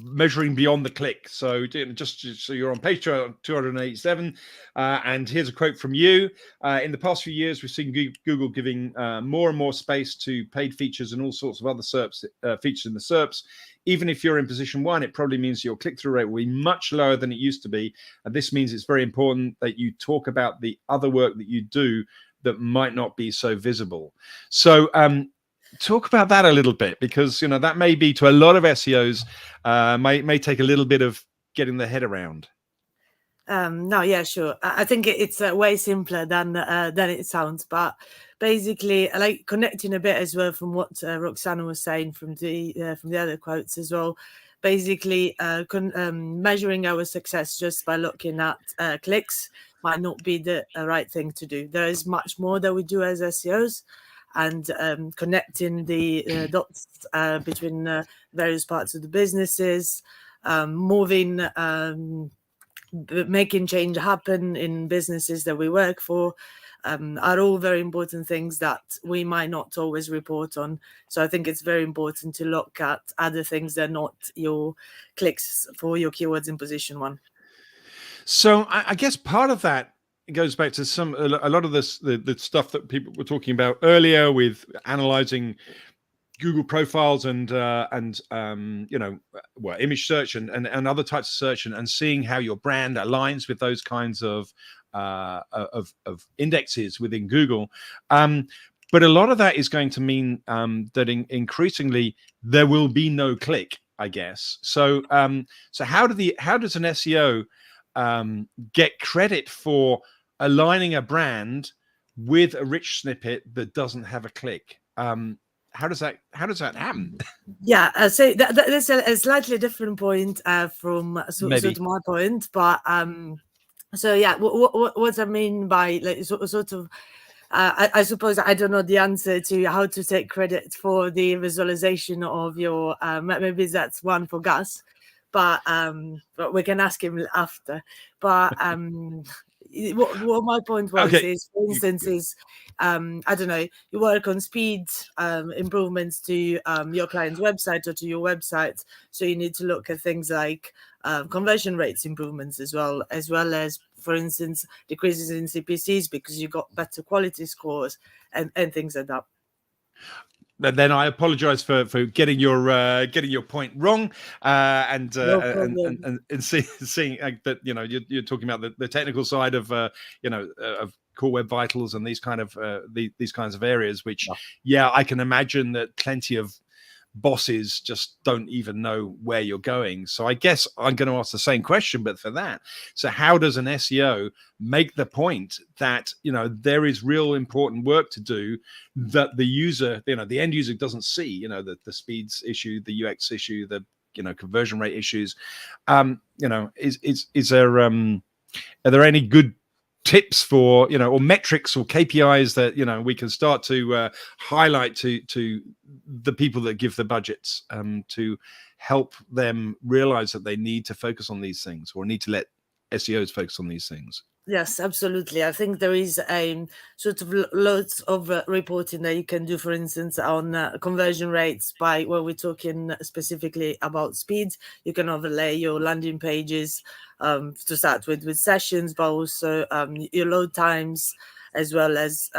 measuring beyond the click. So just so you're on page 287, and here's a quote from you. In the past few years, we've seen Google giving more and more space to paid features and all sorts of other SERPs, features in the SERPs. Even if you're in position 1, it probably means your click-through rate will be much lower than it used to be. And this means it's very important that you talk about the other work that you do that might not be so visible. So talk about that a little bit, because that may be, to a lot of SEOs, may take a little bit of getting their head around. No, yeah, sure. I think it's way simpler than it sounds, but basically, I like connecting a bit as well from what Roxana was saying from the other quotes as well. Basically, measuring our success just by looking at clicks might not be the right thing to do. There is much more that we do as SEOs, and connecting the dots between various parts of the businesses, moving. Making change happen in businesses that we work for are all very important things that we might not always report on. So I think it's very important to look at other things that are not your clicks for your keywords in position one. So I guess part of that goes back to a lot of this, the stuff that people were talking about earlier with analyzing Google profiles and image search and other types of search and seeing how your brand aligns with those kinds of indexes within Google. But a lot of that is going to mean that increasingly there will be no click, I guess. So how does an SEO get credit for aligning a brand with a rich snippet that doesn't have a click? How does that happen? Yeah, so that's a slightly different point from sort of my point, but so yeah, what I mean by like sort of, I suppose I don't know the answer to how to take credit for the visualization of your. Maybe that's one for Gus, but we can ask him after. But what my point was is, for instance, is I don't know, you work on speed improvements to your client's website or to your website, so you need to look at things like conversion rates improvements as well as, for instance, decreases in CPCs because you got better quality scores and things like that. But then I apologize for getting your point wrong, and seeing that you're talking about the technical side of of Core Web Vitals and these kinds of areas, which I can imagine that plenty of bosses just don't even know where you're going. So I guess I'm going to ask the same question, but for that. So how does an SEO make the point that, there is real important work to do that the user, the end user doesn't see, the speeds issue, the UX issue, the, conversion rate issues. Is there, are there any good tips for, or metrics or KPIs that, we can start to highlight to the people that give the budgets to help them realize that they need to focus on these things or need to let SEOs focus on these things? Yes, absolutely. I think there is sort of loads of reporting that you can do, for instance, on conversion rates by when we're talking specifically about speed. You can overlay your landing pages to start with sessions, but also your load times, as well as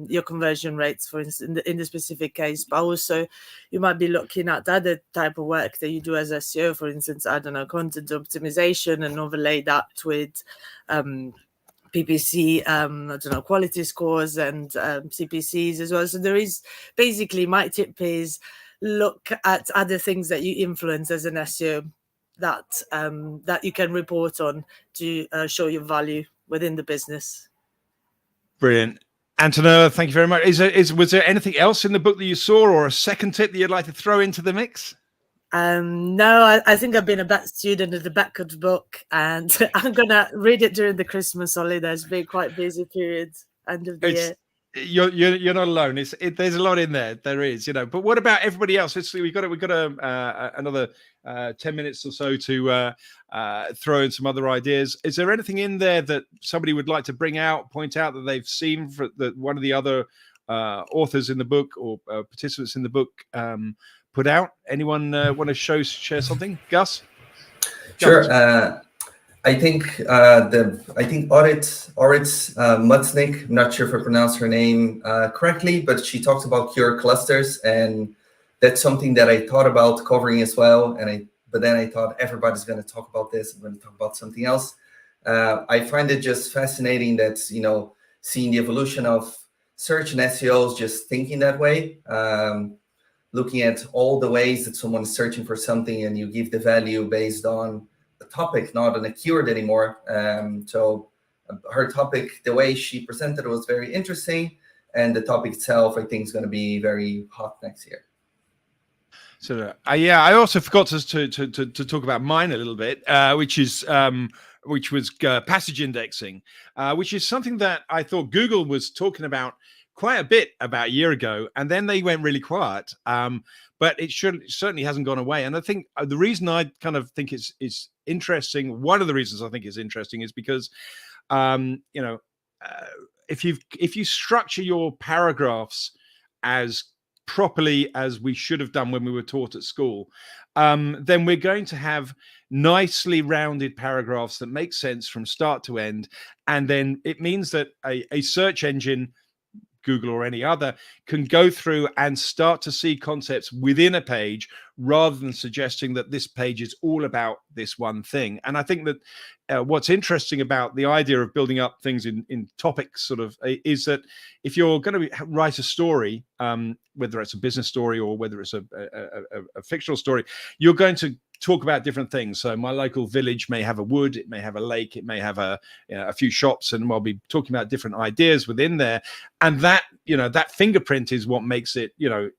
your conversion rates, for instance, in the specific case. But also you might be looking at other type of work that you do as SEO, for instance, I don't know, content optimization, and overlay that with PPC, I don't know, quality scores and CPCs as well. So there is basically, my tip is look at other things that you influence as an SEO that you can report on to show your value within the business. Brilliant. Antonella, thank you very much. Was there anything else in the book that you saw, or a second tip that you'd like to throw into the mix? No, I think I've been a bad student of the back of the book, and I'm gonna read it during the Christmas holidays. It's been quite busy period, end of the year. You're not alone. There's a lot in there. There is, But what about everybody else? We've got another 10 minutes or so to throw in some other ideas. Is there anything in there that somebody would like to point out that they've seen that one of the other authors in the book or participants in the book put out? Anyone want to share something? Gus? Sure. I think Orit Mutznik, not sure if I pronounced her name correctly, but she talks about keyword clusters, and that's something that I thought about covering as well. But then I thought everybody's going to talk about this. I'm going to talk about something else. I find it just fascinating that seeing the evolution of search and SEOs, just thinking that way, looking at all the ways that someone is searching for something, and you give the value based on a topic, not on a keyword anymore. So her topic, the way she presented it was very interesting, and the topic itself, I think, is going to be very hot next year. So yeah, I also forgot to talk about mine a little bit, which was passage indexing, which is something that I thought Google was talking about quite a bit about a year ago, and then they went really quiet. But it certainly hasn't gone away. And I think the reason I kind of think it's interesting, one of the reasons I think it's interesting is because, if you structure your paragraphs as properly as we should have done when we were taught at school, then we're going to have nicely rounded paragraphs that make sense from start to end. And then it means that a search engine, Google or any other, can go through and start to see concepts within a page rather than suggesting that this page is all about this one thing. And I think that what's interesting about the idea of building up things in topics sort of is that if you're going to write a story, whether it's a business story or whether it's a fictional story, you're going to talk about different things. So my local village may have a wood, it may have a lake, it may have a few shops, and I'll be talking about different ideas within there. And that fingerprint is what makes it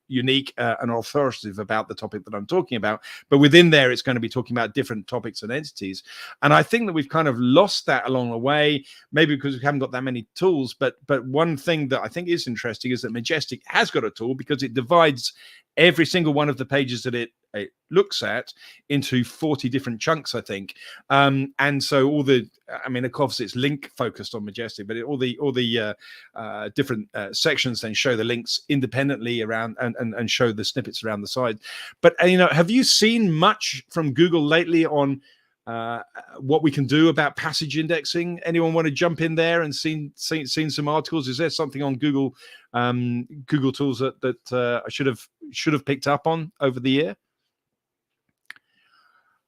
unique and authoritative about the topic that I'm talking about. But within there, it's going to be talking about different topics and entities. And I think that we've kind of lost that along the way, maybe because we haven't got that many tools. But one thing that I think is interesting is that Majestic has got a tool, because it divides every single one of the pages that it looks at into 40 different chunks, I think. And so of course it's link focused on Majestic, but all the different sections then show the links independently around and show the snippets around the side. But have you seen much from Google lately on what we can do about passage indexing? Anyone want to jump in there and seen some articles? Is there something on Google tools that I should have picked up on over the year?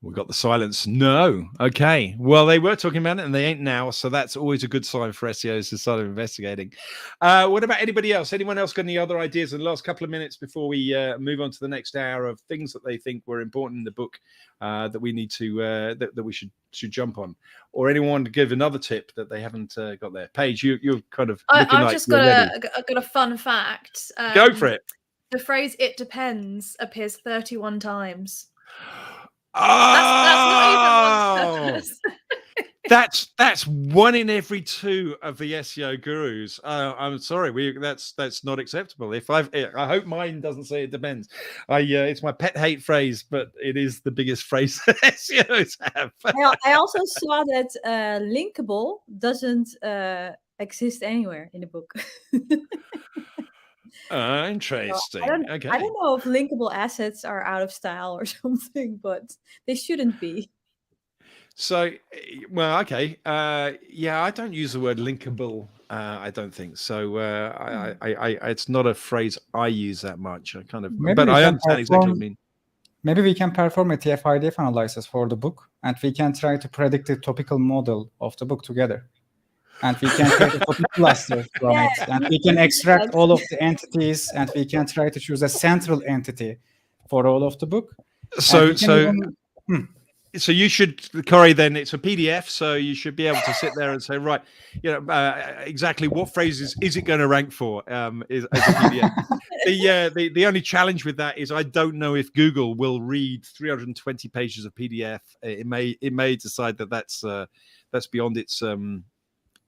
We got the silence. No. Okay. Well, they were talking about it and they ain't now. So that's always a good sign for SEOs to start investigating. What about anybody else? Anyone else got any other ideas in the last couple of minutes before we move on to the next hour of things that they think were important in the book that we need to that we should jump on? Or anyone to give another tip that they haven't got there? Paige, you're kind of looking I've like just you're got ready. a fun fact. Go for it. The phrase "it depends" appears 31 times. Oh, that's one in every two of the SEO gurus. I'm sorry, that's not acceptable. I hope mine doesn't say it depends. It's my pet hate phrase, but it is the biggest phrase that SEOs have. I also saw that linkable doesn't exist anywhere in the book. Interesting. Okay. I don't know if linkable assets are out of style or something, but they shouldn't be. So, well, okay. Yeah, I don't use the word linkable. I don't think so. It's not a phrase I use that much. I understand exactly what you mean. Maybe we can perform a TF-IDF analysis for the book, and we can try to predict the topical model of the book together. And we can create a topic cluster from it, and we can extract all of the entities, and we can try to choose a central entity for all of the book. So you should, Corey, then it's a PDF, so you should be able to sit there and say, right, exactly what phrases is it going to rank for as a PDF. The only challenge with that is I don't know if Google will read 320 pages of PDF. It may decide that that's beyond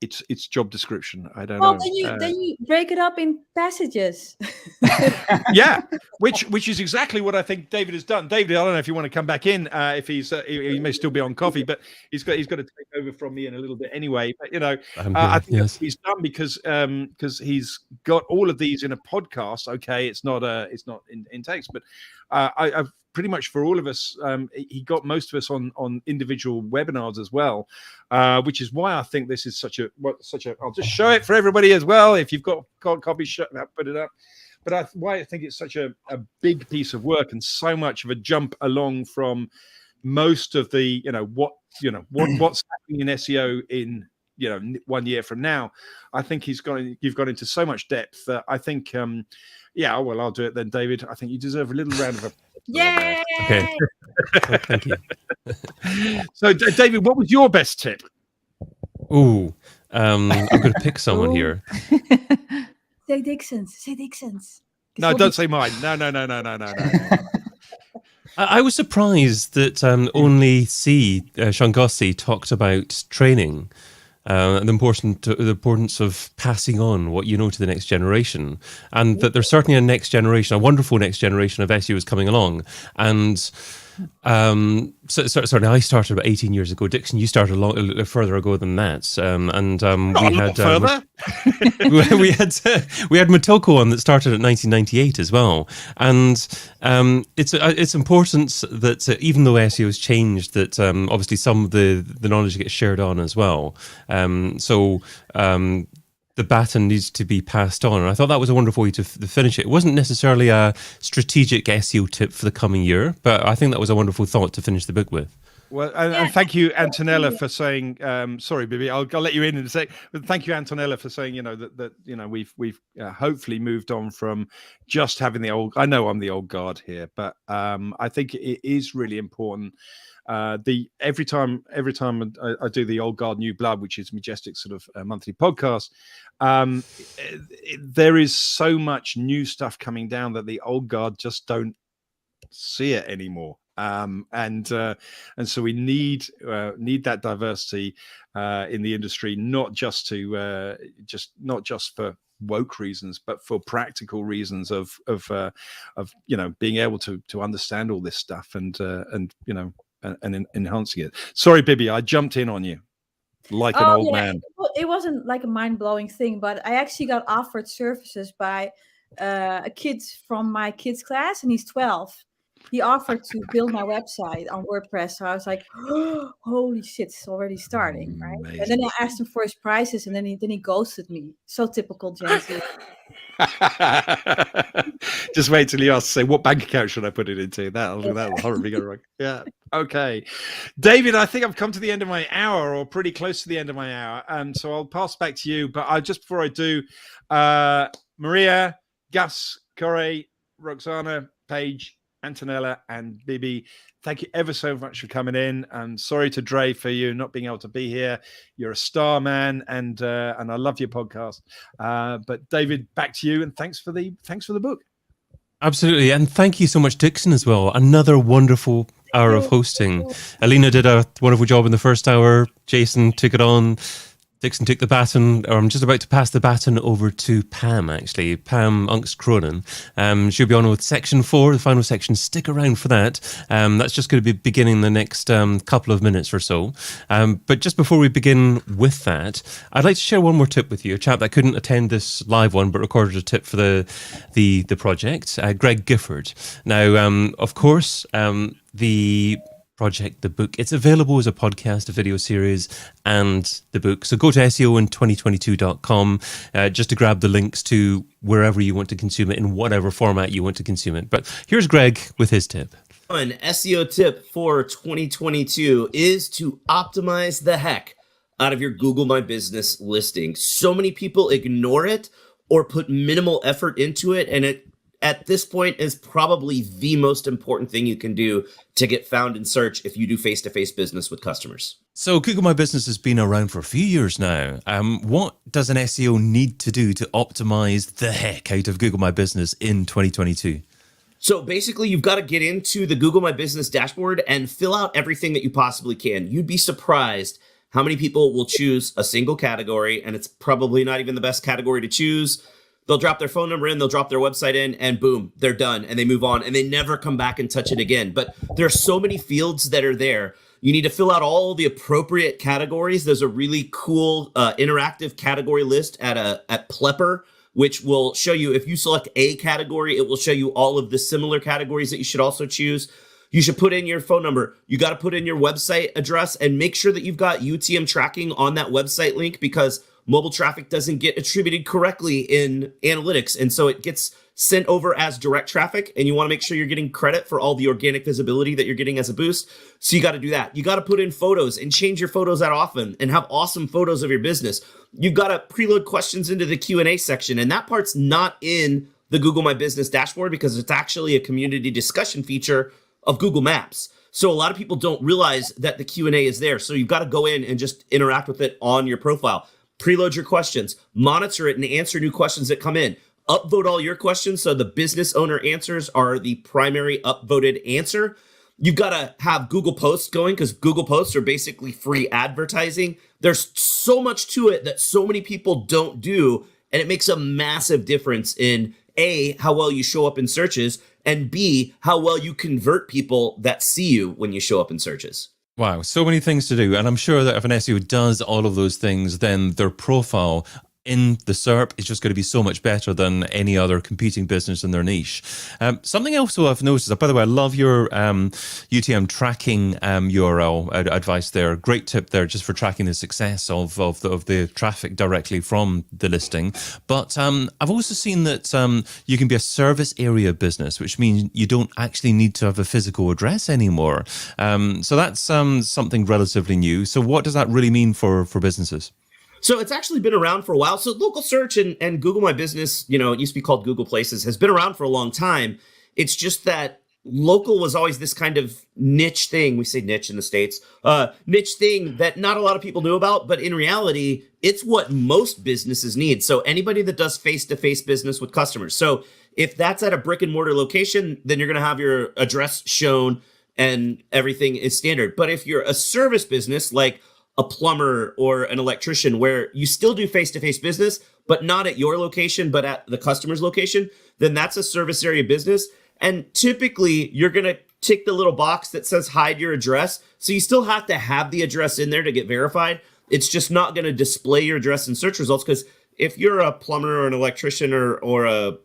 its job description. I don't know. Then you break it up in passages. Yeah, which is exactly what I think David has done. David, I don't know if you want to come back in. If he may still be on coffee, but he's got to take over from me in a little bit anyway. But I think that's what he's done because he's got all of these in a podcast. Okay, it's not in text, but I've pretty much for all of us, he got most of us on individual webinars as well, which is why I think this is such a. I'll just show it for everybody as well. If you've got copies, put it up. But why I think it's such a big piece of work and so much of a jump along from most of the what's happening in SEO in 1 year from now. I think you've got into so much depth that I think I'll do it then, David. I think you deserve a little round of applause. Yay! Okay. Thank you. So, David, what was your best tip? Ooh, I'm going to pick someone here. Say Dixon's. Say Dixon's. No, don't say mine. No. I was surprised that only Shangossi talked about training and the importance of passing on what you know to the next generation, and that there's certainly a wonderful next generation of SEOs coming along. And sorry, I started about 18 years ago. Dixon, you started a little further ago than that. We had further. we had Motoko on that started at 1998 as well. And it's important that even though SEO has changed, that obviously some of the knowledge gets shared on as well. The baton needs to be passed on. And I thought that was a wonderful way to finish it. It wasn't necessarily a strategic SEO tip for the coming year, but I think that was a wonderful thought to finish the book with. Well, and thank you, Antonella, for saying. Sorry, Bibi, I'll let you in a sec. But thank you, Antonella, for saying that we've hopefully moved on from just having the old. I know I'm the old guard here, but I think it is really important. Every time I do the Old Guard New Blood, which is Majestic sort of monthly podcast, there is so much new stuff coming down that the old guard just don't see it anymore. And so we need that diversity in the industry, not just for woke reasons, but for practical reasons of being able to understand all this stuff and enhancing it. Sorry, Bibi, I jumped in on you like an old man. It wasn't like a mind-blowing thing, but I actually got offered services by a kid from my kids' class, and he's 12. He offered to build my website on WordPress. So I was like, oh, holy shit, it's already starting, right? Amazing. And then I asked him for his prices, and then he ghosted me. So typical Jason. Just wait till you ask to say, what bank account should I put it into? That'll horribly go wrong. Yeah. Okay. David, I think I've come to the end of my hour, or pretty close to the end of my hour. So I'll pass back to you. But just before I do, Maria, Gus, Corey, Roxana, Paige, Antonella, and Bibi, thank you ever so much for coming in. And sorry to Dre for you not being able to be here. You're a star, man, and I love your podcast. But David, back to you, and thanks for the book. Absolutely, and thank you so much, Dixon, as well. Another wonderful hour of hosting. Alina did a wonderful job in the first hour. Jason took it on. Dixon took the baton, or I'm just about to pass the baton over to Pam, actually. Pam Unks Cronin. She'll be on with section 4, the final section. Stick around for that. That's just going to be beginning the next couple of minutes or so. But just before we begin with that, I'd like to share one more tip with you. A chap that couldn't attend this live one, but recorded a tip for the project, Greg Gifford. Now, of course, the project, the book, it's available as a podcast, a video series, and the book. So go to SEOin2022.com just to grab the links to wherever you want to consume it, in whatever format you want to consume it. But here's Greg with his tip. An SEO tip for 2022 is to optimize the heck out of your Google My Business listing. So many people ignore it or put minimal effort into it, and it at this point is probably the most important thing you can do to get found in search if you do face-to-face business with customers. So Google My Business has been around for a few years now. What does an SEO need to do to optimize the heck out of Google My Business in 2022? So basically, you've got to get into the Google My Business dashboard and fill out everything that you possibly can. You'd be surprised how many people will choose a single category, and it's probably not even the best category to choose. They'll drop their phone number in, they'll drop their website in, and boom, they're done, and they move on, and they never come back and touch it again. But there are so many fields that are there. You need to fill out all the appropriate categories. There's a really cool interactive category list at Plepper, which will show you, if you select a category, it will show you all of the similar categories that you should also choose. You should put in your phone number. You got to put in your website address and make sure that you've got UTM tracking on that website link, because mobile traffic doesn't get attributed correctly in analytics. And so it gets sent over as direct traffic, and you want to make sure you're getting credit for all the organic visibility that you're getting as a boost. So you got to do that. You got to put in photos and change your photos out often and have awesome photos of your business. You've got to preload questions into the Q&A section, and that part's not in the Google My Business dashboard because it's actually a community discussion feature of Google Maps. So a lot of people don't realize that the Q&A is there. So you've got to go in and just interact with it on your profile. Preload your questions, monitor it, and answer new questions that come in. Upvote all your questions so the business owner answers are the primary upvoted answer. You've got to have Google Posts going because Google Posts are basically free advertising. There's so much to it that so many people don't do, and it makes a massive difference in A, how well you show up in searches, and B, how well you convert people that see you when you show up in searches. Wow, so many things to do. And I'm sure that if an SEO does all of those things, then their profile in the SERP is just going to be so much better than any other competing business in their niche. Something else though I've noticed, by the way, I love your UTM tracking URL advice there. Great tip there just for tracking the success of the traffic directly from the listing. But I've also seen that you can be a service area business, which means you don't actually need to have a physical address anymore. So that's something relatively new. So what does that really mean for businesses? So it's actually been around for a while. So local search and Google My Business, it used to be called Google Places, has been around for a long time. It's just that local was always this kind of niche thing. We say niche in the States, niche thing that not a lot of people knew about. But in reality, it's what most businesses need. So anybody that does face-to-face business with customers. So if that's at a brick and mortar location, then you're going to have your address shown and everything is standard. But if you're a service business like a plumber or an electrician where you still do face-to-face business, but not at your location, but at the customer's location, then that's a service area business. And typically you're going to tick the little box that says hide your address. So you still have to have the address in there to get verified. It's just not going to display your address in search results, because if you're a plumber or an electrician or a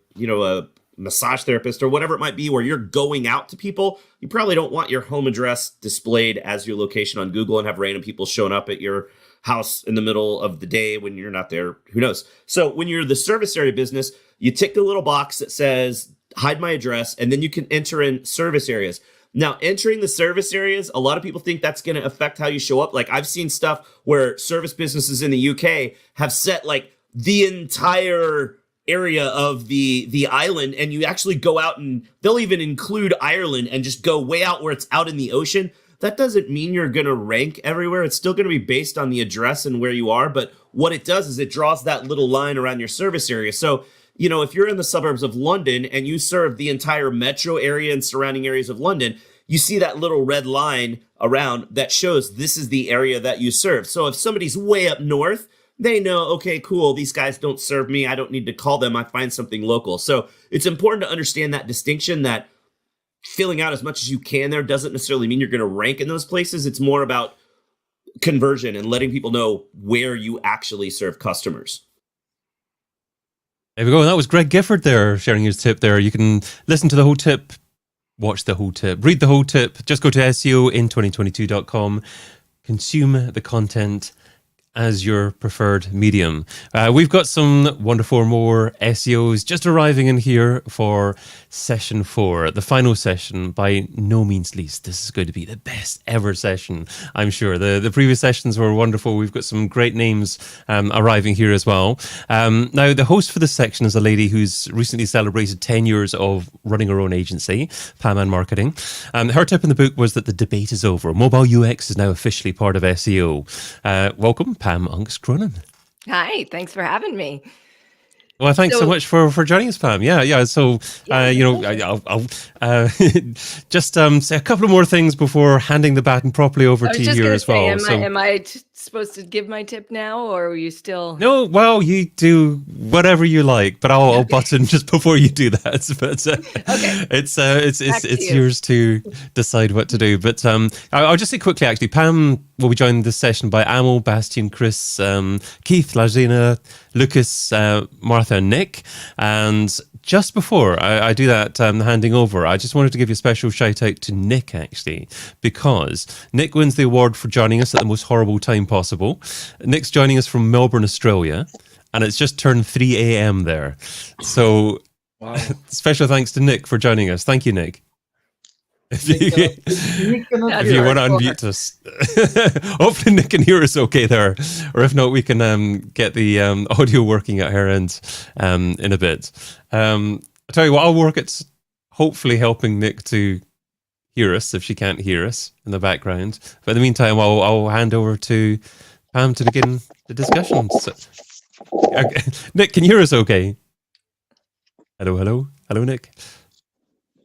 massage therapist or whatever it might be, where you're going out to people, you probably don't want your home address displayed as your location on Google and have random people showing up at your house in the middle of the day when you're not there. Who knows? So when you're the service area business, you tick the little box that says hide my address, and then you can enter in service areas. Now, entering the service areas, a lot of people think that's going to affect how you show up. Like I've seen stuff where service businesses in the UK have set like the entire area of the island, and you actually go out and they'll even include Ireland and just go way out where it's out in the ocean. That doesn't mean you're going to rank everywhere. It's still going to be based on the address and where you are. But what it does is it draws that little line around your service area. So, if you're in the suburbs of London and you serve the entire metro area and surrounding areas of London, you see that little red line around that shows this is the area that you serve. So if somebody's way up north, they know, okay, cool, these guys don't serve me. I don't need to call them. I find something local. So it's important to understand that distinction, that filling out as much as you can there doesn't necessarily mean you're going to rank in those places. It's more about conversion and letting people know where you actually serve customers. There we go. And that was Greg Gifford there sharing his tip there. You can listen to the whole tip, watch the whole tip, read the whole tip. Just go to SEOin2022.com, consume the content as your preferred medium. We've got some wonderful more SEOs just arriving in here for session 4, the final session, by no means least. This is going to be the best ever session, I'm sure. The previous sessions were wonderful. We've got some great names arriving here as well. Now, the host for this section is a lady who's recently celebrated 10 years of running her own agency, Pam and Marketing. Her tip in the book was that the debate is over. Mobile UX is now officially part of SEO. Welcome, Pam Ungst-Cronin. Hi, thanks for having me. Well, thanks so much for joining us, Pam. Yeah. So, I'll just say a couple of more things before handing the baton properly over to you here as well. Am I supposed to give my tip now, or are you still? No, well, you do whatever you like, but I'll butt in just before you do that. But okay. It's yours to decide what to do. But I'll just say quickly, actually, Pam will be joined this session by Amel, Bastian, Chris, Keith, Lajina, Lucas, Martha, and Nick. And just before I do that handing over, I just wanted to give you a special shout out to Nick, actually, because Nick wins the award for joining us at the most horrible time possible. Nick's joining us from Melbourne, Australia, and it's just turned 3 a.m. there. So wow. Special thanks to Nick for joining us. Thank you, Nick. If you want to unmute us. Hopefully Nick can hear us okay there, or if not, we can get the audio working at her end in a bit. I'll tell you what, I'll work at hopefully helping Nick to hear us if she can't hear us in the background. But in the meantime, I'll hand over to Pam to begin the discussion. So, Nick, can you hear us okay? Hello, Nick.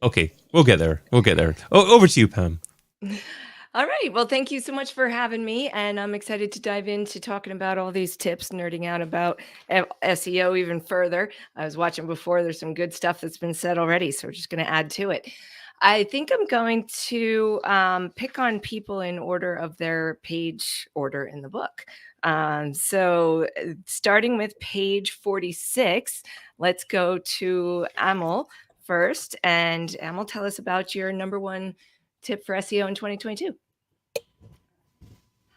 Okay, we'll get there. Oh, over to you, Pam. All right. Well, thank you so much for having me. And I'm excited to dive into talking about all these tips, nerding out about SEO even further. I was watching before. There's some good stuff that's been said already. So we're just going to add to it. I think I'm going to pick on people in order of their page order in the book. So starting with page 46, let's go to Amel first. And Amel, tell us about your number one tip for SEO in 2022.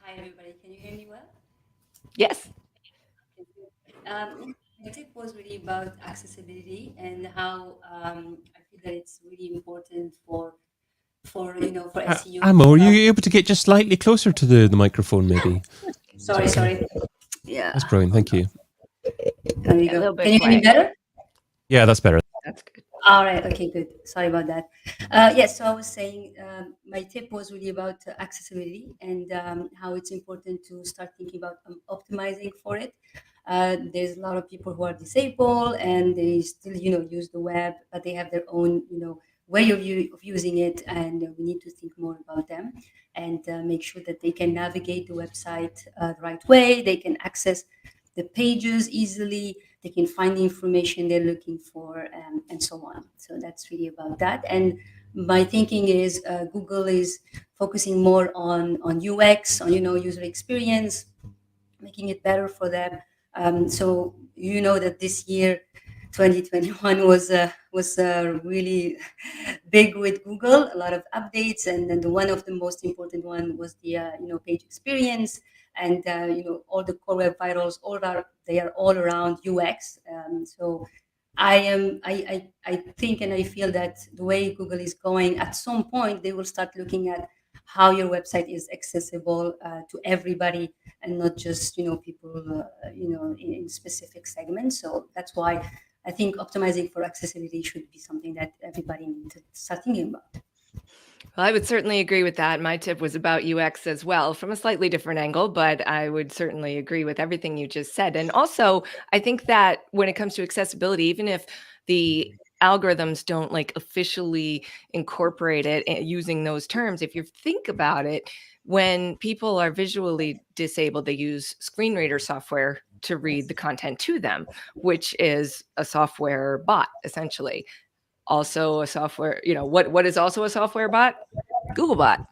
Hi, everybody. Can you hear me well? Yes. My tip was really about accessibility and how I feel that it's really important for SEO. Amo, are you able to get just slightly closer to the microphone, maybe? Sorry. Yeah. That's brilliant. Thank you. There you go. Can you hear me better? Yeah, that's better. That's good. All right. Okay, good. Sorry about that. Yes, so I was saying my tip was really about accessibility and how it's important to start thinking about optimizing for it. There's a lot of people who are disabled and they still, use the web, but they have their own, way of using it, and we need to think more about them and make sure that they can navigate the website the right way. They can access the pages easily. They can find the information they're looking for, and so on. So that's really about that. And my thinking is Google is focusing more on UX, on user experience, making it better for them. So that this year, 2021 was really big with Google. A lot of updates, and then one of the most important one was the page experience. And all the core web vitals, they are all around UX. So I think and I feel that the way Google is going, at some point they will start looking at how your website is accessible to everybody and not just people in specific segments. So that's why I think optimizing for accessibility should be something that everybody needs to start thinking about. Well, I would certainly agree with that. My tip was about UX as well, from a slightly different angle, but I would certainly agree with everything you just said. And also, I think that when it comes to accessibility, even if the algorithms don't officially incorporate it using those terms, if you think about it, when people are visually disabled, they use screen reader software to read the content to them, which is a software bot, essentially. Also a software, what is also a software bot? Googlebot.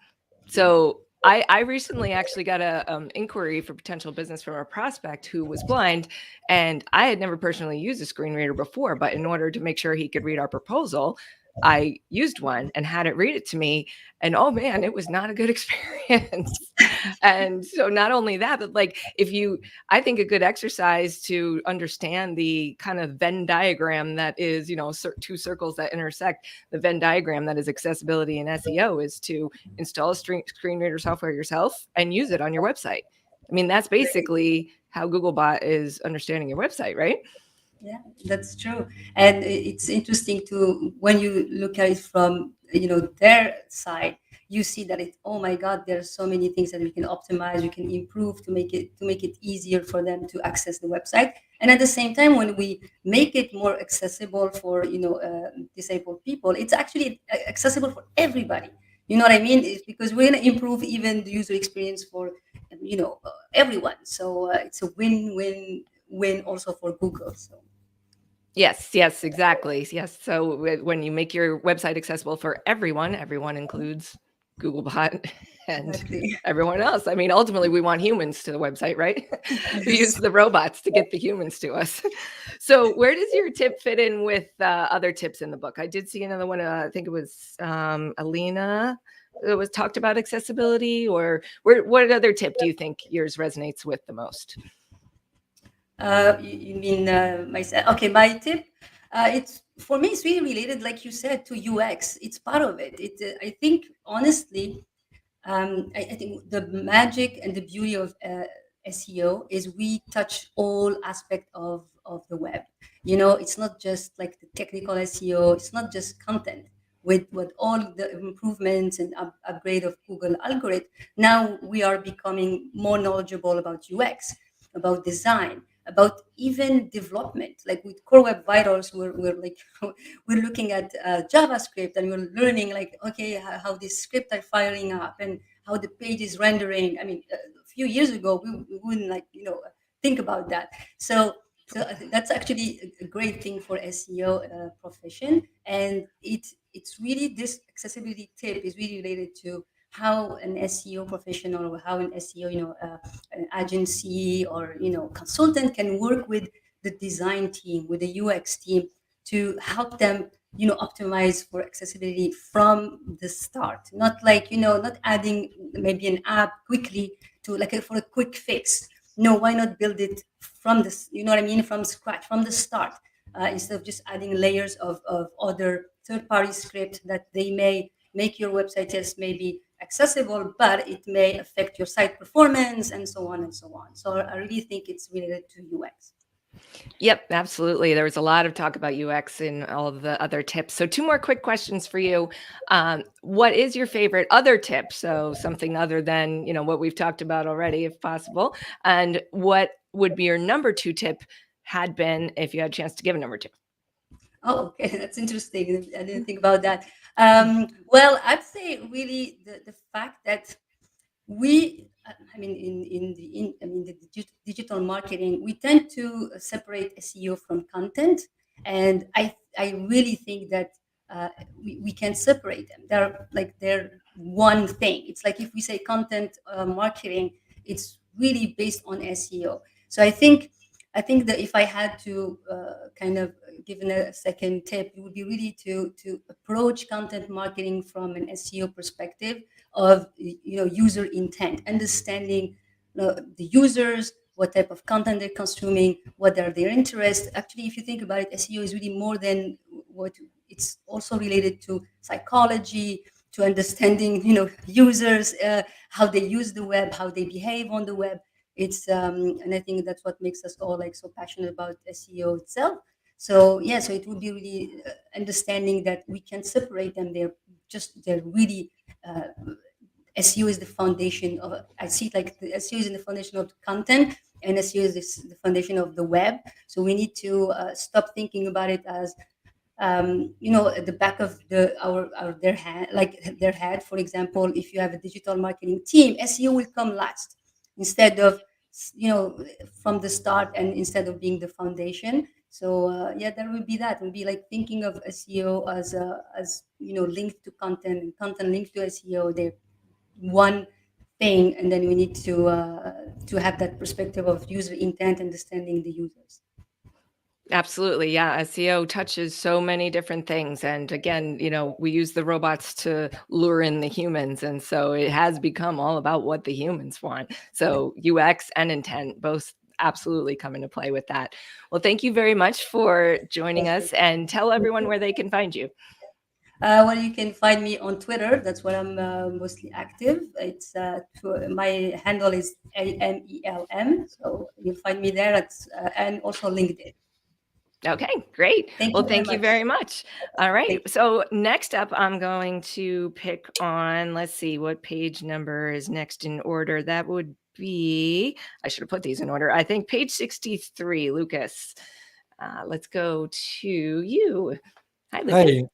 So I recently actually got a inquiry for potential business from a prospect who was blind, and I had never personally used a screen reader before, but in order to make sure he could read our proposal, I used one and had it read it to me, and oh man, it was not a good experience. And so not only that, but I think a good exercise to understand the kind of Venn diagram that is, two circles that intersect, the Venn diagram that is accessibility and SEO, is to install a screen reader software yourself and use it on your website. I mean, that's basically how Googlebot is understanding your website, right? Yeah, that's true. And it's interesting when you look at it from, their side, you see that oh my God, there's so many things that we can optimize, we can improve to make it easier for them to access the website. And at the same time, when we make it more accessible for, disabled people, it's actually accessible for everybody. You know what I mean? It's because we're going to improve even the user experience for, everyone. So it's a win-win-win also for Google. So. Yes, exactly. Yes. So when you make your website accessible for everyone includes Googlebot and everyone else. I mean, ultimately, we want humans to the website, right? We use the robots to get the humans to us. So where does your tip fit in with other tips in the book? I did see another one. I think it was Alina. It was talked about accessibility, or what other tip do you think yours resonates with the most? You mean myself? Okay, my tip. It's for me. It's really related, like you said, to UX. It's part of it. I think honestly, I think the magic and the beauty of SEO is we touch all aspects of the web. It's not just like the technical SEO. It's not just content. with all the improvements and upgrade of Google algorithm, now we are becoming more knowledgeable about UX, about design, about even development. Like with Core Web Vitals, we're like we're looking at JavaScript, and we're learning like, okay, how these scripts are firing up and how the page is rendering. I mean, a few years ago we wouldn't like think about that. So that's actually a great thing for SEO profession, and it's really, this accessibility tip is really related to how an SEO professional or how an SEO, an agency or consultant can work with the design team, with the UX team, to help them optimize for accessibility from the start. Not like not adding maybe an app quickly to for a quick fix. No, why not build it from this, from scratch, from the start, instead of just adding layers of other third-party scripts that they may make your website just maybe accessible, but it may affect your site performance and so on and so on. So I really think it's related to UX. Yep, absolutely. There was a lot of talk about UX in all of the other tips. So 2 more quick questions for you. What is your favorite other tip? So something other than, what we've talked about already, if possible. And what would be your number 2 tip had been if you had a chance to give a number 2? Oh, okay. That's interesting. I didn't think about that. Well, I'd say really the fact that we, in the digital marketing, we tend to separate SEO from content, and I really think that we can separate them. They're one thing. It's like if we say content marketing, it's really based on SEO. So I think that if I had to kind of give a second tip, it would be really to approach content marketing from an SEO perspective of user intent, understanding the users, what type of content they're consuming, what are their interests. Actually, if you think about it, SEO is really more than what. It's also related to psychology, to understanding users, how they use the web, how they behave on the web. It's and I think that's what makes us all so passionate about SEO itself. So so it would be really understanding that we can separate them. They're really SEO is the foundation of. I see it like the SEO is in the foundation of the content, and SEO is the foundation of the web. So we need to stop thinking about it as at the back of their head. For example, if you have a digital marketing team, SEO will come last instead of from the start, and instead of being the foundation. So there would be that. It would be like thinking of SEO as linked to content, and content linked to SEO. They're one thing, and then we need to have that perspective of user intent, understanding the users. Absolutely. Yeah. SEO touches so many different things. And again, we use the robots to lure in the humans. And so it has become all about what the humans want. So UX and intent both absolutely come into play with that. Well, thank you very much for joining us, and tell everyone where they can find you. Well, you can find me on Twitter. That's where I'm mostly active. It's my handle is AMELM. So you'll find me there. And also LinkedIn. Okay, great. Thank you very much. All right. So next up, I'm going to pick on, let's see, what page number is next in order. That would be, I should have put these in order. I think page 63, Lucas. Let's go to you. Hi, Lucas. Hey,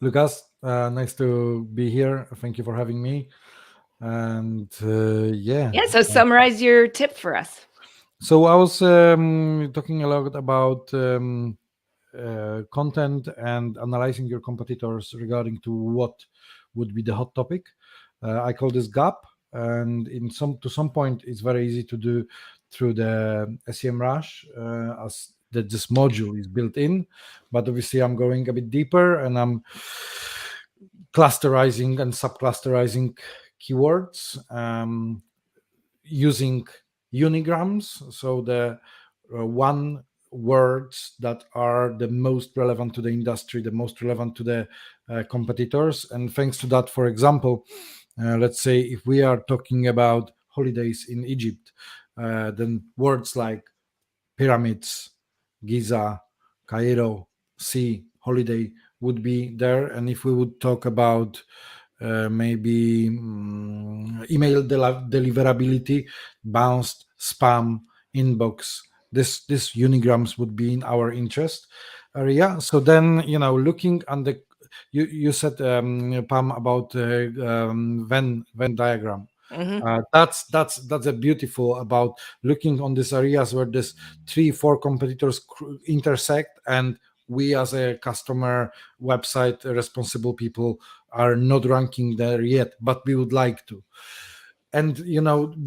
Lucas, nice to be here. Thank you for having me. And Yeah, so summarize your tip for us. So I was talking a lot about content and analyzing your competitors regarding to what would be the hot topic. I call this gap, and to some point it's very easy to do through the SEMrush as that this module is built in. But obviously I'm going a bit deeper, and I'm clusterizing and subclusterizing keywords using unigrams, so the one words that are the most relevant to the industry, the most relevant to the competitors. And thanks to that, for example, let's say if we are talking about holidays in Egypt, then words like pyramids, Giza, Cairo, sea, holiday would be there. And if we would talk about maybe email deliverability, bounced, spam, inbox, this unigrams would be in our interest area. So then, looking on the, you said, Pam, about Venn diagram. That's a beautiful about looking on these areas where this 3-4 competitors intersect, and we as a customer website responsible people are not ranking there yet, but we would like to. And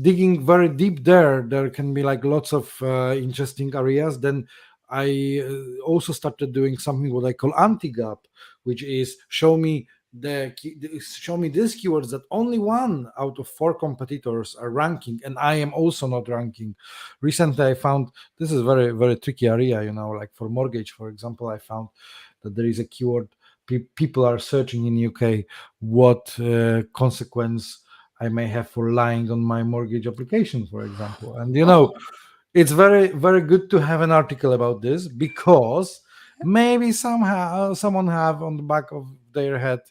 digging very deep there can be like lots of interesting areas. Then I also started doing something what I call anti-gap, which is show me these keywords that only 1 out of 4 competitors are ranking, and I am also not ranking. Recently, I found this is very, very tricky area. Like for mortgage, for example, I found that there is a keyword people are searching in UK. What consequence I may have for lying on my mortgage application, for example. And it's very, very good to have an article about this, because maybe somehow someone have on the back of their head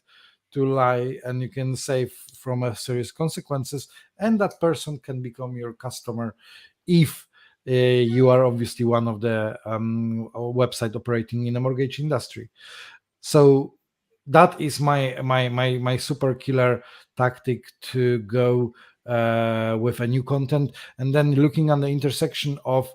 to lie, and you can save from a serious consequences, and that person can become your customer if you are obviously one of the website operating in the mortgage industry. So that is my super killer tactic to go with a new content. And then looking on the intersection of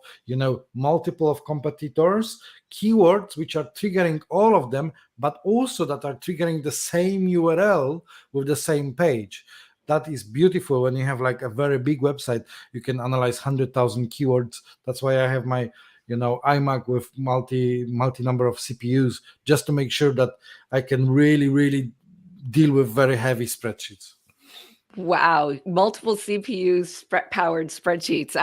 multiple of competitors, keywords which are triggering all of them, but also that are triggering the same URL with the same page. That is beautiful. When you have like a very big website, you can analyze 100,000 keywords. That's why I have my iMac with multi number of CPUs, just to make sure that I can really deal with very heavy spreadsheets. Wow, multiple CPUs powered spreadsheets.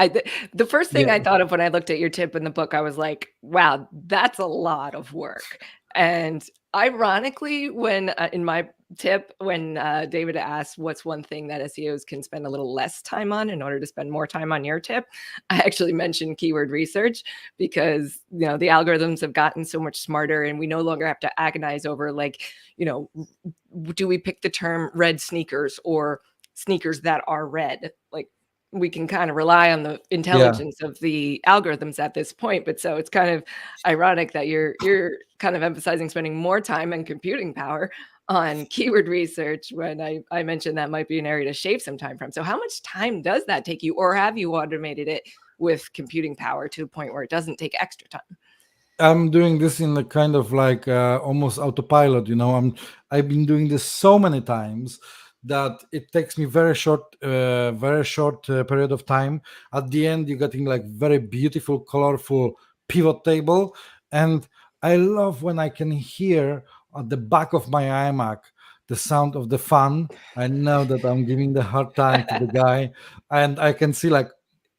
The first thing I thought of when I looked at your tip in the book, I was like, wow, that's a lot of work. And ironically, when in my tip, when David asked what's one thing that SEOs can spend a little less time on in order to spend more time on your tip, I actually mentioned keyword research, because the algorithms have gotten so much smarter, and we no longer have to agonize over do we pick the term red sneakers or sneakers that are red? Like, we can kind of rely on the intelligence of the algorithms at this point. But so it's kind of ironic that you're kind of emphasizing spending more time and computing power on keyword research, when I mentioned that might be an area to shave some time from. So how much time does that take you, or have you automated it with computing power to a point where it doesn't take extra time? I'm doing this in a kind of like almost autopilot. I've been doing this so many times that it takes me very short period of time. At the end, you're getting like very beautiful, colorful pivot table. And I love when I can hear at the back of my iMac the sound of the fan. I know that I'm giving the hard time to the guy, and I can see like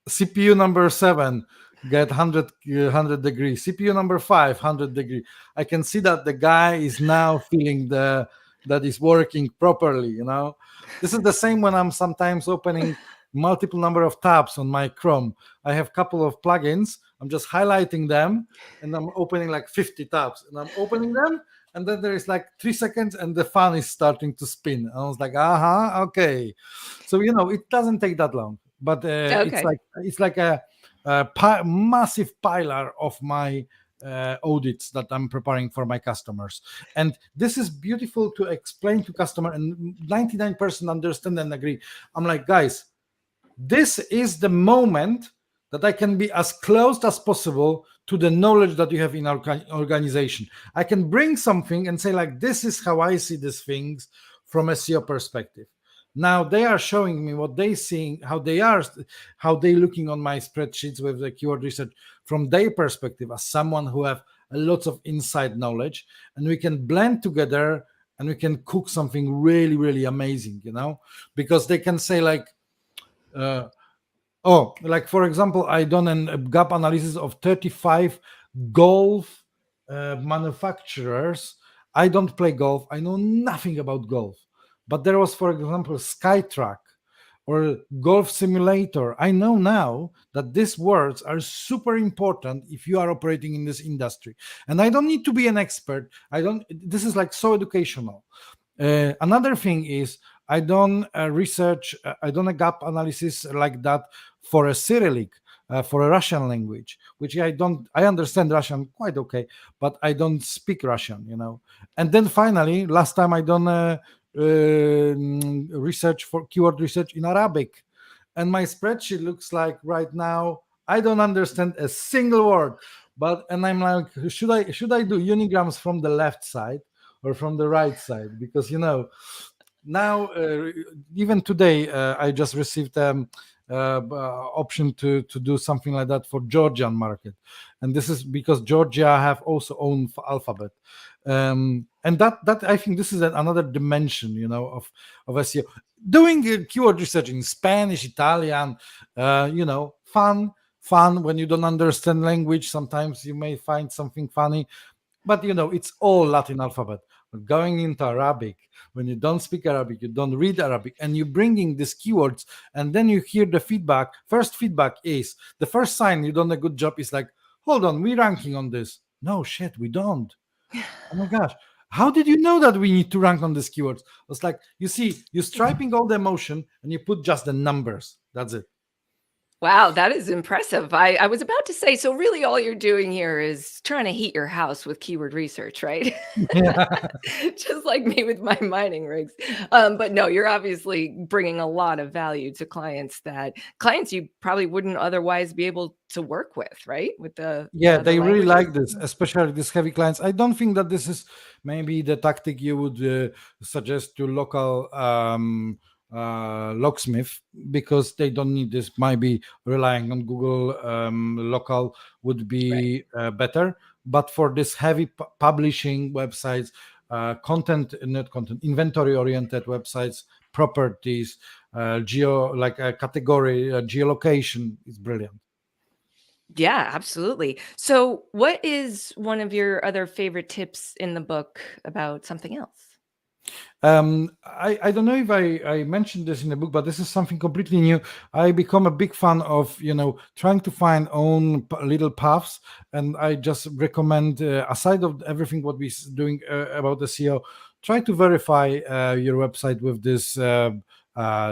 CPU number 7 get 100 degrees, CPU number 5 100 degree. I can see that the guy is now feeling that is working properly. This is the same when I'm sometimes opening multiple number of tabs on my Chrome. I have a couple of plugins. I'm just highlighting them, and I'm opening like 50 tabs, and I'm opening them, and then there is like 3 seconds, and the fan is starting to spin. I was like, okay. So it doesn't take that long, but it's like a massive pilar of my audits that I'm preparing for my customers. And this is beautiful to explain to customer, and 99% understand and agree. I'm like, guys, this is the moment that I can be as close as possible to the knowledge that you have in our organization. I can bring something and say like, this is how I see these things from a SEO perspective. Now they are showing me what they seeing, how they looking on my spreadsheets with the keyword research from their perspective as someone who have a lot of inside knowledge, and we can blend together and we can cook something really, really amazing, because they can say like, like for example, I done a gap analysis of 35 golf manufacturers. I don't play golf. I know nothing about golf. But there was, for example, Skytrack or golf simulator. I know now that these words are super important if you are operating in this industry. And I don't need to be an expert. This is like so educational. Another thing is I don't research, I don't a gap analysis like that for a Cyrillic, for a Russian language, which I understand Russian quite okay, but I don't speak Russian, you know. And then finally, last time I done research for keyword research in Arabic, and my spreadsheet looks like right now I don't understand a single word. And I'm like, should I do unigrams from the left side or from the right side? Because you know, now even today I just received option to do something like that for Georgian market, and this is because Georgia have also own alphabet, and that I think this is another dimension, you know, of SEO. Doing keyword research in Spanish, Italian, you know, fun when you don't understand language. Sometimes you may find something funny, but you know, it's all Latin alphabet. But going into Arabic, when you don't speak Arabic, you don't read Arabic, and you're bringing these keywords, and then you hear the feedback. First feedback is, the first sign you done a good job is like, hold on, we're ranking on this. No, shit, we don't. Oh my gosh. How did you know that we need to rank on these keywords? It's like, you see, you're striping all the emotion and you put just the numbers. That's it. Wow, that is impressive. I was about to say, so really all you're doing here is trying to heat your house with keyword research, right? Just like me with my mining rigs. But no, you're obviously bringing a lot of value to clients you probably wouldn't otherwise be able to work with, right? With the they really languages. like this, especially these heavy clients. I don't think that this is maybe the tactic you would suggest to local locksmith, because they don't need this. Maybe relying on Google local would be better, but for this heavy publishing websites, inventory oriented websites, properties, category geolocation is brilliant. Yeah, absolutely. So what is one of your other favorite tips in the book about something else? I don't know if I mentioned this in the book, but this is something completely new. I become a big fan of, you know, trying to find own little paths, and I just recommend, aside of everything what we're doing about the SEO, try to verify your website with this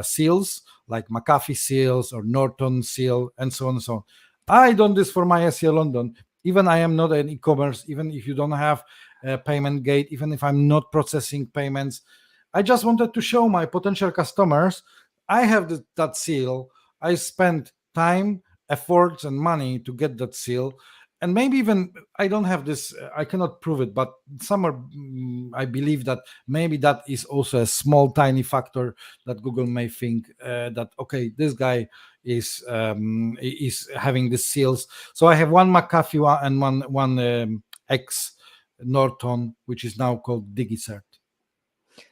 seals like McAfee seals or Norton seal and so on and so on. I done this for my SEO London. Even I am not an e-commerce, even if you don't have a payment gate, even if I'm not processing payments, I just wanted to show my potential customers I have that seal. I spent time, efforts, and money to get that seal. And maybe even I don't have this, I cannot prove it, but somewhere I believe that maybe that is also a small, tiny factor that Google may think that, okay, this guy is having the seals. So I have one McAfee one and one X Norton, which is now called DigiCert.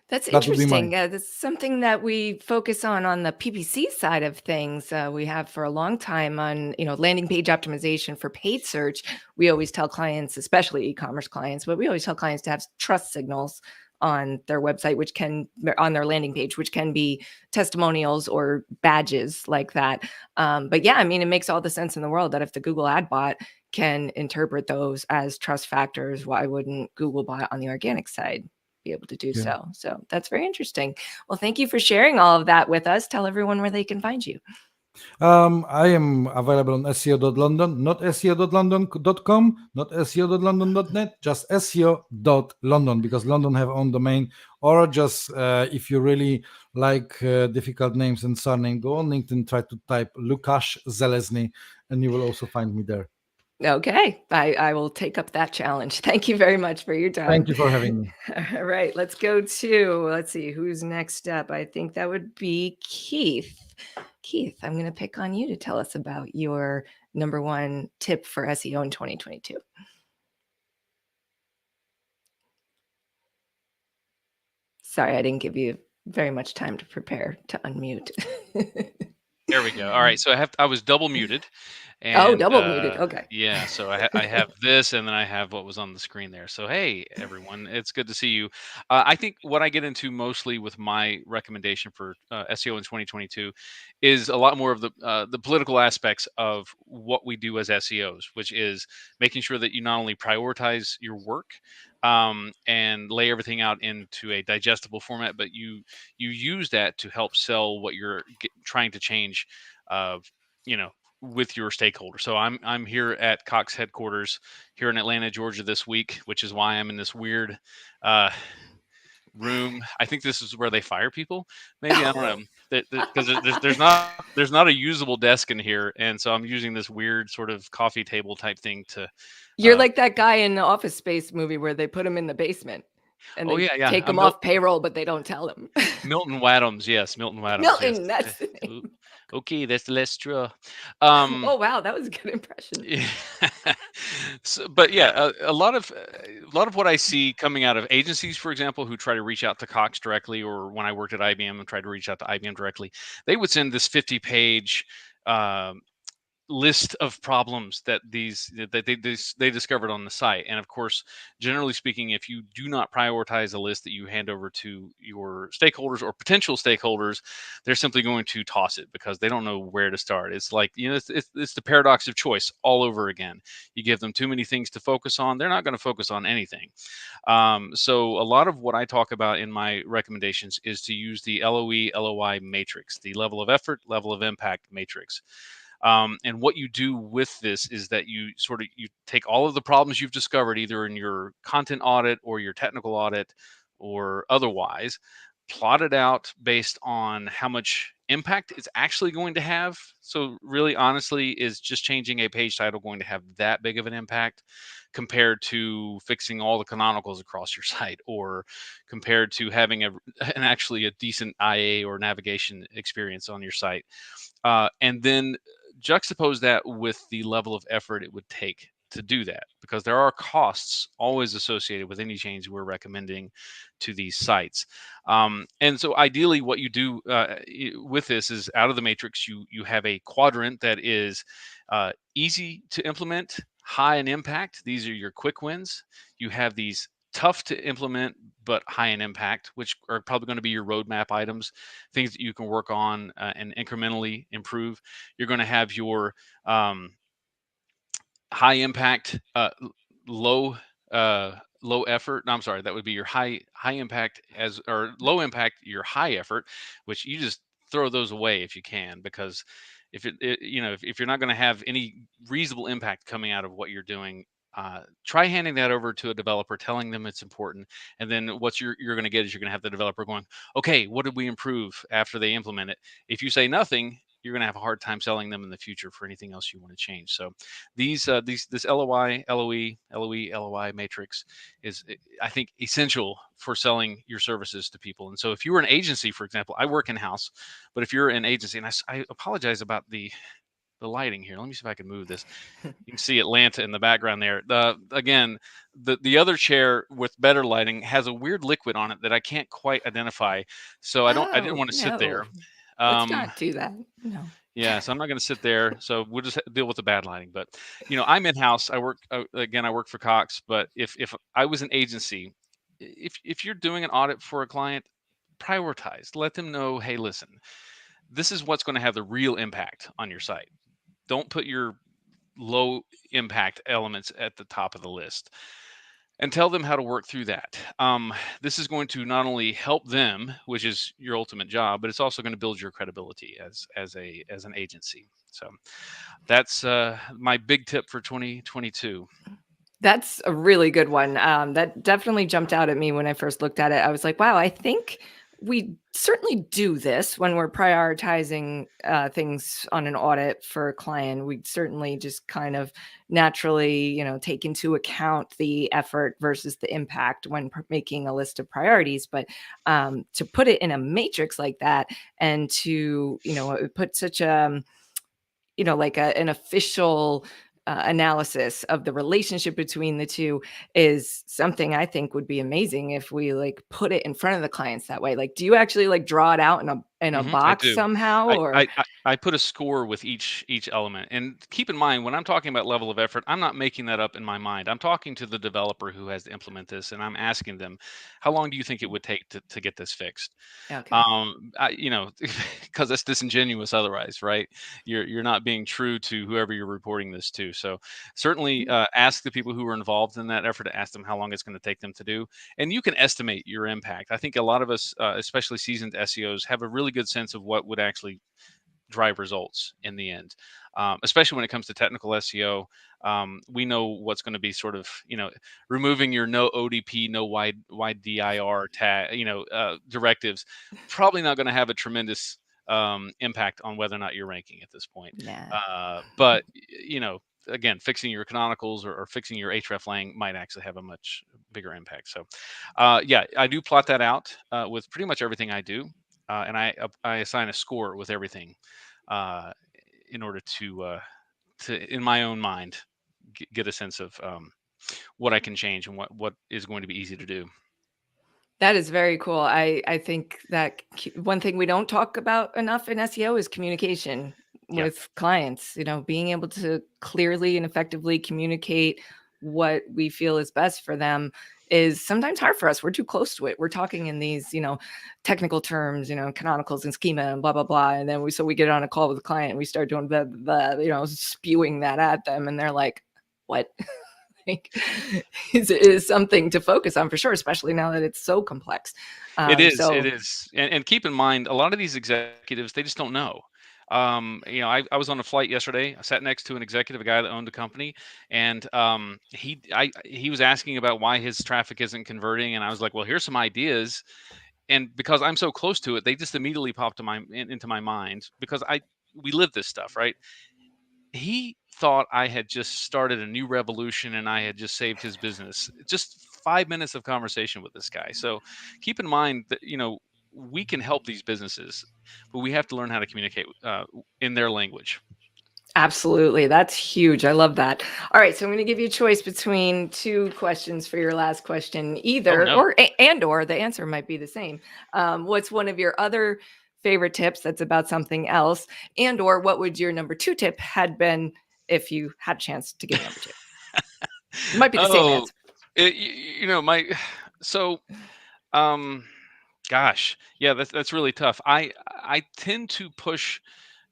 That's interesting. That's something that we focus on the PPC side of things. We have for a long time on, you know, landing page optimization for paid search. We always tell clients, especially e-commerce clients, but we always tell clients to have trust signals on their website, on their landing page, which can be testimonials or badges like that. But yeah, I mean, it makes all the sense in the world that if the Google ad bot can interpret those as trust factors, why wouldn't Googlebot on the organic side be able to do so? So that's very interesting. Well, thank you for sharing all of that with us. Tell everyone where they can find you. I am available on SEO.London, not SEO.London.com, not SEO.London.net, just SEO.London, because London have own domain. Or just if you really like difficult names and surname, go on LinkedIn, try to type Lukasz Zelezny, and you will also find me there. Okay, I will take up that challenge. Thank you very much for your time. Thank you for having me. All right, let's see who's next up. I think that would be Keith. Keith, I'm going to pick on you to tell us about your number one tip for SEO in 2022. Sorry, I didn't give you very much time to prepare to unmute. There we go. All right, so I was double muted. Oh, And double muted. Okay. yeah, so I have this, and then I have what was on the screen there. So hey, everyone, it's good to see you. I think what I get into mostly with my recommendation for SEO in 2022 is a lot more of the political aspects of what we do as SEOs, which is making sure that you not only prioritize your work and lay everything out into a digestible format, but you use that to help sell what you're trying to change. You know, with your stakeholders. So I'm here at Cox headquarters here in Atlanta, Georgia this week, which is why I'm in this weird room. I think this is where they fire people. Maybe I don't know, because there's not a usable desk in here, and so I'm using this weird sort of coffee table type thing to. You're like that guy in the Office Space movie where they put him in the basement and Oh they yeah, take him off payroll, but they don't tell him. Milton Wadhams, yes, Milton Wadhams. Milton, yes. that's the name. Okay, that's less true. Oh wow, that was a good impression. Yeah. So, but yeah, a lot of what I see coming out of agencies, for example, who try to reach out to Cox directly, or when I worked at IBM and tried to reach out to IBM directly, they would send this 50-page list of problems that they discovered on the site. And of course, generally speaking, if you do not prioritize a list that you hand over to your stakeholders or potential stakeholders, they're simply going to toss it because they don't know where to start. It's like, it's the paradox of choice all over again. You give them too many things to focus on, they're not going to focus on anything. So a lot of what I talk about in my recommendations is to use the LOE LOI matrix, the level of effort, level of impact matrix. And what you do with this is that you take all of the problems you've discovered, either in your content audit or your technical audit or otherwise, plot it out based on how much impact it's actually going to have. So really, honestly, is just changing a page title going to have that big of an impact compared to fixing all the canonicals across your site, or compared to having actually a decent IA or navigation experience on your site? And then juxtapose that with the level of effort it would take to do that, because there are costs always associated with any change we're recommending to these sites. And so ideally what you do with this is, out of the matrix, you have a quadrant that is easy to implement, high in impact. These are your quick wins. You have these tough to implement but high in impact, which are probably going to be your roadmap items, things that you can work on and incrementally improve. You're going to have your high impact, low effort. No, I'm sorry, that would be your high impact or low impact, your high effort, which you just throw those away if you can, because if if you're not going to have any reasonable impact coming out of what you're doing, try handing that over to a developer, telling them it's important. And then what you're going to get is, you're going to have the developer going, okay, what did we improve after they implement it? If you say nothing, you're going to have a hard time selling them in the future for anything else you want to change. So this LOI, LOE, LOE, LOI matrix is, I think, essential for selling your services to people. And so if you were an agency, for example, I work in-house, but if you're an agency, and I apologize about the lighting here. Let me see if I can move this. You can see Atlanta in the background there. Again, the other chair with better lighting has a weird liquid on it that I can't quite identify. So I didn't want to sit there. Let's not do that. No. Yeah, so I'm not going to sit there. So we'll just deal with the bad lighting. But I'm in-house. I work for Cox. But if I was an agency, if you're doing an audit for a client, prioritize. Let them know, hey, listen, this is what's going to have the real impact on your site. Don't put your low impact elements at the top of the list, and tell them how to work through that. This is going to not only help them, which is your ultimate job, but it's also going to build your credibility as an agency. So that's my big tip for 2022. That's a really good one. That definitely jumped out at me when I first looked at it. I was like, wow, I think we certainly do this when we're prioritizing things on an audit for a client. We certainly just kind of naturally, take into account the effort versus the impact when making a list of priorities. But to put it in a matrix like that, and to, put such a, like an official analysis of the relationship between the two, is something I think would be amazing if we put it in front of the clients that way. Do you actually draw it out in a I box do. somehow, or I put a score with each element, and keep in mind when I'm talking about level of effort, I'm not making that up in my mind. I'm talking to the developer who has to implement this, and I'm asking them, how long do you think it would take to get this fixed? okay. Because that's disingenuous otherwise, right? You're not being true to whoever you're reporting this to. So certainly ask the people who are involved in that effort, to ask them how long it's going to take them to do, and you can estimate your impact. I think a lot of us, especially seasoned SEOs, have a really good sense of what would actually drive results in the end, especially when it comes to technical SEO. We know what's going to be sort of, removing your no ODP, no wide dir tag, directives, probably not going to have a tremendous impact on whether or not you're ranking at this point. Yeah. But again, fixing your canonicals or fixing your href lang might actually have a much bigger impact. So yeah, I do plot that out with pretty much everything I do. And I assign a score with everything in order to in my own mind get a sense of what I can change and what is going to be easy to do. That is very cool. I think that one thing we don't talk about enough in SEO is communication with clients, being able to clearly and effectively communicate what we feel is best for them is sometimes hard for us. We're too close to it. We're talking in these, technical terms, canonicals and schema and blah, blah, blah. And then we get on a call with a client and we start doing spewing that at them. And they're like, what? is something to focus on for sure, especially now that it's so complex. It is. And keep in mind, a lot of these executives, they just don't know. I was on a flight yesterday. I sat next to an executive, a guy that owned a company, and he was asking about why his traffic isn't converting, and I was like, well, here's some ideas. And because I'm so close to it, they just immediately popped into my mind because we live this stuff, right? He thought I had just started a new revolution and I had just saved his business. Just 5 minutes of conversation with this guy. So keep in mind that, we can help these businesses, but we have to learn how to communicate in their language. Absolutely. That's huge. I love that. All right. So I'm going to give you a choice between two questions for your last question, either or the answer might be the same. What's one of your other favorite tips that's about something else, and or what would your number 2 tip had been if you had a chance to give number 2? It might be the same answer. Gosh, yeah, that's really tough. I tend to push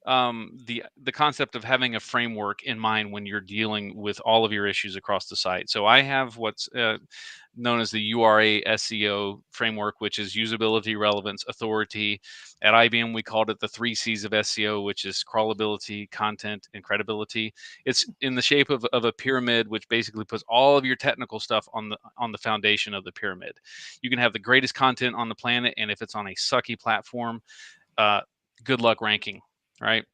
the concept of having a framework in mind when you're dealing with all of your issues across the site. So I have what's known as the URA SEO framework, which is usability, relevance, authority. At IBM, we called it the 3 C's of SEO, which is crawlability, content, and credibility. It's in the shape of a pyramid, which basically puts all of your technical stuff on the foundation of the pyramid. You can have the greatest content on the planet, and if it's on a sucky platform, good luck ranking, right?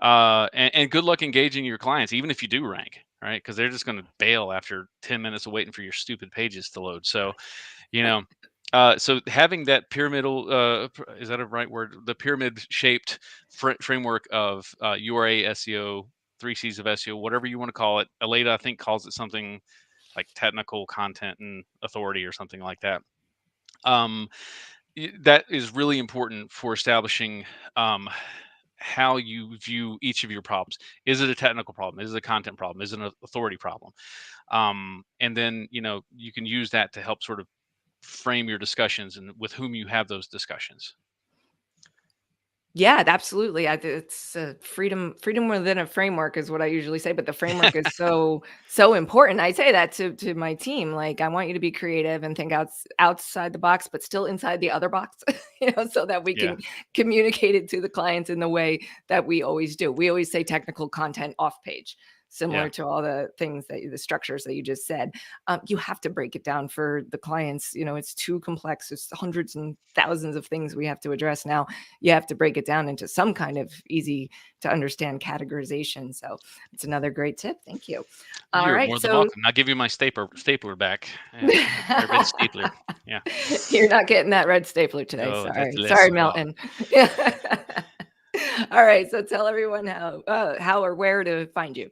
And good luck engaging your clients, even if you do rank, right? Because they're just going to bail after 10 minutes of waiting for your stupid pages to load. So, so having that pyramidal, is that a right word? The pyramid-shaped framework of URA SEO, 3 C's of SEO, whatever you want to call it. Alina, I think, calls it something like technical, content, and authority or something like that. That is really important for establishing how you view each of your problems. Is it a technical problem? Is it a content problem? Is it an authority problem? And then, you can use that to help sort of frame your discussions and with whom you have those discussions. Yeah, absolutely. It's freedom within a framework is what I usually say, but the framework is so important. I say that to my team. Like, I want you to be creative and think outside the box, but still inside the other box, so that we can communicate it to the clients in the way that we always do. We always say technical content off page, similar to all the things the structures that you just said. You have to break it down for the clients. It's too complex. There's hundreds and thousands of things we have to address now. You have to break it down into some kind of easy to understand categorization. So it's another great tip. Thank you. You're more than welcome. I'll give you my stapler back. My red stapler. Yeah. You're not getting that red stapler today. Oh, sorry, Melton. All right. So tell everyone how or where to find you.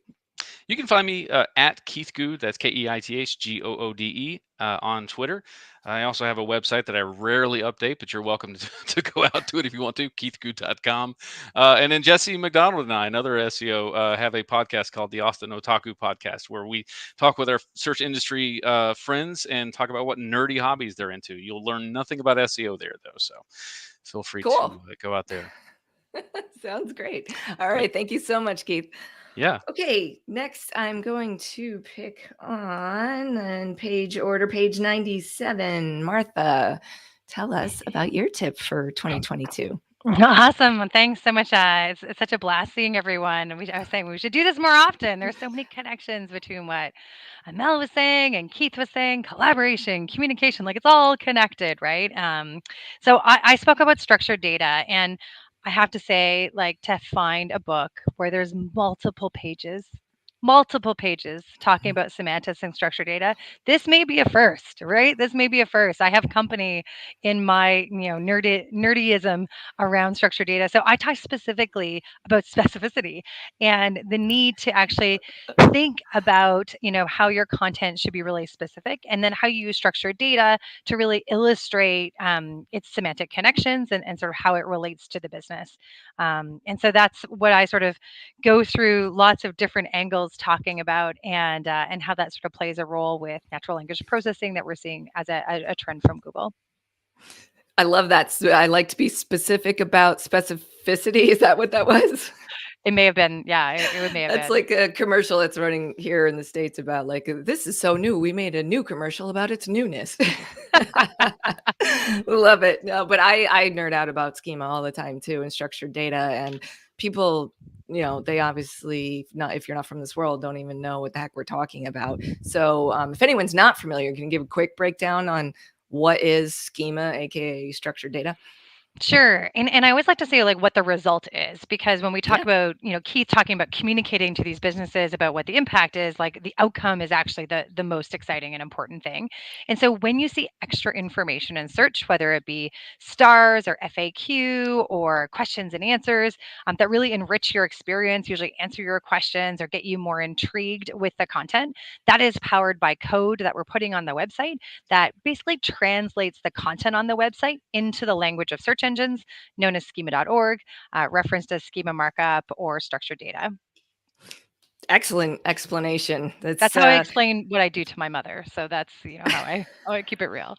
You can find me at KeithGoode, that's KeithGoode, on Twitter. I also have a website that I rarely update, but you're welcome to go out to it if you want to, keithgoode.com. And then Jesse McDonald and I, another SEO, have a podcast called the Austin Otaku Podcast, where we talk with our search industry friends and talk about what nerdy hobbies they're into. You'll learn nothing about SEO there, though, so feel free to go out there. Sounds great. All right. Thank you so much, Keith. Yeah. Okay. Next, I'm going to pick on page 97. Martha, tell us about your tip for 2022. Awesome. Well, thanks so much. It's such a blast seeing everyone. I was saying we should do this more often. There's so many connections between what Mel was saying and Keith was saying, collaboration, communication, like it's all connected, right? So I spoke about structured data, and I have to say, like, to find a book where there's multiple pages talking about semantics and structured data. This may be a first, right? This may be a first. I have company in my, nerdyism around structured data. So I talk specifically about specificity and the need to actually think about, how your content should be really specific, and then how you use structured data to really illustrate its semantic connections and sort of how it relates to the business. And so that's what I sort of go through lots of different angles talking about, and how that sort of plays a role with natural language processing that we're seeing as a trend from Google. I love that. I like to be specific about specificity. Is that what that was? It may have been. Yeah, it may have been. That's like a commercial that's running here in the States about like, this is so new. We made a new commercial about its newness. Love it. No, but I nerd out about schema all the time too, and structured data, and people, they obviously not, if you're not from this world, don't even know what the heck we're talking about. So if anyone's not familiar, can you give a quick breakdown on what is schema, aka structured data? Sure. And I always like to say like what the result is, because when we talk about, Keith talking about communicating to these businesses about what the impact is, like the outcome is actually the most exciting and important thing. And so when you see extra information in search, whether it be stars or FAQ or questions and answers that really enrich your experience, usually answer your questions or get you more intrigued with the content, that is powered by code that we're putting on the website that basically translates the content on the website into the language of search engines, known as schema.org, referenced as schema markup or structured data. Excellent explanation. That's how I explain what I do to my mother. So that's how I keep it real.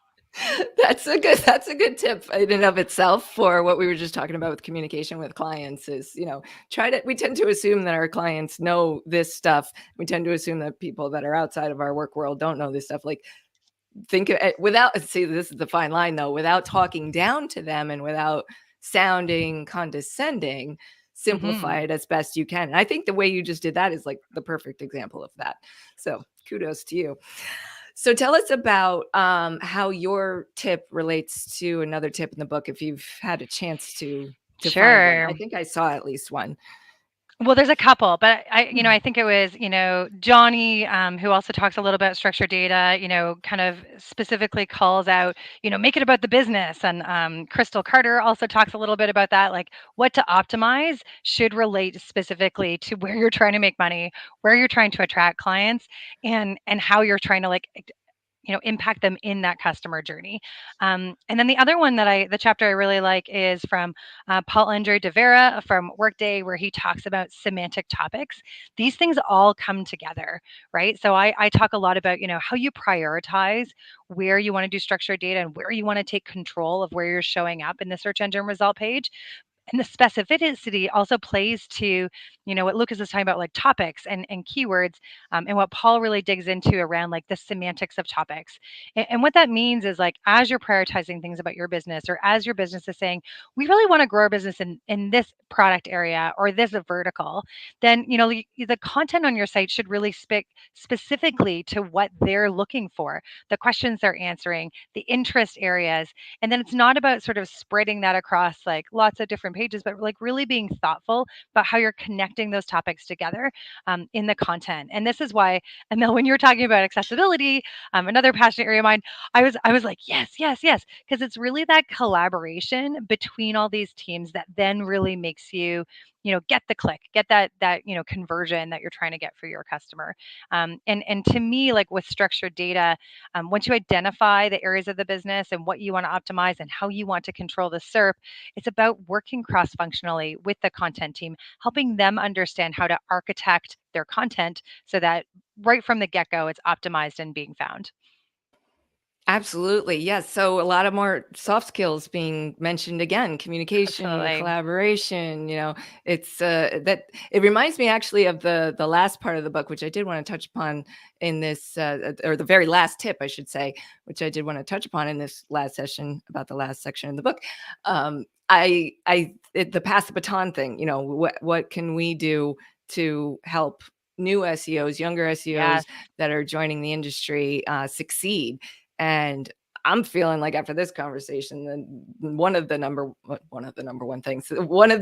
That's a good tip in and of itself for what we were just talking about with communication with clients is, we tend to assume that our clients know this stuff. We tend to assume that people that are outside of our work world don't know this stuff. Like, think of it this is the fine line though, without talking down to them and without sounding condescending, simplify it as best you can. And I think the way you just did that is like the perfect example of that. So kudos to you. So tell us about how your tip relates to another tip in the book, if you've had a chance to Sure. find one. I think I saw at least one. Well, there's a couple, but I think it was, Johnny, who also talks a little about structured data, kind of specifically calls out, make it about the business. And Crystal Carter also talks a little bit about that, like what to optimize should relate specifically to where you're trying to make money, where you're trying to attract clients, and how you're trying to impact them in that customer journey. And then the other one the chapter I really like is from Paul-Andre de Vera from Workday, where he talks about semantic topics. These things all come together, right? So I talk a lot about, how you prioritize where you want to do structured data and where you want to take control of where you're showing up in the search engine result page. And the specificity also plays to, what Lucas is talking about, like topics and keywords, and what Paul really digs into around like the semantics of topics. And what that means is like, as you're prioritizing things about your business, or as your business is saying, we really want to grow our business in this product area or this vertical, then, the content on your site should really speak specifically to what they're looking for, the questions they're answering, the interest areas. And then it's not about sort of spreading that across like lots of different pages, but like really being thoughtful about how you're connecting those topics together in the content. And this is why, Emil, when you were talking about accessibility, another passionate area of mine, I was like, yes, because it's really that collaboration between all these teams that then really makes you, get the click, get that conversion that you're trying to get for your customer. And to me, like with structured data, once you identify the areas of the business and what you want to optimize and how you want to control the SERP, it's about working cross-functionally with the content team, helping them understand how to architect their content so that right from the get-go, it's optimized and being found. Absolutely. Yes. So a lot of more soft skills being mentioned again, communication, Absolutely. collaboration, it's that it reminds me actually of the last part of the book, which I did want to touch upon in this, or the very last tip, I should say, which I did want to touch upon in this last session about the last section of the book. The pass the baton thing, what can we do to help new SEOs, younger SEOs Yes. that are joining the industry succeed? And I'm feeling like after this conversation, one of the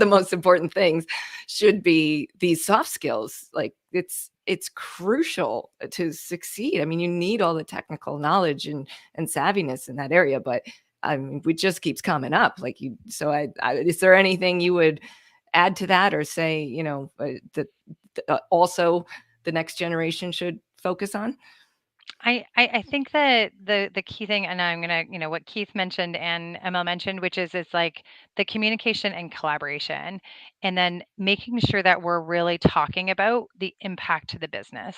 most important things should be these soft skills. Like it's crucial to succeed. I mean, you need all the technical knowledge and savviness in that area, but it just keeps coming up. Is there anything you would add to that, or say, that also the next generation should focus on? I think that the key thing, and I'm gonna, what Keith mentioned and ML mentioned, which is like the communication and collaboration, and then making sure that we're really talking about the impact to the business.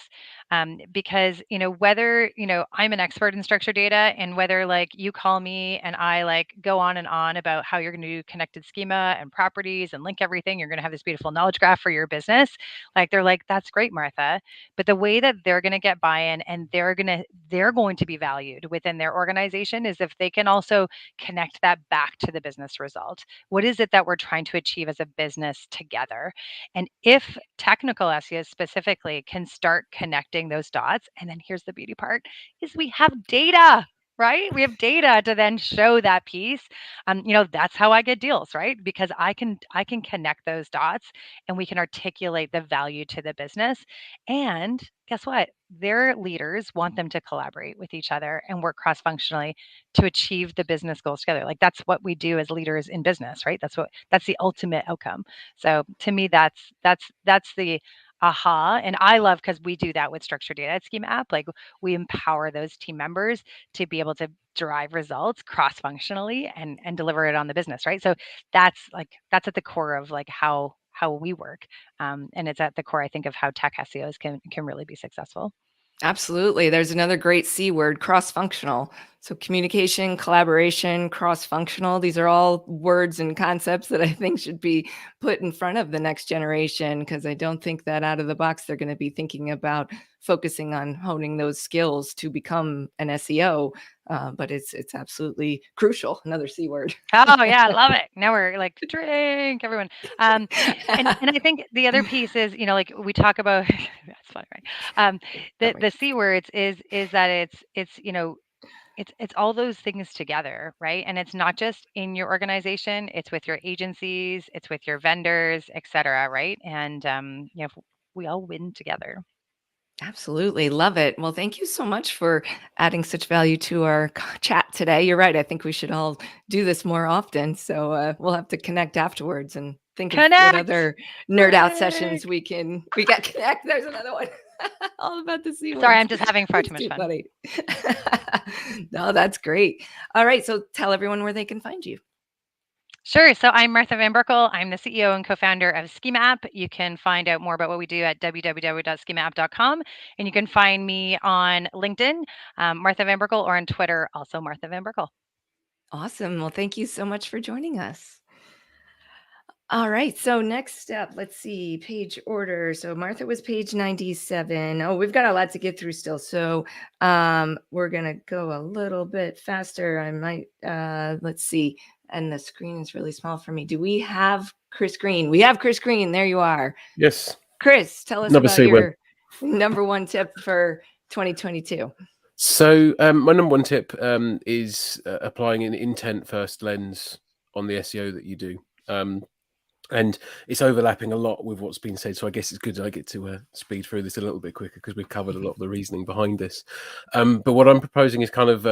Because whether I'm an expert in structured data, and whether like you call me and I like go on and on about how you're going to do connected schema and properties and link everything, you're going to have this beautiful knowledge graph for your business. Like they're like, that's great, Martha. But the way that they're going to get buy-in and they're going to be valued within their organization is if they can also connect that back to the business result. What is it that we're trying to achieve as a business together? And if technical SEOs specifically can start connecting those dots, and then here's the beauty part, is we have data. Right? We have data to then show that piece. That's how I get deals, right? Because I can connect those dots and we can articulate the value to the business. And guess what? Their leaders want them to collaborate with each other and work cross-functionally to achieve the business goals together. Like that's what we do as leaders in business, right? That's the ultimate outcome. So to me, that's the aha. And I love, because we do that with structured data at Schema App. Like we empower those team members to be able to drive results cross-functionally and deliver it on the business, right? So that's at the core of like how we work. And it's at the core, I think, of how tech SEOs can really be successful. Absolutely. There's another great C word, cross-functional. So communication, collaboration, cross-functional. These are all words and concepts that I think should be put in front of the next generation, because I don't think that out of the box they're going to be thinking about focusing on honing those skills to become an SEO. But it's absolutely crucial. Another C word. Oh yeah, I love it. Now we're like, drink, everyone. And I think the other piece is, like we talk about, that's fun, right? The C words is that it's all those things together, right? And it's not just in your organization, it's with your agencies, it's with your vendors, et cetera, right? And we all win together. Absolutely. Love it. Well, thank you so much for adding such value to our chat today. You're right. I think we should all do this more often. So we'll have to connect afterwards and think of what other nerd out sessions we got connect. There's another one. All about the C. Sorry, I'm just having far too much fun. Funny. No, that's great. All right. So tell everyone where they can find you. Sure. So I'm Martha Van Berkel. I'm the CEO and co-founder of Schema App. You can find out more about what we do at www.schemaapp.com. And you can find me on LinkedIn, Martha Van Berkel, or on Twitter, also Martha Van Berkel. Awesome. Well, thank you so much for joining us. All right. So next up, let's see, page order. So Martha was page 97. Oh, we've got a lot to get through still. So we're going to go a little bit faster. I might, let's see. And the screen is really small for me. Do we have Chris Green? We have Chris Green. There you are. Yes. Chris, tell us about your number one tip for 2022. So my number one tip is applying an intent first lens on the SEO that you do. And it's overlapping a lot with what's been said. So I guess it's good that I get to speed through this a little bit quicker, because we've covered a lot of the reasoning behind this. But what I'm proposing is kind of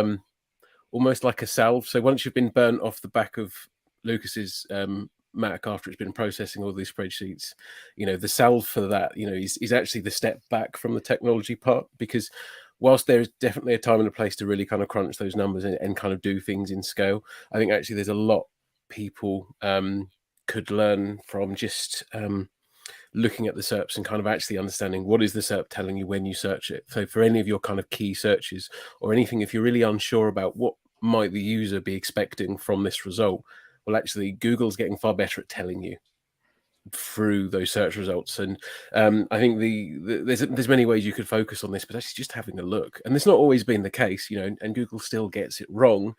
almost like a salve. So once you've been burnt off the back of Lucas's Mac after it's been processing all these spreadsheets, the salve for that, is actually the step back from the technology part, because whilst there is definitely a time and a place to really kind of crunch those numbers and kind of do things in scale, I think actually there's a lot people could learn from just looking at the SERPs and kind of actually understanding what is the SERP telling you when you search it. So for any of your kind of key searches or anything, if you're really unsure about what might the user be expecting from this result, well, actually Google's getting far better at telling you through those search results. And I think there's many ways you could focus on this, but actually just having a look. And it's not always been the case, and Google still gets it wrong.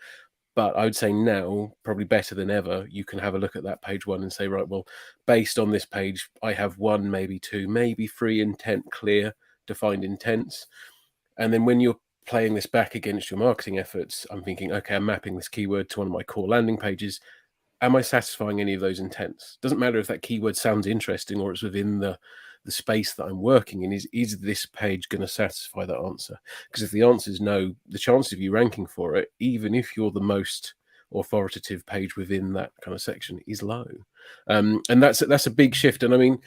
But I would say now, probably better than ever, you can have a look at that page one and say, right, well, based on this page, I have 1, maybe 2, maybe 3 clear, defined intents. And then when you're playing this back against your marketing efforts, I'm thinking, okay, I'm mapping this keyword to one of my core landing pages. Am I satisfying any of those intents? Doesn't matter if that keyword sounds interesting or it's within the space that I'm working in. Is this page going to satisfy that answer? Because if the answer is no, the chance of you ranking for it, even if you're the most authoritative page within that kind of section, is low. And that's a big shift. And I mean,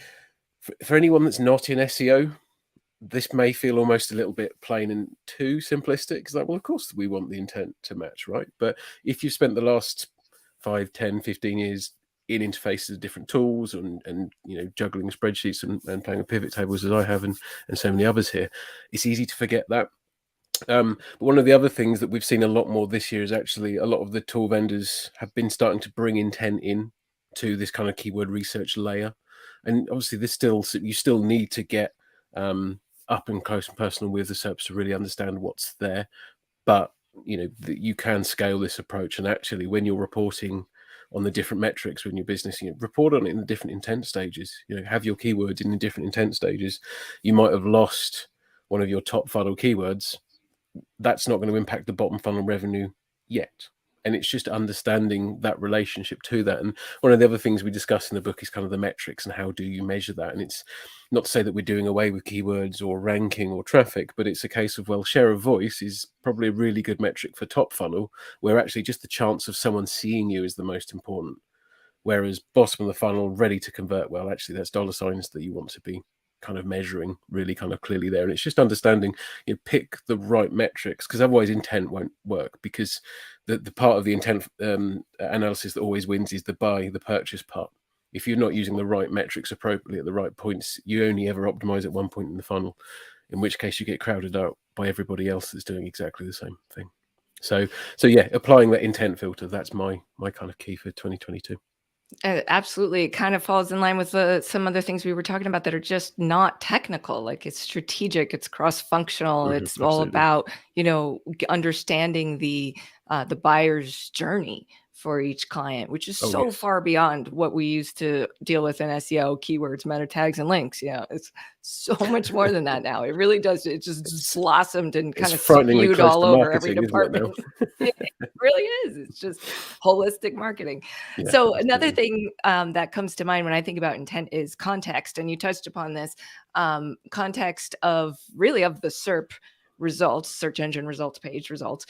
for anyone that's not in SEO, this may feel almost a little bit plain and too simplistic. It's like, well, of course we want the intent to match, right? But if you've spent the last 5, 10, 15 years in interfaces of different tools and juggling spreadsheets and playing with pivot tables as I have and so many others here, it's easy to forget that. But one of the other things that we've seen a lot more this year is actually a lot of the tool vendors have been starting to bring intent in to this kind of keyword research layer. And obviously you still need to get up and close and personal with the SERPs to really understand what's there. But you can scale this approach, and actually when you're reporting on the different metrics when your business, report on it in the different intent stages. Have your keywords in the different intent stages. You might have lost one of your top funnel keywords. That's not going to impact the bottom funnel revenue yet. And it's just understanding that relationship to that. And one of the other things we discuss in the book is kind of the metrics and how do you measure that. And it's not to say that we're doing away with keywords or ranking or traffic, but it's a case of, well, share of voice is probably a really good metric for top funnel, where actually just the chance of someone seeing you is the most important. Whereas bottom of the funnel, ready to convert, well, actually that's dollar signs that you want to be kind of measuring really kind of clearly there. And it's just understanding, pick the right metrics, because otherwise intent won't work, because the part of the intent analysis that always wins is the purchase part. If you're not using the right metrics appropriately at the right points, you only ever optimize at one point in the funnel, in which case you get crowded out by everybody else that's doing exactly the same thing. So yeah, applying that intent filter, that's my kind of key for 2022. Absolutely. It kind of falls in line with some other things we were talking about that are just not technical. Like it's strategic, it's cross-functional. It's all about, understanding the buyer's journey for each client, which is far beyond what we used to deal with in SEO, keywords, meta tags, and links. It's so much more than that now. It really does. It just blossomed and kind of spewed all over every department. It really is. It's just holistic marketing. Yeah, so another thing that comes to mind when I think about intent is context. And you touched upon this context of the SERP results, search engine results, page results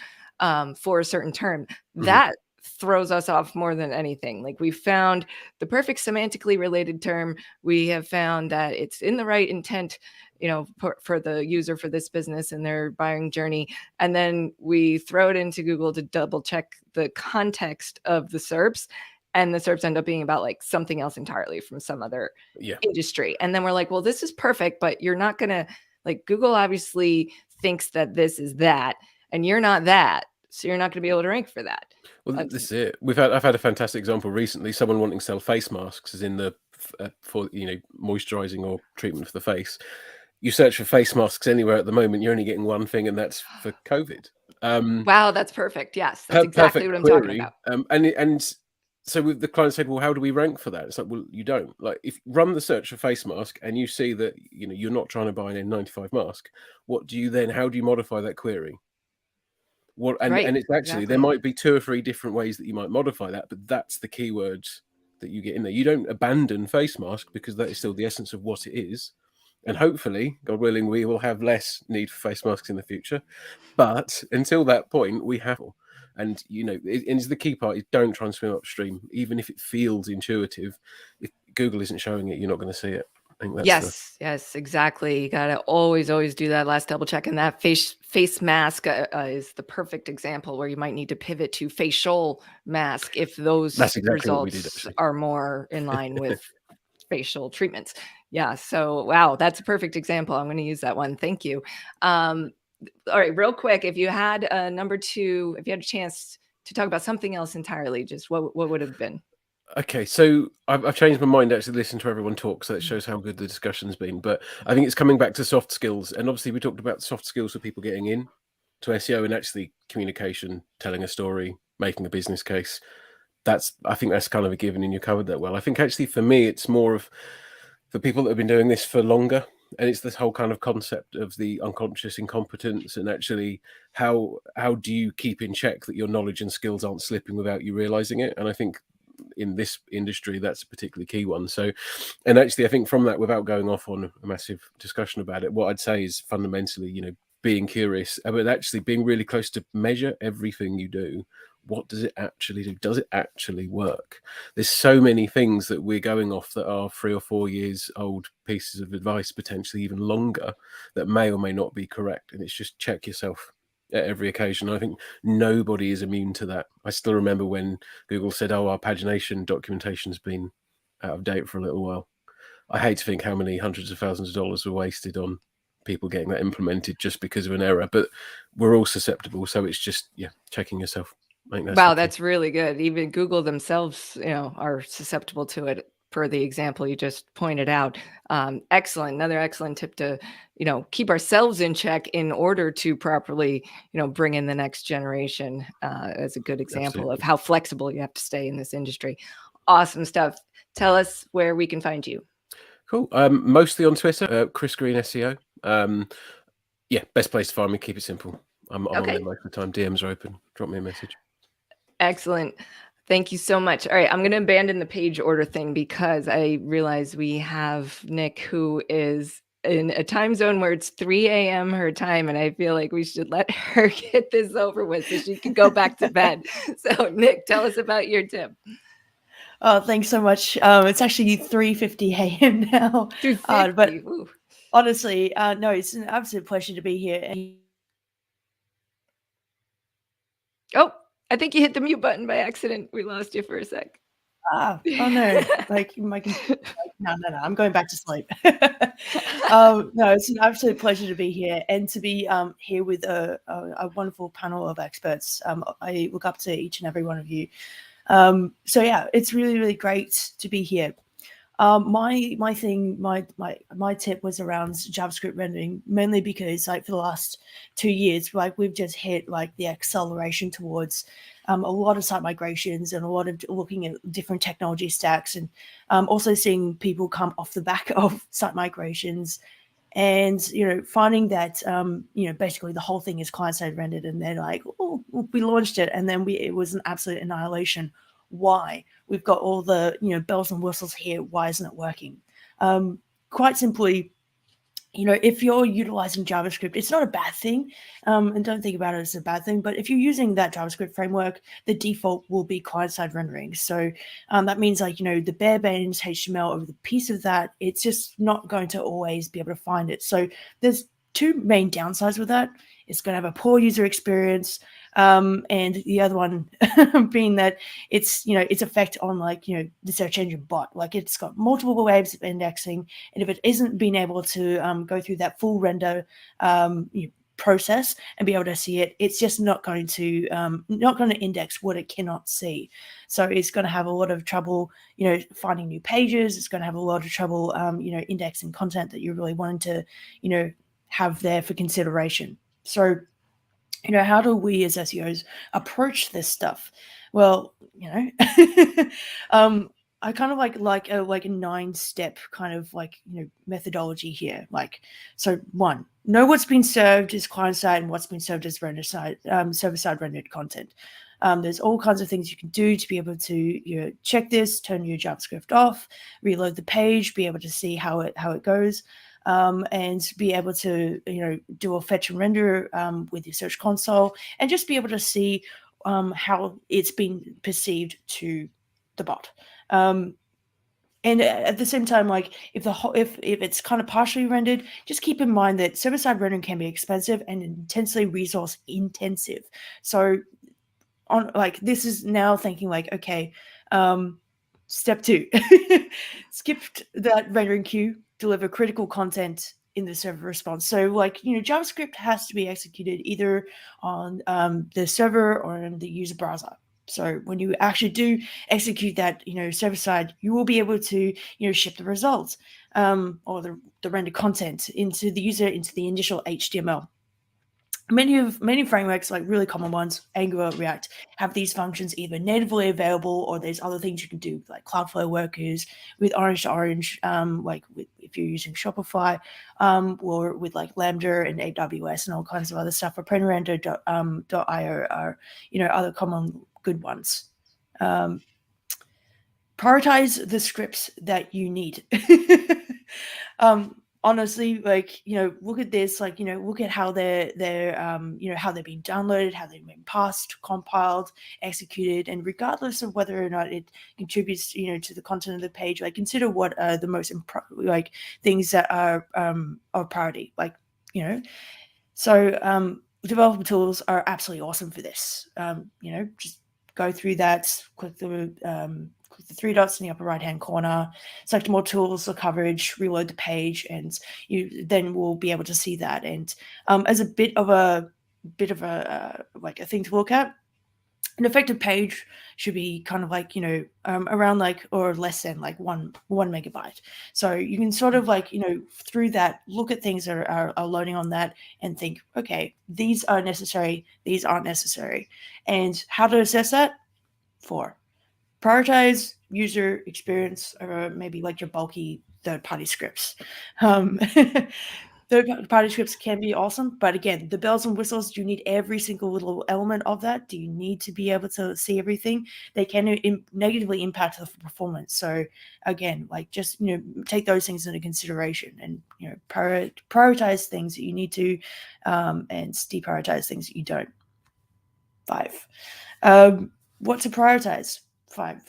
for a certain term. That throws us off more than anything. Like we found the perfect semantically related term. We have found that it's in the right intent, for the user for this business and their buying journey. And then we throw it into Google to double check the context of the SERPs. And the SERPs end up being about like something else entirely from some other industry. And then we're like, well, this is perfect, but you're not going to, like, Google obviously thinks that this is that, and you're not that. So you're not going to be able to rank for that. Well, this is it. I've had a fantastic example recently. Someone wanting to sell face masks, as in the for moisturizing or treatment for the face. You search for face masks anywhere at the moment, you're only getting one thing, and that's for COVID. Wow, that's perfect. Yes, that's exactly what I'm talking about. And so with the client said, well, how do we rank for that? It's like, well, you don't. Like, if you run the search for face mask and you see that you're not trying to buy an N95 mask, what do you then? How do you modify that query? And it's actually there might be 2 or 3 different ways that you might modify that, but that's the keywords that you get in there. You don't abandon face mask, because that is still the essence of what it is. And hopefully, God willing, we will have less need for face masks in the future. But until that point, we have. And and it's the key part is don't try and swim upstream, even if it feels intuitive. If Google isn't showing it, you're not going to see it. I think that's Yes, exactly. You gotta always do that last double check, and that face mask is the perfect example where you might need to pivot to facial mask if those That's exactly what we did, results actually. are more in line with facial treatments. Yeah. So wow, that's a perfect example. I'm going to use that one. Thank you. All right, real quick, if you had number 2, if you had a chance to talk about something else entirely, just what would have been? Okay, so I've changed my mind actually listening to everyone talk, so it shows how good the discussion's been. But I think it's coming back to soft skills. And obviously we talked about soft skills for people getting in to SEO and actually communication, telling a story, making a business case. I think that's kind of a given, and you covered that well. I think actually for me, it's more of for people that have been doing this for longer. And it's this whole kind of concept of the unconscious incompetence, and actually how do you keep in check that your knowledge and skills aren't slipping without you realizing it? And I think in this industry, that's a particularly key one. So, and actually, I think from that, without going off on a massive discussion about it, what I'd say is fundamentally, being curious, but actually being really close to measure everything you do. What does it actually do? Does it actually work? There's so many things that we're going off that are 3 or 4 years old pieces of advice, potentially even longer, that may or may not be correct. And it's just check yourself at every occasion. I think nobody is immune to that. I still remember when Google said, our pagination documentation's been out of date for a little while. I hate to think how many hundreds of thousands of dollars were wasted on people getting that implemented just because of an error, but we're all susceptible. So it's just, checking yourself. I think That's really good. Even Google themselves, are susceptible to it, per the example you just pointed out. Excellent. Another excellent tip to, keep ourselves in check in order to properly, bring in the next generation, as a good example of how flexible you have to stay in this industry. Awesome stuff. Tell us where we can find you. Cool. Mostly on Twitter, Chris Green SEO. Best place to find me. Keep it simple. I'm on there most of the time. DMs are open. Drop me a message. Excellent. Thank you so much. All right, I'm going to abandon the page order thing because I realize we have Nick, who is in a time zone where it's 3 a.m. her time, and I feel like we should let her get this over with so she can go back to bed. So, Nick, tell us about your tip. Oh, thanks so much. It's actually 3:50 a.m. now. 3:50. But honestly, no, it's an absolute pleasure to be here. Oh, I think you hit the mute button by accident. We lost you for a sec. Oh no! No, I'm going back to sleep. No, it's an absolute pleasure to be here and to be here with a wonderful panel of experts. I look up to each and every one of you. So yeah, it's really, really great to be here. My tip was around JavaScript rendering, mainly because for the last 2 years, we've just hit the acceleration towards a lot of site migrations and a lot of looking at different technology stacks, and also seeing people come off the back of site migrations and finding that basically the whole thing is client-side rendered, and they're like, oh, we launched it and then it was an absolute annihilation. Why? We've got all the bells and whistles here. Why isn't it working? Quite simply, if you're utilizing JavaScript, it's not a bad thing, and don't think about it as a bad thing. But if you're using that JavaScript framework, the default will be client-side rendering. So that means the bare bones HTML over the piece of that, it's just not going to always be able to find it. So there's 2 main downsides with that. It's going to have a poor user experience, and the other one being that it's its effect on the search engine bot. It's got multiple ways of indexing, and if it isn't being able to go through that full render process and be able to see it, it's just not going to index what it cannot see. So it's going to have a lot of trouble finding new pages. It's going to have a lot of trouble indexing content that you're really wanting to have there for consideration. So how do we as SEOs approach this stuff? Well, I kind of like a 9-step kind of methodology here. So 1, know what's been served as client side and what's been served as server side rendered content. There's all kinds of things you can do to be able to check this, turn your JavaScript off, reload the page, be able to see how it goes. And be able to do a fetch and render with your Search Console, and just be able to see how it's been perceived to the bot. And at the same time, like if it's kind of partially rendered, just keep in mind that server-side rendering can be expensive and intensely resource intensive. So on like this is now thinking like, okay, step 2, skip that rendering queue, deliver critical content in the server response. So like, JavaScript has to be executed either on the server or in the user browser. So when you actually do execute that, server side, you will be able to, ship the results or the rendered content into the user, into the initial HTML. Many frameworks, like really common ones, Angular, React, have these functions either natively available or there's other things you can do, like Cloudflare Workers with Orange to Orange, if you're using Shopify, or with like Lambda and AWS and all kinds of other stuff. Or Prenderender.io are, other common good ones. Prioritize the scripts that you need. Honestly, look at this, look at how they're how they're being downloaded, how they're being passed, compiled, executed, and regardless of whether or not it contributes, to the content of the page, consider what are the most things that are of priority, So developer tools are absolutely awesome for this. Just go through that, click the 3 dots in the upper right hand corner, select more tools or coverage, reload the page, and you then will be able to see that. And as a bit of a thing to look at, an effective page should be kind of around or less than 1 megabyte. So you can sort of through that look at things that are loading on that and think, okay, these are necessary, these aren't necessary. And how to assess that? 4. Prioritize user experience or maybe your bulky third-party scripts. Third-party scripts can be awesome, but again, the bells and whistles, do you need every single little element of that? Do you need to be able to see everything? They can negatively impact the performance. So again, just, take those things into consideration and, prioritize things that you need to and deprioritize things that you don't. 5. What to prioritize? 5.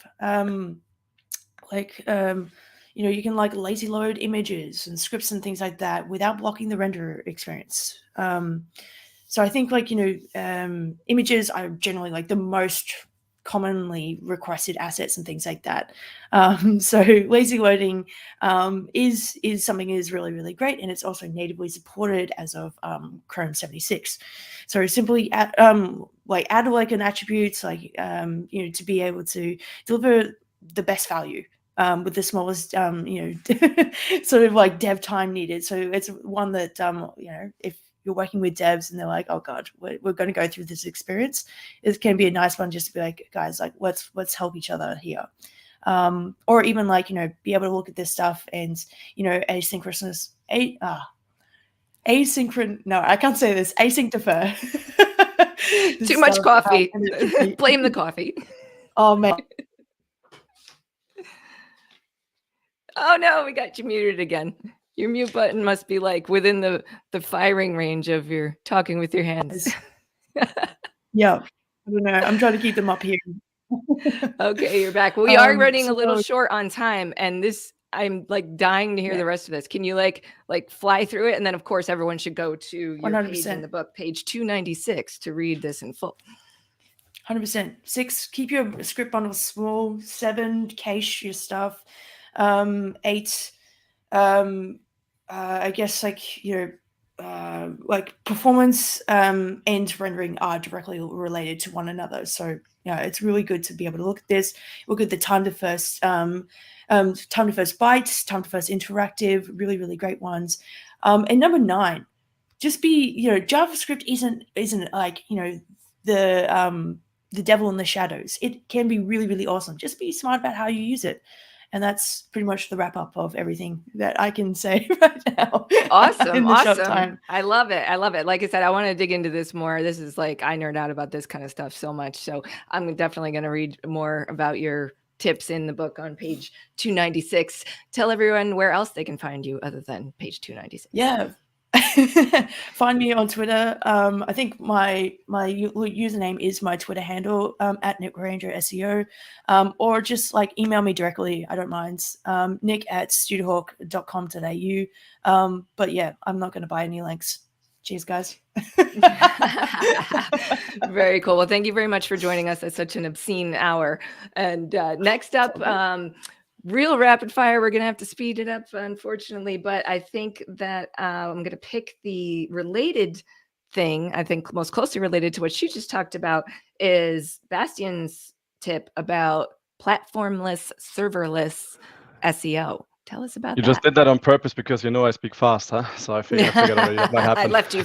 You can lazy load images and scripts and things like that without blocking the render experience. So I think images are generally the most commonly requested assets and things like that. So lazy loading is something that is really, really great, and it's also natively supported as of Chrome 76. So simply add an attribute to be able to deliver the best value with the smallest sort of dev time needed. So it's one that if you're working with devs and they're like, oh god, we're going to go through this experience, it can be a nice one just to be like, guys, let's help each other here. Or even be able to look at this stuff and async defer. Too much coffee. Blame the coffee. Oh man. Oh no, we got you muted again. Your mute button must be within the firing range of your talking with your hands. Yeah. I don't know. I'm trying to keep them up here. Okay, you're back. We are running a little short on time, and I'm dying to hear the rest of this. Can you fly through it? And then of course everyone should go to your 100%. page in the book, page 296, to read this in full. 100%. 6, keep your script bundle small. 7, cache your stuff. 8, I guess performance and rendering are directly related to one another. So it's really good to be able to look at this. Look at the time to first byte, time to first interactive, really, really great ones. And number 9, just be, JavaScript isn't the devil in the shadows. It can be really, really awesome. Just be smart about how you use it. And that's pretty much the wrap up of everything that I can say right now. Awesome. Awesome. I love it. I love it. Like I said, I want to dig into this more. This is I nerd out about this kind of stuff so much. So I'm definitely going to read more about your tips in the book on page 296. Tell everyone where else they can find you other than page 296. Yeah. find me on Twitter. I think my username is my Twitter handle, at Nick Ranger SEO, or just like email me directly. I don't mind. nick@studhawk.com.au. But yeah, I'm not going to buy any links. Cheers, guys. Very cool. Well, thank you very much for joining us at such an obscene hour. And next up, real rapid fire. We're going to have to speed it up, unfortunately, but I think that I'm going to pick the related thing. I think most closely related to what she just talked about is Bastian's tip about platformless, serverless SEO. Tell us about You that. just did that on purpose because you know I speak fast, huh? So I figured already that might happen. I left you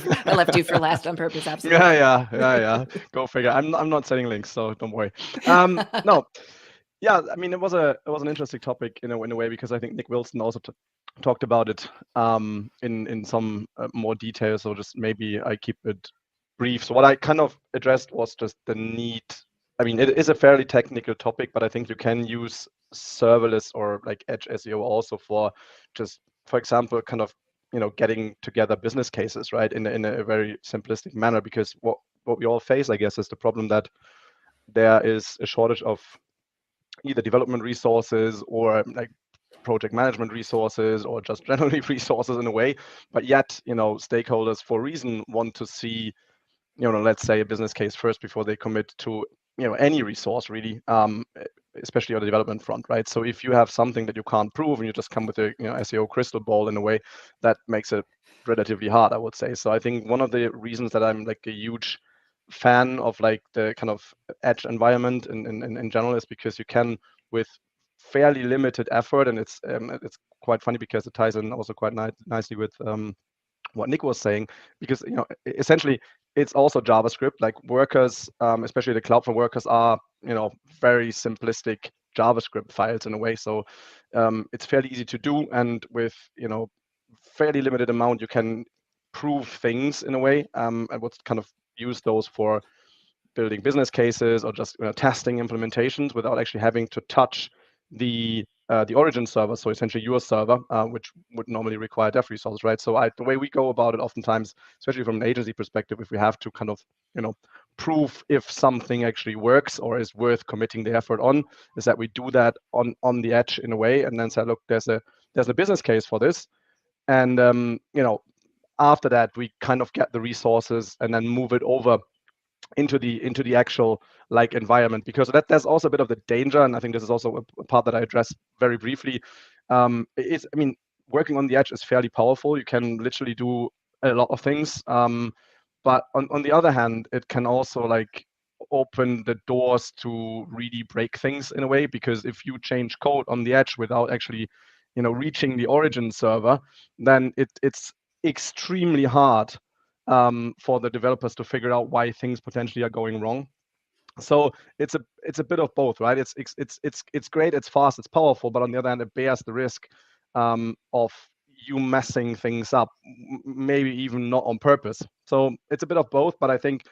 for last on purpose. Absolutely. Yeah. Go figure. I'm not sending links, so don't worry. No, yeah. I mean, it was an interesting topic in a way, because I think Nick Wilsdon also talked about it in some more detail. So just maybe I keep it brief. So what I kind of addressed was just the need. I mean, it is a fairly technical topic, but I think you can use serverless or like edge SEO also for just, for example, kind of, getting together business cases, right, in a very simplistic manner. Because what we all face, I guess, is the problem that there is a shortage of either development resources or like project management resources or just generally resources in a way. But yet, stakeholders for a reason want to see, let's say a business case first before they commit to, any resource really, especially on the development front, right? So if you have something that you can't prove and you just come with a SEO crystal ball in a way, that makes it relatively hard, I would say. So I think one of the reasons that I'm like a huge fan of like the kind of edge environment in general is because you can, with fairly limited effort, and it's quite funny because it ties in also quite nicely with what Nick was saying, because essentially it's also JavaScript. Like workers, especially the Cloudflare workers, are very simplistic JavaScript files in a way. So it's fairly easy to do, and with fairly limited amount, you can prove things in a way. And would kind of use those for building business cases or just testing implementations without actually having to touch the origin server, so essentially your server, which would normally require dev resources, right? So the way we go about it oftentimes, especially from an agency perspective, if we have to kind of prove if something actually works or is worth committing the effort on, is that we do that on the edge in a way, and then say, look, there's a business case for this, and after that we kind of get the resources and then move it over into the actual like environment, because there's also a bit of the danger, and I think this is also a part that I addressed very briefly. Working on the edge is fairly powerful. You can literally do a lot of things, but on the other hand, it can also like open the doors to really break things in a way, because if you change code on the edge without actually reaching the origin server, then it's extremely hard for the developers to figure out why things potentially are going wrong. So it's a bit of both, right? It's great, it's fast, it's powerful, but on the other hand, it bears the risk of you messing things up, maybe even not on purpose. So it's a bit of both, but I think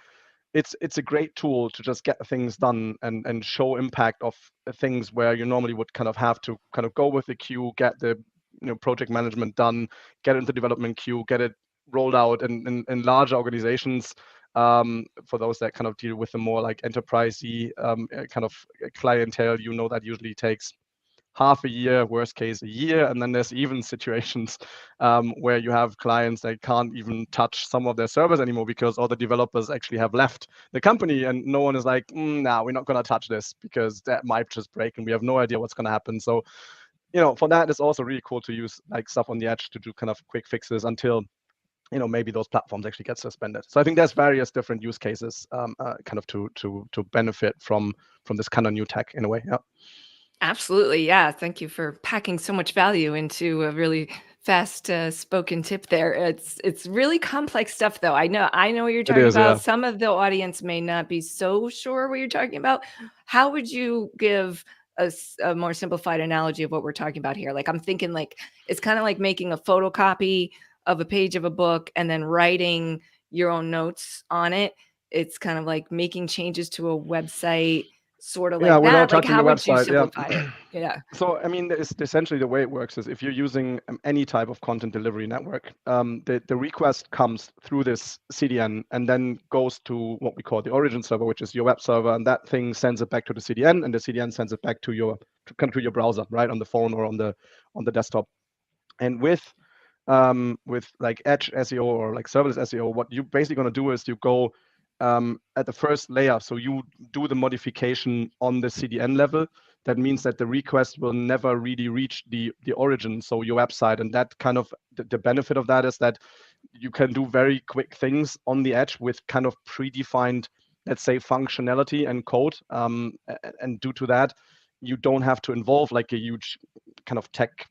it's a great tool to just get things done and show impact of things where you normally would kind of have to kind of go with the queue, get the project management done, get into development queue, get it rolled out in larger organizations. For those that kind of deal with the more like enterprisey kind of clientele, that usually takes half a year, worst case a year. And then there's even situations where you have clients that can't even touch some of their servers anymore because all the developers actually have left the company, and no one is like, nah, we're not going to touch this because that might just break and we have no idea what's going to happen. So for that, it's also really cool to use like stuff on the edge to do kind of quick fixes until maybe those platforms actually get suspended. So I think there's various different use cases kind of to benefit from this kind of new tech in a way. Yeah. Absolutely. Yeah. Thank you for packing so much value into a really fast spoken tip there. It's really complex stuff though. I know what you're talking about. Yeah. Some of the audience may not be so sure what you're talking about. How would you give a more simplified analogy of what we're talking about here? Like I'm thinking like it's kind of like making a photocopy of a page of a book and then writing your own notes on it. It's kind of like making changes to a website sort of Yeah, like without that? Like, touching how the would you website. simplify it? Yeah. So, I mean, essentially the way it works is if you're using any type of content delivery network, the request comes through this CDN and then goes to what we call the origin server, which is your web server, and that thing sends it back to the CDN, and the CDN sends it back to your browser, right, on the phone or on the desktop. And with like Edge SEO or like serverless SEO, what you're basically going to do is you go at the first layer. So you do the modification on the CDN level. That means that the request will never really reach the origin, so your website. And that kind of the benefit of that is that you can do very quick things on the edge with kind of predefined, let's say, functionality and code. And due to that, you don't have to involve like a huge kind of tech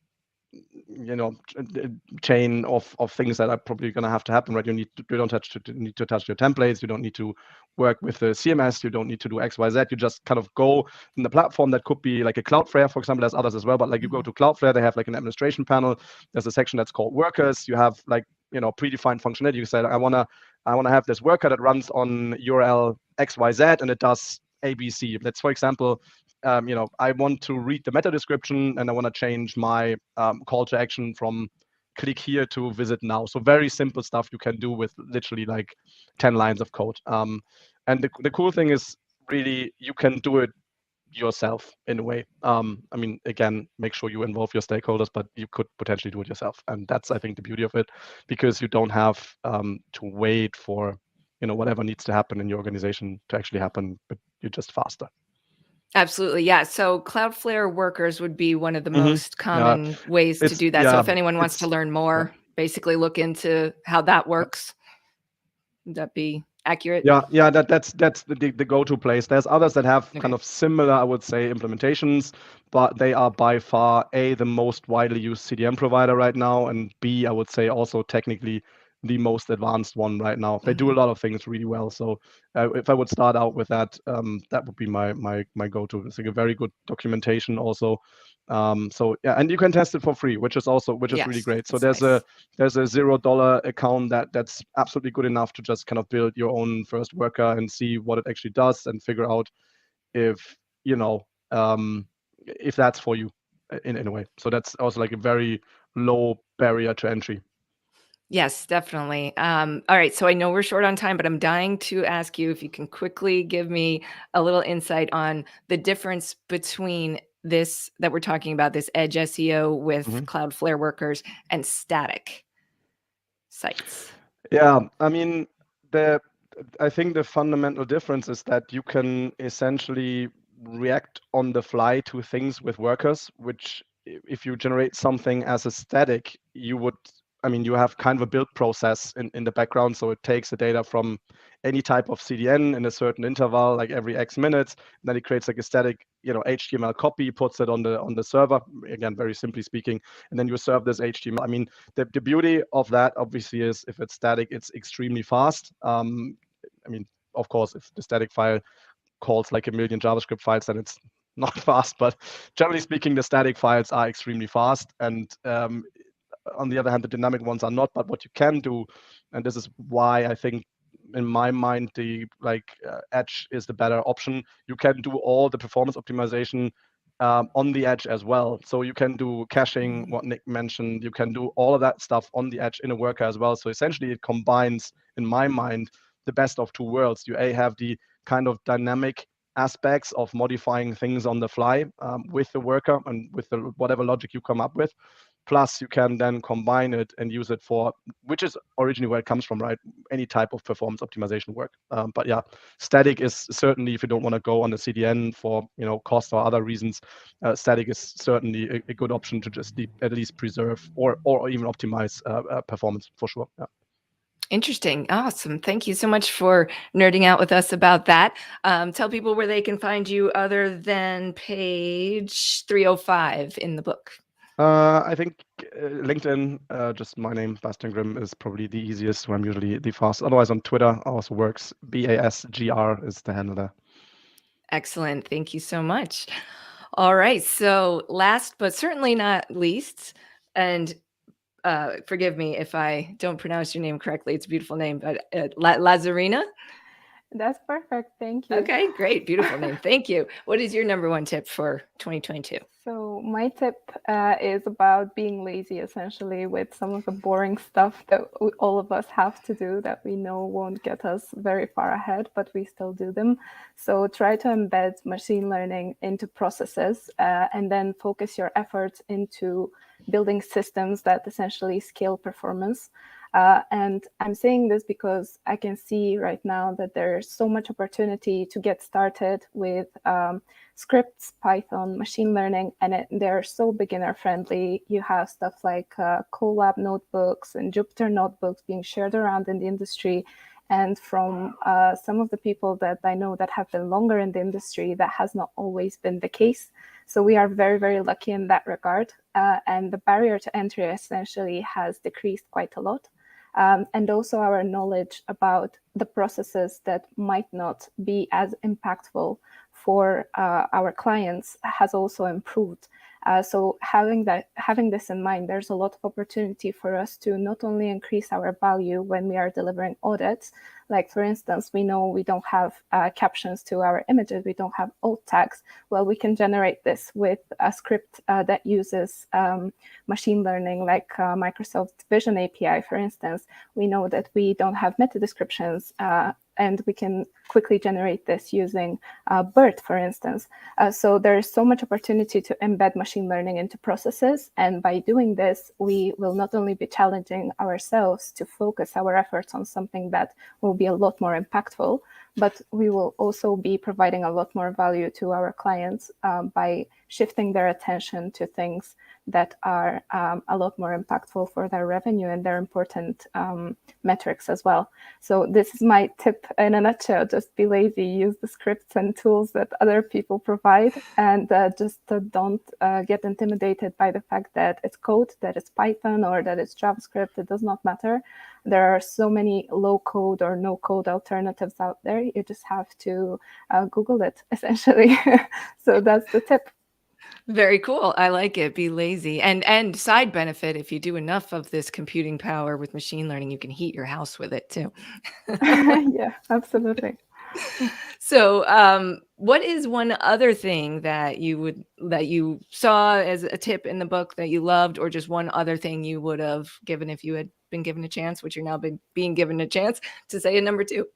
chain of things that are probably going to have to happen, right? You need to touch your templates. You don't need to work with the CMS. You don't need to do X, Y, Z. You just kind of go in the platform. That could be like a Cloudflare, for example. There's others as well, but like you go to Cloudflare, they have like an administration panel. There's a section that's called workers. You have like predefined functionality. You say, I want to have this worker that runs on URL X, Y, Z, and it does ABC. Let's, for example, I want to read the meta description and I want to change my call to action from click here to visit now. So very simple stuff you can do with literally like 10 lines of code. And the cool thing is really you can do it yourself in a way. I mean, again, make sure you involve your stakeholders, but you could potentially do it yourself. And that's, I think, the beauty of it, because you don't have to wait for whatever needs to happen in your organization to actually happen, but you're just faster. Absolutely. Yeah. So Cloudflare workers would be one of the most common ways to do that. So if anyone wants to learn more, basically look into how that works. Would that be accurate? Yeah, that's the go-to place. There's others that have kind of similar, I would say, implementations, but they are by far A, the most widely used CDN provider right now, and B, I would say also technically the most advanced one right now. They do a lot of things really well. So if I would start out with that, that would be my go-to. It's like a very good documentation also. So yeah, and you can test it for free, which is really great. So there's a $0 account that's absolutely good enough to just kind of build your own first worker and see what it actually does and figure out if if that's for you in a way. So that's also like a very low barrier to entry. Yes, definitely. All right. So I know we're short on time, but I'm dying to ask you if you can quickly give me a little insight on the difference between this that we're talking about, this Edge SEO with Cloudflare workers and static sites. Yeah, I mean, I think the fundamental difference is that you can essentially react on the fly to things with workers, which if you generate something as a static, you have kind of a build process in the background. So it takes the data from any type of CDN in a certain interval, like every X minutes. And then it creates like a static, HTML copy, puts it on the server. Again, very simply speaking, and then you serve this HTML. I mean, the beauty of that obviously is if it's static, it's extremely fast. I mean, of course, if the static file calls like a million JavaScript files, then it's not fast. But generally speaking, the static files are extremely fast. And on the other hand, the dynamic ones are not. But what you can do, and this is why I think in my mind the Edge is the better option, you can do all the performance optimization on the Edge as well. So you can do caching, what Nick mentioned, you can do all of that stuff on the Edge in a worker as well. So essentially it combines, in my mind, the best of two worlds. You have the kind of dynamic aspects of modifying things on the fly with the worker and with whatever logic you come up with. Plus, you can then combine it and use it for, which is originally where it comes from, right? Any type of performance optimization work. But yeah, static is certainly, if you don't want to go on the CDN for cost or other reasons, static is certainly a good option to just at least preserve or even optimize performance for sure. Yeah. Interesting. Awesome. Thank you so much for nerding out with us about that. Tell people where they can find you other than page 305 in the book. I think LinkedIn, just my name, Bastian Grimm, is probably the easiest, where I'm usually the fastest. Otherwise, on Twitter also works. BASGR is the handle there. Excellent. Thank you so much. All right. So last but certainly not least, and forgive me if I don't pronounce your name correctly. It's a beautiful name, but Lazarina. That's perfect. Thank you. Okay, great. Beautiful name. Thank you. What is your number one tip for 2022? So my tip is about being lazy, essentially, with some of the boring stuff that all of us have to do that we know won't get us very far ahead, but we still do them. So try to embed machine learning into processes and then focus your efforts into building systems that essentially scale performance. And I'm saying this because I can see right now that there's so much opportunity to get started with scripts, Python, machine learning, and they're so beginner friendly. You have stuff like Colab notebooks and Jupyter notebooks being shared around in the industry. And from some of the people that I know that have been longer in the industry, that has not always been the case. So we are very, very lucky in that regard. And the barrier to entry essentially has decreased quite a lot. And also our knowledge about the processes that might not be as impactful for our clients has also improved. So having this in mind, there's a lot of opportunity for us to not only increase our value when we are delivering audits, like for instance, we know we don't have captions to our images, we don't have alt tags. Well, we can generate this with a script that uses machine learning, like Microsoft Vision API, for instance. We know that we don't have meta descriptions, and we can quickly generate this using BERT, for instance. So there is so much opportunity to embed machine learning into processes. And by doing this, we will not only be challenging ourselves to focus our efforts on something that will be a lot more impactful, but we will also be providing a lot more value to our clients by shifting their attention to things that are a lot more impactful for their revenue and their important metrics as well. So this is my tip in a nutshell: just be lazy, use the scripts and tools that other people provide, and just don't get intimidated by the fact that it's code, that it's Python or that it's JavaScript. It does not matter. There are so many low code or no code alternatives out there. You just have to Google it, essentially. So that's the tip. Very cool. I like it. Be lazy. And side benefit, if you do enough of this computing power with machine learning, you can heat your house with it too. Yeah, absolutely. So what is one other thing that you saw as a tip in the book that you loved, or just one other thing you would have given if you had been given a chance, which you're now being given a chance to say a number two?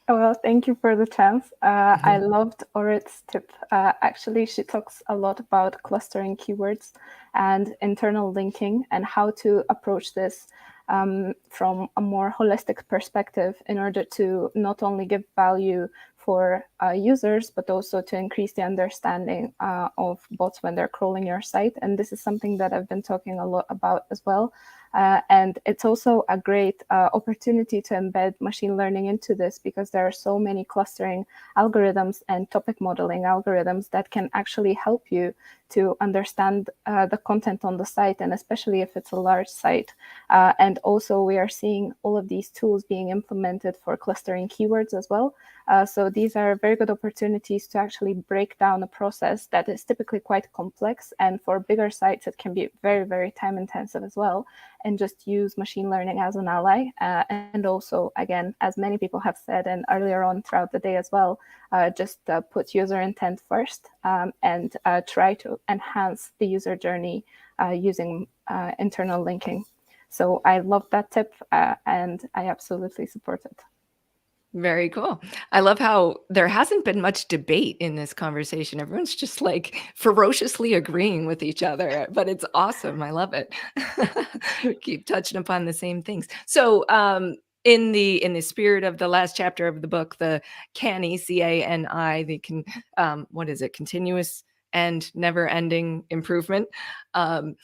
Oh, well, thank you for the chance. I loved Orit's tip. Actually, she talks a lot about clustering keywords and internal linking and how to approach this from a more holistic perspective in order to not only give value for users, but also to increase the understanding of bots when they're crawling your site. And this is something that I've been talking a lot about as well. And it's also a great opportunity to embed machine learning into this, because there are so many clustering algorithms and topic modeling algorithms that can actually help you to understand the content on the site, and especially if it's a large site. And also we are seeing all of these tools being implemented for clustering keywords as well. So these are very good opportunities to actually break down a process that is typically quite complex. And for bigger sites, it can be very, very time intensive as well. And just use machine learning as an ally. And also, again, as many people have said, and earlier on throughout the day as well, just put user intent first and try to enhance the user journey using internal linking. So I love that tip and I absolutely support it. Very cool. I love how there hasn't been much debate in this conversation. Everyone's just like ferociously agreeing with each other, but it's awesome. I love it. Keep touching upon the same things. So in the spirit of the last chapter of the book, the CANI, C-A-N-I, the what is it? Continuous and never-ending improvement. And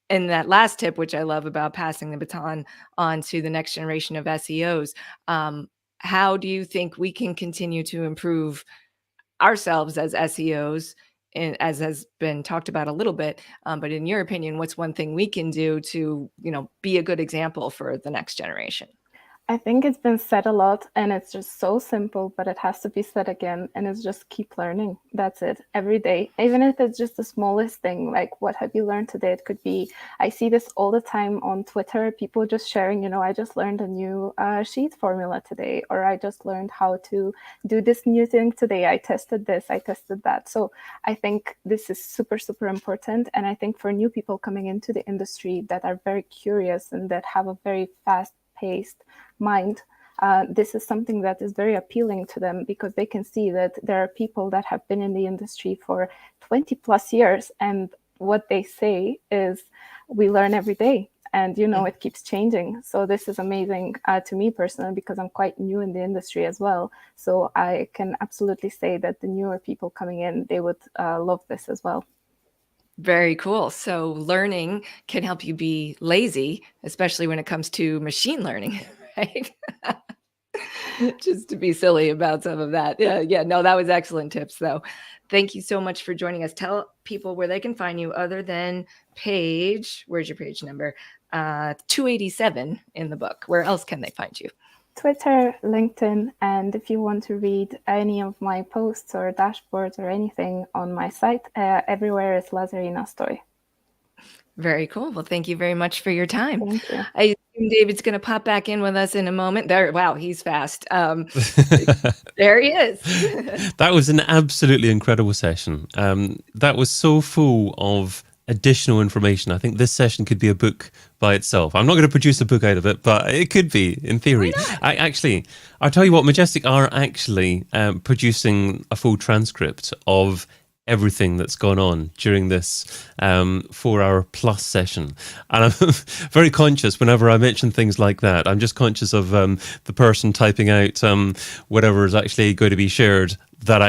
in that last tip, which I love about passing the baton on to the next generation of SEOs, how do you think we can continue to improve ourselves as SEOs, as has been talked about a little bit, but in your opinion, what's one thing we can do to, be a good example for the next generation? I think it's been said a lot, and it's just so simple, but it has to be said again, and it's just keep learning. That's it, every day. Even if it's just the smallest thing, like what have you learned today? It could be, I see this all the time on Twitter, people just sharing, I just learned a new sheet formula today, or I just learned how to do this new thing today. I tested this, I tested that. So I think this is super, super important. And I think for new people coming into the industry that are very curious and that have a very fast-paced mind, this is something that is very appealing to them, because they can see that there are people that have been in the industry for 20 plus years, and what they say is we learn every day, and it keeps changing. So this is amazing to me personally, because I'm quite new in the industry as well. So I can absolutely say that the newer people coming in, they would love this as well. Very cool. So learning can help you be lazy, especially when it comes to machine learning, right? Just to be silly about some of that. Yeah, no, that was excellent tips, though. Thank you so much for joining us. Tell people where they can find you other than where's your page number? 287 in the book. Where else can they find you? Twitter, LinkedIn, and if you want to read any of my posts or dashboards or anything on my site, everywhere is Lazarina Story. Very cool. Well, thank you very much for your time. Thank you. I assume David's going to pop back in with us in a moment. There, wow, he's fast. There he is. That was an absolutely incredible session. That was so full of additional information. I think this session could be a book by itself. I'm not going to produce a book out of it, but it could be in theory. I'll tell you what, Majestic are actually producing a full transcript of everything that's gone on during this 4-hour plus session. And I'm very conscious whenever I mention things like that. I'm just conscious of the person typing out whatever is actually going to be shared, that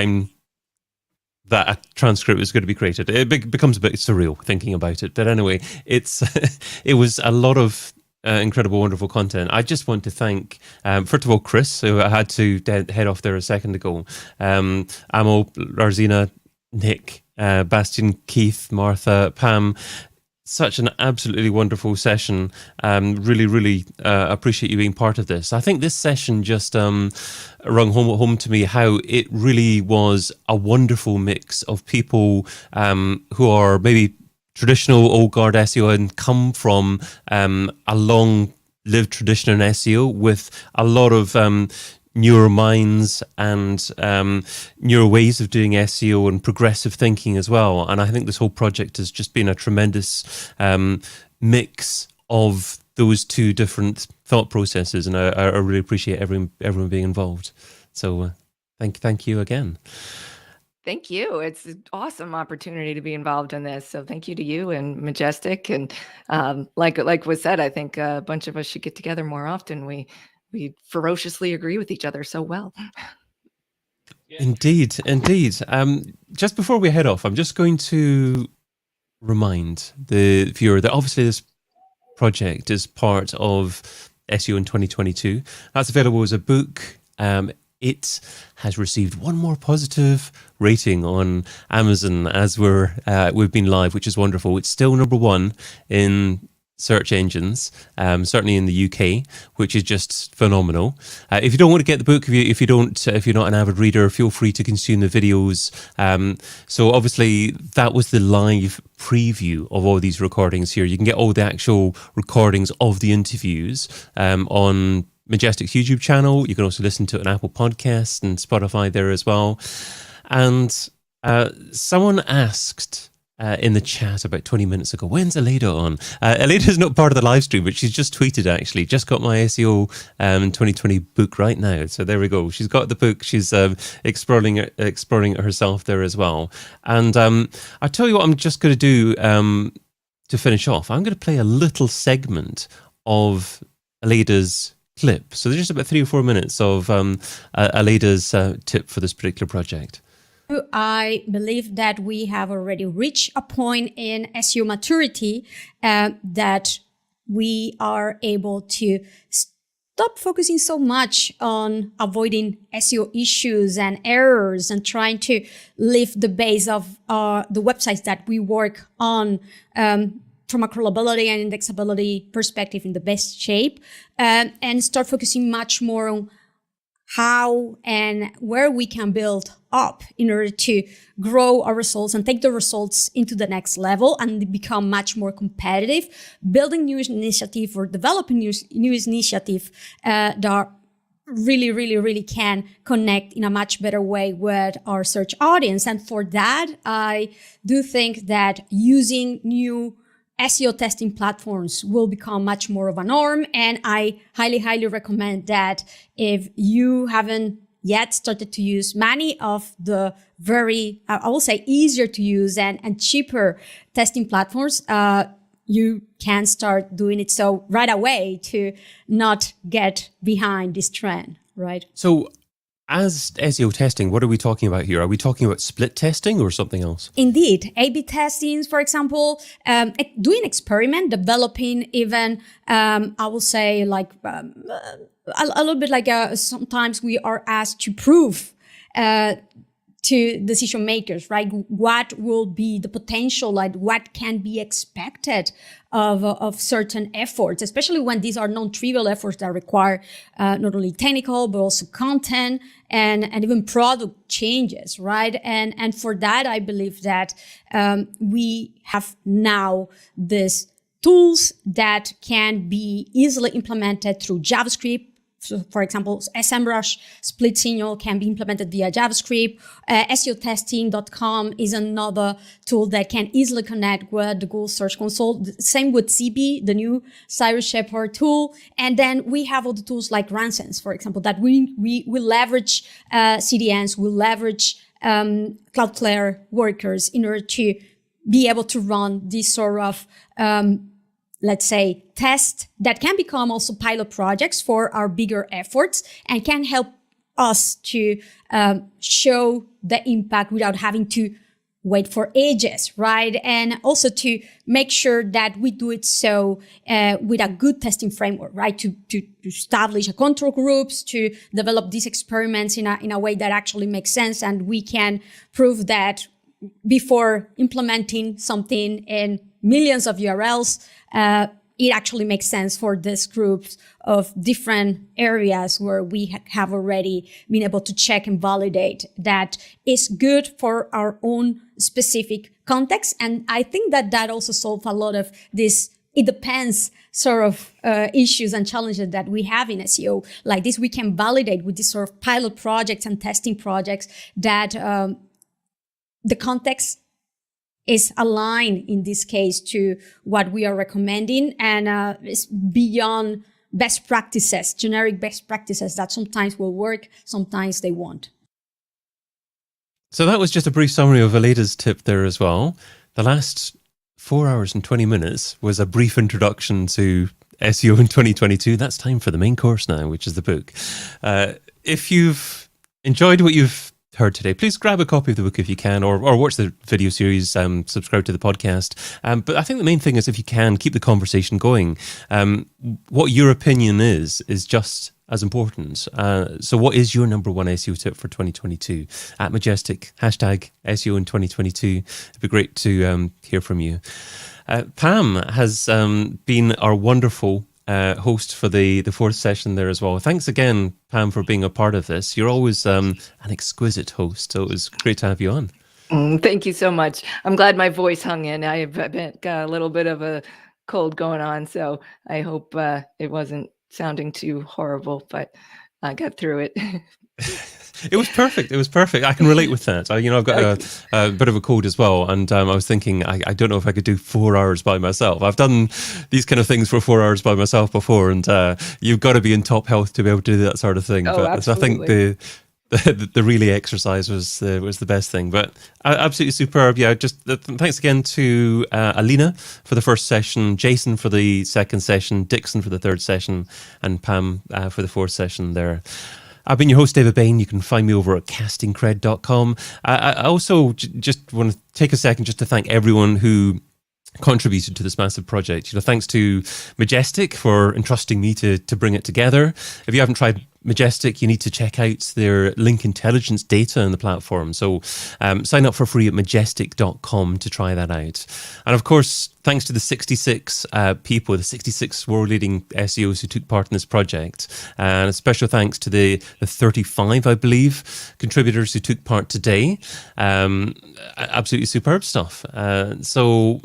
a transcript is going to be created. It becomes a bit surreal thinking about it. But anyway, it was a lot of incredible, wonderful content. I just want to thank, first of all, Chris, who I had to head off there a second ago, Amo, Larzina, Nick, Bastian, Keith, Martha, Pam. Such an absolutely wonderful session. Really, really appreciate you being part of this. I think this session just rung home to me how it really was a wonderful mix of people who are maybe traditional old guard SEO and come from a long-lived tradition in SEO with a lot of newer minds and newer ways of doing SEO and progressive thinking as well. And I think this whole project has just been a tremendous mix of those two different thought processes. And I really appreciate everyone being involved. So thank you again. Thank you. It's an awesome opportunity to be involved in this. So thank you to you and Majestic. And like was said, I think a bunch of us should get together more often. We ferociously agree with each other so well. Indeed. Just before we head off, I'm just going to remind the viewer that obviously this project is part of SEO in 2022. That's available as a book. It has received one more positive rating on Amazon as we've been live, which is wonderful. It's still #1 in search engines, certainly in the UK, which is just phenomenal. If you don't want to get the book, if you're not an avid reader, feel free to consume the videos. So obviously that was the live preview of all these recordings here. You can get all the actual recordings of the interviews on Majestic's YouTube channel. You can also listen to it on Apple Podcasts and Spotify there as well. And someone asked in the chat about 20 minutes ago, when's Alina on? Alina's not part of the live stream, but she's just tweeted actually, just got my SEO 2020 book right now. So there we go. She's got the book. She's exploring it herself there as well. And I'll tell you what I'm just going to do to finish off. I'm going to play a little segment of Alina's clip. So there's just about 3 or 4 minutes of Alina's tip for this particular project. I believe that we have already reached a point in SEO maturity that we are able to stop focusing so much on avoiding SEO issues and errors and trying to lift the base of the websites that we work on from a crawlability and indexability perspective in the best shape, and start focusing much more on how and where we can build up in order to grow our results and take the results into the next level and become much more competitive, building new initiative or developing new initiative that really can connect in a much better way with our search audience. And for that, I do think that using new SEO testing platforms will become much more of a norm. And I highly recommend that if you haven't yet started to use many of the very, I will say, easier to use and cheaper testing platforms, you can start doing it so right away to not get behind this trend, right? So as SEO testing, what are we talking about here? Are we talking about split testing or something else? Indeed. A/B testings, for example, doing experiment, developing even, I will say like a little bit like sometimes we are asked to prove to decision makers, right? What will be the potential, like what can be expected of certain efforts, especially when these are non-trivial efforts that require not only technical, but also content and even product changes, right? And for that, I believe that we have now these tools that can be easily implemented through JavaScript. So, for example, SEMrush split signal can be implemented via JavaScript. SEOtesting.com is another tool that can easily connect with the Google Search Console. Same with CB, the new Cyrus Shepard tool. And then we have all the tools like Ransense, for example, that we leverage CDNs, we leverage Cloudflare workers in order to be able to run this sort of let's say, tests that can become also pilot projects for our bigger efforts and can help us to show the impact without having to wait for ages, right? And also to make sure that we do it so with a good testing framework, right? To establish a control groups, to develop these experiments in a way that actually makes sense, and we can prove that before implementing something in millions of URLs, it actually makes sense for this group of different areas where we have already been able to check and validate that is good for our own specific context. And I think that also solves a lot of this it depends sort of issues and challenges that we have in SEO. Like this, we can validate with these sort of pilot projects and testing projects that the context is aligned in this case to what we are recommending, and it's beyond best practices, generic best practices that sometimes will work, sometimes they won't. So that was just a brief summary of Aleda's tip there as well. The last 4 hours and 20 minutes was a brief introduction to SEO in 2022. That's time for the main course now, which is the book. If you've enjoyed what you've heard today, please grab a copy of the book if you can, or watch the video series, subscribe to the podcast. But I think the main thing is, if you can, keep the conversation going. What your opinion is just as important. So what is your number one SEO tip for 2022? At Majestic, hashtag SEO in 2022. It'd be great to hear from you. Pam has been our wonderful host for the fourth session there as well. Thanks again, Pam, for being a part of this. You're always an exquisite host, so it was great to have you on. Thank you so much. I'm glad my voice hung in. I've got a little bit of a cold going on, so I hope it wasn't sounding too horrible, but I got through it. It was perfect. It was perfect. I can relate with that. I've got a bit of a cold as well, and I was thinking, I don't know if I could do 4 hours by myself. I've done these kind of things for 4 hours by myself before, and you've got to be in top health to be able to do that sort of thing. Oh, but absolutely. I think the relay exercise was the best thing. But absolutely superb. Yeah, just thanks again to Alina for the first session, Jason for the second session, Dixon for the third session, and Pam for the fourth session there. I've been your host, David Bain. You can find me over at castingcred.com. I also just want to take a second just to thank everyone who contributed to this massive project. Thanks to Majestic for entrusting me to bring it together. If you haven't tried Majestic, you need to check out their link intelligence data in the platform. So sign up for free at majestic.com to try that out. And of course, thanks to the 66 people, the 66 world leading SEOs who took part in this project. And a special thanks to the 35, I believe, contributors who took part today. Absolutely superb stuff. So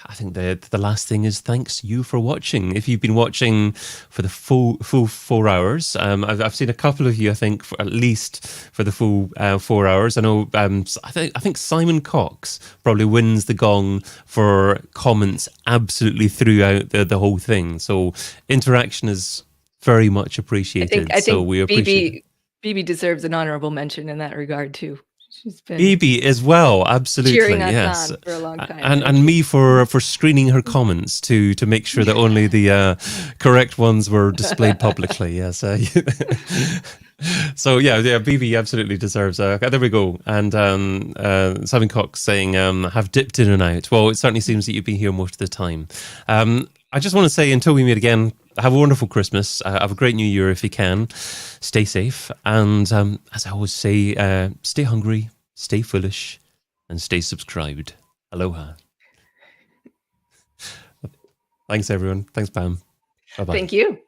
I think the last thing is thanks you for watching. If you've been watching for the full 4 hours, I've seen a couple of you, I think, at least for the full 4 hours. I know I think Simon Cox probably wins the gong for comments absolutely throughout the whole thing. So interaction is very much appreciated. I think so we appreciate BB deserves an honorable mention in that regard too. She's been BB as well, absolutely, cheering us yes, on for a long time. and me for screening her comments to make sure that only the correct ones were displayed publicly. Yes, so yeah, BB absolutely deserves. There we go. And Simon Cox saying, "Have dipped in and out." Well, it certainly seems that you've been here most of the time. I just want to say, until we meet again, have a wonderful Christmas. Have a great New Year if you can. Stay safe. And as I always say, stay hungry, stay foolish, and stay subscribed. Aloha. Thanks, everyone. Thanks, Pam. Bye-bye. Thank you.